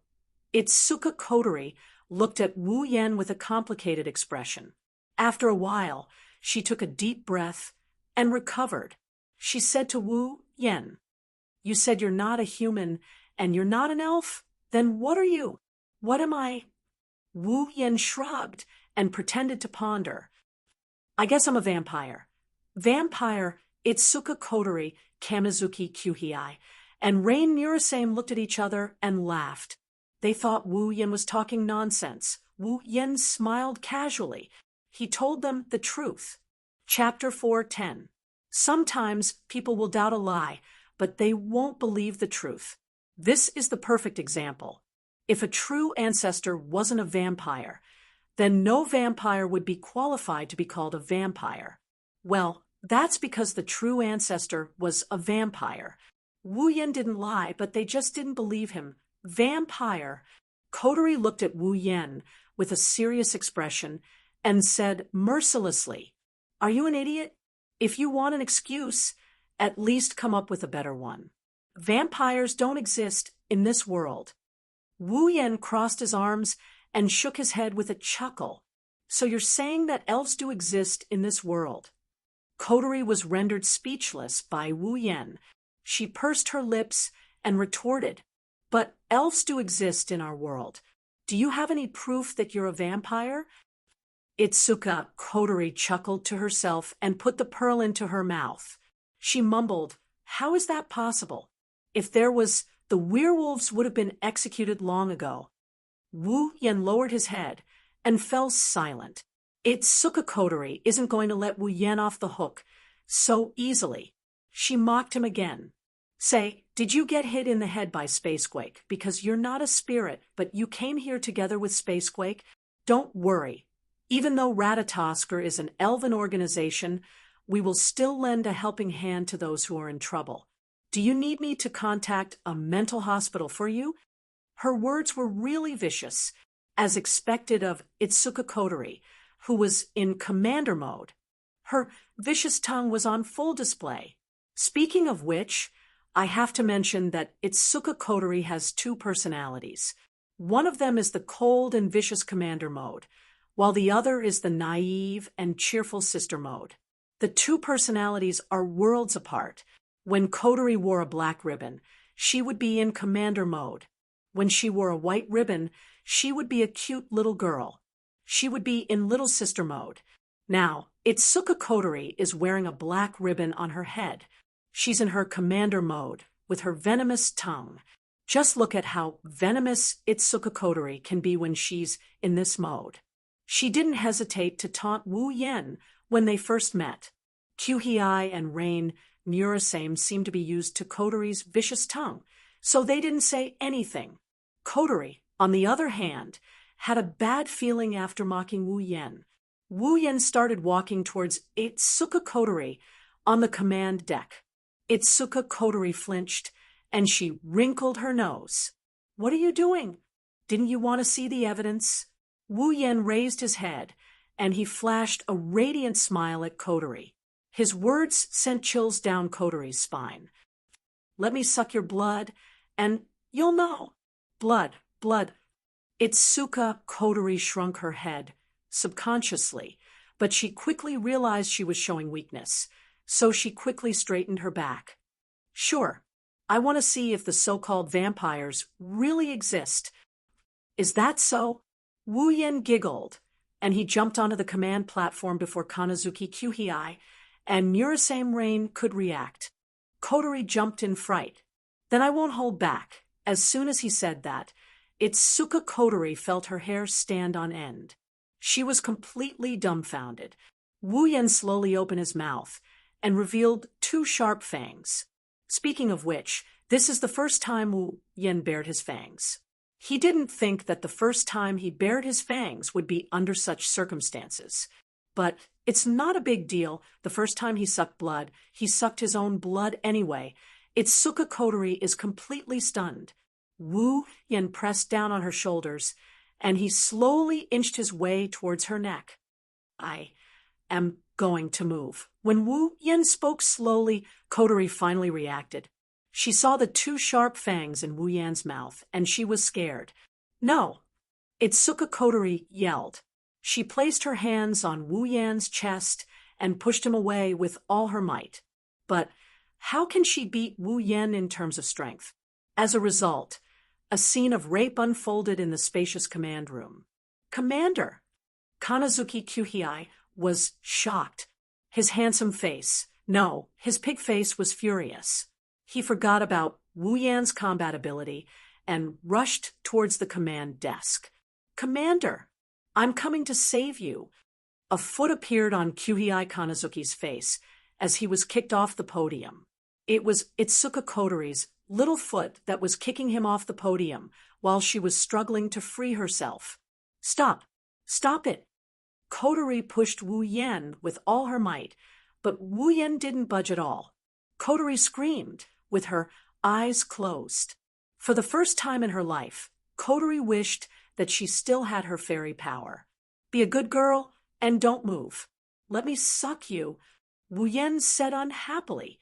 Itsuka Kotori looked at Wu Yen with a complicated expression. After a while, she took a deep breath and recovered. She said to Wu Yen, You said you're not a human and you're not an elf? Then what are you? What am I? Wu Yen shrugged and pretended to ponder. I guess I'm a vampire. Vampire, Itsuka Kotori, Kamizuki Kyuhei, and Rain Murasame looked at each other and laughed. They thought Wu Yen was talking nonsense. Wu Yen smiled casually. He told them the truth. Chapter 4:10. Sometimes people will doubt a lie, but they won't believe the truth. This is the perfect example. If a true ancestor wasn't a vampire, then no vampire would be qualified to be called a vampire. Well, that's because the true ancestor was a vampire. Wu Yen didn't lie, but they just didn't believe him. Vampire. Kotori looked at Wu Yen with a serious expression and said mercilessly, Are you an idiot? If you want an excuse, at least come up with a better one. Vampires don't exist in this world. Wu Yen crossed his arms and shook his head with a chuckle. So you're saying that elves do exist in this world? Kotori was rendered speechless by Wu Yen. She pursed her lips and retorted, But elves do exist in our world. Do you have any proof that you're a vampire? Itsuka Kotori chuckled to herself and put the pearl into her mouth. She mumbled, How is that possible? If there was, the werewolves would have been executed long ago. Wu Yen lowered his head and fell silent. Itsuka Kotori isn't going to let Wu Yen off the hook so easily. She mocked him again. Say, did you get hit in the head by Spacequake? Because you're not a spirit, but you came here together with Spacequake? Don't worry. Even though Ratatosker is an elven organization, we will still lend a helping hand to those who are in trouble. Do you need me to contact a mental hospital for you? Her words were really vicious, as expected of Itsuka Kotori, who was in commander mode. Her vicious tongue was on full display. Speaking of which, I have to mention that Itsuka Kotori has two personalities. One of them is the cold and vicious commander mode, while the other is the naive and cheerful sister mode. The two personalities are worlds apart. When Kotori wore a black ribbon, she would be in commander mode. When she wore a white ribbon, she would be a cute little girl. She would be in little sister mode. Now, Itsuka Kotori is wearing a black ribbon on her head. She's in her commander mode, with her venomous tongue. Just look at how venomous Itsuka Kotori can be when she's in this mode. She didn't hesitate to taunt Wu Yen when they first met. Kyuhei and Rain Murasame seemed to be used to Kotori's vicious tongue, so they didn't say anything. Kotori on the other hand, had a bad feeling after mocking Wu Yen. Wu Yen started walking towards Itsuka Kotori on the command deck. Itsuka Kotori flinched, and she wrinkled her nose. "What are you doing? Didn't you want to see the evidence?" Wu Yen raised his head, and he flashed a radiant smile at Kotori. His words sent chills down Kotori's spine. "Let me suck your blood, and you'll know." "Blood, blood." Itsuka Kotori shrunk her head, subconsciously, but she quickly realized she was showing weakness, so she quickly straightened her back. "Sure, I want to see if the so-called vampires really exist." "Is that so?" Wu Yen giggled, and he jumped onto the command platform before Kanazuki Kyuhei and Murasame Rain could react. Kotori jumped in fright. "Then I won't hold back." As soon as he said that, Itsuka Kotori felt her hair stand on end. She was completely dumbfounded. Wu Yen slowly opened his mouth and revealed 2 sharp fangs. Speaking of which, this is the first time Wu Yen bared his fangs. He didn't think that the first time he bared his fangs would be under such circumstances. But it's not a big deal. The first time he sucked blood, he sucked his own blood anyway. Itsuka Kotori is completely stunned. Wu Yen pressed down on her shoulders, and he slowly inched his way towards her neck. "I am going to move." When Wu Yen spoke slowly, Kotori finally reacted. She saw the 2 sharp fangs in Wu Yan's mouth, and she was scared. "No!" Itsuka Kotori yelled. She placed her hands on Wu Yan's chest and pushed him away with all her might. But how can she beat Wu Yan in terms of strength? As a result, a scene of rape unfolded in the spacious command room. "Commander!" Kanazuki Kyuhei was shocked. His handsome face, no, his pig face was furious. He forgot about Wu Yan's combat ability and rushed towards the command desk. "Commander, I'm coming to save you." A foot appeared on Kyuhei Kanazuki's face as he was kicked off the podium. It was Itsuka Kotori's little foot that was kicking him off the podium while she was struggling to free herself. "Stop! Stop it!" Kotori pushed Wu Yen with all her might, but Wu Yen didn't budge at all. Kotori screamed, with her eyes closed. For the first time in her life, Kotori wished that she still had her fairy power. "Be a good girl and don't move." "Let me suck you," Wu Yen said unhappily.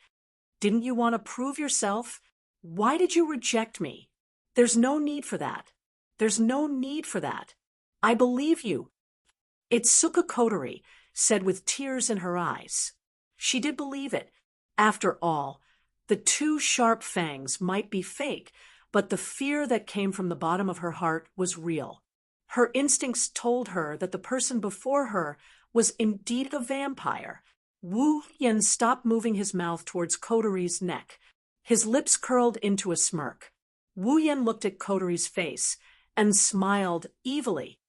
"Didn't you want to prove yourself? Why did you reject me?" "There's no need for that. There's no need for that. I believe you." Itsuka Kotori said with tears in her eyes. She did believe it. After all, the 2 sharp fangs might be fake, but the fear that came from the bottom of her heart was real. Her instincts told her that the person before her was indeed a vampire. Wu Yen stopped moving his mouth towards Kotori's neck. His lips curled into a smirk. Wu Yen looked at Kotori's face and smiled evilly.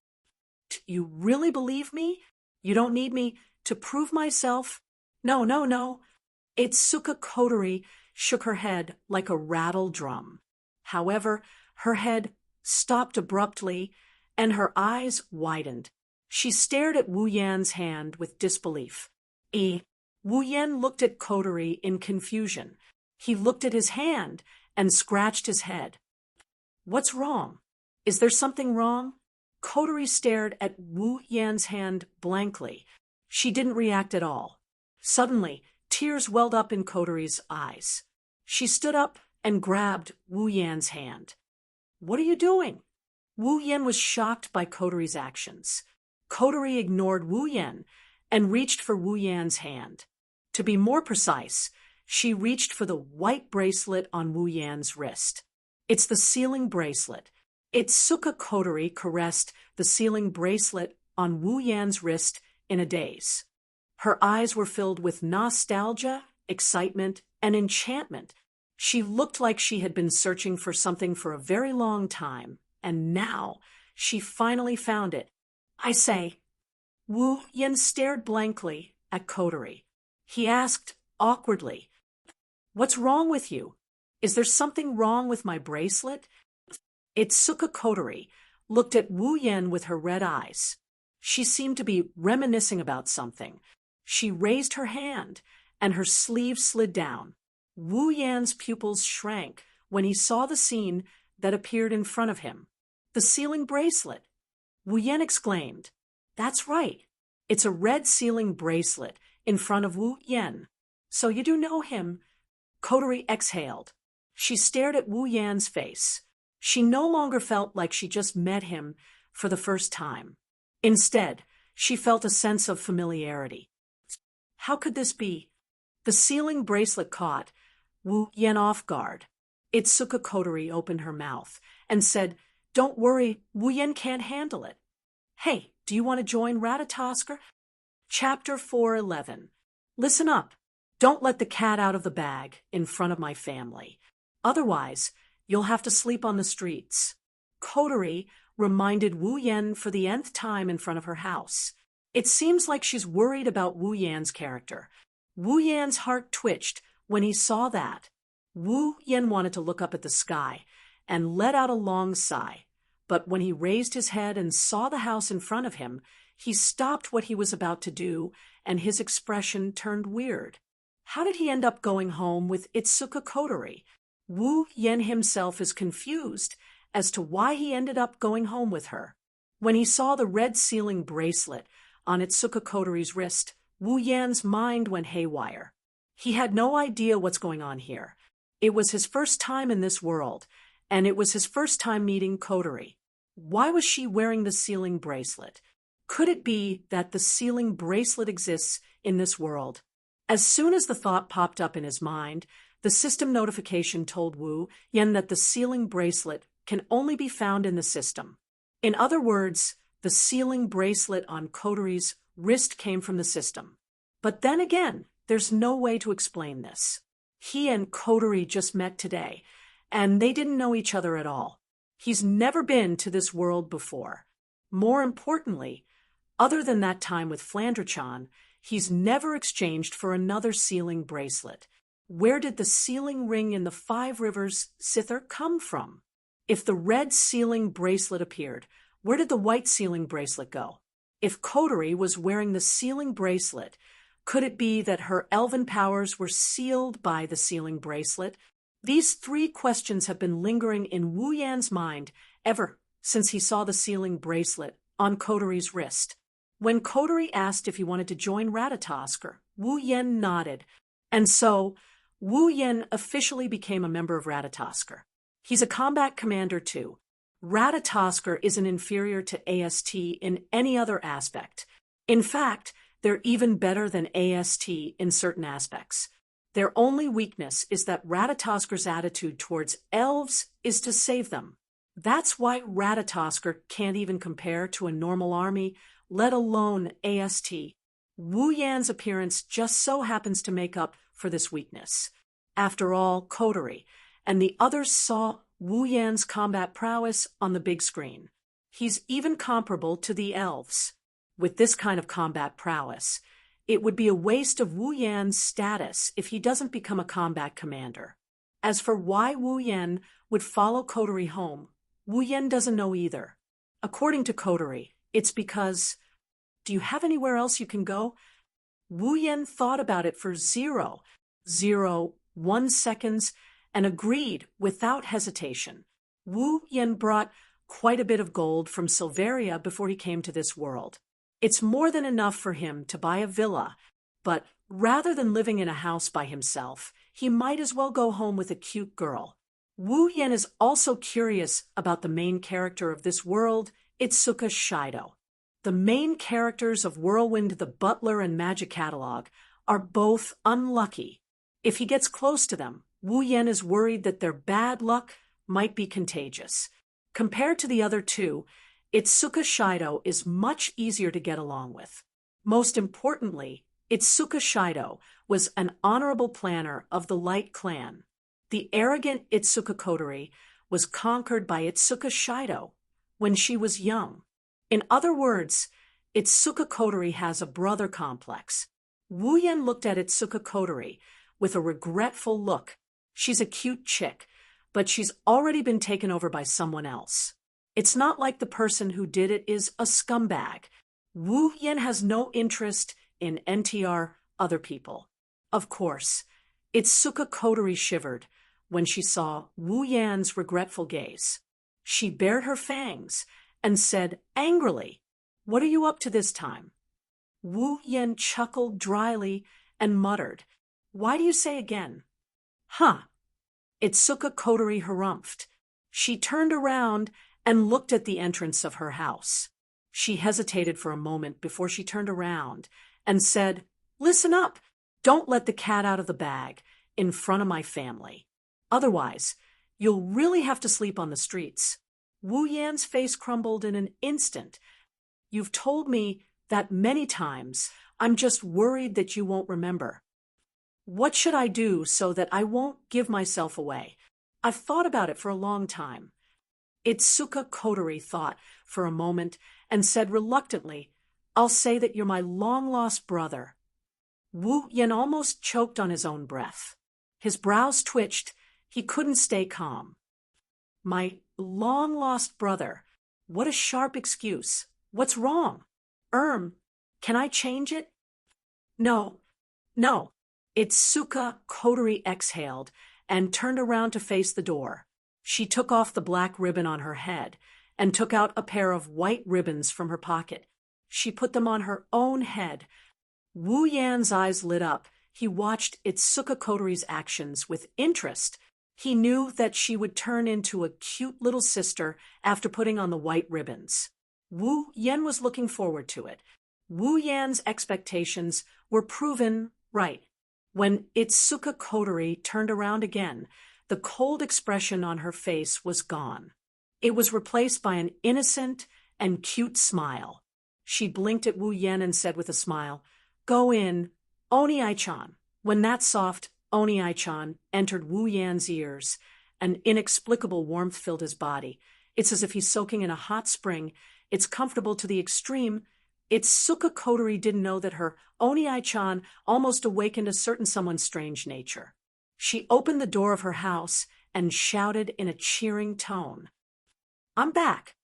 "You really believe me? You don't need me to prove myself?" "No, no, no." Itsuka Kotori shook her head like a rattle drum. However, her head stopped abruptly, and her eyes widened. She stared at Wu Yan's hand with disbelief. Wu Yan looked at Kotori in confusion. He looked at his hand and scratched his head. "What's wrong? Is there something wrong?" Kotori stared at Wu Yan's hand blankly. She didn't react at all. Suddenly, tears welled up in Kotori's eyes. She stood up and grabbed Wu Yan's hand. "What are you doing?" Wu Yan was shocked by Kotori's actions. Kotori ignored Wu Yan and reached for Wu Yan's hand. To be more precise, she reached for the white bracelet on Wu Yan's wrist. "It's the sealing bracelet." Itsuka Kotori caressed the sealing bracelet on Wu Yan's wrist in a daze. Her eyes were filled with nostalgia, excitement, and enchantment. She looked like she had been searching for something for a very long time, and now she finally found it. "I say." Wu Yan stared blankly at Kotori. He asked awkwardly, "What's wrong with you? Is there something wrong with my bracelet?" Itsuka Kotori looked at Wu Yen with her red eyes. She seemed to be reminiscing about something. She raised her hand, and her sleeve slid down. Wu Yan's pupils shrank when he saw the scene that appeared in front of him. The sealing bracelet! Wu Yan exclaimed. That's right. It's a red sealing bracelet in front of Wu Yan. So you do know him? Kotori exhaled. She stared at Wu Yan's face. She no longer felt like she just met him for the first time. Instead, she felt a sense of familiarity. How could this be? The sealing bracelet caught Wu Yan off guard. Itsuka Kotori opened her mouth and said, Don't worry, Wu Yan can't handle it. Hey, do you want to join Ratatosker? Chapter 4:11. Listen up. Don't let the cat out of the bag in front of my family. Otherwise, you'll have to sleep on the streets. Kotori reminded Wu Yan for the nth time in front of her house. It seems like she's worried about Wu Yan's character. Wu Yan's heart twitched when he saw that. Wu Yan wanted to look up at the sky and let out a long sigh, but when he raised his head and saw the house in front of him, he stopped what he was about to do, and his expression turned weird. How did he end up going home with Itsuka Kotori? Wu Yan himself is confused as to why he ended up going home with her. When he saw the red sealing bracelet on Itsuka Kotori's wrist, Wu Yan's mind went haywire. He had no idea what's going on here. It was his first time in this world, and it was his first time meeting Kotori. Why was she wearing the sealing bracelet? Could it be that the sealing bracelet exists in this world? As soon as the thought popped up in his mind, the system notification told Wu Yan that the sealing bracelet can only be found in the system. In other words, the sealing bracelet on Kotori's wrist came from the system. But then again, there's no way to explain this. He and Kotori just met today, and they didn't know each other at all. He's never been to this world before. More importantly, other than that time with Flandre-chan, he's never exchanged for another sealing bracelet. Where did the sealing ring in the Five Rivers Sither come from? If the red sealing bracelet appeared, where did the white sealing bracelet go? If Kotori was wearing the sealing bracelet, could it be that her elven powers were sealed by the sealing bracelet? These three questions have been lingering in Wu Yan's mind ever since he saw the sealing bracelet on Kotori's wrist. When Kotori asked if he wanted to join Ratatosker, Wu Yan nodded, and so Wu Yan officially became a member of Ratatosker. He's a combat commander too. Ratatosker isn't inferior to AST in any other aspect. In fact, they're even better than AST in certain aspects. Their only weakness is that Ratatosker's attitude towards elves is to save them. That's why Ratatosker can't even compare to a normal army, let alone AST. Wu Yan's appearance just so happens to make up for this weakness. After all, Kotori and the others saw Wu Yan's combat prowess on the big screen. He's even comparable to the elves. With this kind of combat prowess, it would be a waste of Wu Yan's status if he doesn't become a combat commander. As for why Wu Yan would follow Kotori home, Wu Yan doesn't know either. According to Kotori, it's because, do you have anywhere else you can go? Wu Yan thought about it for 0.01 seconds and agreed without hesitation. Wu Yan brought quite a bit of gold from Silveria before he came to this world. It's more than enough for him to buy a villa, but rather than living in a house by himself, he might as well go home with a cute girl. Wu Yan is also curious about the main character of this world, Itsuka Shoujo. The main characters of Whirlwind the Butler and Magic Catalog are both unlucky. If he gets close to them, Wu Yan is worried that their bad luck might be contagious. Compared to the other two, Itsuka Shoujo is much easier to get along with. Most importantly, Itsuka Shoujo was an honorable planner of the Light Clan. The arrogant Itsuka Kotori was conquered by Itsuka Shoujo when she was young. In other words, Itsuka Kotori has a brother complex. Wu Yan looked at Itsuka Kotori with a regretful look. She's a cute chick, but she's already been taken over by someone else. It's not like the person who did it is a scumbag. Wu Yan has no interest in NTR other people. Of course, Itsuka Kotori shivered when she saw Wu Yan's regretful gaze. She bared her fangs and said angrily, "What are you up to this time?" Wu Yan chuckled dryly and muttered, "Why do you say again?" "Huh." Itsuka Kotori harumphed. She turned around and looked at the entrance of her house. She hesitated for a moment before she turned around and said, "Listen up. Don't let the cat out of the bag in front of my family. Otherwise, you'll really have to sleep on the streets." Wu Yan's face crumbled in an instant. "You've told me that many times. I'm just worried that you won't remember. What should I do so that I won't give myself away? I've thought about it for a long time." Itsuka Kotori thought for a moment and said reluctantly, "I'll say that you're my long-lost brother." Wu Yan almost choked on his own breath. His brows twitched. He couldn't stay calm. "My long-lost brother. What a sharp excuse. What's wrong? Can I change it?" No. Itsuka Kotori exhaled and turned around to face the door. She took off the black ribbon on her head and took out a pair of white ribbons from her pocket. She put them on her own head. Wu Yan's eyes lit up. He watched Itsuka Kotori's actions with interest. He knew that she would turn into a cute little sister after putting on the white ribbons. Wu Yan was looking forward to it. Wu Yan's expectations were proven right. When Itsuka Kotori turned around again, the cold expression on her face was gone. It was replaced by an innocent and cute smile. She blinked at Wu Yan and said with a smile, "Go in, Oni-ai-chan." When that soft Oni-ai-chan entered Wu Yan's ears, an inexplicable warmth filled his body. It's as if he's soaking in a hot spring. It's comfortable to the extreme. Itsuka Kotori didn't know that her Oni-ai-chan almost awakened a certain someone's strange nature. She opened the door of her house and shouted in a cheering tone, "I'm back."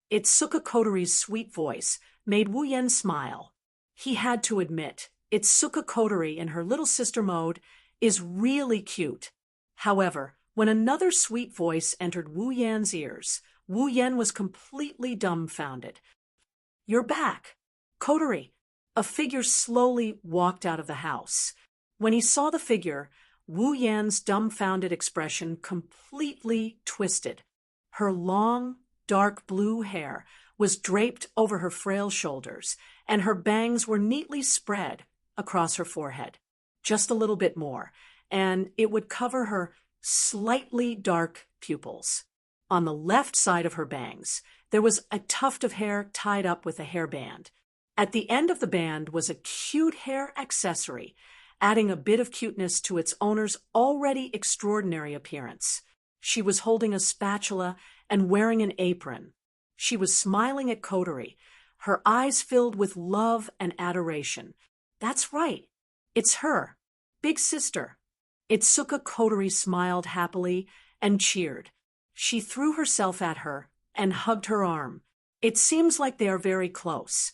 Itsuka Kotori's sweet voice made Wu Yan smile. He had to admit, Itsuka Kotori in her little sister mode is really cute. However, when another sweet voice entered Wu Yan's ears, Wu Yan was completely dumbfounded. "You're back, Kotori." A figure slowly walked out of the house. When he saw the figure, Wu Yan's dumbfounded expression completely twisted. Her long, dark blue hair was draped over her frail shoulders, and her bangs were neatly spread across her forehead. Just a little bit more, and it would cover her slightly dark pupils. On the left side of her bangs, there was a tuft of hair tied up with a hairband. At the end of the band was a cute hair accessory, adding a bit of cuteness to its owner's already extraordinary appearance. She was holding a spatula and wearing an apron. She was smiling at Kotori, her eyes filled with love and adoration. That's right. It's her, big sister. Itsuka Kotori smiled happily and cheered. She threw herself at her and hugged her arm. It seems like they are very close.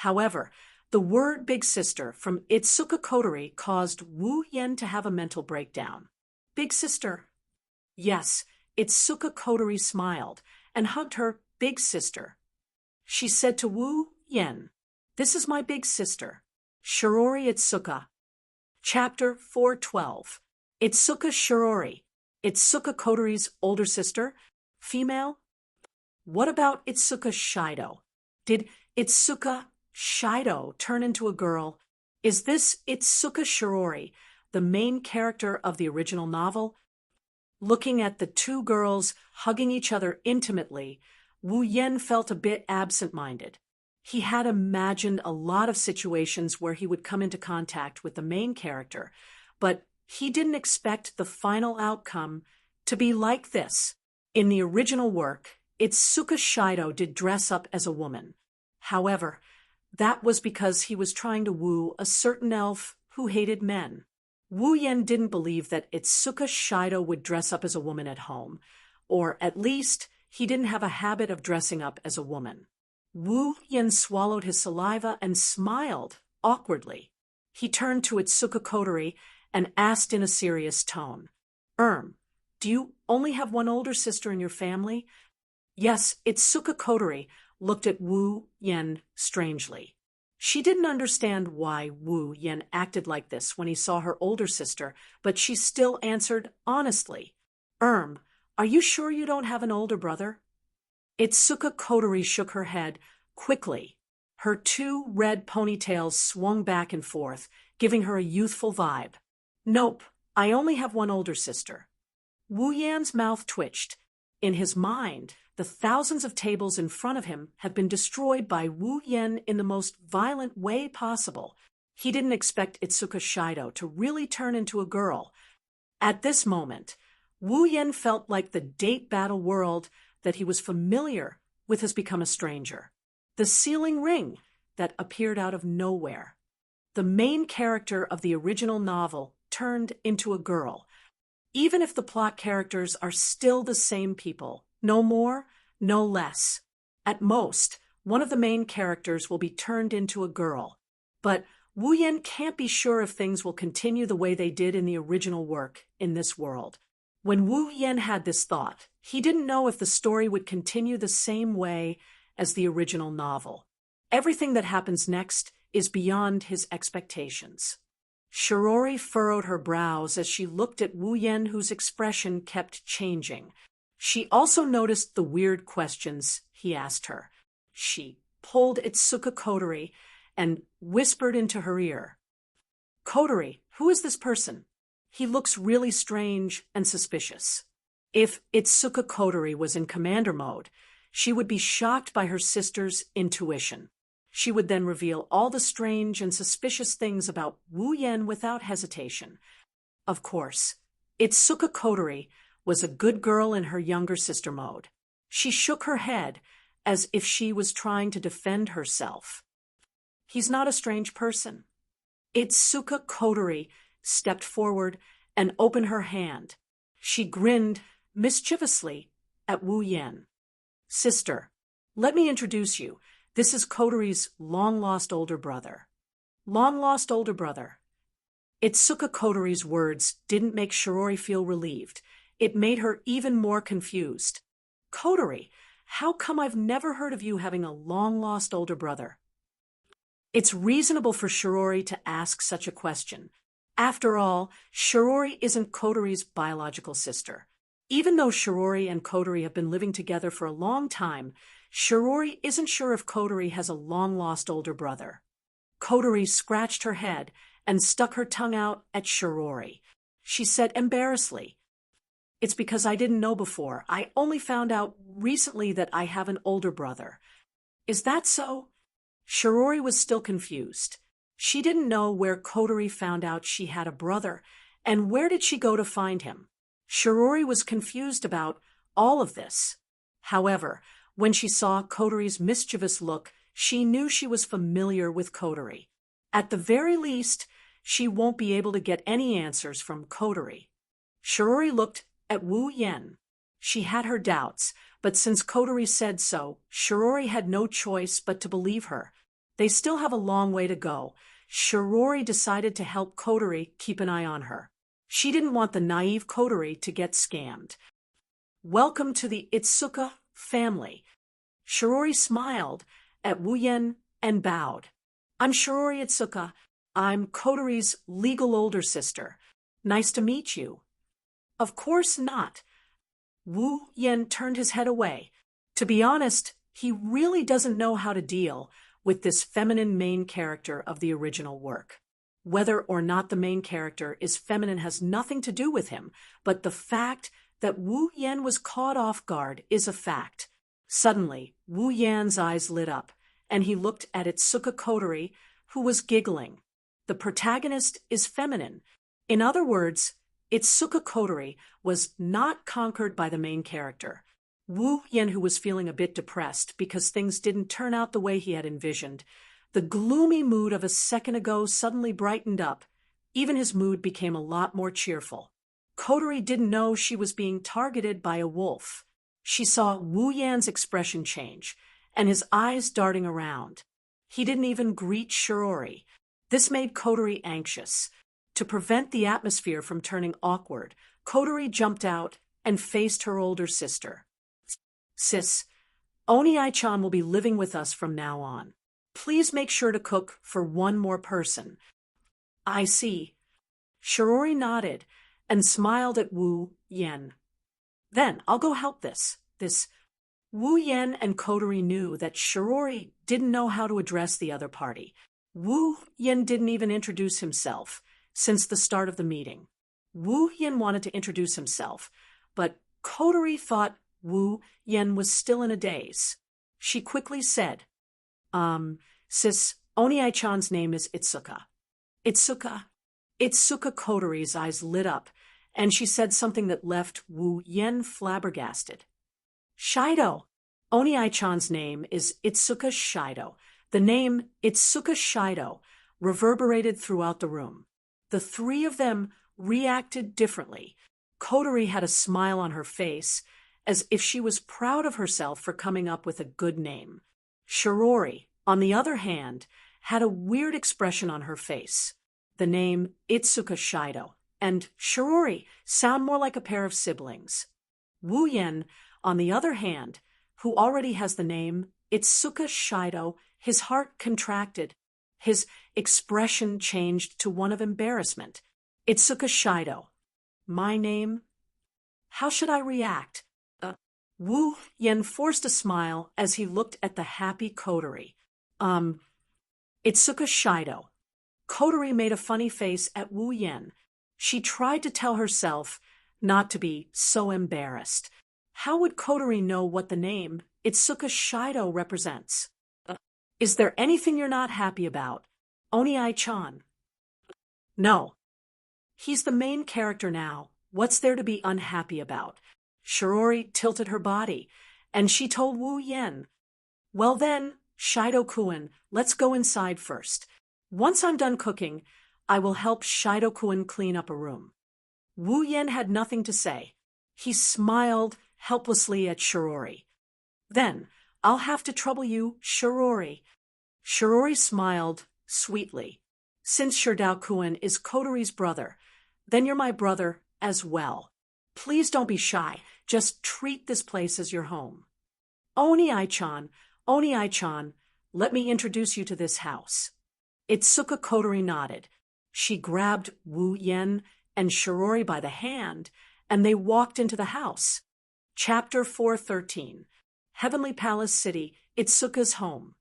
However, the word big sister from Itsuka Kotori caused Wu Yan to have a mental breakdown. Big sister. Yes, Itsuka Kotori smiled and hugged her big sister. She said to Wu Yan, "This is my big sister, Shirori Itsuka." Chapter 412. Itsuka Shirori, Itsuka Kotori's older sister, female? What about Itsuka Shoujo? Did Itsuka Shoujo turn into a girl? Is this Itsuka Shirori, the main character of the original novel? Looking at the two girls hugging each other intimately, Wu Yan felt a bit absent-minded. He had imagined a lot of situations where he would come into contact with the main character, but he didn't expect the final outcome to be like this. In the original work, Itsuka Shoujo did dress up as a woman. However, that was because he was trying to woo a certain elf who hated men. Wu Yen didn't believe that Itsuka Shido would dress up as a woman at home, or at least he didn't have a habit of dressing up as a woman. Wu Yen swallowed his saliva and smiled awkwardly. He turned to Itsuka Kotori and asked in a serious tone, do you only have one older sister in your family? Yes, Itsuka Kotori looked at Wu Yen strangely. She didn't understand why Wu Yen acted like this when he saw her older sister, but she still answered honestly. Are you sure you don't have an older brother? Itsuka Kotori shook her head quickly. Her two red ponytails swung back and forth, giving her a youthful vibe. Nope, I only have one older sister. Wu Yan's mouth twitched. In his mind, the thousands of tables in front of him had been destroyed by Wu Yen in the most violent way possible. He didn't expect Itsuka Shido to really turn into a girl. At this moment, Wu Yen felt like the date battle world that he was familiar with has become a stranger. The sealing ring that appeared out of nowhere. The main character of the original novel turned into a girl. Even if the plot characters are still the same people, no more, no less. At most, one of the main characters will be turned into a girl. But Wu Yen can't be sure if things will continue the way they did in the original work in this world. When Wu Yen had this thought, he didn't know if the story would continue the same way as the original novel. Everything that happens next is beyond his expectations. Shirori furrowed her brows as she looked at Wu Yen, whose expression kept changing. She also noticed the weird questions he asked her. She pulled Itsuka Kotori and whispered into her ear. Kotori, who is this person? He looks really strange and suspicious. If Itsuka Kotori was in commander mode, she would be shocked by her sister's intuition. She would then reveal all the strange and suspicious things about Wu Yen without hesitation. Of course, Itsuka Kotori was a good girl in her younger sister mode. She shook her head as if she was trying to defend herself. He's not a strange person. Itsuka Kotori stepped forward and opened her hand. She grinned mischievously at Wu Yen. Sister, let me introduce you. This is Kotori's long-lost older brother. Long-lost older brother. Itsuka Kotori's words didn't make Shirori feel relieved. It made her even more confused. Kotori, how come I've never heard of you having a long-lost older brother? It's reasonable for Shirori to ask such a question. After all, Shirori isn't Kotori's biological sister. Even though Shirori and Kotori have been living together for a long time, Shirori isn't sure if Kotori has a long-lost older brother. Kotori scratched her head and stuck her tongue out at Shirori. She said embarrassedly, It's because I didn't know before. I only found out recently that I have an older brother. Is that so? Shirori was still confused. She didn't know where Kotori found out she had a brother, and where did she go to find him? Shirori was confused about all of this. However, when she saw Kotori's mischievous look, she knew she was familiar with Kotori. At the very least, she won't be able to get any answers from Kotori. Shirori looked at Wu Yen. She had her doubts, but since Kotori said so, Shirori had no choice but to believe her. They still have a long way to go. Shirori decided to help Kotori keep an eye on her. She didn't want the naive Kotori to get scammed. Welcome to the Itsuka family. Shirori smiled at Wu Yen and bowed. I'm Shirori Itsuka. I'm Kotori's legal older sister. Nice to meet you. Of course not. Wu Yen turned his head away. To be honest, he really doesn't know how to deal with this feminine main character of the original work. Whether or not the main character is feminine has nothing to do with him, but the fact that Wu Yen was caught off guard is a fact. Suddenly, Wu Yan's eyes lit up, and he looked at Itsuka Kotori, who was giggling. The protagonist is feminine. In other words, Itsuka Kotori was not conquered by the main character. Wu Yen, who was feeling a bit depressed because things didn't turn out the way he had envisioned, the gloomy mood of a second ago suddenly brightened up Even his mood became a lot more cheerful. Kotori didn't know she was being targeted by a wolf. She saw Wu Yan's expression change, and his eyes darting around. He didn't even greet Shirori. This made Kotori anxious. To prevent the atmosphere from turning awkward, Kotori jumped out and faced her older sister. Sis, Oni-chan will be living with us from now on. Please make sure to cook for one more person. I see. Shirori nodded and smiled at Wu Yan. Then I'll go help this. Wu Yan and Kotori knew that Shirori didn't know how to address the other party. Wu Yan didn't even introduce himself since the start of the meeting. Wu Yan wanted to introduce himself, but Kotori thought Wu Yan was still in a daze. She quickly said, Sis, Oni-chan's name is Itsuka. Itsuka Kotori's eyes lit up, and she said something that left Wu Yan flabbergasted. Shoujo. Oni-chan's name is Itsuka Shoujo. The name Itsuka Shoujo reverberated throughout the room. The three of them reacted differently. Kotori had a smile on her face, as if she was proud of herself for coming up with a good name. Shirori, on the other hand, had a weird expression on her face. The name Itsuka Shoujo and Shirori sound more like a pair of siblings. Wu Yan, on the other hand, who already has the name Itsuka Shoujo, his heart contracted. His expression changed to one of embarrassment. Itsuka Shoujo. My name? How should I react? Wu Yan forced a smile as he looked at the happy Kotori. Itsuka Shoujo. Kotori made a funny face at Wu Yan. She tried to tell herself not to be so embarrassed. How would Kotori know what the name Itsuka Shoujo represents? Is there anything you're not happy about? Oni-chan. No. He's the main character now. What's there to be unhappy about? Shirori tilted her body, and she told Wu Yan, Well then, Shoujo-kun, let's go inside first. Once I'm done cooking, I will help Shoujo-kun clean up a room. Wu Yan had nothing to say. He smiled helplessly at Shirori. Then, I'll have to trouble you, Shirori. Shirori smiled sweetly. Since Shoujo-kun is Kotori's brother, then you're my brother as well. Please don't be shy. Just treat this place as your home. Oni-chan, let me introduce you to this house. Itsuka Kotori nodded. She grabbed Wu Yan and Shirori by the hand, and they walked into the house. Chapter 413. Heavenly Palace City, Itsuka's home.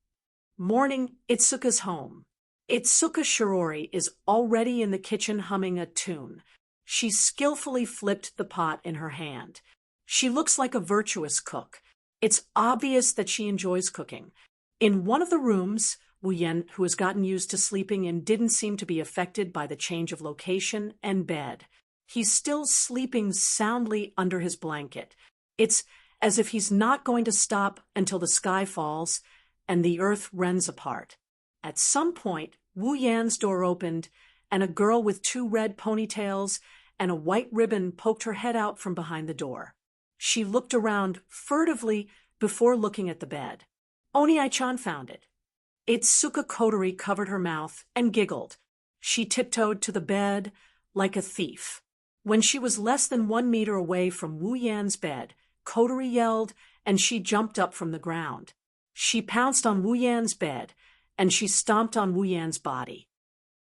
Morning, Itsuka's home. Itsuka Shirori is already in the kitchen humming a tune. She skillfully flipped the pot in her hand. She looks like a virtuous cook. It's obvious that she enjoys cooking. In one of the rooms, Wu Yan, who has gotten used to sleeping and didn't seem to be affected by the change of location and bed. He's still sleeping soundly under his blanket. It's as if he's not going to stop until the sky falls and the earth rends apart. At some point, Wu Yan's door opened, and a girl with 2 red ponytails and a white ribbon poked her head out from behind the door. She looked around furtively before looking at the bed. Oni-chan found it. Itsuka Kotori covered her mouth and giggled. She tiptoed to the bed like a thief. When she was less than 1 meter away from Wu Yan's bed, Kotori yelled, and she jumped up from the ground. She pounced on Wu Yan's bed, and she stomped on Wu Yan's body.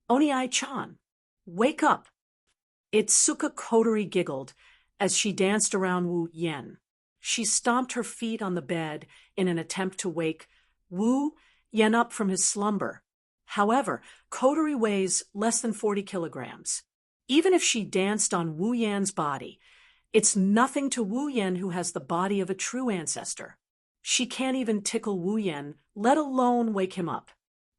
Oni-chan, wake up! Itsuka Kotori giggled as she danced around Wu Yan. She stomped her feet on the bed in an attempt to wake Wu Yan up from his slumber. However, Kotori weighs less than 40 kilograms. Even if she danced on Wu Yan's body, it's nothing to Wu Yan, who has the body of a true ancestor. She can't even tickle Wu Yan, let alone wake him up.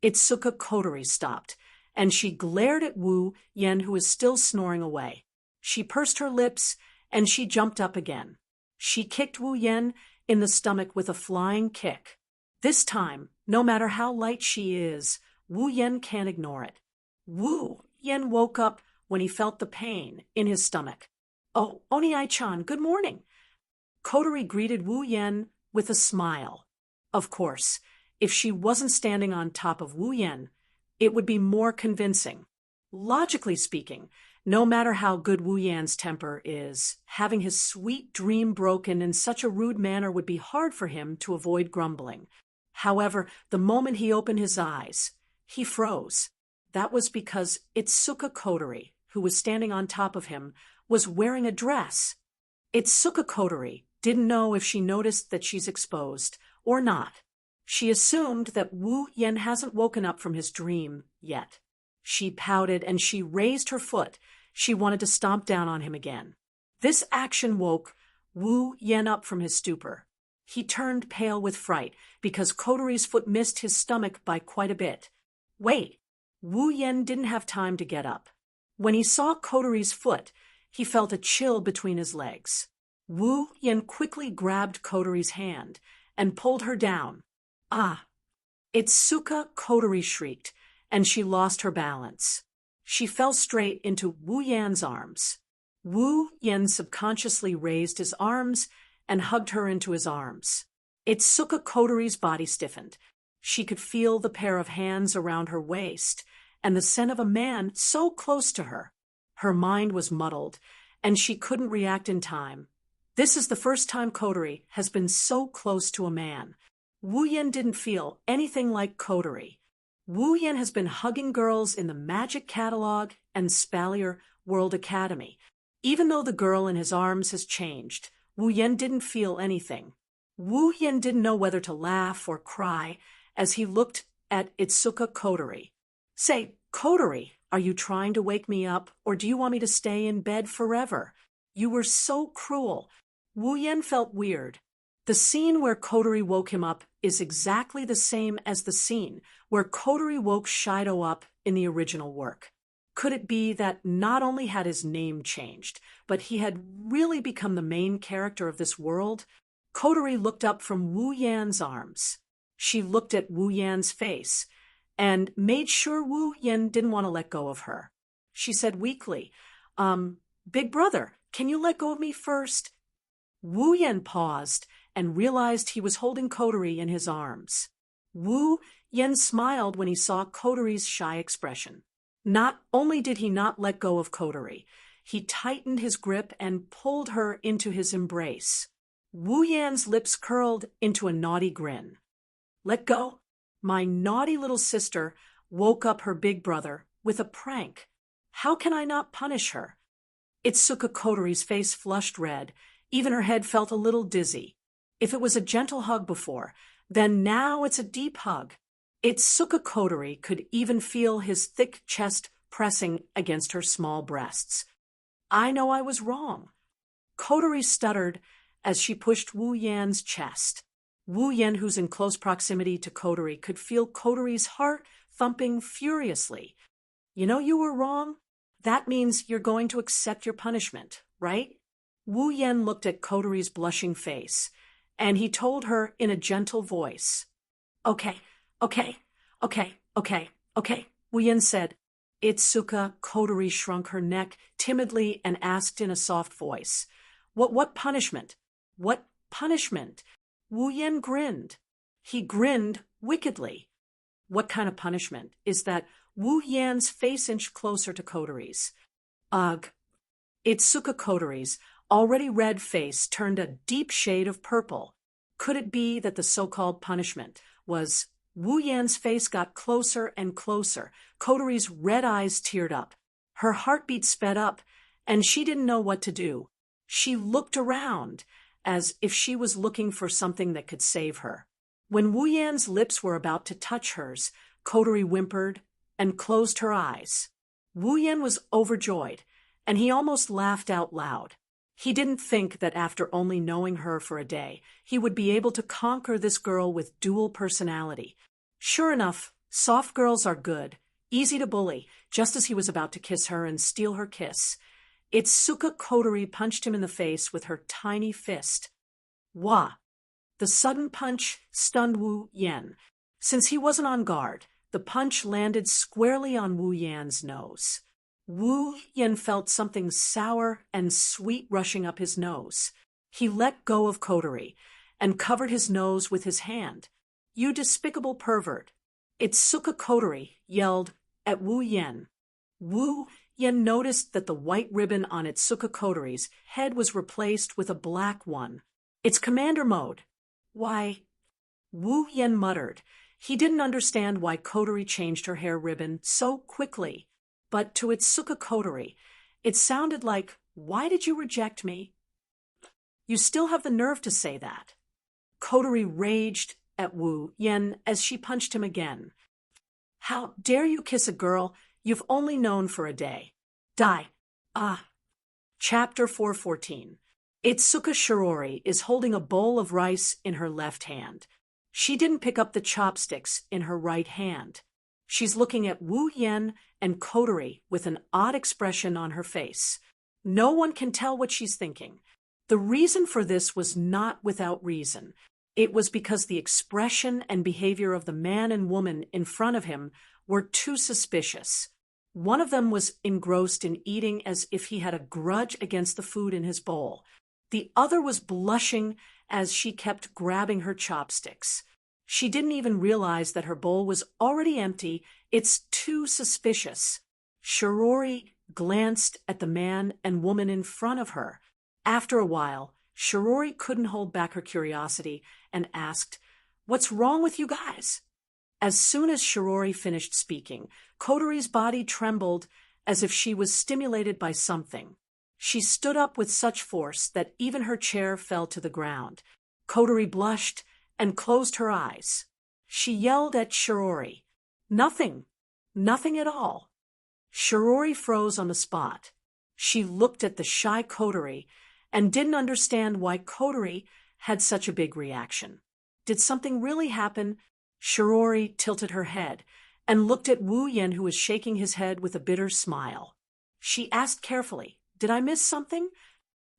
Itsuka Kotori stopped, and she glared at Wu Yan, who was still snoring away. She pursed her lips, and she jumped up again. She kicked Wu Yan in the stomach with a flying kick. This time, no matter how light she is, Wu Yan can't ignore it. Wu Yen woke up when he felt the pain in his stomach. "Oh, Oni-chan, good morning." Kotori greeted Wu Yen with a smile. Of course, if she wasn't standing on top of Wu Yen, it would be more convincing. Logically speaking, no matter how good Wu Yan's temper is, having his sweet dream broken in such a rude manner would be hard for him to avoid grumbling. However, the moment he opened his eyes, he froze. That was because Itsuka Kotori, who was standing on top of him, was wearing a dress. Itsuka Kotori didn't know if she noticed that she's exposed or not. She assumed that Wu Yen hasn't woken up from his dream yet. She pouted and she raised her foot. She wanted to stomp down on him again. This action woke Wu Yen up from his stupor. He turned pale with fright because Kotori's foot missed his stomach by quite a bit. Wait, Wu Yen didn't have time to get up. When he saw Kotori's foot, he felt a chill between his legs. Wu Yen quickly grabbed Kotori's hand and pulled her down. "Ah!" Itsuka Kotori shrieked, and she lost her balance. She fell straight into Wu Yan's arms. Wu Yan subconsciously raised his arms and hugged her into his arms. Itsuka Kotori's body stiffened. She could feel the pair of hands around her waist and the scent of a man so close to her. Her mind was muddled, and she couldn't react in time. This is the first time Kotori has been so close to a man. Wu Yan didn't feel anything like Kotori. Wu Yan has been hugging girls in the Magic Catalog and Spalier World Academy. Even though the girl in his arms has changed, Wu Yan didn't feel anything. Wu Yan didn't know whether to laugh or cry as he looked at Itsuka Kotori. "Say, Kotori, are you trying to wake me up, or do you want me to stay in bed forever? You were so cruel." Wu Yan felt weird. The scene where Kotori woke him up is exactly the same as the scene where Kotori woke Shoujo up in the original work. Could it be that not only had his name changed, but he had really become the main character of this world? Kotori looked up from Wu Yan's arms. She looked at Wu Yan's face and made sure Wu Yan didn't want to let go of her. She said weakly, "Big brother, can you let go of me first?" Wu Yan paused and realized he was holding Kotori in his arms. Wu Yan smiled when he saw Kotori's shy expression. Not only did he not let go of Kotori, he tightened his grip and pulled her into his embrace. Wu Yan's lips curled into a naughty grin. "Let go? My naughty little sister woke up her big brother with a prank. How can I not punish her?" Itsuka Kotori's face flushed red. Even her head felt a little dizzy. If it was a gentle hug before, then now it's a deep hug. Itsuka Kotori could even feel his thick chest pressing against her small breasts. "I know I was wrong." Kotori stuttered as she pushed Wu Yan's chest. Wu Yan, who's in close proximity to Kotori, could feel Kotori's heart thumping furiously. "You know you were wrong? That means you're going to accept your punishment, right?" Wu Yan looked at Kotori's blushing face, and he told her in a gentle voice. Okay, okay, Wu Yan said. Itsuka Kotori shrunk her neck timidly and asked in a soft voice, What punishment? What punishment?" Wu Yan grinned. He grinned wickedly. What kind of punishment is that? Wu Yan's face inched closer to Kotori's. Ugh. Itsuka Kotori's already red face turned a deep shade of purple. Could it be that the so-called punishment was... Wu Yan's face got closer and closer. Kotori's red eyes teared up. Her heartbeat sped up, and she didn't know what to do. She looked around, as if she was looking for something that could save her. When Wu Yan's lips were about to touch hers, Kotori whimpered and closed her eyes. Wu Yan was overjoyed, and he almost laughed out loud. He didn't think that after only knowing her for a day, he would be able to conquer this girl with dual personality. Sure enough, soft girls are good, easy to bully, just as he was about to kiss her and steal her kiss. Itsuka Kotori punched him in the face with her tiny fist. Wah! The sudden punch stunned Wu Yan. Since he wasn't on guard, the punch landed squarely on Wu Yan's nose. Wu Yen felt something sour and sweet rushing up his nose. He let go of Kotori and covered his nose with his hand. "You despicable pervert!" Itsuka Kotori yelled at Wu Yen. Wu Yen noticed that the white ribbon on Itsuka Kotori's head was replaced with a black one. "It's commander mode." "Why?" Wu Yen muttered. He didn't understand why Kotori changed her hair ribbon so quickly. But to Itsuka Kotori, it sounded like, "Why did you reject me?" "You still have the nerve to say that." Kotori raged at Wu Yen as she punched him again. "How dare you kiss a girl you've only known for a day? Die." Chapter 414. Itsuka Shirori is holding a bowl of rice in her left hand. She didn't pick up the chopsticks in her right hand. She's looking at Wu Yen and Kotori with an odd expression on her face. No one can tell what she's thinking. The reason for this was not without reason. It was because the expression and behavior of the man and woman in front of him were too suspicious. One of them was engrossed in eating as if he had a grudge against the food in his bowl. The other was blushing as she kept grabbing her chopsticks. She didn't even realize that her bowl was already empty. It's too suspicious. Shirori glanced at the man and woman in front of her. After a while, Shirori couldn't hold back her curiosity and asked, "What's wrong with you guys?" As soon as Shirori finished speaking, Kotori's body trembled as if she was stimulated by something. She stood up with such force that even her chair fell to the ground. Kotori blushed and closed her eyes. She yelled at Shirori, "Nothing, nothing at all." Shirori froze on the spot. She looked at the shy Kotori and didn't understand why Kotori had such a big reaction. Did something really happen? Shirori tilted her head and looked at Wu Yen, who was shaking his head with a bitter smile. She asked carefully, "Did I miss something?"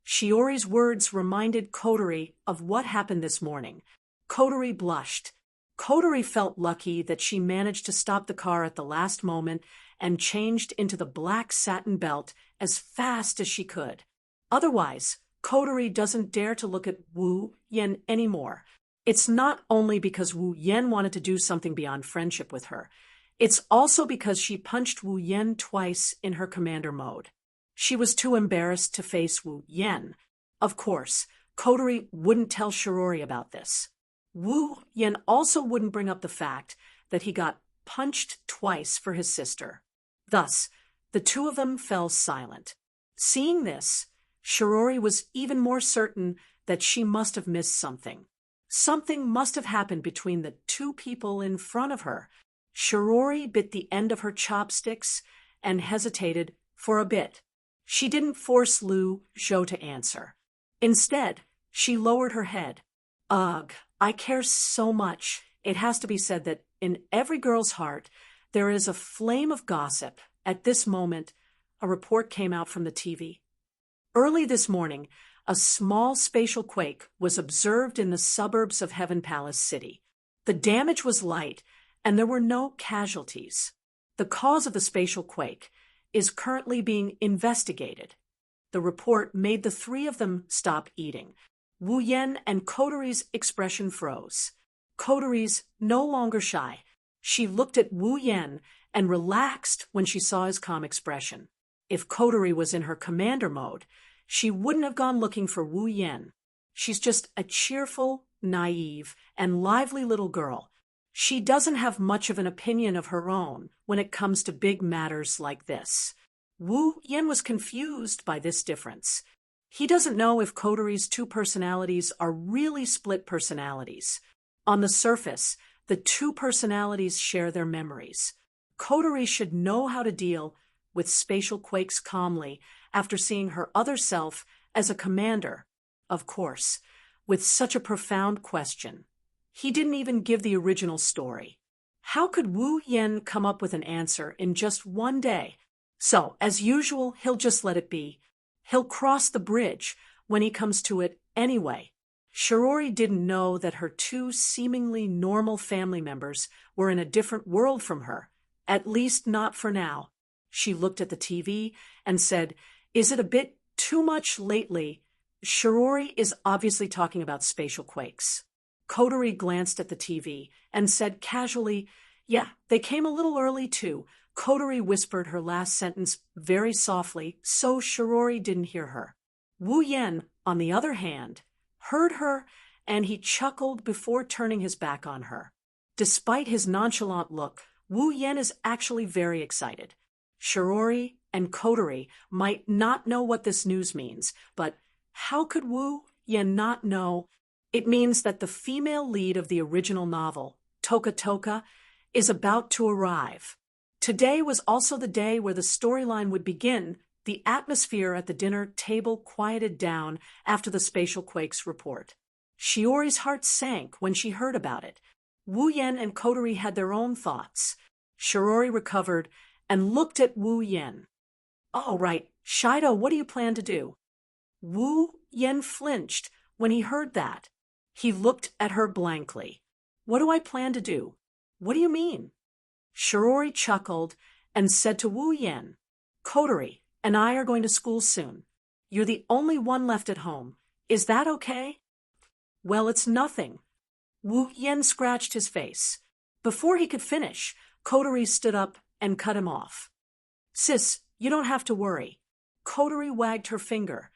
Shiori's words reminded Kotori of what happened this morning. Kotori blushed. Kotori felt lucky that she managed to stop the car at the last moment and changed into the black satin belt as fast as she could. Otherwise, Kotori doesn't dare to look at Wu Yen anymore. It's not only because Wu Yen wanted to do something beyond friendship with her. It's also because she punched Wu Yen twice in her commander mode. She was too embarrassed to face Wu Yen. Of course, Kotori wouldn't tell Shirori about this. Wu Yen also wouldn't bring up the fact that he got punched twice for his sister. Thus, the two of them fell silent. Seeing this, Shirori was even more certain that she must have missed something. Something must have happened between the two people in front of her. Shirori bit the end of her chopsticks and hesitated for a bit. She didn't force Shoujo to answer. Instead, she lowered her head. "Ugh, I care so much." It has to be said that in every girl's heart, there is a flame of gossip. At this moment, a report came out from the TV. Early this morning, a small spatial quake was observed in the suburbs of Heaven Palace City. The damage was light, and there were no casualties. The cause of the spatial quake is currently being investigated. The report made the three of them stop eating. Wu Yen and Kotori's expression froze. Kotori's no longer shy. She looked at Wu Yen and relaxed when she saw his calm expression. If Kotori was in her commander mode, she wouldn't have gone looking for Wu Yen. She's just a cheerful, naive, and lively little girl. She doesn't have much of an opinion of her own when it comes to big matters like this. Wu Yen was confused by this difference. He doesn't know if Kotori's two personalities are really split personalities. On the surface, the two personalities share their memories. Kotori should know how to deal with spatial quakes calmly after seeing her other self as a commander. Of course, with such a profound question. He didn't even give the original story. How could Wu Yen come up with an answer in just one day? So, as usual, he'll just let it be. He'll cross the bridge when he comes to it anyway. Shirori didn't know that her two seemingly normal family members were in a different world from her, at least not for now. She looked at the TV and said, "Is it a bit too much lately?" Shirori is obviously talking about spatial quakes. Kotori glanced at the TV and said casually, "Yeah, they came a little early too." Kotori whispered her last sentence very softly, so Shirori didn't hear her. Wu Yen, on the other hand, heard her, and he chuckled before turning his back on her. Despite his nonchalant look, Wu Yen is actually very excited. Shirori and Kotori might not know what this news means, but how could Wu Yen not know? It means that the female lead of the original novel, Toka Toka, is about to arrive. Today was also the day where the storyline would begin. The atmosphere at the dinner table quieted down after the spatial quakes report. Shiori's heart sank when she heard about it. Wu Yen and Kotori had their own thoughts. Shirori recovered and looked at Wu Yen. "Oh, right. Shoujo, what do you plan to do?" Wu Yen flinched when he heard that. He looked at her blankly. "What do I plan to do? What do you mean?" Shirori chuckled and said to Wu Yen, "Kotori and I are going to school soon. You're the only one left at home. Is that okay?" "Well, it's nothing." Wu Yen scratched his face. Before he could finish, Kotori stood up and cut him off. "Sis, you don't have to worry." Kotori wagged her finger.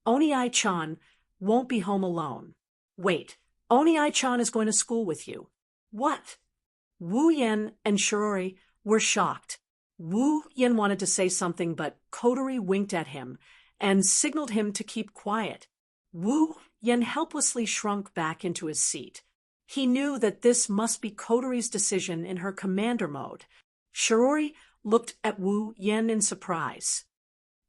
"Oni-chan won't be home alone." "Wait, Oni-chan is going to school with you." "What?" Wu Yen and Shirori were shocked. Wu Yen wanted to say something, but Kotori winked at him and signaled him to keep quiet. Wu Yen helplessly shrunk back into his seat. He knew that this must be Kotori's decision in her commander mode. Shirori looked at Wu Yen in surprise.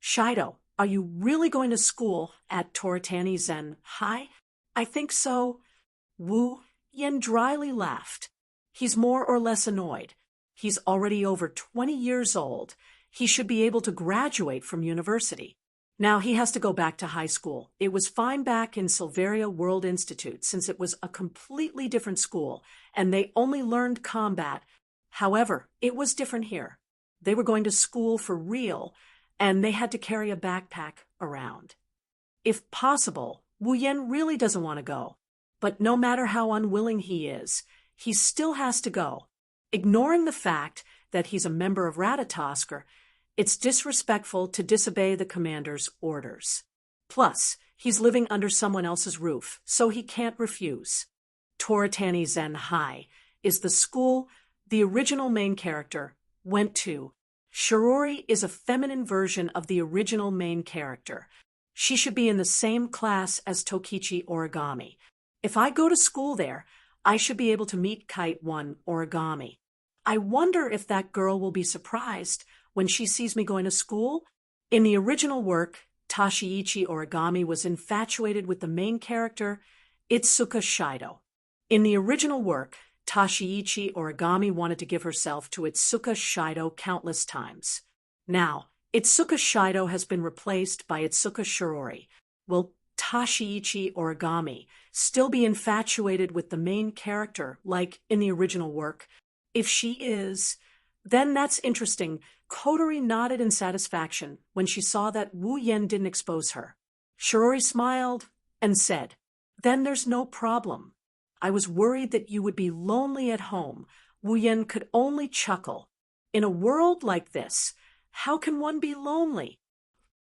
"Shoujo, are you really going to school at Toritani Zen High?" "I think so." Wu Yen dryly laughed. He's more or less annoyed. He's already over 20 years old. He should be able to graduate from university. Now he has to go back to high school. It was fine back in Silveria World Institute since it was a completely different school and they only learned combat. However, it was different here. They were going to school for real and they had to carry a backpack around. If possible, Wu Yen really doesn't want to go. But no matter how unwilling he is, he still has to go. Ignoring the fact that he's a member of Ratatosker, it's disrespectful to disobey the commander's orders. Plus, he's living under someone else's roof, so he can't refuse. Toritani Zen High is the school the original main character went to. Shirori is a feminine version of the original main character. She should be in the same class as Tokichi Origami. If I go to school there, I should be able to meet Kite 1 Origami. I wonder if that girl will be surprised when she sees me going to school. In the original work, Tashiichi Origami was infatuated with the main character, Itsuka Shoujo. In the original work, Tashiichi Origami wanted to give herself to Itsuka Shoujo countless times. Now, Itsuka Shoujo has been replaced by Itsuka Shirori. Will Tashiichi Origami still be infatuated with the main character like in the original work? If she is, then that's interesting. Kotori nodded in satisfaction when she saw that Wu Yen didn't expose her. Shirori smiled and said, "Then there's no problem. I was worried that you would be lonely at home." Wu Yen could only chuckle. In a world like this, how can one be lonely?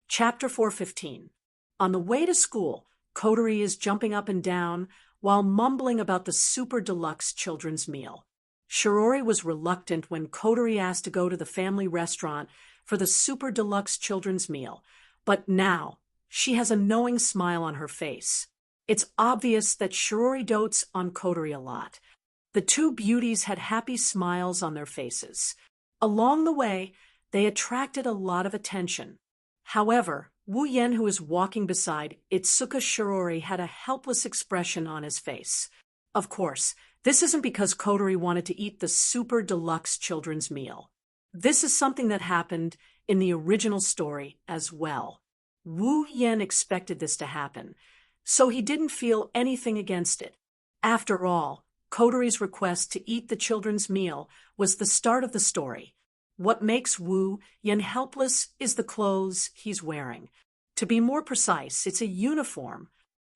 Chapter 415. On the way to school, Kotori is jumping up and down while mumbling about the super deluxe children's meal. Shirori was reluctant when Kotori asked to go to the family restaurant for the super deluxe children's meal, but now she has a knowing smile on her face. It's obvious that Shirori dotes on Kotori a lot. The two beauties had happy smiles on their faces. Along the way, they attracted a lot of attention. However, Wu Yen, who was walking beside Itsuka Shirori, had a helpless expression on his face. Of course, this isn't because Kotori wanted to eat the super deluxe children's meal. This is something that happened in the original story as well. Wu Yen expected this to happen, so he didn't feel anything against it. After all, Kotori's request to eat the children's meal was the start of the story. What makes Wu Yen helpless is the clothes he's wearing. To be more precise, it's a uniform.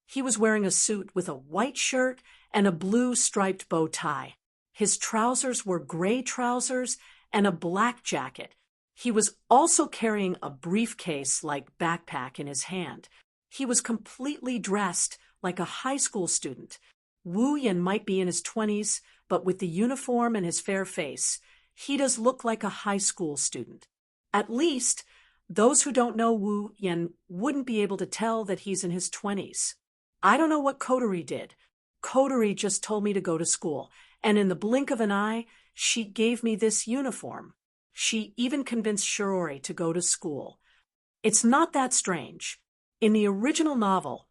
He was wearing a suit with a white shirt and a blue striped bow tie. His trousers were gray trousers and a black jacket. He was also carrying a briefcase-like backpack in his hand. He was completely dressed like a high school student. Wu Yen might be in his 20s, but with the uniform and his fair face, he does look like a high school student. At least, those who don't know Wu Yen wouldn't be able to tell that he's in his 20s. I don't know what Kotori did. Kotori just told me to go to school, and in the blink of an eye, she gave me this uniform. She even convinced Shirori to go to school. It's not that strange. In the original novel,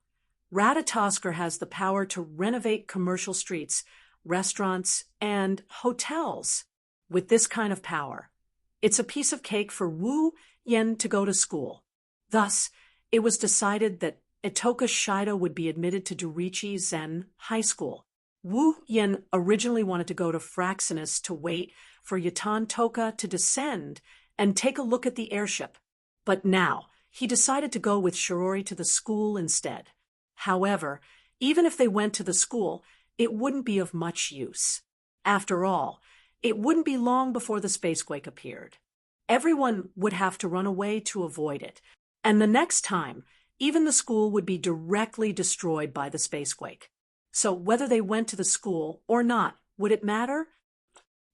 Ratatosker has the power to renovate commercial streets, restaurants, and hotels. With this kind of power, it's a piece of cake for Wu Yen to go to school. Thus, it was decided that Itoka Shoujo would be admitted to Dorichi Zen High School. Wu Yen originally wanted to go to Fraxinus to wait for Yatan Toka to descend and take a look at the airship. But now, he decided to go with Shirori to the school instead. However, even if they went to the school, it wouldn't be of much use. After all, it wouldn't be long before the spacequake appeared. Everyone would have to run away to avoid it, and the next time, even the school would be directly destroyed by the spacequake. So whether they went to the school or not, would it matter?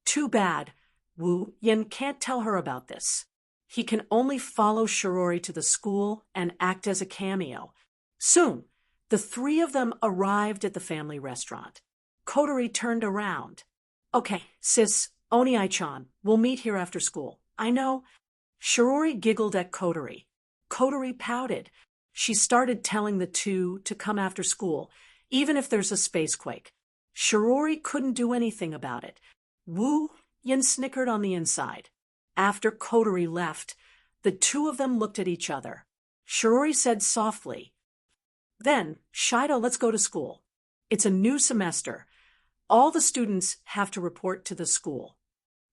Too bad. Wu Yen can't tell her about this. He can only follow Shirori to the school and act as a cameo. Soon, the three of them arrived at the family restaurant. Kotori turned around. Okay, sis, Oni-chan, we'll meet here after school. I know. Shirori giggled at Kotori. Kotori pouted. She started telling the two to come after school, even if there's a spacequake. Shirori couldn't do anything about it. Wu Yen snickered on the inside. After Kotori left, the two of them looked at each other. Shirori said softly, "Then, Shoujo, let's go to school. It's a new semester. All the students have to report to the school."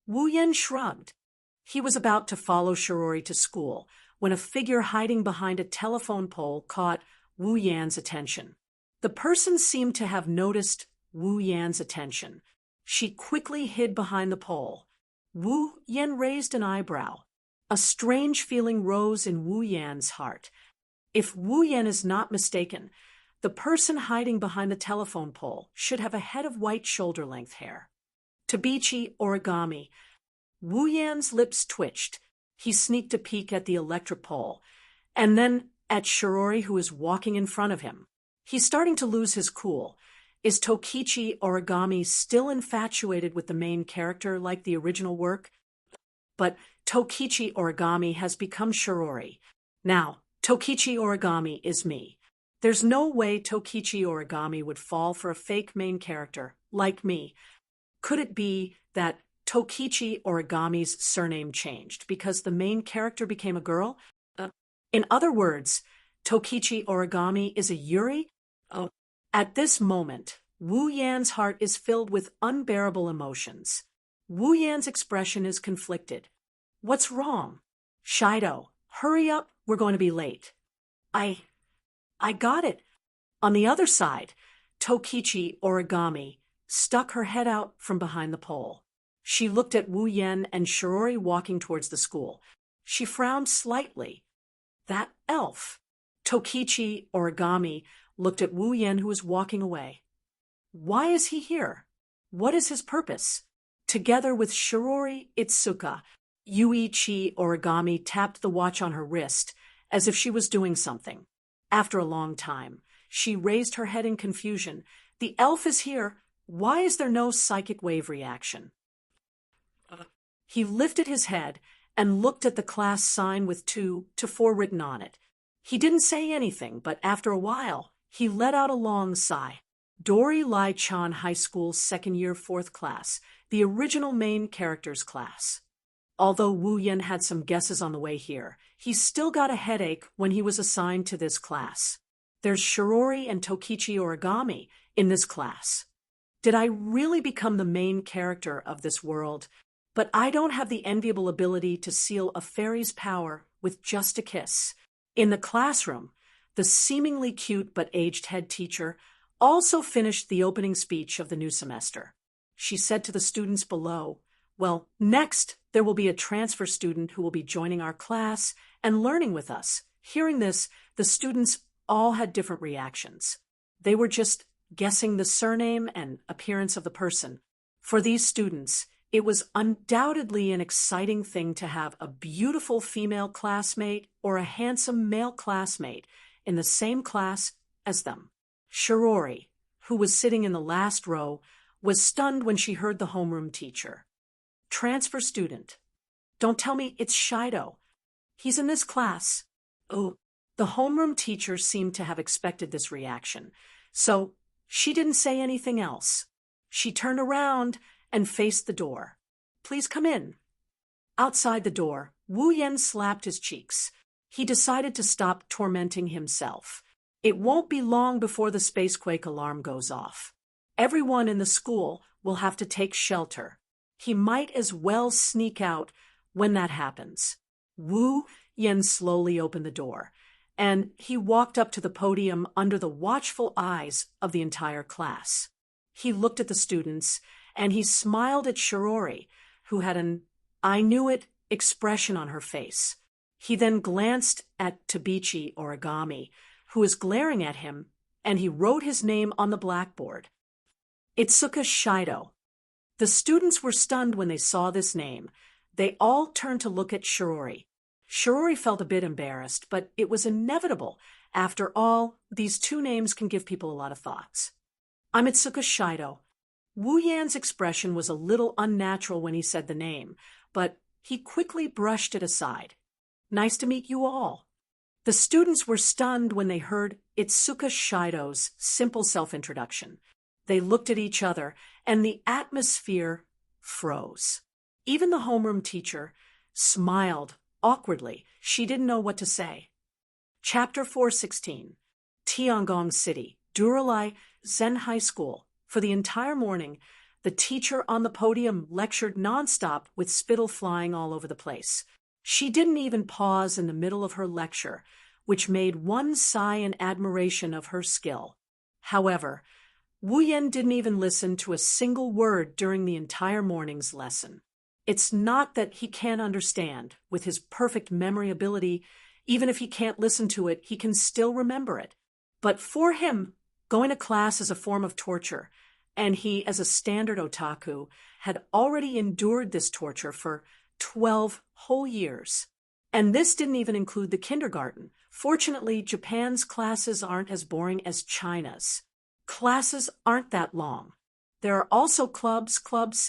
Wu Yen shrugged. He was about to follow Shirori to school when a figure hiding behind a telephone pole caught Wu Yan's attention. The person seemed to have noticed Wu Yan's attention. She quickly hid behind the pole. Wu Yen raised an eyebrow. A strange feeling rose in Wu Yan's heart. If Wu Yen is not mistaken, the person hiding behind the telephone pole should have a head of white shoulder-length hair. Tabichi origami. Wu Yan's lips twitched. He sneaked a peek at the electric pole, and then at Shirori, who is walking in front of him. He's starting to lose his cool. Is Tokichi Origami still infatuated with the main character like the original work? But Tokichi Origami has become Shirori. Now, Tokichi Origami is me. There's no way Tokichi Origami would fall for a fake main character like me. Could it be that Tokichi Origami's surname changed because the main character became a girl? In other words, Tokichi Origami is a Yuri? At this moment, Wu Yan's heart is filled with unbearable emotions. Wu Yan's expression is conflicted. What's wrong? Shoujo, hurry up, we're going to be late. I got it. On the other side, Tokichi Origami stuck her head out from behind the pole. She looked at Wu Yen and Shirori walking towards the school. She frowned slightly. That elf. Tokichi Origami looked at Wu Yen, who was walking away. Why is he here? What is his purpose? Together with Shirori Itsuka, Yuichi Origami tapped the watch on her wrist as if she was doing something. After a long time, she raised her head in confusion. The elf is here. Why is there no psychic wave reaction? He lifted his head and looked at the class sign with 2 to 4 written on it. He didn't say anything, but after a while, he let out a long sigh. Dori Lai-chan High School, second year, 4th class, the original main character's class. Although Wu Yen had some guesses on the way here, he still got a headache when he was assigned to this class. There's Shirori and Tokichi Origami in this class. Did I really become the main character of this world? but I don't have the enviable ability to seal a fairy's power with just a kiss. In the classroom, the seemingly cute but aged head teacher also finished the opening speech of the new semester. She said to the students below, "Well, next there will be a transfer student who will be joining our class and learning with us." Hearing this, the students all had different reactions. They were just guessing the surname and appearance of the person. For these students, it was undoubtedly an exciting thing to have a beautiful female classmate or a handsome male classmate in the same class as them. Shirori, who was sitting in the last row, was stunned when she heard the homeroom teacher. "Transfer student. Don't tell me it's Shoujo. He's in this class." Oh, the homeroom teacher seemed to have expected this reaction, so she didn't say anything else. She turned around and faced the door. "Please come in." Outside the door, Wu Yan slapped his cheeks. He decided to stop tormenting himself. It won't be long before the spacequake alarm goes off. Everyone in the school will have to take shelter. He might as well sneak out when that happens. Wu Yan slowly opened the door, and he walked up to the podium under the watchful eyes of the entire class. He looked at the students, and he smiled at Shirori, who had an "I knew it" expression on her face. He then glanced at Tabichi Origami, who was glaring at him, and he wrote his name on the blackboard. Itsuka Shoujo. The students were stunned when they saw this name. They all turned to look at Shirori. Shirori felt a bit embarrassed, but it was inevitable. After all, these two names can give people a lot of thoughts. "I'm Itsuka Shoujo." Wu Yan's expression was a little unnatural when he said the name, but he quickly brushed it aside. "Nice to meet you all." The students were stunned when they heard Itsuka Shoujo's simple self-introduction. They looked at each other, and the atmosphere froze. Even the homeroom teacher smiled awkwardly. She didn't know what to say. Chapter 416. Tiangong City, Duralai Zen High School. For the entire morning, the teacher on the podium lectured nonstop with spittle flying all over the place. She didn't even pause in the middle of her lecture, which made one sigh in admiration of her skill. However, Wu Yan didn't even listen to a single word during the entire morning's lesson. It's not that he can't understand. With his perfect memory ability, even if he can't listen to it, he can still remember it. But for him, going to class is a form of torture, and he, as a standard otaku, had already endured this torture for 12 whole years. And this didn't even include the kindergarten. Fortunately, Japan's classes aren't as boring as China's. Classes aren't that long. There are also clubs,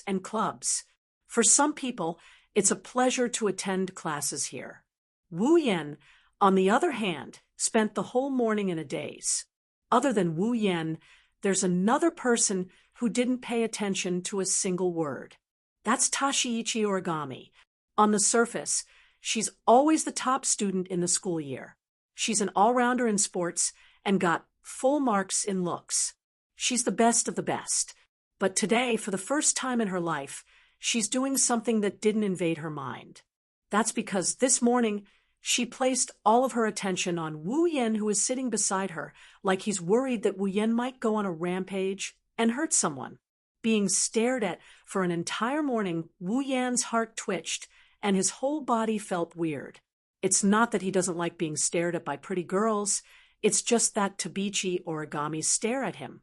and clubs. For some people, it's a pleasure to attend classes here. Wu Yan, on the other hand, spent the whole morning in a daze. Other than Wu Yan, there's another person who didn't pay attention to a single word. That's Tashiichi Origami. On the surface, she's always the top student in the school year. She's an all-rounder in sports and got full marks in looks. She's the best of the best. But today, for the first time in her life, she's doing something that didn't invade her mind. That's because this morning, she placed all of her attention on Wu Yan, who is sitting beside her, like he's worried that Wu Yan might go on a rampage and hurt someone. Being stared at for an entire morning, Wu Yan's heart twitched, and his whole body felt weird. It's not that he doesn't like being stared at by pretty girls, it's just that Tabichi Origami stare at him.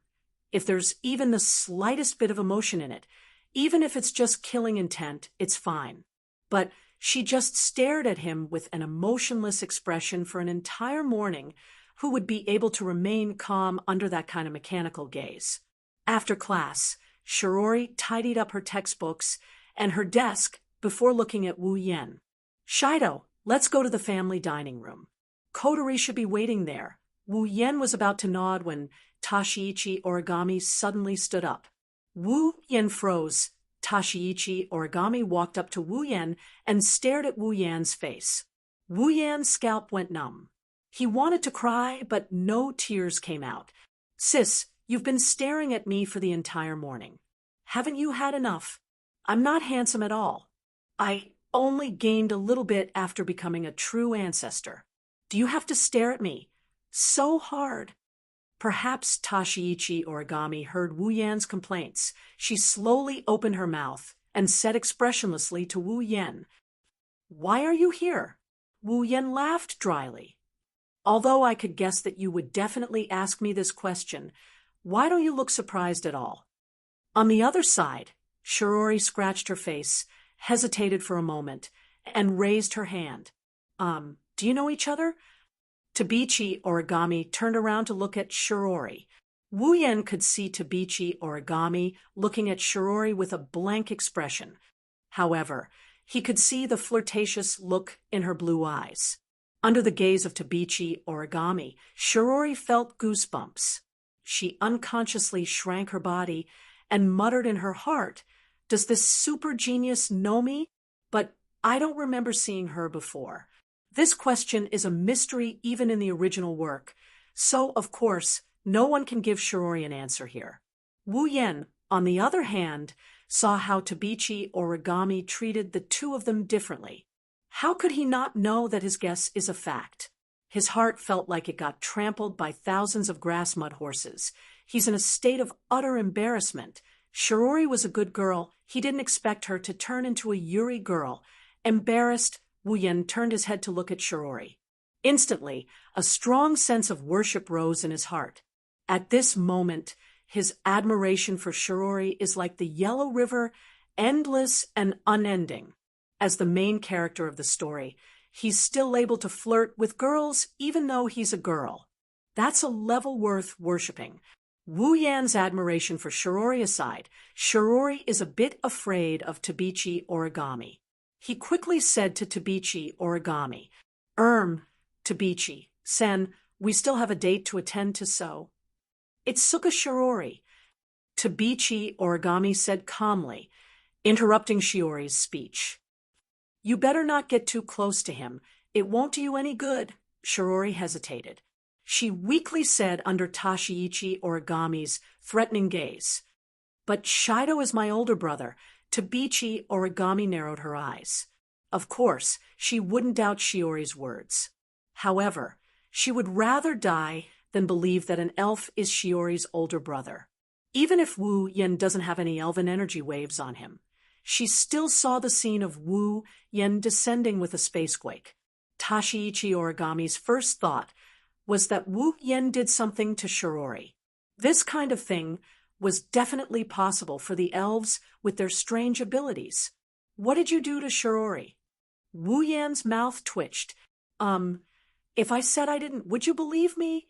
If there's even the slightest bit of emotion in it, even if it's just killing intent, it's fine. But she just stared at him with an emotionless expression for an entire morning. Who would be able to remain calm under that kind of mechanical gaze? After class, Shirori tidied up her textbooks and her desk before looking at Wu Yan. "Shoujo, let's go to the family dining room. Kotori should be waiting there." Wu Yan was about to nod when Tashiichi Origami suddenly stood up. Wu Yan froze. Tashiichi Origami walked up to Wu Yan and stared at Wu Yan's face. Wu Yan's scalp went numb. He wanted to cry, but no tears came out. "Sis, you've been staring at me for the entire morning. Haven't you had enough? I'm not handsome at all. I only gained a little bit after becoming a true ancestor. Do you have to stare at me so hard? Perhaps Tashiichi Origami heard Wu Yan's complaints. She slowly opened her mouth and said expressionlessly to Wu Yan, "Why are you here?" Wu Yan laughed dryly. "Although I could guess that you would definitely ask me this question, why don't you look surprised at all?" On the other side, Shirori scratched her face, hesitated for a moment, and raised her hand. Do you know each other?" Tabichi Origami turned around to look at Shirori. Wu Yan could see Tabichi Origami looking at Shirori with a blank expression. However, he could see the flirtatious look in her blue eyes. Under the gaze of Tabichi Origami, Shirori felt goosebumps. She unconsciously shrank her body and muttered in her heart, "Does this super genius know me? But I don't remember seeing her before." This question is a mystery even in the original work, so, of course, no one can give Shirori an answer here. Wu Yan, on the other hand, saw how Tabichi Origami treated the two of them differently. How could he not know that his guess is a fact? His heart felt like it got trampled by thousands of grass mud horses. He's in a state of utter embarrassment. Shirori was a good girl. He didn't expect her to turn into a Yuri girl. Embarrassed, Wu Yan turned his head to look at Shirori. Instantly, a strong sense of worship rose in his heart. At this moment, his admiration for Shirori is like the Yellow River, endless and unending. As the main character of the story, he's still able to flirt with girls even though he's a girl. That's a level worth worshipping. Wu Yan's admiration for Shirori aside, Shirori is a bit afraid of Tabichi Origami. He quickly said to Tabichi Origami, Tabichi-sen, we still have a date to attend to, so." "It's Suka Shirori," Tabichi Origami said calmly, interrupting Shiori's speech. "You better not get too close to him. It won't do you any good." Shirori hesitated. She weakly said under Tashiichi Origami's threatening gaze, "But Shoujo is my older brother." Tabichi Origami narrowed her eyes. Of course, she wouldn't doubt Shiori's words. However, she would rather die than believe that an elf is Shiori's older brother. Even if Wu Yan doesn't have any elven energy waves on him, she still saw the scene of Wu Yan descending with a spacequake. Tashiichi Origami's first thought was that Wu Yan did something to Shirori. This kind of thing was definitely possible for the elves with their strange abilities. "What did you do to Shirori?" Wu Yan's mouth twitched. If I said I didn't, would you believe me?"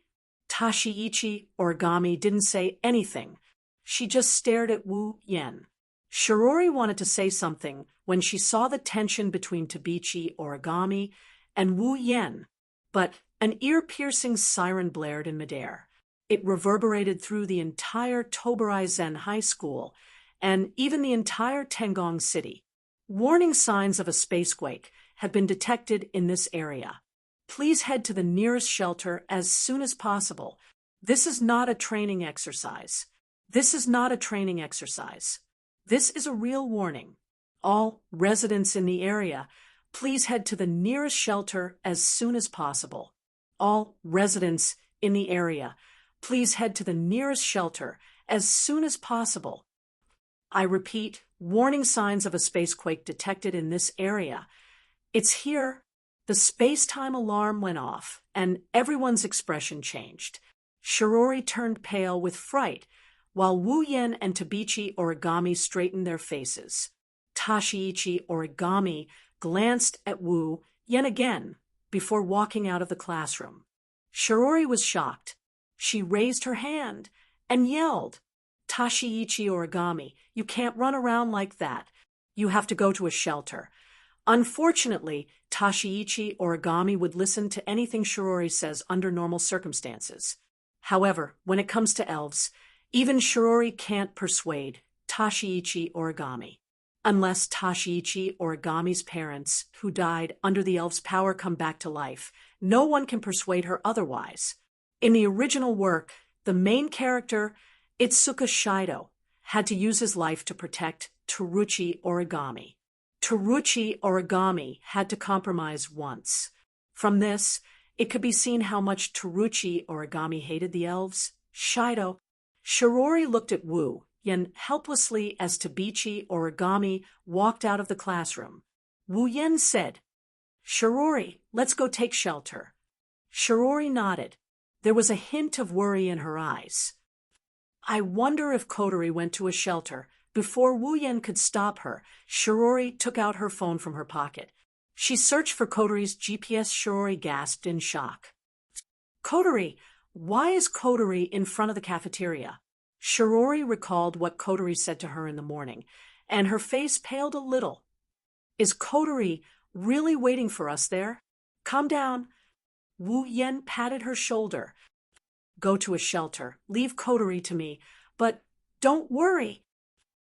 Tashiichi Origami didn't say anything. She just stared at Wu Yan. Shirori wanted to say something when she saw the tension between Tabichi Origami and Wu Yan, but an ear-piercing siren blared in midair. It reverberated through the entire Toburai Zen High School and even the entire Tengong City. Warning signs of a spacequake have been detected in this area. Please head to the nearest shelter as soon as possible. This is not a training exercise. This is not a training exercise. This is a real warning. All residents in the area, please head to the nearest shelter as soon as possible. All residents in the area, please head to the nearest shelter as soon as possible. I repeat, warning signs of a spacequake detected in this area. It's here. The space-time alarm went off, and everyone's expression changed. Shirori turned pale with fright, while Wu Yan and Tabichi Origami straightened their faces. Tashiichi Origami glanced at Wu Yan again before walking out of the classroom. Shirori was shocked. She raised her hand and yelled, "Tashiichi Origami, you can't run around like that. You have to go to a shelter." Unfortunately, Tashiichi Origami would listen to anything Shirori says under normal circumstances. However, when it comes to elves, even Shirori can't persuade Tashiichi Origami. Unless Tashiichi Origami's parents, who died under the elf's power, come back to life, no one can persuade her otherwise. In the original work, the main character, Itsuka Shoujo, had to use his life to protect Teruchi Origami. Teruchi Origami had to compromise once. From this, it could be seen how much Teruchi Origami hated the elves. Shoujo. Shirori looked at Wu Yen helplessly as Tabichi Origami walked out of the classroom. Wu Yen said, "Shirori, let's go take shelter." Shirori nodded. There was a hint of worry in her eyes. I wonder if Kotori went to a shelter. Before Wu Yen could stop her, Shirori took out her phone from her pocket. She searched for Kotori's GPS. Shirori gasped in shock. Kotori! Why is Kotori in front of the cafeteria? Shirori recalled what Kotori said to her in the morning, and her face paled a little. Is Kotori really waiting for us there? Calm down. Wu Yen patted her shoulder. Go to a shelter. Leave Kotori to me. But don't worry.